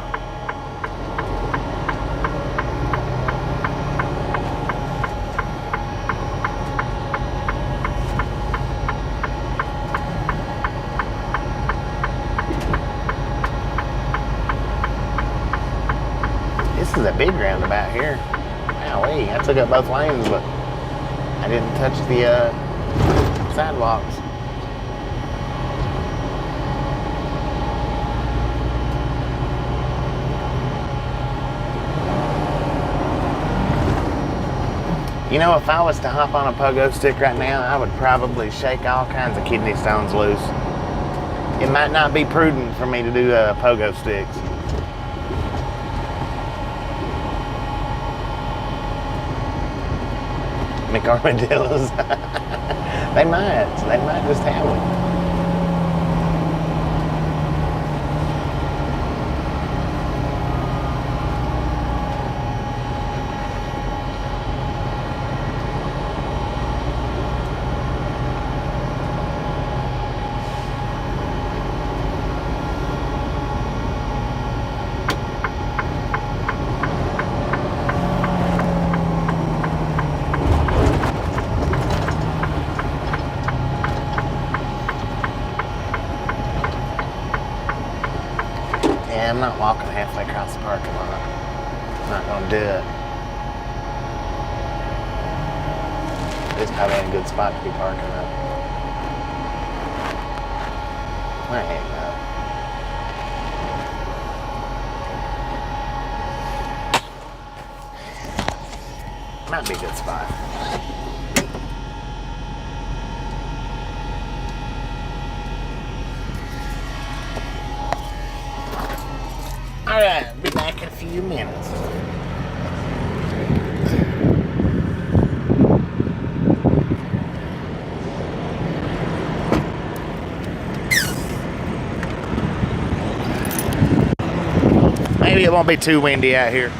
This is a big roundabout here. Wowee, I took up both lanes, but I didn't touch the sidewalks. You know, if I was to hop on a pogo stick right now, I would probably shake all kinds of kidney stones loose. It might not be prudent for me to do pogo sticks. McArmadillos. They might just have them. I'm not walking halfway across the parking lot. I'm not going to do it. This probably ain't a good spot to be parking up. There you go. Might be a good spot. Alright, be back in a few minutes. Maybe it won't be too windy out here.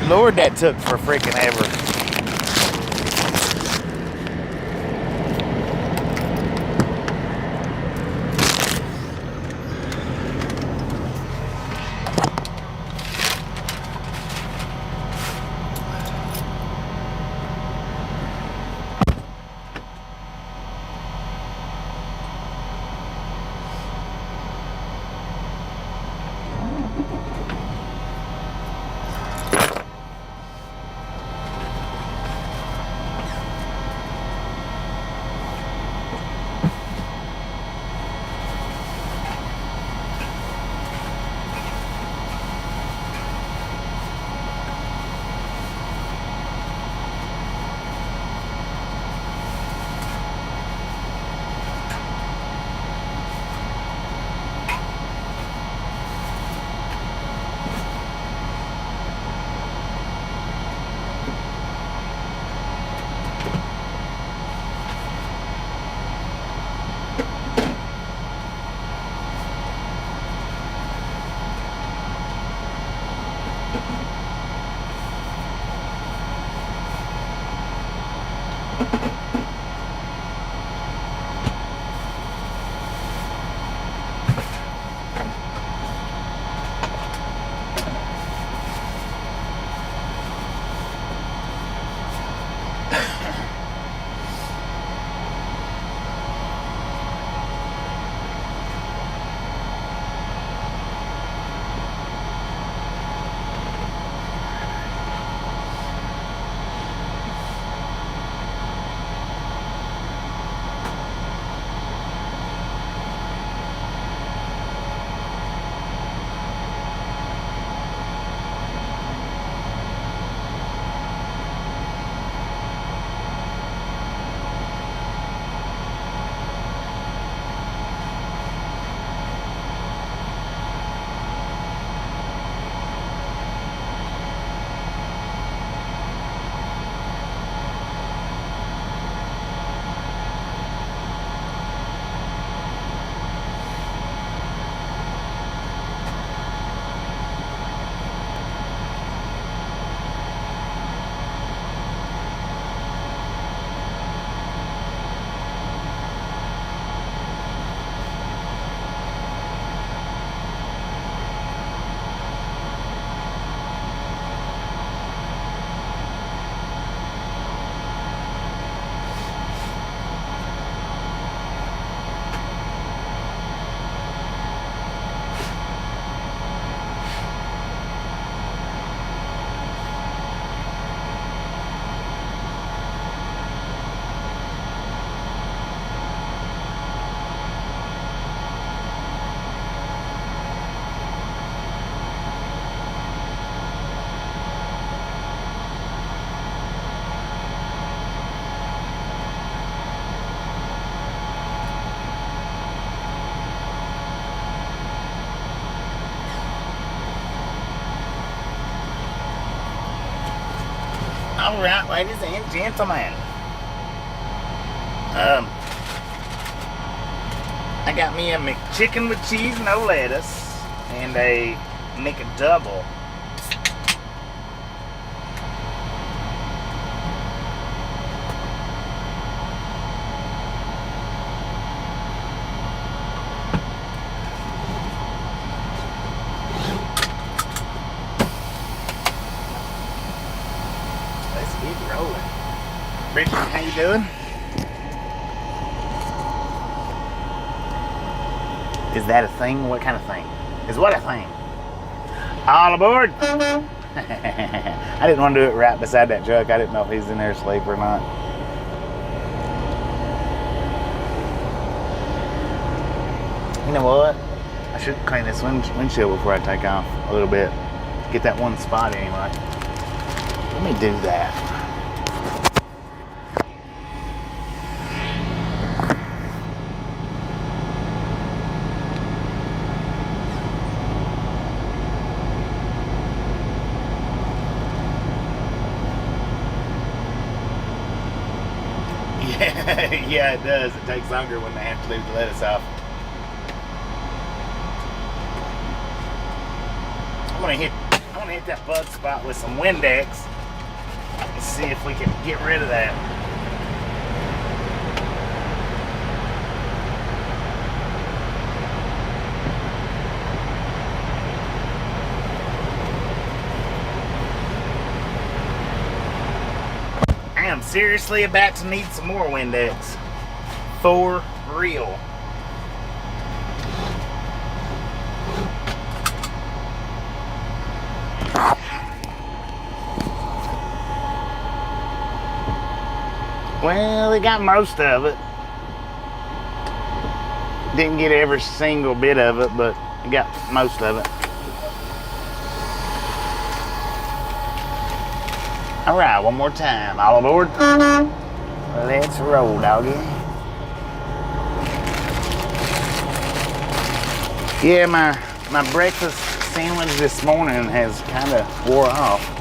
Lord, that took for freaking ever. All right, ladies and gentlemen. I got me a McChicken with cheese, no lettuce, and a McDouble. Bridget, how you doing? Is that a thing? What kind of thing? Is what a thing? All aboard! I didn't want to do it right beside that truck. I didn't know if he's in there asleep or not. You know what? I should clean this windshield before I take off a little bit. Get that one spot anyway. Let me do that. Yeah, it does. It takes longer when they have to leave the lettuce off. I'm gonna want to hit that bug spot with some Windex and see if we can get rid of that. I am seriously about to need some more Windex. For real. Well, we got most of it. Didn't get every single bit of it, but we got most of it. All right, one more time. All aboard. Let's roll, doggy. Yeah, my breakfast sandwich this morning has kind of wore off.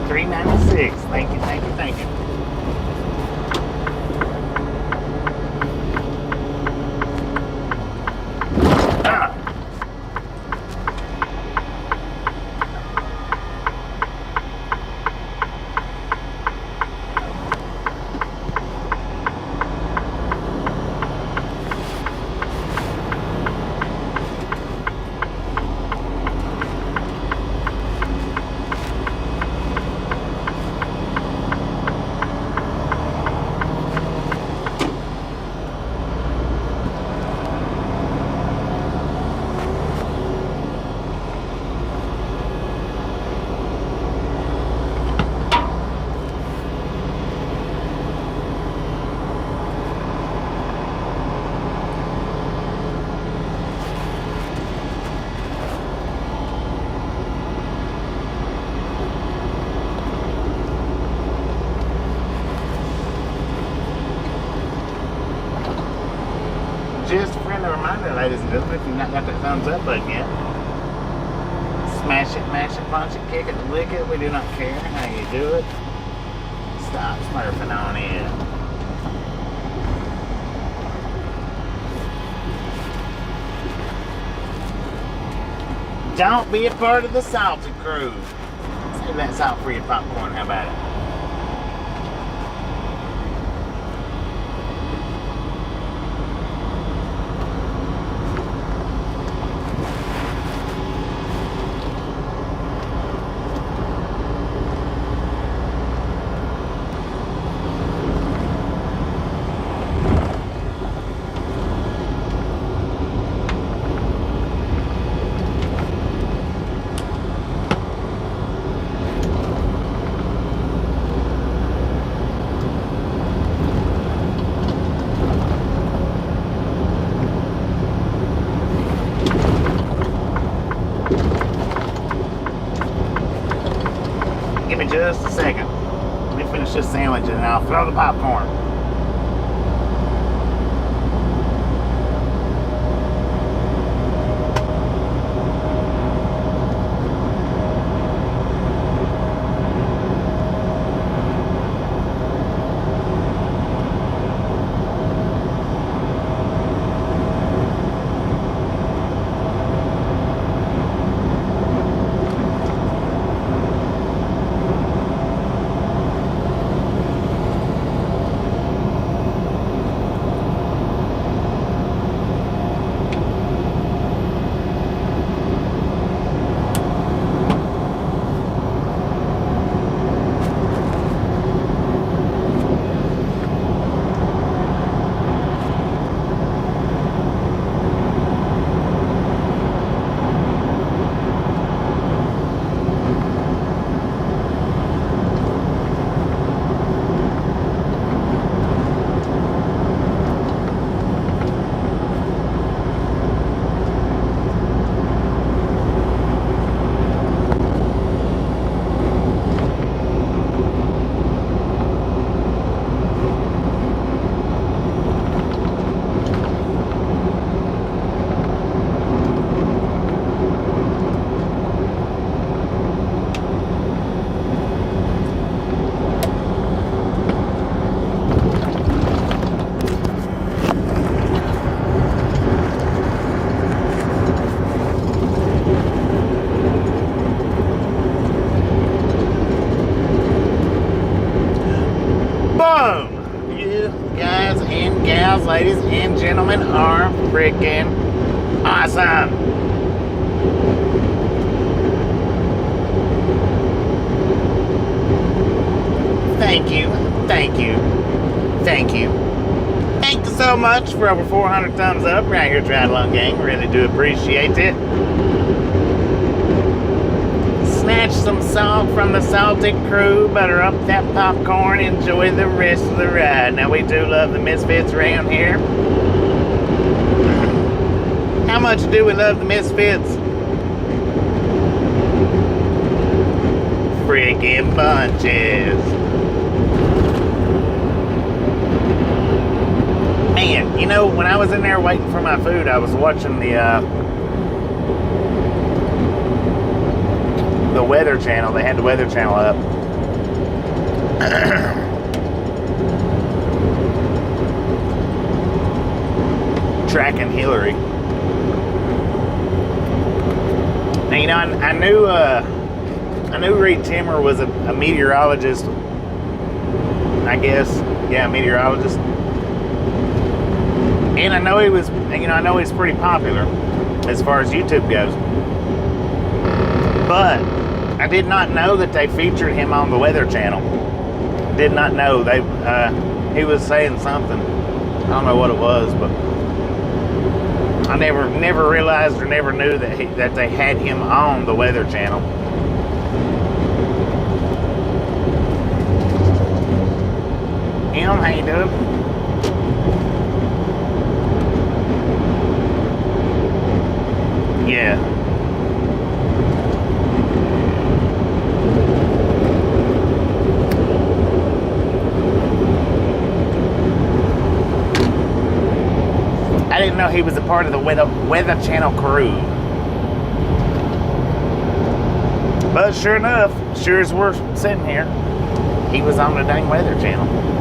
$3.96. Thank you, thank you, thank you. Just a friendly reminder, ladies and gentlemen, if you've not got that thumbs up button yet, smash it, mash it, punch it, kick it, lick it. We do not care how you do it. Stop smurfing on in. Don't be a part of the salty crew. Save that salt for your popcorn. How about it? Give me just a second. Let me finish this sandwich and I'll throw the popcorn. gentlemen are freaking awesome. Thank you, thank you, thank you. Thank you so much for over 400 thumbs up right here, Triathlon Gang. Really do appreciate it. Snatch some salt from the salty crew, butter up that popcorn, enjoy the rest of the ride. Now, we do love the Misfits around here. How much do we love the Misfits? Freaking bunches. Man, you know, when I was in there waiting for my food, I was watching the Weather Channel. They had the Weather Channel up. Tracking Hillary. Now, you know, I knew Reed Timmer was a meteorologist. I guess, yeah, a meteorologist. And I know he was, you know, I know he's pretty popular as far as YouTube goes. But I did not know that they featured him on the Weather Channel. Did not know. He was saying something. I don't know what it was, but I never realized or never knew that they had him on the Weather Channel. How you doing? Yeah. I didn't know he was a part of the Weather Channel crew. But sure enough, sure as we're sitting here, he was on the dang Weather Channel.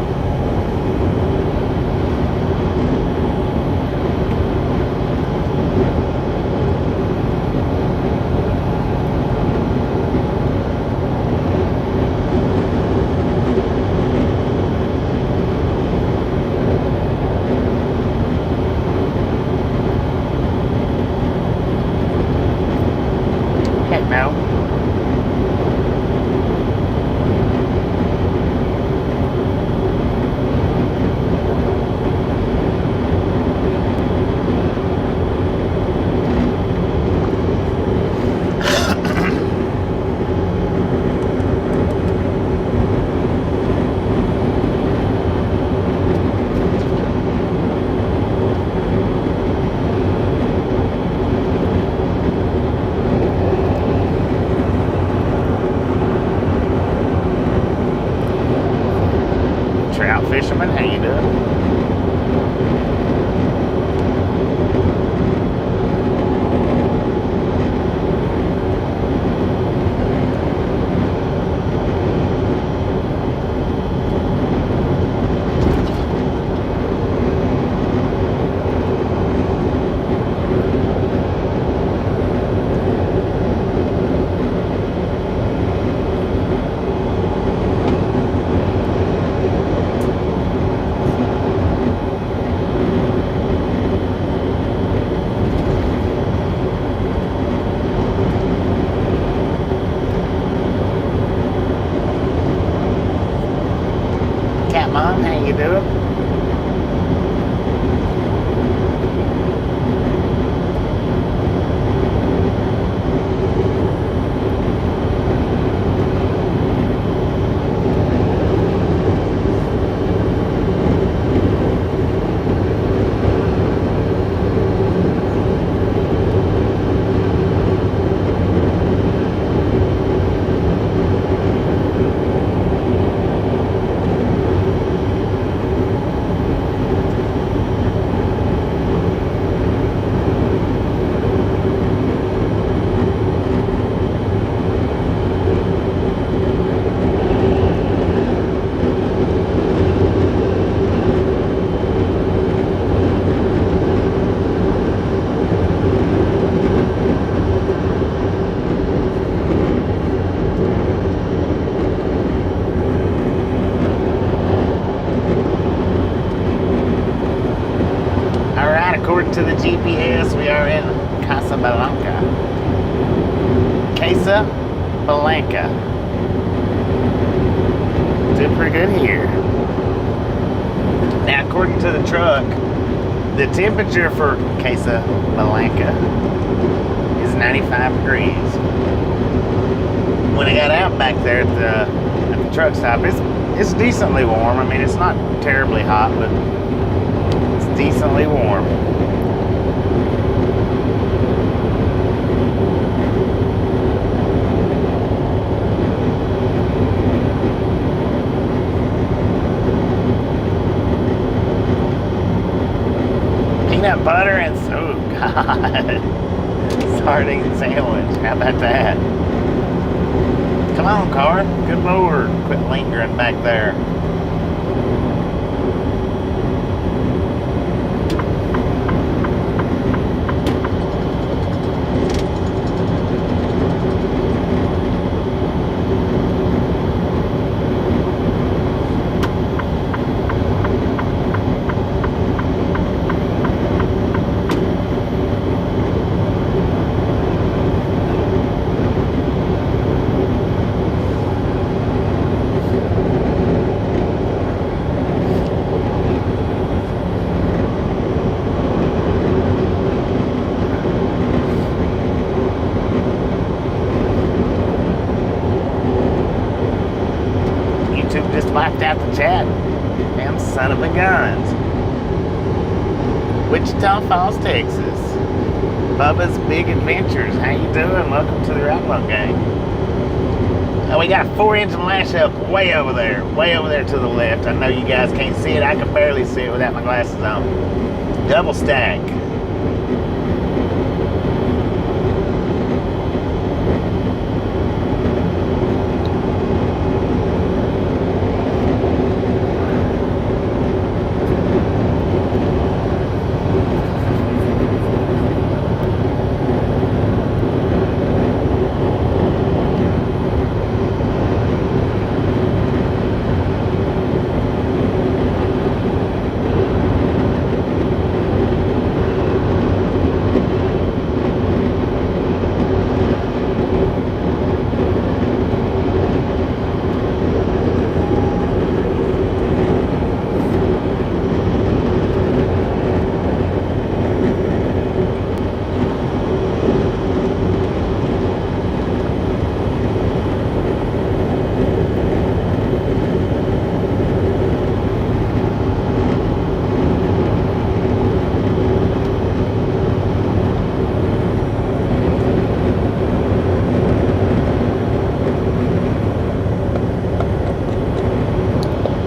Casa, Blanca. Doing pretty good here. Now, according to the truck, the temperature for Casa, Blanca is 95 degrees. When I got out back there at the truck stop, it's decently warm. I mean, it's not terribly hot, but it's decently warm. Peanut butter and, oh God, sardine sandwich. How about that? Come on, car. Good Lord. Quit lingering back there. Just wiped out the chat. Damn son of a guns. Wichita Falls, Texas. Bubba's Big Adventures. How you doing? Welcome to the Outlaw Gang. Oh, we got a 4-engine lash up way over there to the left. I know you guys can't see it. I can barely see it without my glasses on. Double stack.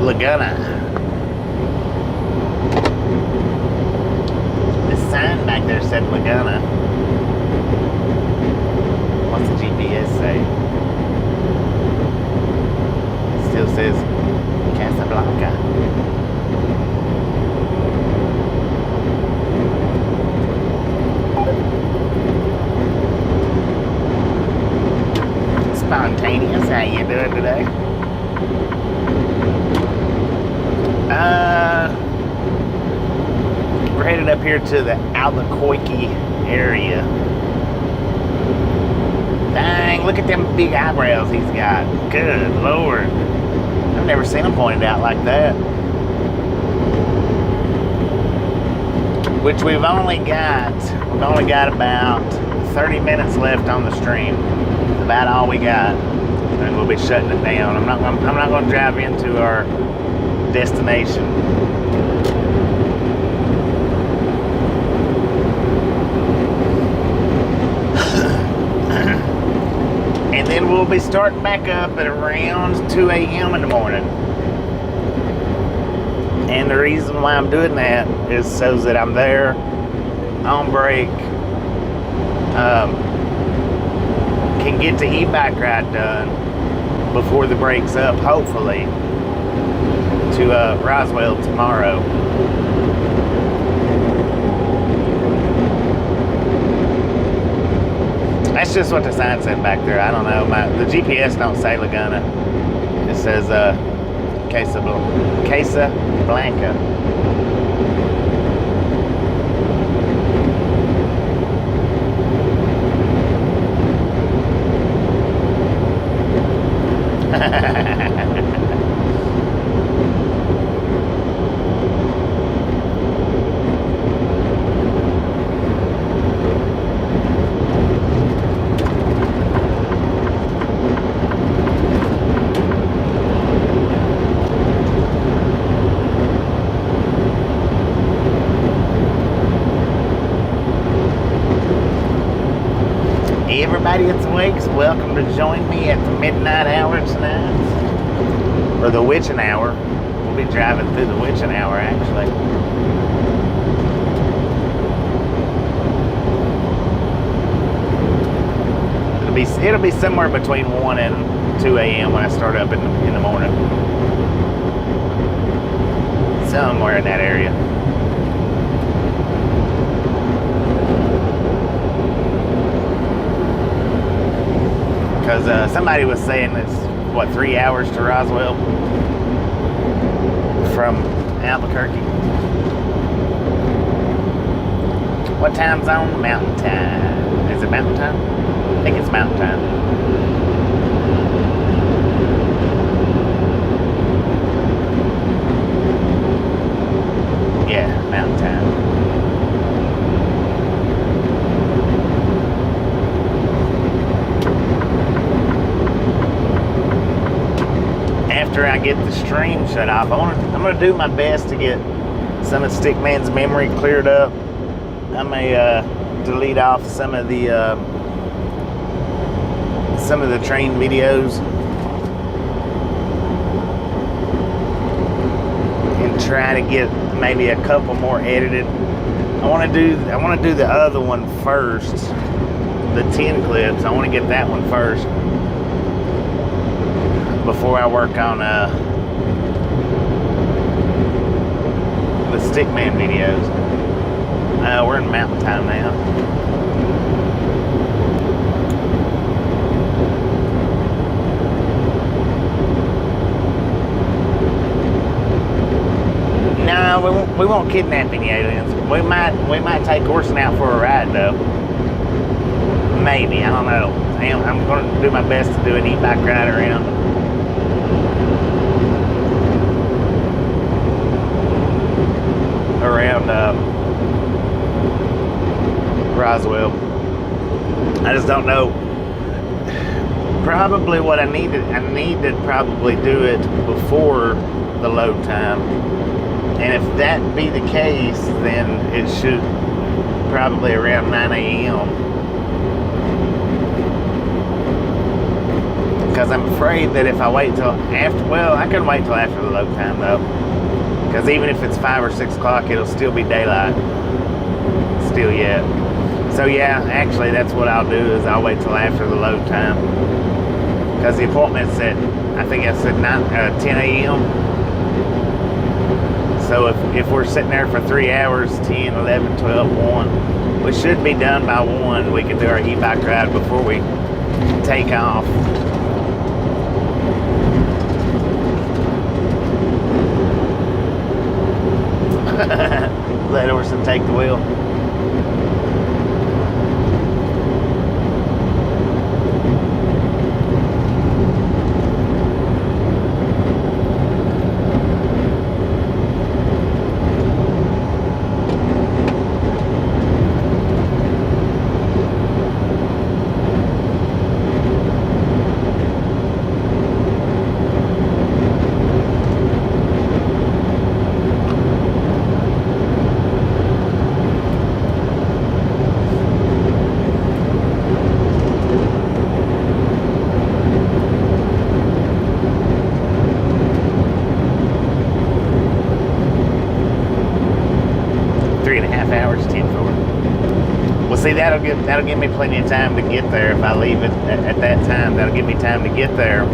Laguna. The sign back there said Laguna. What's the GPS say? It still says Casablanca. Spontaneous, how you doing today? We're headed up here to the Albuquerque area. Dang, look at them big eyebrows he's got. Good Lord. I've never seen him pointed out like that. Which we've only got about 30 minutes left on the stream. About all we got. And we'll be shutting it down. I'm not gonna drive into our destination. And then we'll be starting back up at around 2 a.m. in the morning. And the reason why I'm doing that is so that I'm there on break, can get the e-bike ride done before the break's up, hopefully, to Roswell tomorrow. That's just what the sign said back there. I don't know. The GPS don't say Laguna. It says Casa Blanca. Hey everybody, it's Wakes. Welcome to join me at the midnight hour tonight. Or the witching hour. We'll be driving through the witching hour actually. It'll be somewhere between 1 and 2 a.m. when I start up in the morning. Somewhere in that area. Because somebody was saying it's, what, 3 hours to Roswell from Albuquerque. What time zone? Mountain time. Is it mountain time? I think it's mountain time. Yeah, mountain time. After I get the stream shut off, I'm gonna do my best to get some of Stickman's memory cleared up. I may delete off some of the train videos and try to get maybe a couple more edited. I want to do the other one first, the 10 clips. I want to get that one first before I work on the Stickman videos. We're in mountain time now. No, we won't kidnap any aliens. We might take Orson out for a ride though. Maybe, I don't know. I'm going to do my best to do an e-bike ride around Roswell. I just don't know. Probably what I need to probably do it before the load time. And if that be the case, then it should probably around 9 a.m. Because I'm afraid that if I wait till after, well, I can wait till after the load time though. Because even if it's 5 or 6 o'clock, it'll still be daylight. Still yet. So yeah, actually that's what I'll do is I'll wait till after the load time. Because the appointment's at, I think I said 10 a.m. So if we're sitting there for 3 hours, 10, 11, 12, 1, we should be done by 1. We can do our e-bike ride before we take off. Let Orson take the wheel. See, that'll give me plenty of time to get there. If I leave it at that time, that'll give me time to get there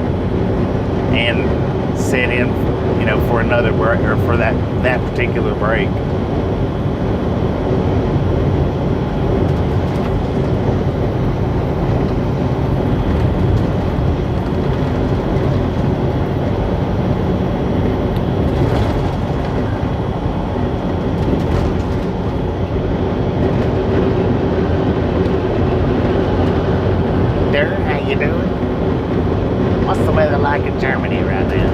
and sit in, for another break, or for that particular break. How you doing? What's the weather like in Germany right now?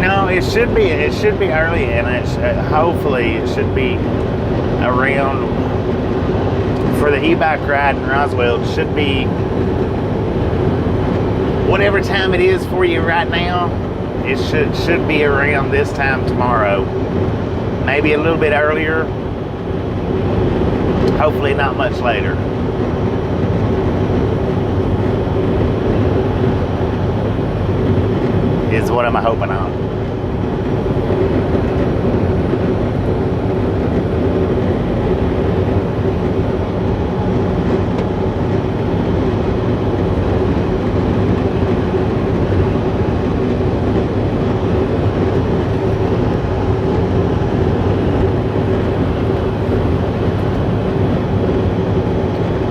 No, it should be early, and hopefully it should be around for the e-bike ride in Roswell. It should be whatever time it is for you right now. It should be around this time tomorrow. Maybe a little bit earlier. Hopefully not much later. Is what I'm hoping on.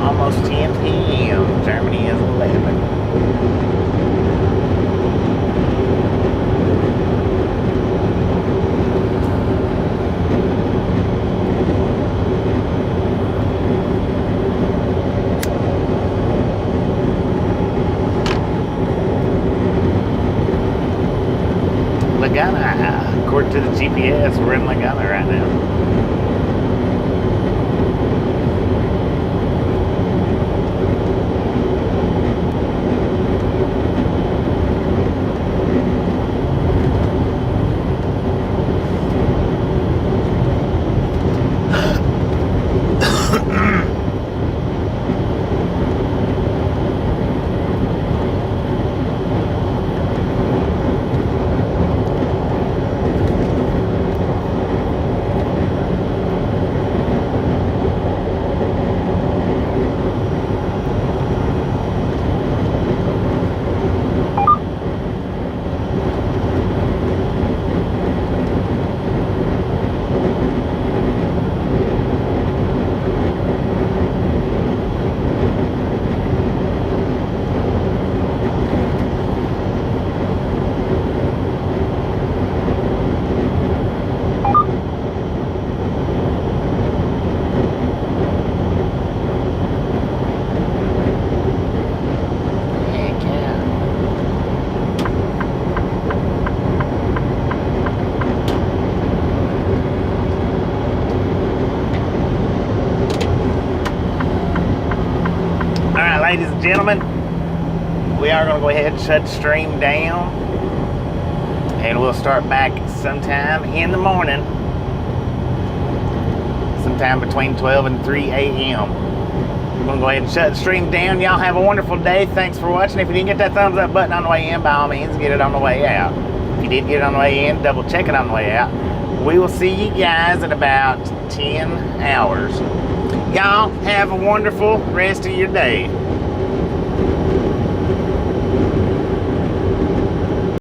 Almost 10 p.m. Germany is 11. Laguna. According to the GPS, we're in Laguna right now. Ladies and gentlemen, we are going to go ahead and shut the stream down, and we'll start back sometime in the morning, sometime between 12 and 3 a.m. I'm going to go ahead and shut the stream down. Y'all have a wonderful day. Thanks for watching. If you didn't get that thumbs up button on the way in, by all means, get it on the way out. If you did get it on the way in, double check it on the way out. We will see you guys in about 10 hours. Y'all have a wonderful rest of your day.